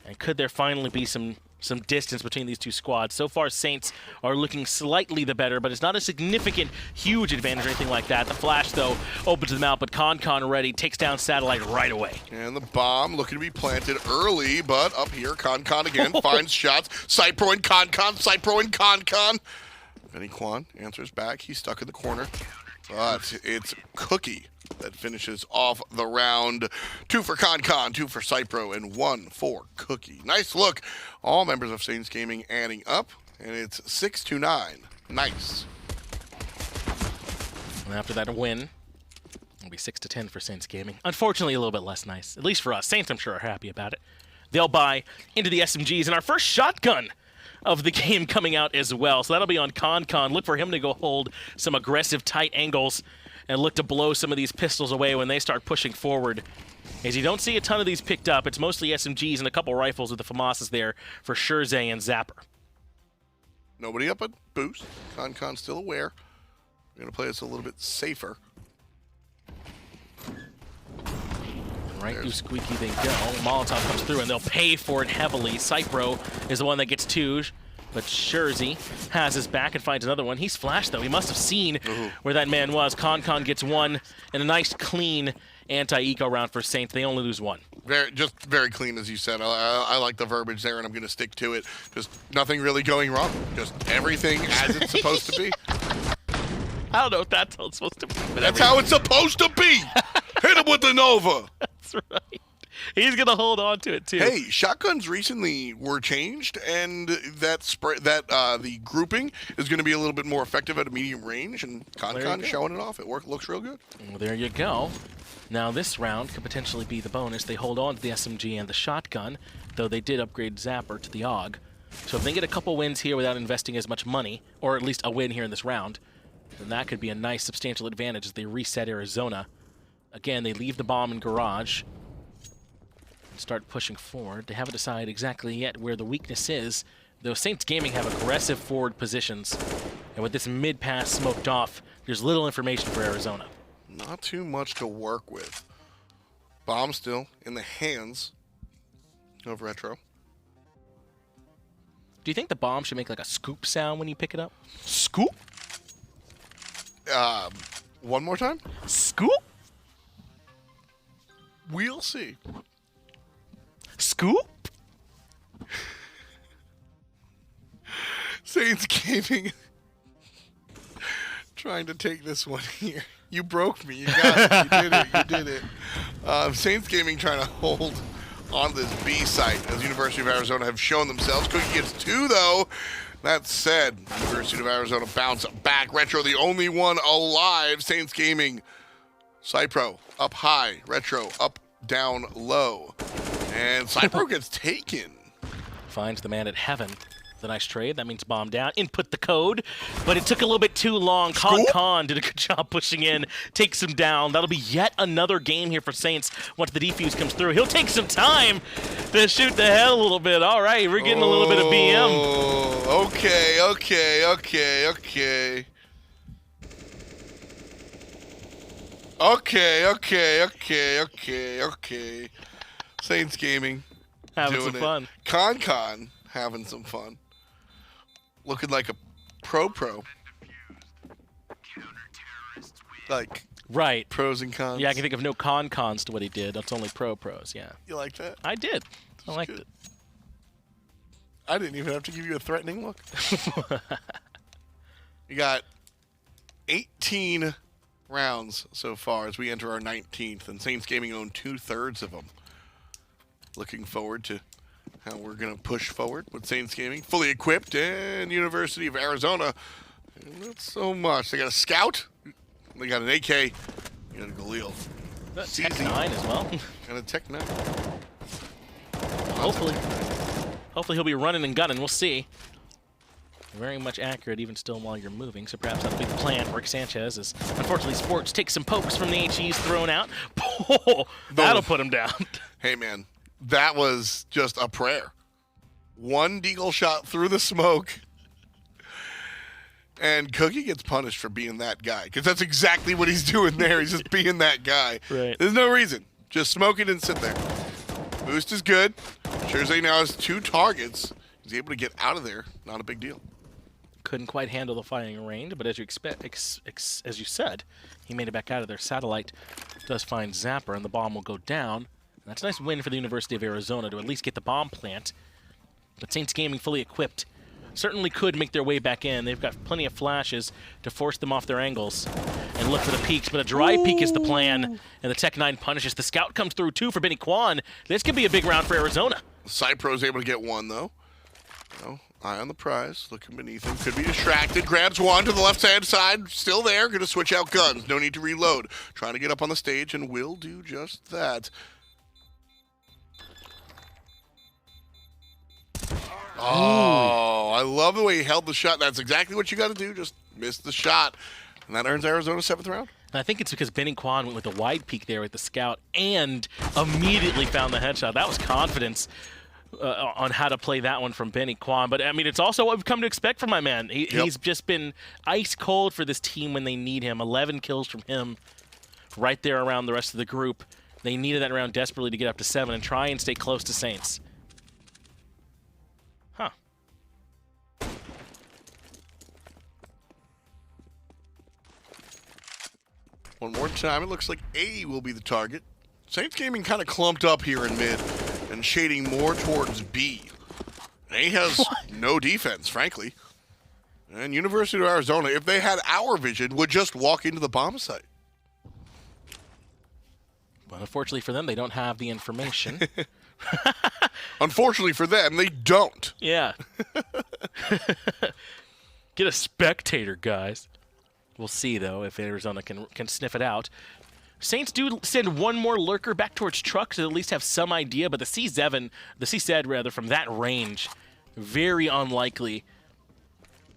And could there finally be some some distance between these two squads. So far, Saints are looking slightly the better, but it's not a significant, huge advantage or anything like that. The flash, though, opens them out, but Con ready, takes down Satellite right away. And the bomb looking to be planted early, but up here, Con again finds shots. Cypro and Con, Cypro and Con. Benny Quan answers back. He's stuck in the corner, but it's Cookie that finishes off the round. 2 for Con, 2 for Cypro, and 1 for Cookie. Nice look. All members of Saints Gaming adding up, and it's 6-9. Nice. And after that win, it'll be 6-10 for Saints Gaming. Unfortunately, a little bit less nice, at least for us. Saints, I'm sure, are happy about it. They'll buy into the SMGs, and our first shotgun of the game coming out as well. So that'll be on Con. Look for him to go hold some aggressive tight angles and look to blow some of these pistols away when they start pushing forward. As you don't see a ton of these picked up, it's mostly SMGs and a couple rifles with the FAMASas there for Scherze and Zapper. Nobody up at boost. Con still aware. We're going to play this a little bit safer. Right through Squeaky they go. Molotov comes through, and they'll pay for it heavily. Cypro is the one that gets 2, but Scherze has his back and finds another one. He's flashed, though. He must have seen where that man was. Con gets 1, and a nice, clean anti-eco round for Saints. They only lose 1. Just very clean, as you said. I like the verbiage there, and I'm going to stick to it. Just nothing really going wrong. Just everything as it's supposed to be. I don't know if that's how it's supposed to be. But that's how it's supposed to be. Hit him with the Nova. That's right. He's going to hold on to it, too. Hey, shotguns recently were changed, and the grouping is going to be a little bit more effective at a medium range, and Con showing it off. It looks real good. Well, there you go. Now this round could potentially be the bonus. They hold on to the SMG and the shotgun, though they did upgrade Zapper to the AUG. So if they get a couple wins here without investing as much money, or at least a win here in this round, then that could be a nice substantial advantage as they reset Arizona. Again, they leave the bomb in garage and start pushing forward. They haven't decided exactly yet where the weakness is, though Saints Gaming have aggressive forward positions. And with this mid-pass smoked off, there's little information for Arizona. Not too much to work with. Bomb still in the hands of Retro. Do you think the bomb should make like a scoop sound when you pick it up? Scoop? One more time? Scoop? We'll see. Scoop? Saints Gaming trying to take this one here. You broke me. You got it. You did it. Saints Gaming trying to hold on this B site as University of Arizona have shown themselves. Cookie gets 2, though. That said, University of Arizona bounce back. Retro, the only one alive. Saints Gaming. Cypro up high. Retro up, down, low. And Cypro gets taken. Finds the man at heaven. The nice trade. That means bomb down. Input the code, but it took a little bit too long. Con did a good job pushing in, takes him down. That'll be yet another game here for Saints once the defuse comes through. He'll take some time to shoot the head a little bit. All right, we're getting a little bit of BM. Okay. Saints Gaming. Having some fun. Con having some fun. Looking like a pro. Like right. Pros and cons. Yeah, I can think of no cons to what he did. That's only pros, yeah. You like that? I did. I liked it. I didn't even have to give you a threatening look. You got 18 rounds so far as we enter our 19th, and Saints Gaming own 2/3 of them. Looking forward to how we're going to push forward with Saints Gaming. Fully equipped, and University of Arizona, not so much. They got a Scout, they got an AK, they got a Galil. Tech 9 as well. And a Tech 9. Hopefully he'll be running and gunning. We'll see. Very much accurate even still while you're moving, so perhaps that'll be the plan for Rick Sanchez as unfortunately Sports takes some pokes from the HEs thrown out. Oh, that'll put him down. Hey man, that was just a prayer. One deagle shot through the smoke, and Cookie gets punished for being that guy, because that's exactly what he's doing there. He's just being that guy. Right. There's no reason. Just smoke it and sit there. Boost is good. Scherze now has 2 targets. He's able to get out of there. Not a big deal. Couldn't quite handle the firing range, but as you expect, as you said, he made it back out of there. Satellite does find Zapper, and the bomb will go down. That's a nice win for the University of Arizona to at least get the bomb plant. But Saints Gaming fully equipped certainly could make their way back in. They've got plenty of flashes to force them off their angles and look for the peaks, but a dry peek is the plan, and the Tech 9 punishes. The scout comes through, too, for Benny Kwan. This could be a big round for Arizona. Cypro's able to get one, though. Eye on the prize, looking beneath him. Could be distracted. Grabs one to the left-hand side. Still there. Going to switch out guns. No need to reload. Trying to get up on the stage and will do just that. Oh, I love the way he held the shot. That's exactly what you got to do. Just miss the shot. And that earns Arizona 7th round. And I think it's because Benny Kwan went with a wide peek there with the scout and immediately found the headshot. That was confidence on how to play that one from Benny Kwan. But, I mean, it's also what we've come to expect from my man. He's just been ice cold for this team when they need him. 11 kills from him right there around the rest of the group. They needed that round desperately to get up to 7 and try and stay close to Saints. Huh. One more time. It looks like A will be the target. Saints Gaming kind of clumped up here in mid and shading more towards B. A has no defense, frankly. And University of Arizona, if they had our vision, would just walk into the bomb site. But unfortunately for them, they don't have the information. Unfortunately for them, they don't. Yeah. Get a spectator, guys. We'll see, though, if Arizona can sniff it out. Saints do send one more lurker back towards truck to at least have some idea, but the C-Z from that range, very unlikely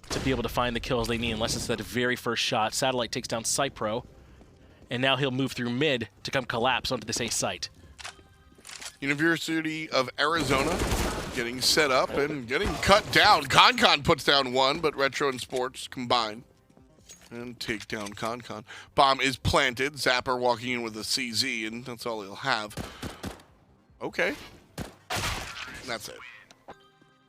to be able to find the kills they need unless it's that very first shot. Satellite takes down Cypro, and now he'll move through mid to come collapse onto this A site. University of Arizona getting set up and getting cut down. ConCon puts down one, but Retro and Sports combine and take down ConCon. Bomb is planted. Zapper walking in with a CZ, and that's all he'll have. Okay. That's it.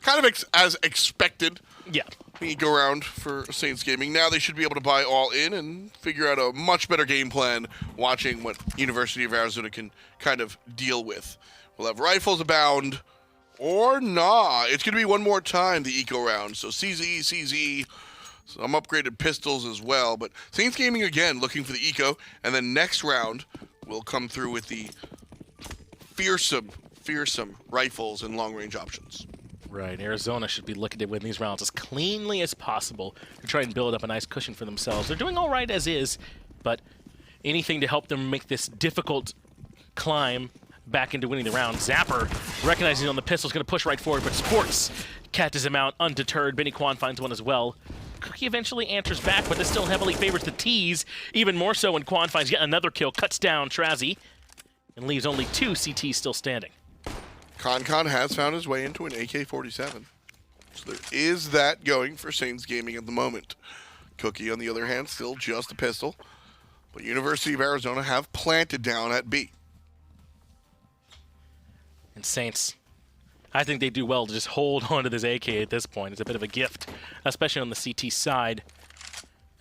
Kind of as expected. Yeah. The go around for Saints Gaming. Now they should be able to buy all in and figure out a much better game plan watching what University of Arizona can kind of deal with. We'll have rifles abound or nah. It's going to be one more time the eco round. So CZ, some upgraded pistols as well. But Saints Gaming again looking for the eco. And then next round will come through with the fearsome rifles and long-range options. Right, Arizona should be looking to win these rounds as cleanly as possible to try and build up a nice cushion for themselves. They're doing all right as is, but anything to help them make this difficult climb back into winning the round. Zapper, recognizing on the pistol, is going to push right forward, but Sports catches him out undeterred. Benny Kwan finds one as well. Cookie eventually answers back, but this still heavily favors the T's, even more so when Kwan finds yet another kill, cuts down Trazzy, and leaves only 2 CTs still standing. ConCon has found his way into an AK-47. So there is that going for Saints Gaming at the moment. Cookie, on the other hand, still just a pistol. But University of Arizona have planted down at B. And Saints, I think they do well to just hold on to this AK at this point. It's a bit of a gift, especially on the CT side.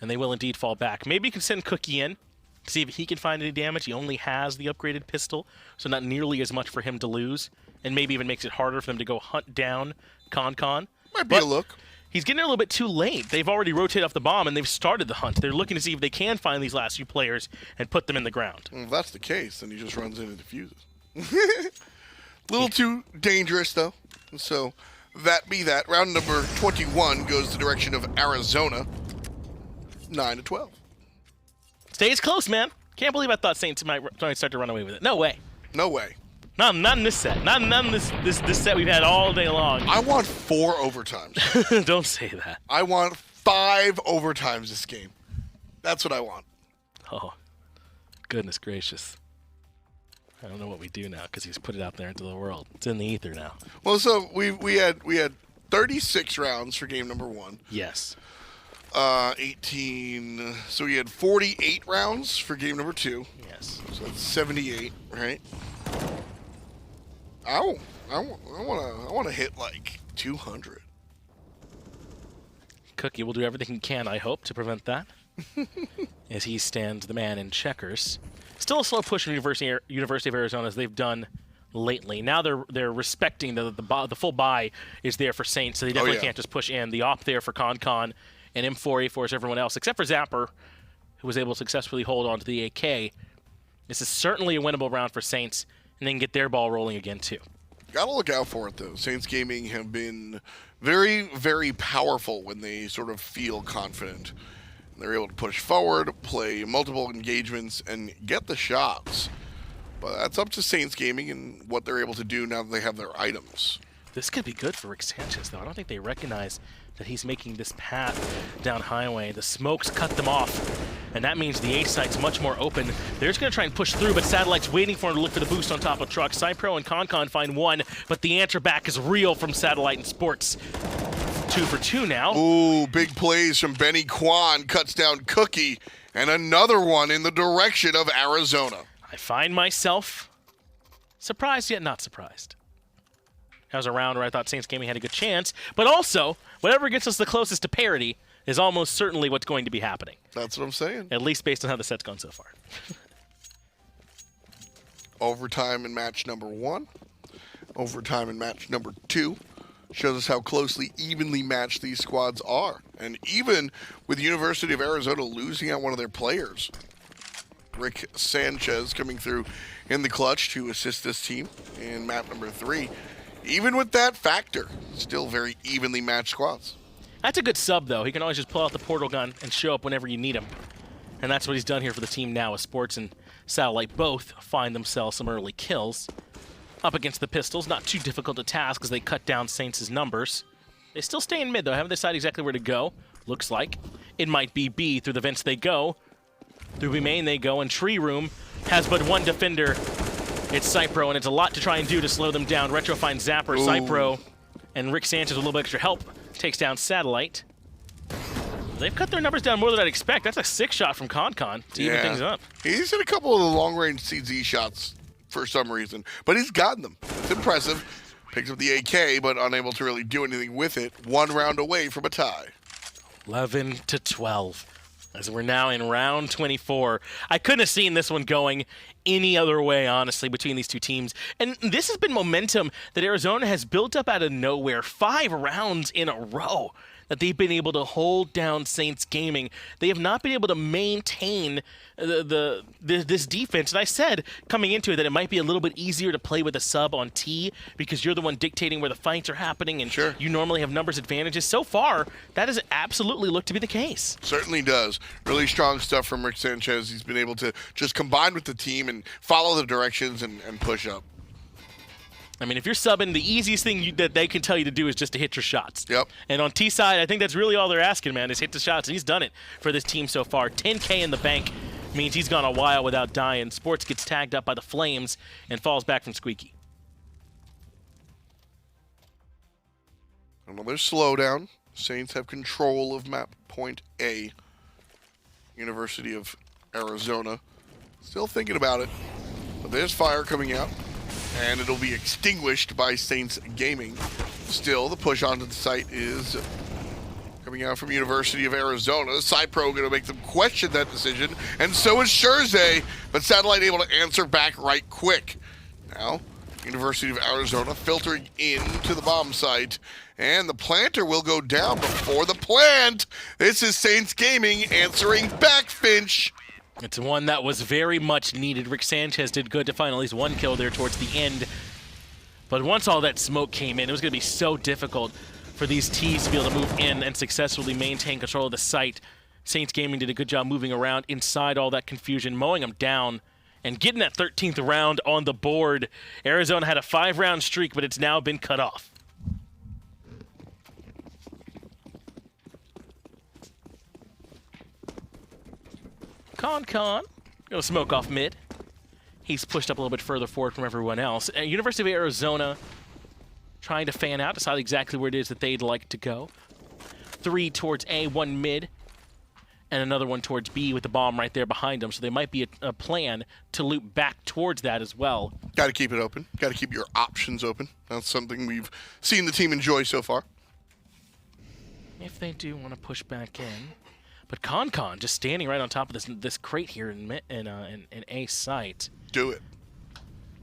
And they will indeed fall back. Maybe you can send Cookie in, see if he can find any damage. He only has the upgraded pistol, so not nearly as much for him to lose. And maybe even makes it harder for them to go hunt down ConCon. Might be a look. He's getting a little bit too late. They've already rotated off the bomb, and they've started the hunt. They're looking to see if they can find these last few players and put them in the ground. Well, if that's the case, then he just runs in and defuses. Little too dangerous, though. So that be that. Round number 21 goes the direction of Arizona. 9-12. Stays close, man. Can't believe I thought Saints might start to run away with it. No way. No way. Not in this set. Not in this set we've had all day long. I want 4 overtimes. Don't say that. I want 5 overtimes this game. That's what I want. Oh, goodness gracious. I don't know what we do now because he's put it out there into the world. It's in the ether now. Well, so we had 36 rounds for game number 1. Yes. 18. So we had 48 rounds for game number 2. Yes. So that's 78, right? I want to hit like 200. Cookie will do everything he can, I hope, to prevent that. As he stands the man in checkers. Still a slow push from University of Arizona as they've done lately. Now they're respecting the full buy is there for Saints, so they definitely can't just push in. The op there for ConCon and M4, A4 is everyone else, except for Zapper, who was able to successfully hold on to the AK. This is certainly a winnable round for Saints, and they can get their ball rolling again, too. Gotta look out for it, though. Saints Gaming have been very, very powerful when they sort of feel confident. They're able to push forward, play multiple engagements, and get the shots. But that's up to Saints Gaming and what they're able to do now that they have their items. This could be good for Rick Sanchez, though. I don't think they recognize that he's making this path down highway. The smokes cut them off, and that means the A site's much more open. They're just going to try and push through, but Satellite's waiting for him to look for the boost on top of truck. Cypro and ConCon find one, but the answer back is real from Satellite and Sports. 2 for 2 now. Ooh, big plays from Benny Kwan, cuts down Cookie, and another one in the direction of Arizona. I find myself surprised yet not surprised. That was a round where I thought Saints Gaming had a good chance, but also, whatever gets us the closest to parity is almost certainly what's going to be happening. That's what I'm saying. At least based on how the set's gone so far. Overtime in match number 1. Overtime in match number 2. Shows us how closely, evenly matched these squads are. And even with University of Arizona losing out one of their players, Rick Sanchez coming through in the clutch to assist this team in map number 3. Even with that factor, still very evenly matched squads. That's a good sub, though. He can always just pull out the portal gun and show up whenever you need him. And that's what he's done here for the team now, as Sports and Satellite both find themselves some early kills. Up against the pistols, not too difficult a task as they cut down Saints' numbers. They still stay in mid, though. Haven't decided exactly where to go. Looks like it might be B. Through the vents they go. Through B main they go, and Tree Room has but one defender. It's Cypro, and it's a lot to try and do to slow them down. Retro finds Zapper, Cypro, and Rick Sanchez with a little bit extra help takes down Satellite. They've cut their numbers down more than I'd expect. That's a 6-shot from ConCon to even things up. He's hit a couple of the long-range CZ shots for some reason, but he's gotten them. It's impressive. Picks up the AK, but unable to really do anything with it. 1 round away from a tie. 11-12. As we're now in round 24. I couldn't have seen this one going any other way, honestly, between these two teams. And this has been momentum that Arizona has built up out of nowhere. 5 rounds in a row that they've been able to hold down Saints Gaming. They have not been able to maintain this defense. And I said coming into it that it might be a little bit easier to play with a sub on T because you're the one dictating where the fights are happening and you normally have numbers advantages. So far, that has absolutely looked to be the case. Certainly does. Really strong stuff from Rick Sanchez. He's been able to just combine with the team and follow the directions and push up. I mean, if you're subbing, the easiest thing that they can tell you to do is just to hit your shots. Yep. And on T side, I think that's really all they're asking, man, is hit the shots. And he's done it for this team so far. 10K in the bank means he's gone a while without dying. Sports gets tagged up by the Flames and falls back from Squeaky. Another slowdown. Saints have control of map point A. University of Arizona. Still thinking about it. But there's fire coming out. And it'll be extinguished by Saints Gaming. Still, the push onto the site is coming out from University of Arizona. Cypro going to make them question that decision, and so is Scherze, but Satellite able to answer back right quick. Now, University of Arizona filtering into the bomb site, and the planter will go down before the plant. This is Saints Gaming answering back, Finch. It's one that was very much needed. Rick Sanchez did good to find at least 1 kill there towards the end. But once all that smoke came in, it was going to be so difficult for these Ts to be able to move in and successfully maintain control of the site. Saints Gaming did a good job moving around inside all that confusion, mowing them down and getting that 13th round on the board. Arizona had a 5-round streak, but it's now been cut off. ConCon, gonna smoke off mid. He's pushed up a little bit further forward from everyone else. University of Arizona trying to fan out, decide exactly where it is that they'd like to go. 3 towards A, 1 mid. and another one towards B with the bomb right there behind them. So there might be a plan to loop back towards that as well. Got to keep it open. Got to keep your options open. That's something we've seen the team enjoy so far. If they do want to push back in. But Con just standing right on top of this crate here in A site. Do it.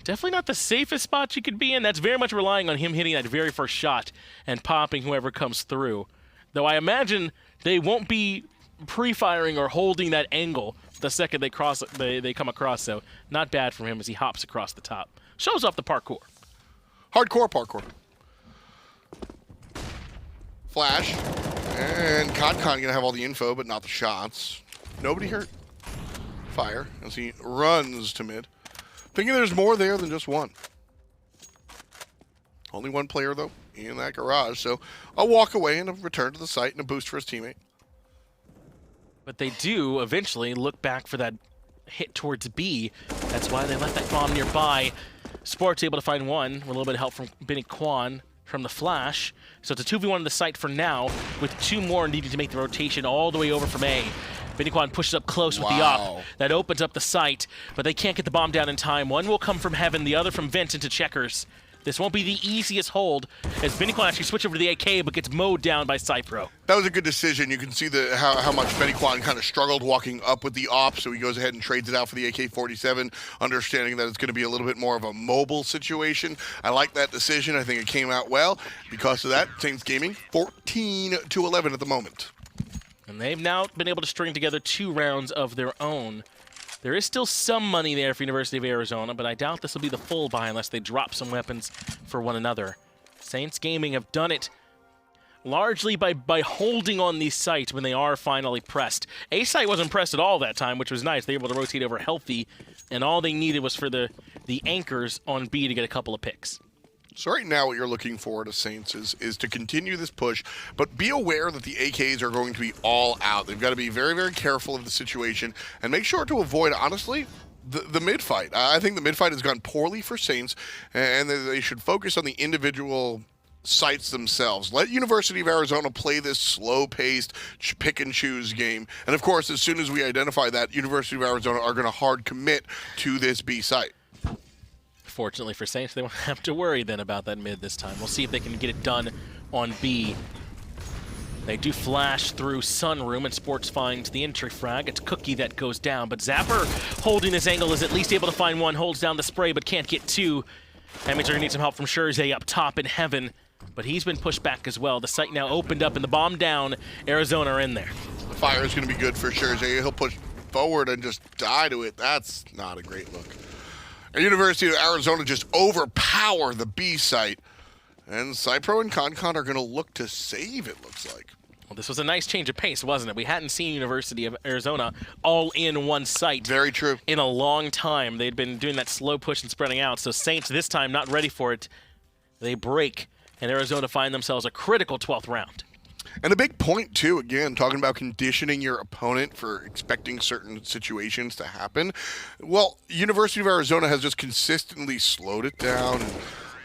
Definitely not the safest spot you could be in. That's very much relying on him hitting that very first shot and popping whoever comes through. Though I imagine they won't be pre-firing or holding that angle the second they come across. So not bad from him as he hops across the top. Shows off the parkour. Hardcore parkour. Flash. And Con going to have all the info, but not the shots. Nobody hurt. Fire as he runs to mid. Thinking there's more there than just one. Only one player, though, in that garage. So I'll walk away and a return to the site and a boost for his teammate. But they do eventually look back for that hit towards B. That's why they left that bomb nearby. Sport's able to find one with a little bit of help from Benny Kwan from the flash. So it's a 2v1 on the site for now, with 2 more needing to make the rotation all the way over from A. Benny Kwan pushes up close with the op. That opens up the site, but they can't get the bomb down in time. One will come from Heaven, the other from Vent into Checkers. This won't be the easiest hold, as Benny Kwan actually switches over to the AK, but gets mowed down by Cypro. That was a good decision. You can see how much Benny Kwan kind of struggled walking up with the op, so he goes ahead and trades it out for the AK-47, understanding that it's going to be a little bit more of a mobile situation. I like that decision. I think it came out well. Because of that, Saints Gaming 14-11 at the moment. And they've now been able to string together 2 rounds of their own. There is still some money there for University of Arizona, but I doubt this will be the full buy unless they drop some weapons for one another. Saints Gaming have done it largely by holding on these sites when they are finally pressed. A site wasn't pressed at all that time, which was nice. They were able to rotate over healthy, and all they needed was for the anchors on B to get a couple of picks. So right now what you're looking for to Saints is to continue this push, but be aware that the AKs are going to be all out. They've got to be very, very careful of the situation and make sure to avoid, honestly, the mid-fight. I think the mid-fight has gone poorly for Saints, and they should focus on the individual sites themselves. Let University of Arizona play this slow-paced pick-and-choose game. And, of course, as soon as we identify that, University of Arizona are going to hard commit to this B site. Fortunately for Saints, they won't have to worry then about that mid this time. We'll see if they can get it done on B. They do flash through Sunroom, and Sports finds the entry frag. It's Cookie that goes down, but Zapper, holding this angle, is at least able to find one, holds down the spray, but can't get 2. That means they're going to need some help from Scherze up top in Heaven, but he's been pushed back as well. The site now opened up, and the bomb down. Arizona are in there. The fire is going to be good for Scherze. He'll push forward and just die to it. That's not a great look. University of Arizona just overpower the B site. And Cypro and Con are going to look to save, it looks like. Well, this was a nice change of pace, wasn't it? We hadn't seen University of Arizona all in one site. Very true. In a long time. They'd been doing that slow push and spreading out. So Saints this time not ready for it. They break, and Arizona find themselves a critical 12th round. And a big point, too, again, talking about conditioning your opponent for expecting certain situations to happen. Well, University of Arizona has just consistently slowed it down and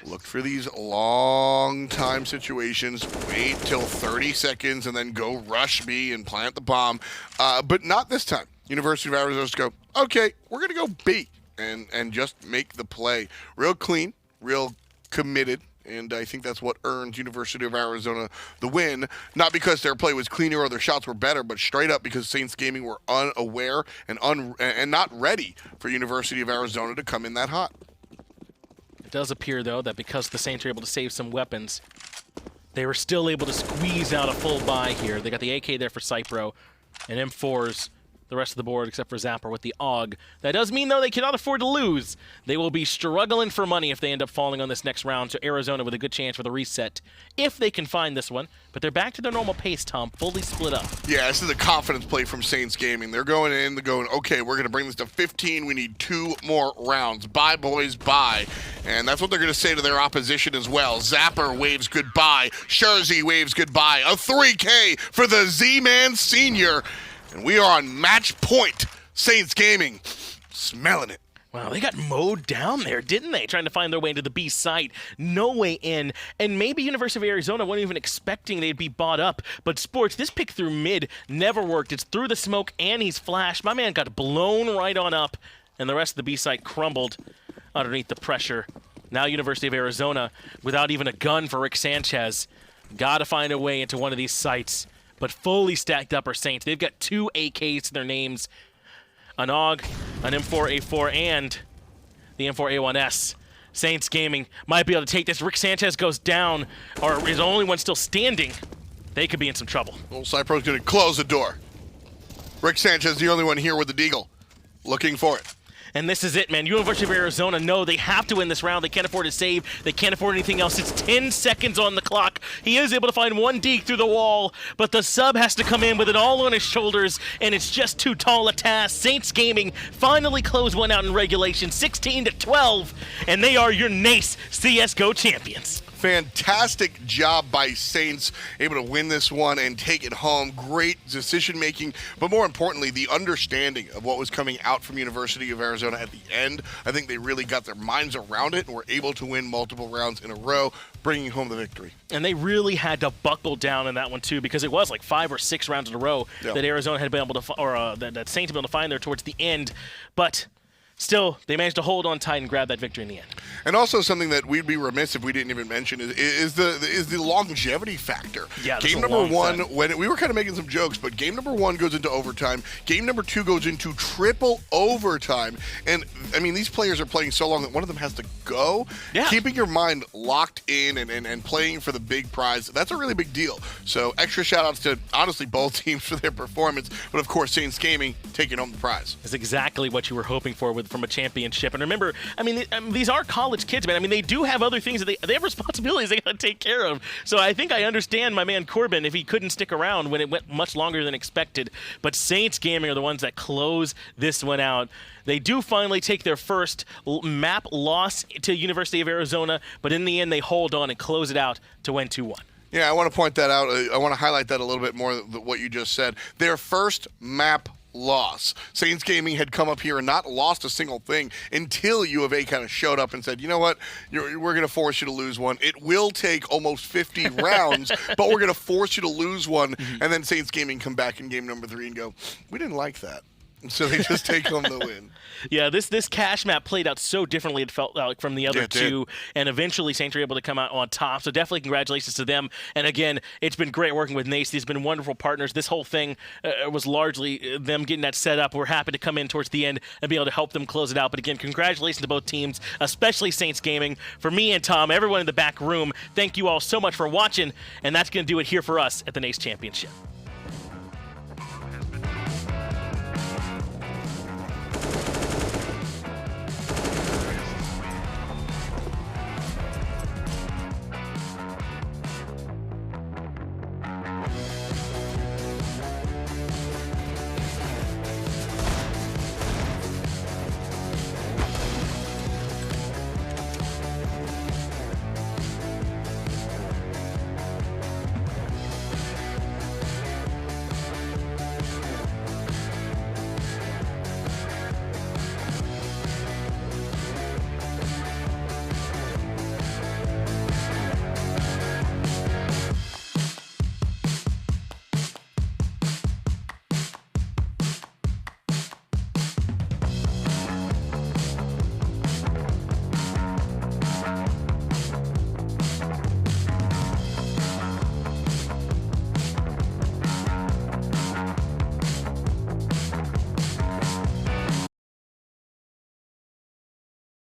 looked for these long-time situations, wait till 30 seconds, and then go rush B and plant the bomb. But not this time. University of Arizona just go, okay, we're going to go B and just make the play. Real clean, real committed. And I think that's what earned University of Arizona the win. Not because their play was cleaner or their shots were better, but straight up because Saints Gaming were unaware and not ready for University of Arizona to come in that hot. It does appear, though, that because the Saints are able to save some weapons, they were still able to squeeze out a full buy here. They got the AK there for Cypro and M4s. The rest of the board, except for Zapper with the AUG. That does mean, though, they cannot afford to lose. They will be struggling for money if they end up falling on this next round. So Arizona with a good chance for the reset, if they can find this one. But they're back to their normal pace, Tom, fully split up. Yeah, this is a confidence play from Saints Gaming. They're going in, they're going, okay, we're going to bring this to 15. We need 2 more rounds. Bye, boys, bye. And that's what they're going to say to their opposition as well. Zapper waves goodbye. Scherze waves goodbye. A 3K for the Z-Man Senior. And we are on match point. Saints Gaming, smelling it. Wow, they got mowed down there, didn't they? Trying to find their way into the B site. No way in. And maybe University of Arizona wasn't even expecting they'd be bought up. But Sports, this pick through mid never worked. It's through the smoke and he's flashed. My man got blown right on up. And the rest of the B site crumbled underneath the pressure. Now University of Arizona, without even a gun for Rick Sanchez, got to find a way into one of these sites. But fully stacked up are Saints. They've got 2 AKs to their names. An AUG, an M4A4, and the M4A1S. Saints Gaming might be able to take this. Rick Sanchez goes down, or is the only one still standing. They could be in some trouble. Well, Cypro's going to close the door. Rick Sanchez, the only one here with the deagle. Looking for it. And this is it, man. University of Arizona know they have to win this round. They can't afford to save. They can't afford anything else. It's 10 seconds on the clock. He is able to find one deke through the wall, but the sub has to come in with it all on his shoulders, and it's just too tall a task. Saints Gaming finally close one out in regulation, 16-12, and they are your NACE CSGO champions. Fantastic job by Saints, able to win this one and take it home. Great decision making, but more importantly, the understanding of what was coming out from University of Arizona at the end. I think they really got their minds around it and were able to win multiple rounds in a row, bringing home the victory. And they really had to buckle down in that one too, because it was like 5 or 6 rounds in a row that Arizona had been able to, that Saints had been able to find there towards the end, but. Still, they managed to hold on tight and grab that victory in the end. And also something that we'd be remiss if we didn't even mention is the longevity factor. Yeah, game number 1, when we were kind of making some jokes, but game number 1 goes into overtime. Game number 2 goes into triple overtime. And, I mean, these players are playing so long that one of them has to go. Yeah. Keeping your mind locked in and playing for the big prize, that's a really big deal. So extra shout-outs to, honestly, both teams for their performance. But, of course, Saints Gaming taking home the prize. That's exactly what you were hoping for from a championship. And remember, I mean, these are college kids, man. I mean, they do have other things that they have responsibilities they got to take care of. So I think I understand my man Corbin if he couldn't stick around when it went much longer than expected. But Saints Gaming are the ones that close this one out. They do finally take their first map loss to University of Arizona, but in the end, they hold on and close it out to win 2-1. Yeah, I want to point that out. I want to highlight that a little bit more, what you just said. Their first map loss. Saints Gaming had come up here and not lost a single thing until U of A kind of showed up and said, you know what, we're going to force you to lose one. It will take almost 50 rounds, but we're going to force you to lose one. And then Saints Gaming come back in game number 3 and go, we didn't like that. So they just take home the win. Yeah, this cash map played out so differently, it felt like, from the other two. And eventually, Saints were able to come out on top. So definitely congratulations to them. And again, it's been great working with NACE. These have been wonderful partners. This whole thing was largely them getting that set up. We're happy to come in towards the end and be able to help them close it out. But again, congratulations to both teams, especially Saints Gaming. For me and Tom, everyone in the back room, thank you all so much for watching. And that's going to do it here for us at the NACE Championship.